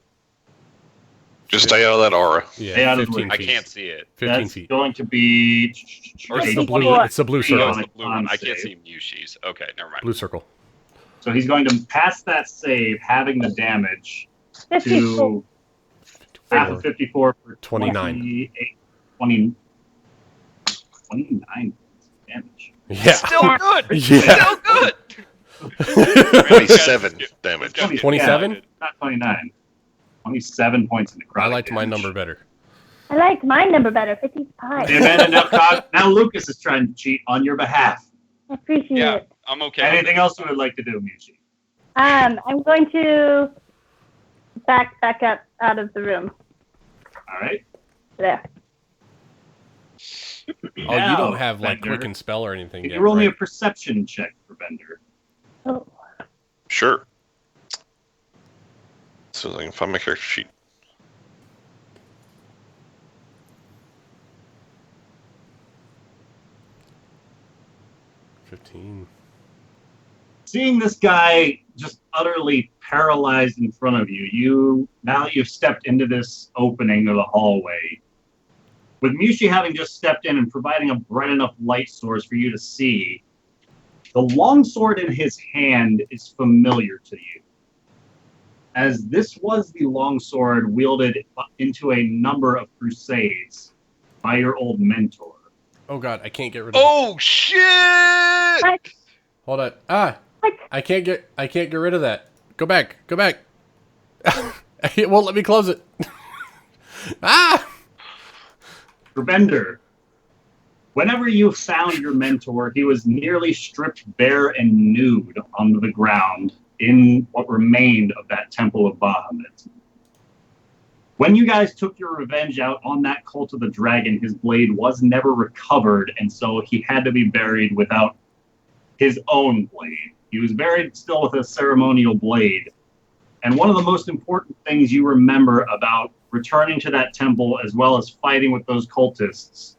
Just stay out of that aura. Yeah, 15 feet. I feet. can't see it. 15 That's feet. going to be. Or It's is the it blue. It's the blue Oh, circle. it's the blue one. I can't Save. see Mushi's. Okay, never mind. Blue circle. So he's going to pass that save, having the damage 54. to half of 54 for 29. 28, 29 damage. Yeah. Still good. Yeah. Still good. 27 damage. 27? Not 29. 27 points in necrotic I liked my damage. number better. I liked my number better, 55. The Amanda, now Lucas is trying to cheat on your behalf. I appreciate Yeah, it. I'm okay. Anything else you would like to do, Mushi? I'm going to back up out of the room. All right. There. Oh, you Now, don't have like Bender, quicken spell or anything Can yet, you roll me a right? perception check for Bender? Oh. Sure. So I can find my character sheet. Seeing this guy just utterly paralyzed in front of you, now that you've stepped into this opening of the hallway, with Mushi having just stepped in and providing a bright enough light source for you to see, the longsword in his hand is familiar to you, as this was the longsword wielded into a number of crusades by your old mentor. Oh god, I can't get rid of it. Oh shit! What? Hold on. Ah! What? I can't get rid of that. Go back. It won't let me close it. Ah! Gerbender, whenever you found your mentor, he was nearly stripped bare and nude on the ground in what remained of that Temple of Bahamut. When you guys took your revenge out on that cult of the dragon, his blade was never recovered, and so he had to be buried without his own blade. He was buried still with a ceremonial blade. And one of the most important things you remember about returning to that temple as well as fighting with those cultists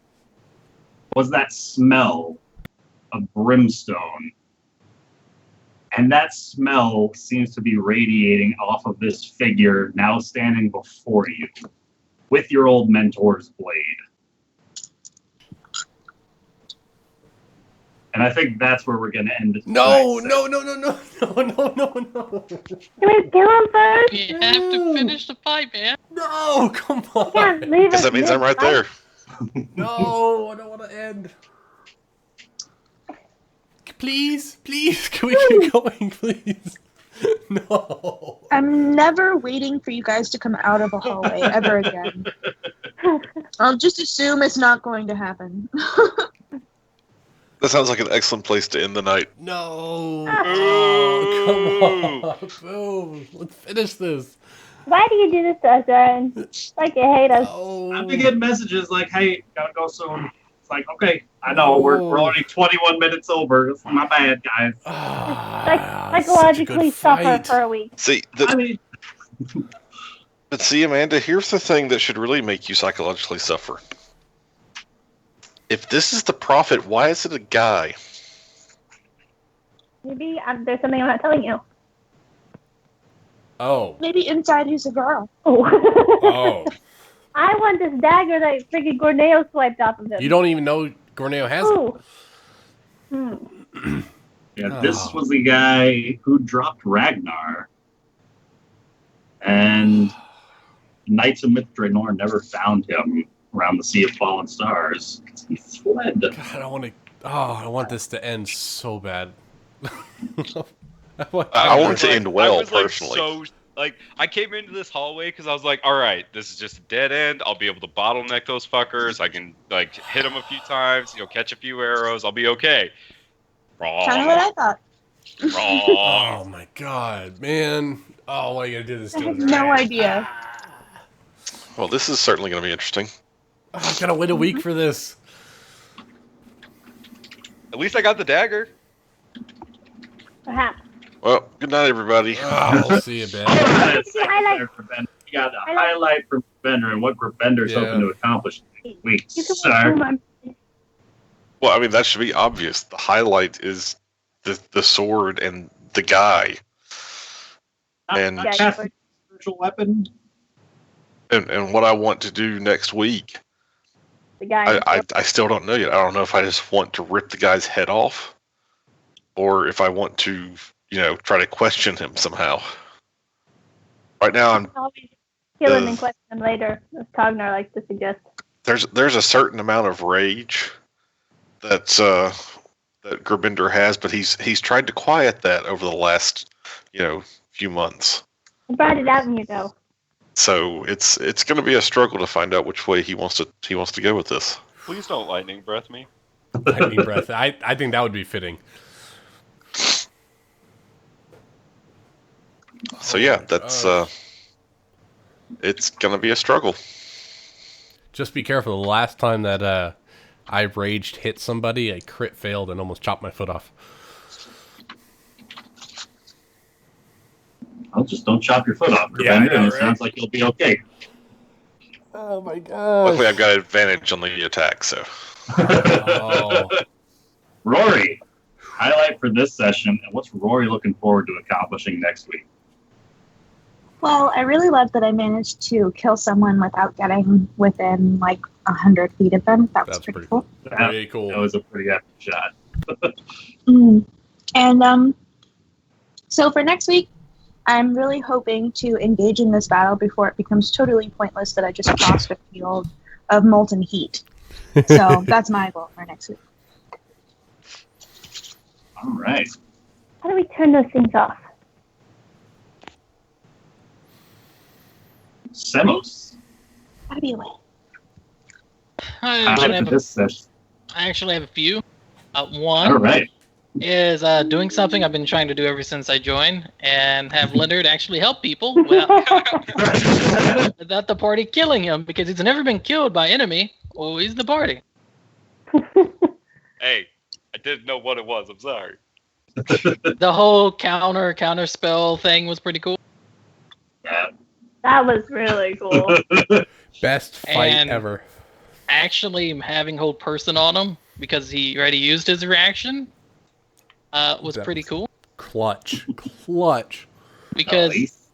was that smell of brimstone. And that smell seems to be radiating off of this figure now standing before you with your old mentor's blade. And I think that's where we're going to end this. No. Can we kill him first? You have to finish the fight, man. No, come We can't on. leave Because us that means I'm right there. No, I don't want to end. Please, can we keep going, please? No. I'm never waiting for you guys to come out of a hallway ever again. I'll just assume it's not going to happen. That sounds like an excellent place to end the night. No. Oh, come on. Boom. Let's finish this. Why do you do this to us, Ryan? Like you hate us. Oh. I've been getting messages like, hey, gotta go soon. It's like, okay, I know, we're already 21 minutes over. It's my bad, guys. Like psychologically suffer for a week. See, but see, Amanda, here's the thing that should really make you psychologically suffer. If this is the prophet, why is it a guy? Maybe there's something I'm not telling you. Oh. Maybe inside he's a girl. Oh. I want this dagger that freaking Gorneo swiped off of him. You don't even know Gorneo has it. Ooh. Yeah, this was the guy who dropped Ragnar. And Knights of Mithranor never found him around the Sea of Fallen Stars. He fled. God, I want this to end so bad. I want it to end well, I was personally. I came into this hallway because I was like, all right, this is just a dead end. I'll be able to bottleneck those fuckers. I can hit them a few times, catch a few arrows. I'll be okay. Wrong. Kind of what I thought. Wrong. Oh my god, man. Oh, why are you gonna do this I to have us? no idea. Well, this is certainly going to be interesting. Oh, I gotta wait a week for this. At least I got the dagger. Perhaps. Well, good night, everybody. Oh, we'll see you, Ben. Highlight. You got a highlight from Bender and what Bender's Yeah. hoping to accomplish in 8 weeks, You can sir. assume I'm Well, I mean, that should be obvious. The highlight is the sword and the guy. And spiritual weapon. And what I want to do next week, The guy. I still don't know yet. I don't know if I just want to rip the guy's head off, or if I want to, try to question him somehow. Right now, I'm always kill him and question him later, as Cognar likes to suggest. There's a certain amount of rage that Gurbinder has, but he's tried to quiet that over the last few months. I brought it out in you though. So it's going to be a struggle to find out which way he wants to go with this. Please don't lightning breath me. Lightning breath. I think that would be fitting. So yeah, that's it's going to be a struggle. Just be careful. The last time that I raged hit somebody, I crit failed and almost chopped my foot off. Well, just don't chop your foot off, Yeah, I know, and it right? sounds like you'll be okay. Oh my god! Luckily, I've got advantage on the attack, so. Oh. Rory, highlight for this session, and what's Rory looking forward to accomplishing next week? Well, I really love that I managed to kill someone without getting within 100 feet of them. That was pretty cool. Very cool. That was a pretty epic shot. And so for next week, I'm really hoping to engage in this battle before it becomes totally pointless that I just crossed a field of molten heat. So that's my goal for next week. All right. How do we turn those things off? Semos. Gotta be away. I actually have a few. One All right. is doing something I've been trying to do ever since I joined, and have Leonard actually help people without the party killing him, because he's never been killed by enemy. Always the party. Hey, I didn't know what it was. I'm sorry. The whole counter spell thing was pretty cool. Yeah. That was really cool. Best fight And ever. Actually having hold person on him, because he already used his reaction, was That pretty was cool. Clutch. Because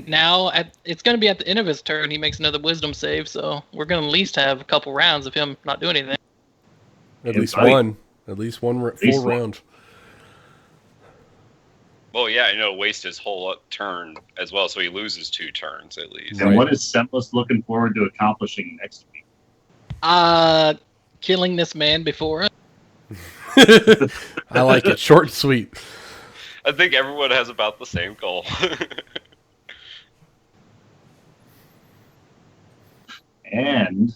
now it's going to be at the end of his turn, he makes another wisdom save, so we're going to at least have a couple rounds of him not doing anything. At least one. At least one full round. Well, yeah, waste his whole turn as well, so he loses 2 turns at least. And what is Semless looking forward to accomplishing next week? Killing this man before him. I like it. Short and sweet. I think everyone has about the same goal. And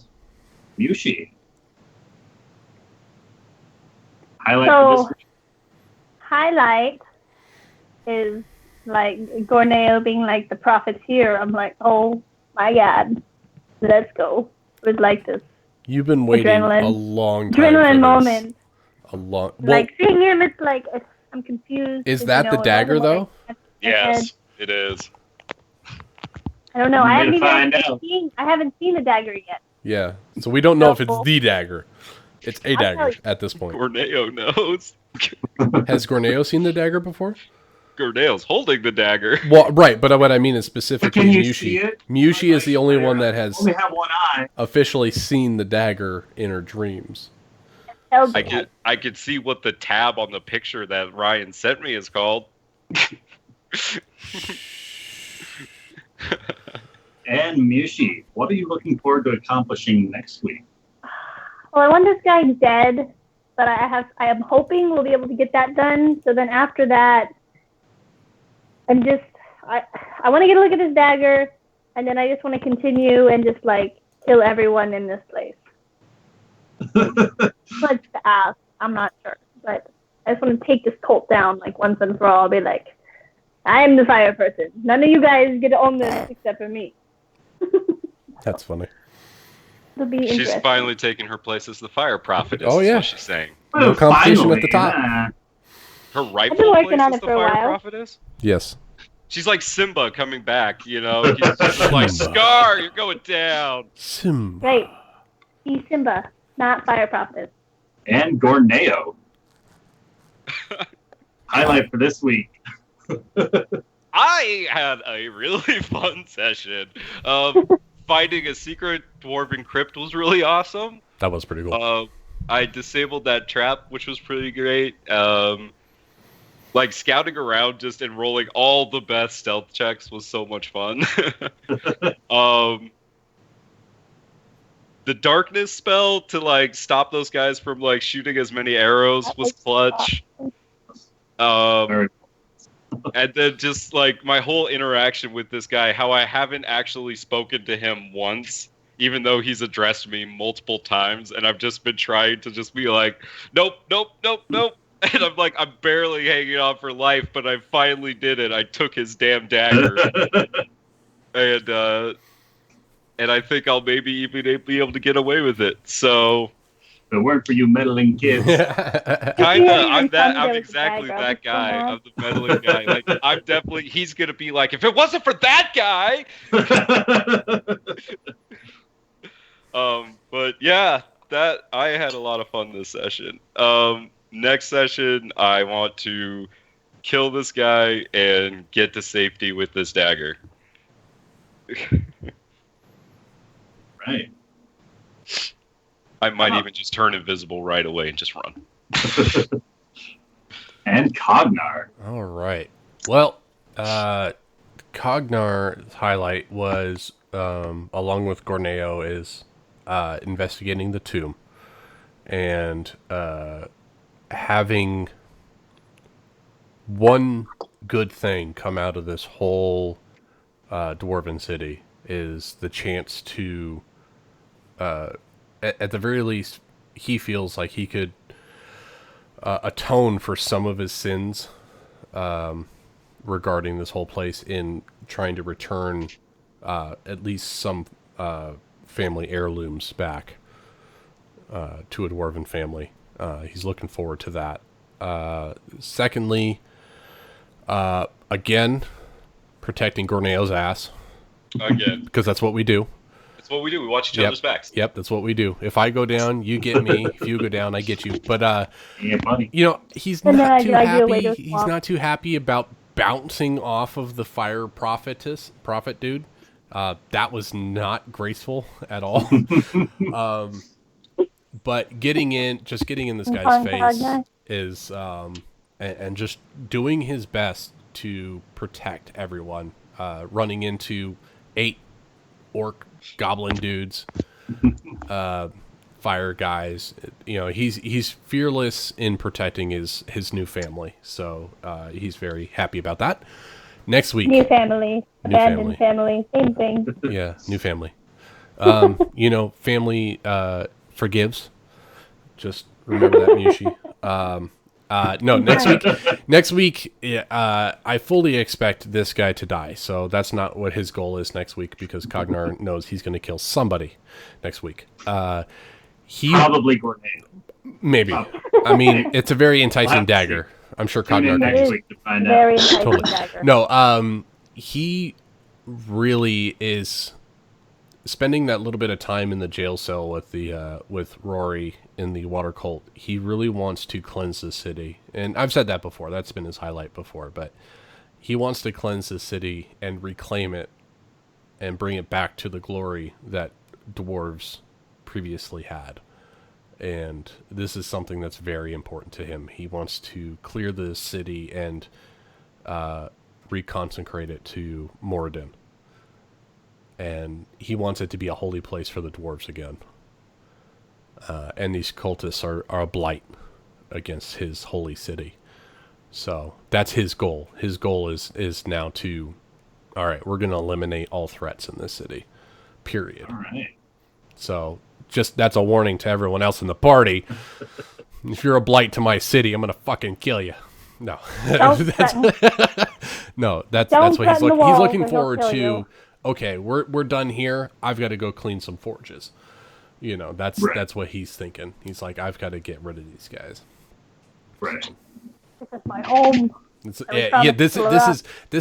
Yushi. Highlight for this. Highlight is Gorneo being the prophet's here. I'm like, oh my god, let's go. Would like this. You've been waiting a long time. Adrenaline moment. A long. Seeing him, it's I'm confused. Is that the dagger though? Yes, it is. I don't know. I I haven't seen the dagger yet. Yeah. So we don't know if it's the dagger. It's a dagger at this point. Gorneo knows. Has Gorneo seen the dagger before? Gorneo's holding the dagger. Well, right, but what I mean is specifically Can you Mushi. see it? Mushi is the only one that has only have one eye. officially seen the dagger in her dreams. I could see what the tab on the picture that Ryan sent me is called. And Mushi, what are you looking forward to accomplishing next week? Well, I want this guy dead, but I am hoping we'll be able to get that done. So then after that, I want to get a look at his dagger, and then I just want to continue and just kill everyone in this place. Much to ask, I'm not sure, but I just want to take this cult down once and for all. I'll be I am the fire person. None of you guys get to own this except for me. That's funny. It'll be She's interesting. finally taking her place as the fire prophetess. Oh, yeah. Is what she's saying. No competition Finally, at the top. yeah. Her rightful been working place on as it the for a fire while. prophetess? Yes. She's like Simba coming back, He's just like, Scar, you're going down. Simba. Right. He's Simba, not fire prophetess. And Gorneo. Highlight for this week. I had a really fun session. Finding a secret dwarven crypt was really awesome. That was pretty cool. I disabled that trap, which was pretty great. Like scouting around, just enrolling all the best stealth checks was so much fun. The darkness spell to like stop those guys from like shooting as many arrows was clutch. And then just like my whole interaction with this guy, how I haven't actually spoken to him once, even though he's addressed me multiple times, and I've just been trying to just be like, nope. And I'm like, I'm barely hanging on for life, but I finally did it. I took his damn dagger. And I think I'll maybe even be able to get away with it. So if it weren't for you meddling kids. Kinda. I'm exactly that guy. I'm the meddling guy. Like I'm definitely he's gonna be like, if it wasn't for that guy. But yeah, that I had a lot of fun this session. Next session I want to kill this guy and get to safety with this dagger. Right. I might even just turn invisible right away and just run. And Cognar. All right. Well, Cognar's highlight was, along with Gorneo, is investigating the tomb and having one good thing come out of this whole dwarven city is the chance to, at the very least, he feels like he could atone for some of his sins regarding this whole place in trying to return at least some family heirlooms back to a dwarven family. He's looking forward to that. Secondly, again, protecting Gorneo's ass. Again. Because that's what we do. That's what we do. We watch each other's backs. Yep, that's what we do. If I go down, you get me. If you go down, I get you. But yeah, buddy. you know, he's not too happy. He's not too happy about bouncing off of the fire prophet dude. That was not graceful at all. But getting in this guy's face is and just doing his best to protect everyone. Running into 8 orc goblin dudes, fire guys. You know, he's fearless in protecting his new family. So he's very happy about that. Next week, new family, abandoned family, same thing. Yeah, new family. You know, family forgives. Just remember that, Mushi. No, next week, I fully expect this guy to die. So that's not what his goal is next week, because Cognar knows he's going to kill somebody next week. Probably Gorneo. Maybe. I mean, it's a very enticing dagger. I'm sure Cognar next week to find very out. enticing Totally. dagger. No, he really is spending that little bit of time in the jail cell with Rory in the water cult. He really wants to cleanse the city, and I've said that before. That's been his highlight before, but he wants to cleanse the city and reclaim it and bring it back to the glory that dwarves previously had. And this is something that's very important to him. He wants to clear the city and reconsecrate it to Moradin. And he wants it to be a holy place for the dwarves again. And these cultists are a blight against his holy city. So that's his goal. His goal is now to, all right, we're going to eliminate all threats in this city. Period. All right. So just that's a warning to everyone else in the party. If you're a blight to my city, I'm going to fucking kill you. No. That's what he's looking. He's looking forward to. You. Okay, we're done here. I've got to go clean some forges. You know, that's what he's thinking. He's like, I've got to get rid of these guys. Right. This is my home. This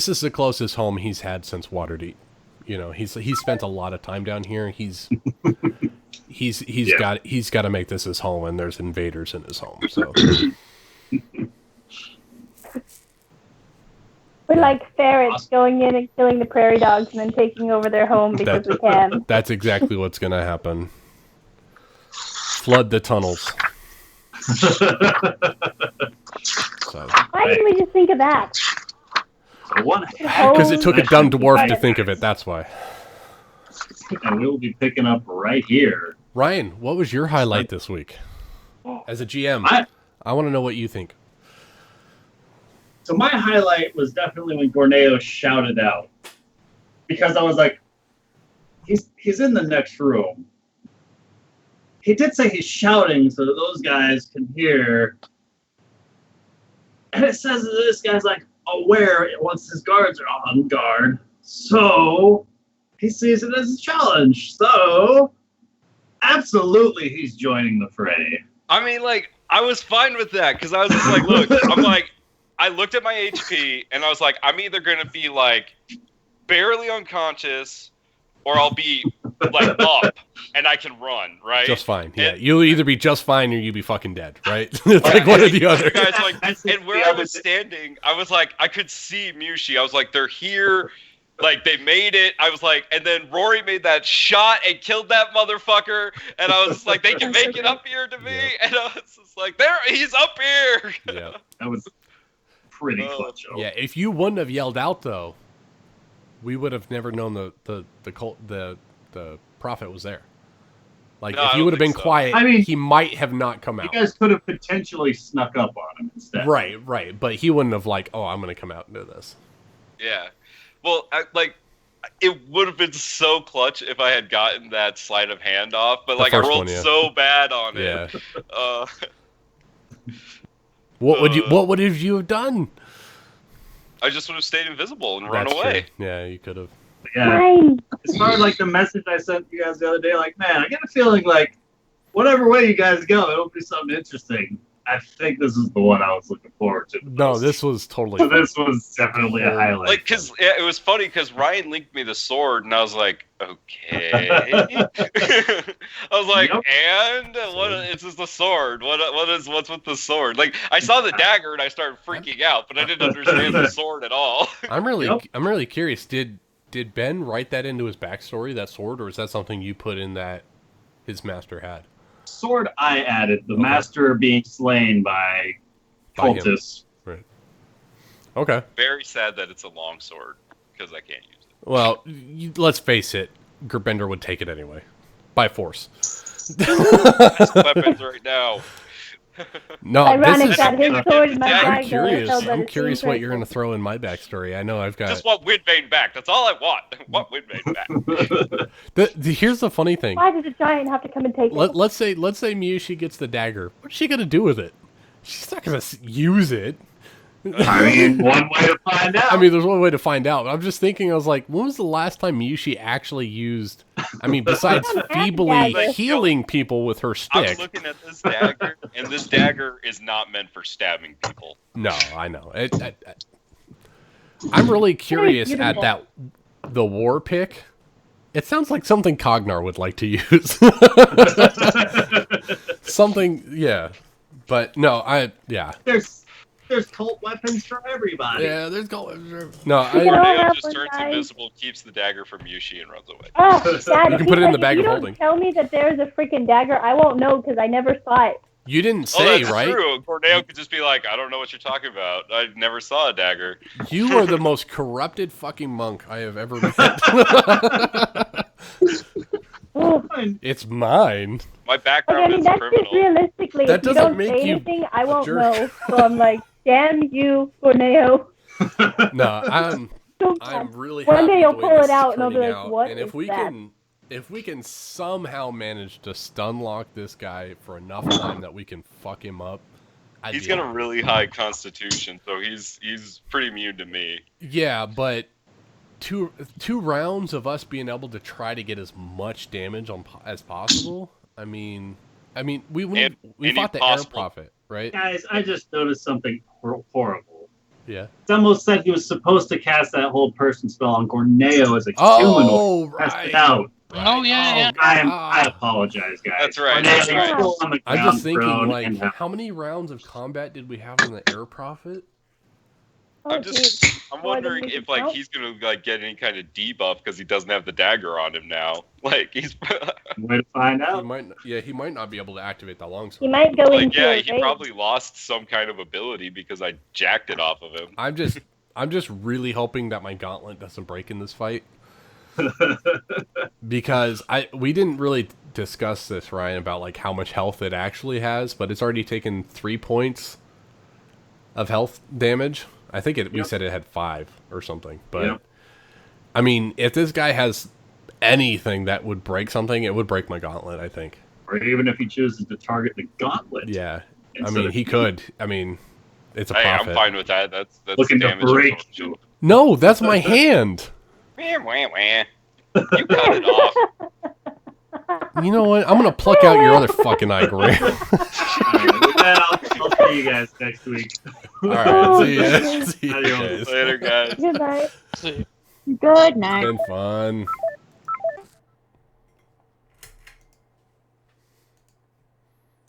is the closest home he's had since Waterdeep. You know, he's spent a lot of time down here. He he's got to make this his home, and there's invaders in his home. So we're like ferrets going in and killing the prairie dogs and then taking over their home because we can. That's exactly what's going to happen. Flood the tunnels. Why didn't we just think of that? Because it took a dumb dwarf to think of it. That's why. And we'll be picking up right here. Ryan, what was your highlight this week? As a GM, I want to know what you think. So my highlight was definitely when Gorneo shouted out. Because I was like, he's in the next room. He did say he's shouting so that those guys can hear. And it says that this guy's like aware once his guards are on guard. So he sees it as a challenge. So absolutely he's joining the fray. I mean, like, I was fine with that because I was just like, look, I'm like, I looked at my HP and I was like, I'm either going to be like barely unconscious or I'll be like up and I can run, right? Just fine. Yeah, you'll either be just fine or you'll be fucking dead, right? It's like one or the other. Guys, like, and where I was standing, I was like, I could see Mushi. I was like, they're here. Like, they made it. I was like, and then Rory made that shot and killed that motherfucker. And I was like, they can make it up here to me. Yeah. And I was just like, he's up here. Yeah, that was pretty clutch. Yeah, if you wouldn't have yelled out though, we would have never known the prophet was there. Like, if you would have been quiet, I mean, he might have not come out. You guys could have potentially snuck up on him instead. Right. But he wouldn't have like, oh, I'm going to come out and do this. Yeah. Well, it would have been so clutch if I had gotten that sleight of hand off, but like I rolled so bad on it. Yeah. What would you have done? I just would have stayed invisible and run away. True. Yeah, you could have. Yeah. As far as like the message I sent you guys the other day, like, man, I get a feeling like whatever way you guys go, it'll be something interesting. I think this is the one I was looking forward to. No, this was totally. So this was definitely a highlight. Like, cause it was funny because Ryan linked me the sword, and I was like, okay. I was like, yep. And what? It's just the sword. What's with the sword? Like, I saw the dagger and I started freaking out, but I didn't understand the sword at all. I'm really curious. Did Ben write that into his backstory, that sword, or is that something you put in that his master had? Sword I added, the master being slain by cultists. Right. Okay. Very sad that it's a long sword because I can't use it. Well, let's face it, Gerbender would take it anyway, by force. Best weapons right now. No, ironic that his sword in my I'm curious what you're going to throw in my backstory. I know I've got. Just want Windbane back. That's all I want. I want Windbane back. Here's the funny thing. Why does a giant have to come and take it? Let's say Miyoshi gets the dagger. What's she going to do with it? She's not going to use it. I mean, one way to find out. I mean, there's one way to find out. I'm just thinking, I was like, when was the last time Miyoshi actually used, I mean, besides feebly healing people with her stick. I'm looking at this dagger, and this dagger is not meant for stabbing people. No, I know. I'm really curious at the war pick. It sounds like something Cognar would like to use. Something, yeah. But no, There's cult weapons for everybody. Yeah, there's cult weapons for everybody. No, Corneo just turns invisible, keeps the dagger from Yushi, and runs away. Oh, Dad, you can put it in the bag of holding. If you don't tell me that there's a freaking dagger, I won't know because I never saw it. You didn't say, that's right? True. Corneo could just be like, I don't know what you're talking about. I never saw a dagger. You are the most corrupted fucking monk I have ever met. It's mine. My background is that's criminal. Just realistically, that if you don't say anything, I won't know. So I'm like, damn you, Corneo. No, I'm really happy. One day you'll the pull it out and I'll be like, out. what and is that? If we can somehow manage to stun lock this guy for enough time that we can fuck him up, he's got a really high constitution, so he's pretty immune to me. Yeah, but two rounds of us being able to try to get as much damage as possible. I mean, we fought the air prophet, right? Guys, I just noticed something horrible. Yeah. Demo said he was supposed to cast that hold person spell on Corneo as a humanoid. Right. It out. Right. Oh, yeah. I apologize, guys. That's right, Cornelius that's right. still on the I'm ground just thinking, prone like, and, how many rounds of combat did we have on the Air Prophet? Oh, geez. I'm More than wondering we can if like count. he's gonna like get any kind of debuff because he doesn't have the dagger on him now. Like he's way to find He out. might, he might not be able to activate the He longsword. might go like into yeah, a he rage. probably lost some kind of ability because I jacked it off of him. I'm just really hoping that my gauntlet doesn't break in this fight. Because we didn't really discuss this, Ryan, about like how much health it actually has, but it's already taken 3 points of health damage. I think we said it had 5 or something. But I mean, if this guy has anything that would break something, it would break my gauntlet, I think. Or even if he chooses to target the gauntlet. Yeah. I mean, he could. I mean, it's a Hey, profit. I'm fine with that. That's Looking to damage break absorption. you. No, that's my hand. Wah, wah, wah. You cut it off. You know what? I'm going to pluck out your other fucking eye, Graham. Alright, with that, I'll see you guys next week. All right. See ya. See you Adios. guys. Later, guys. Good night. See. Good night. It's been fun.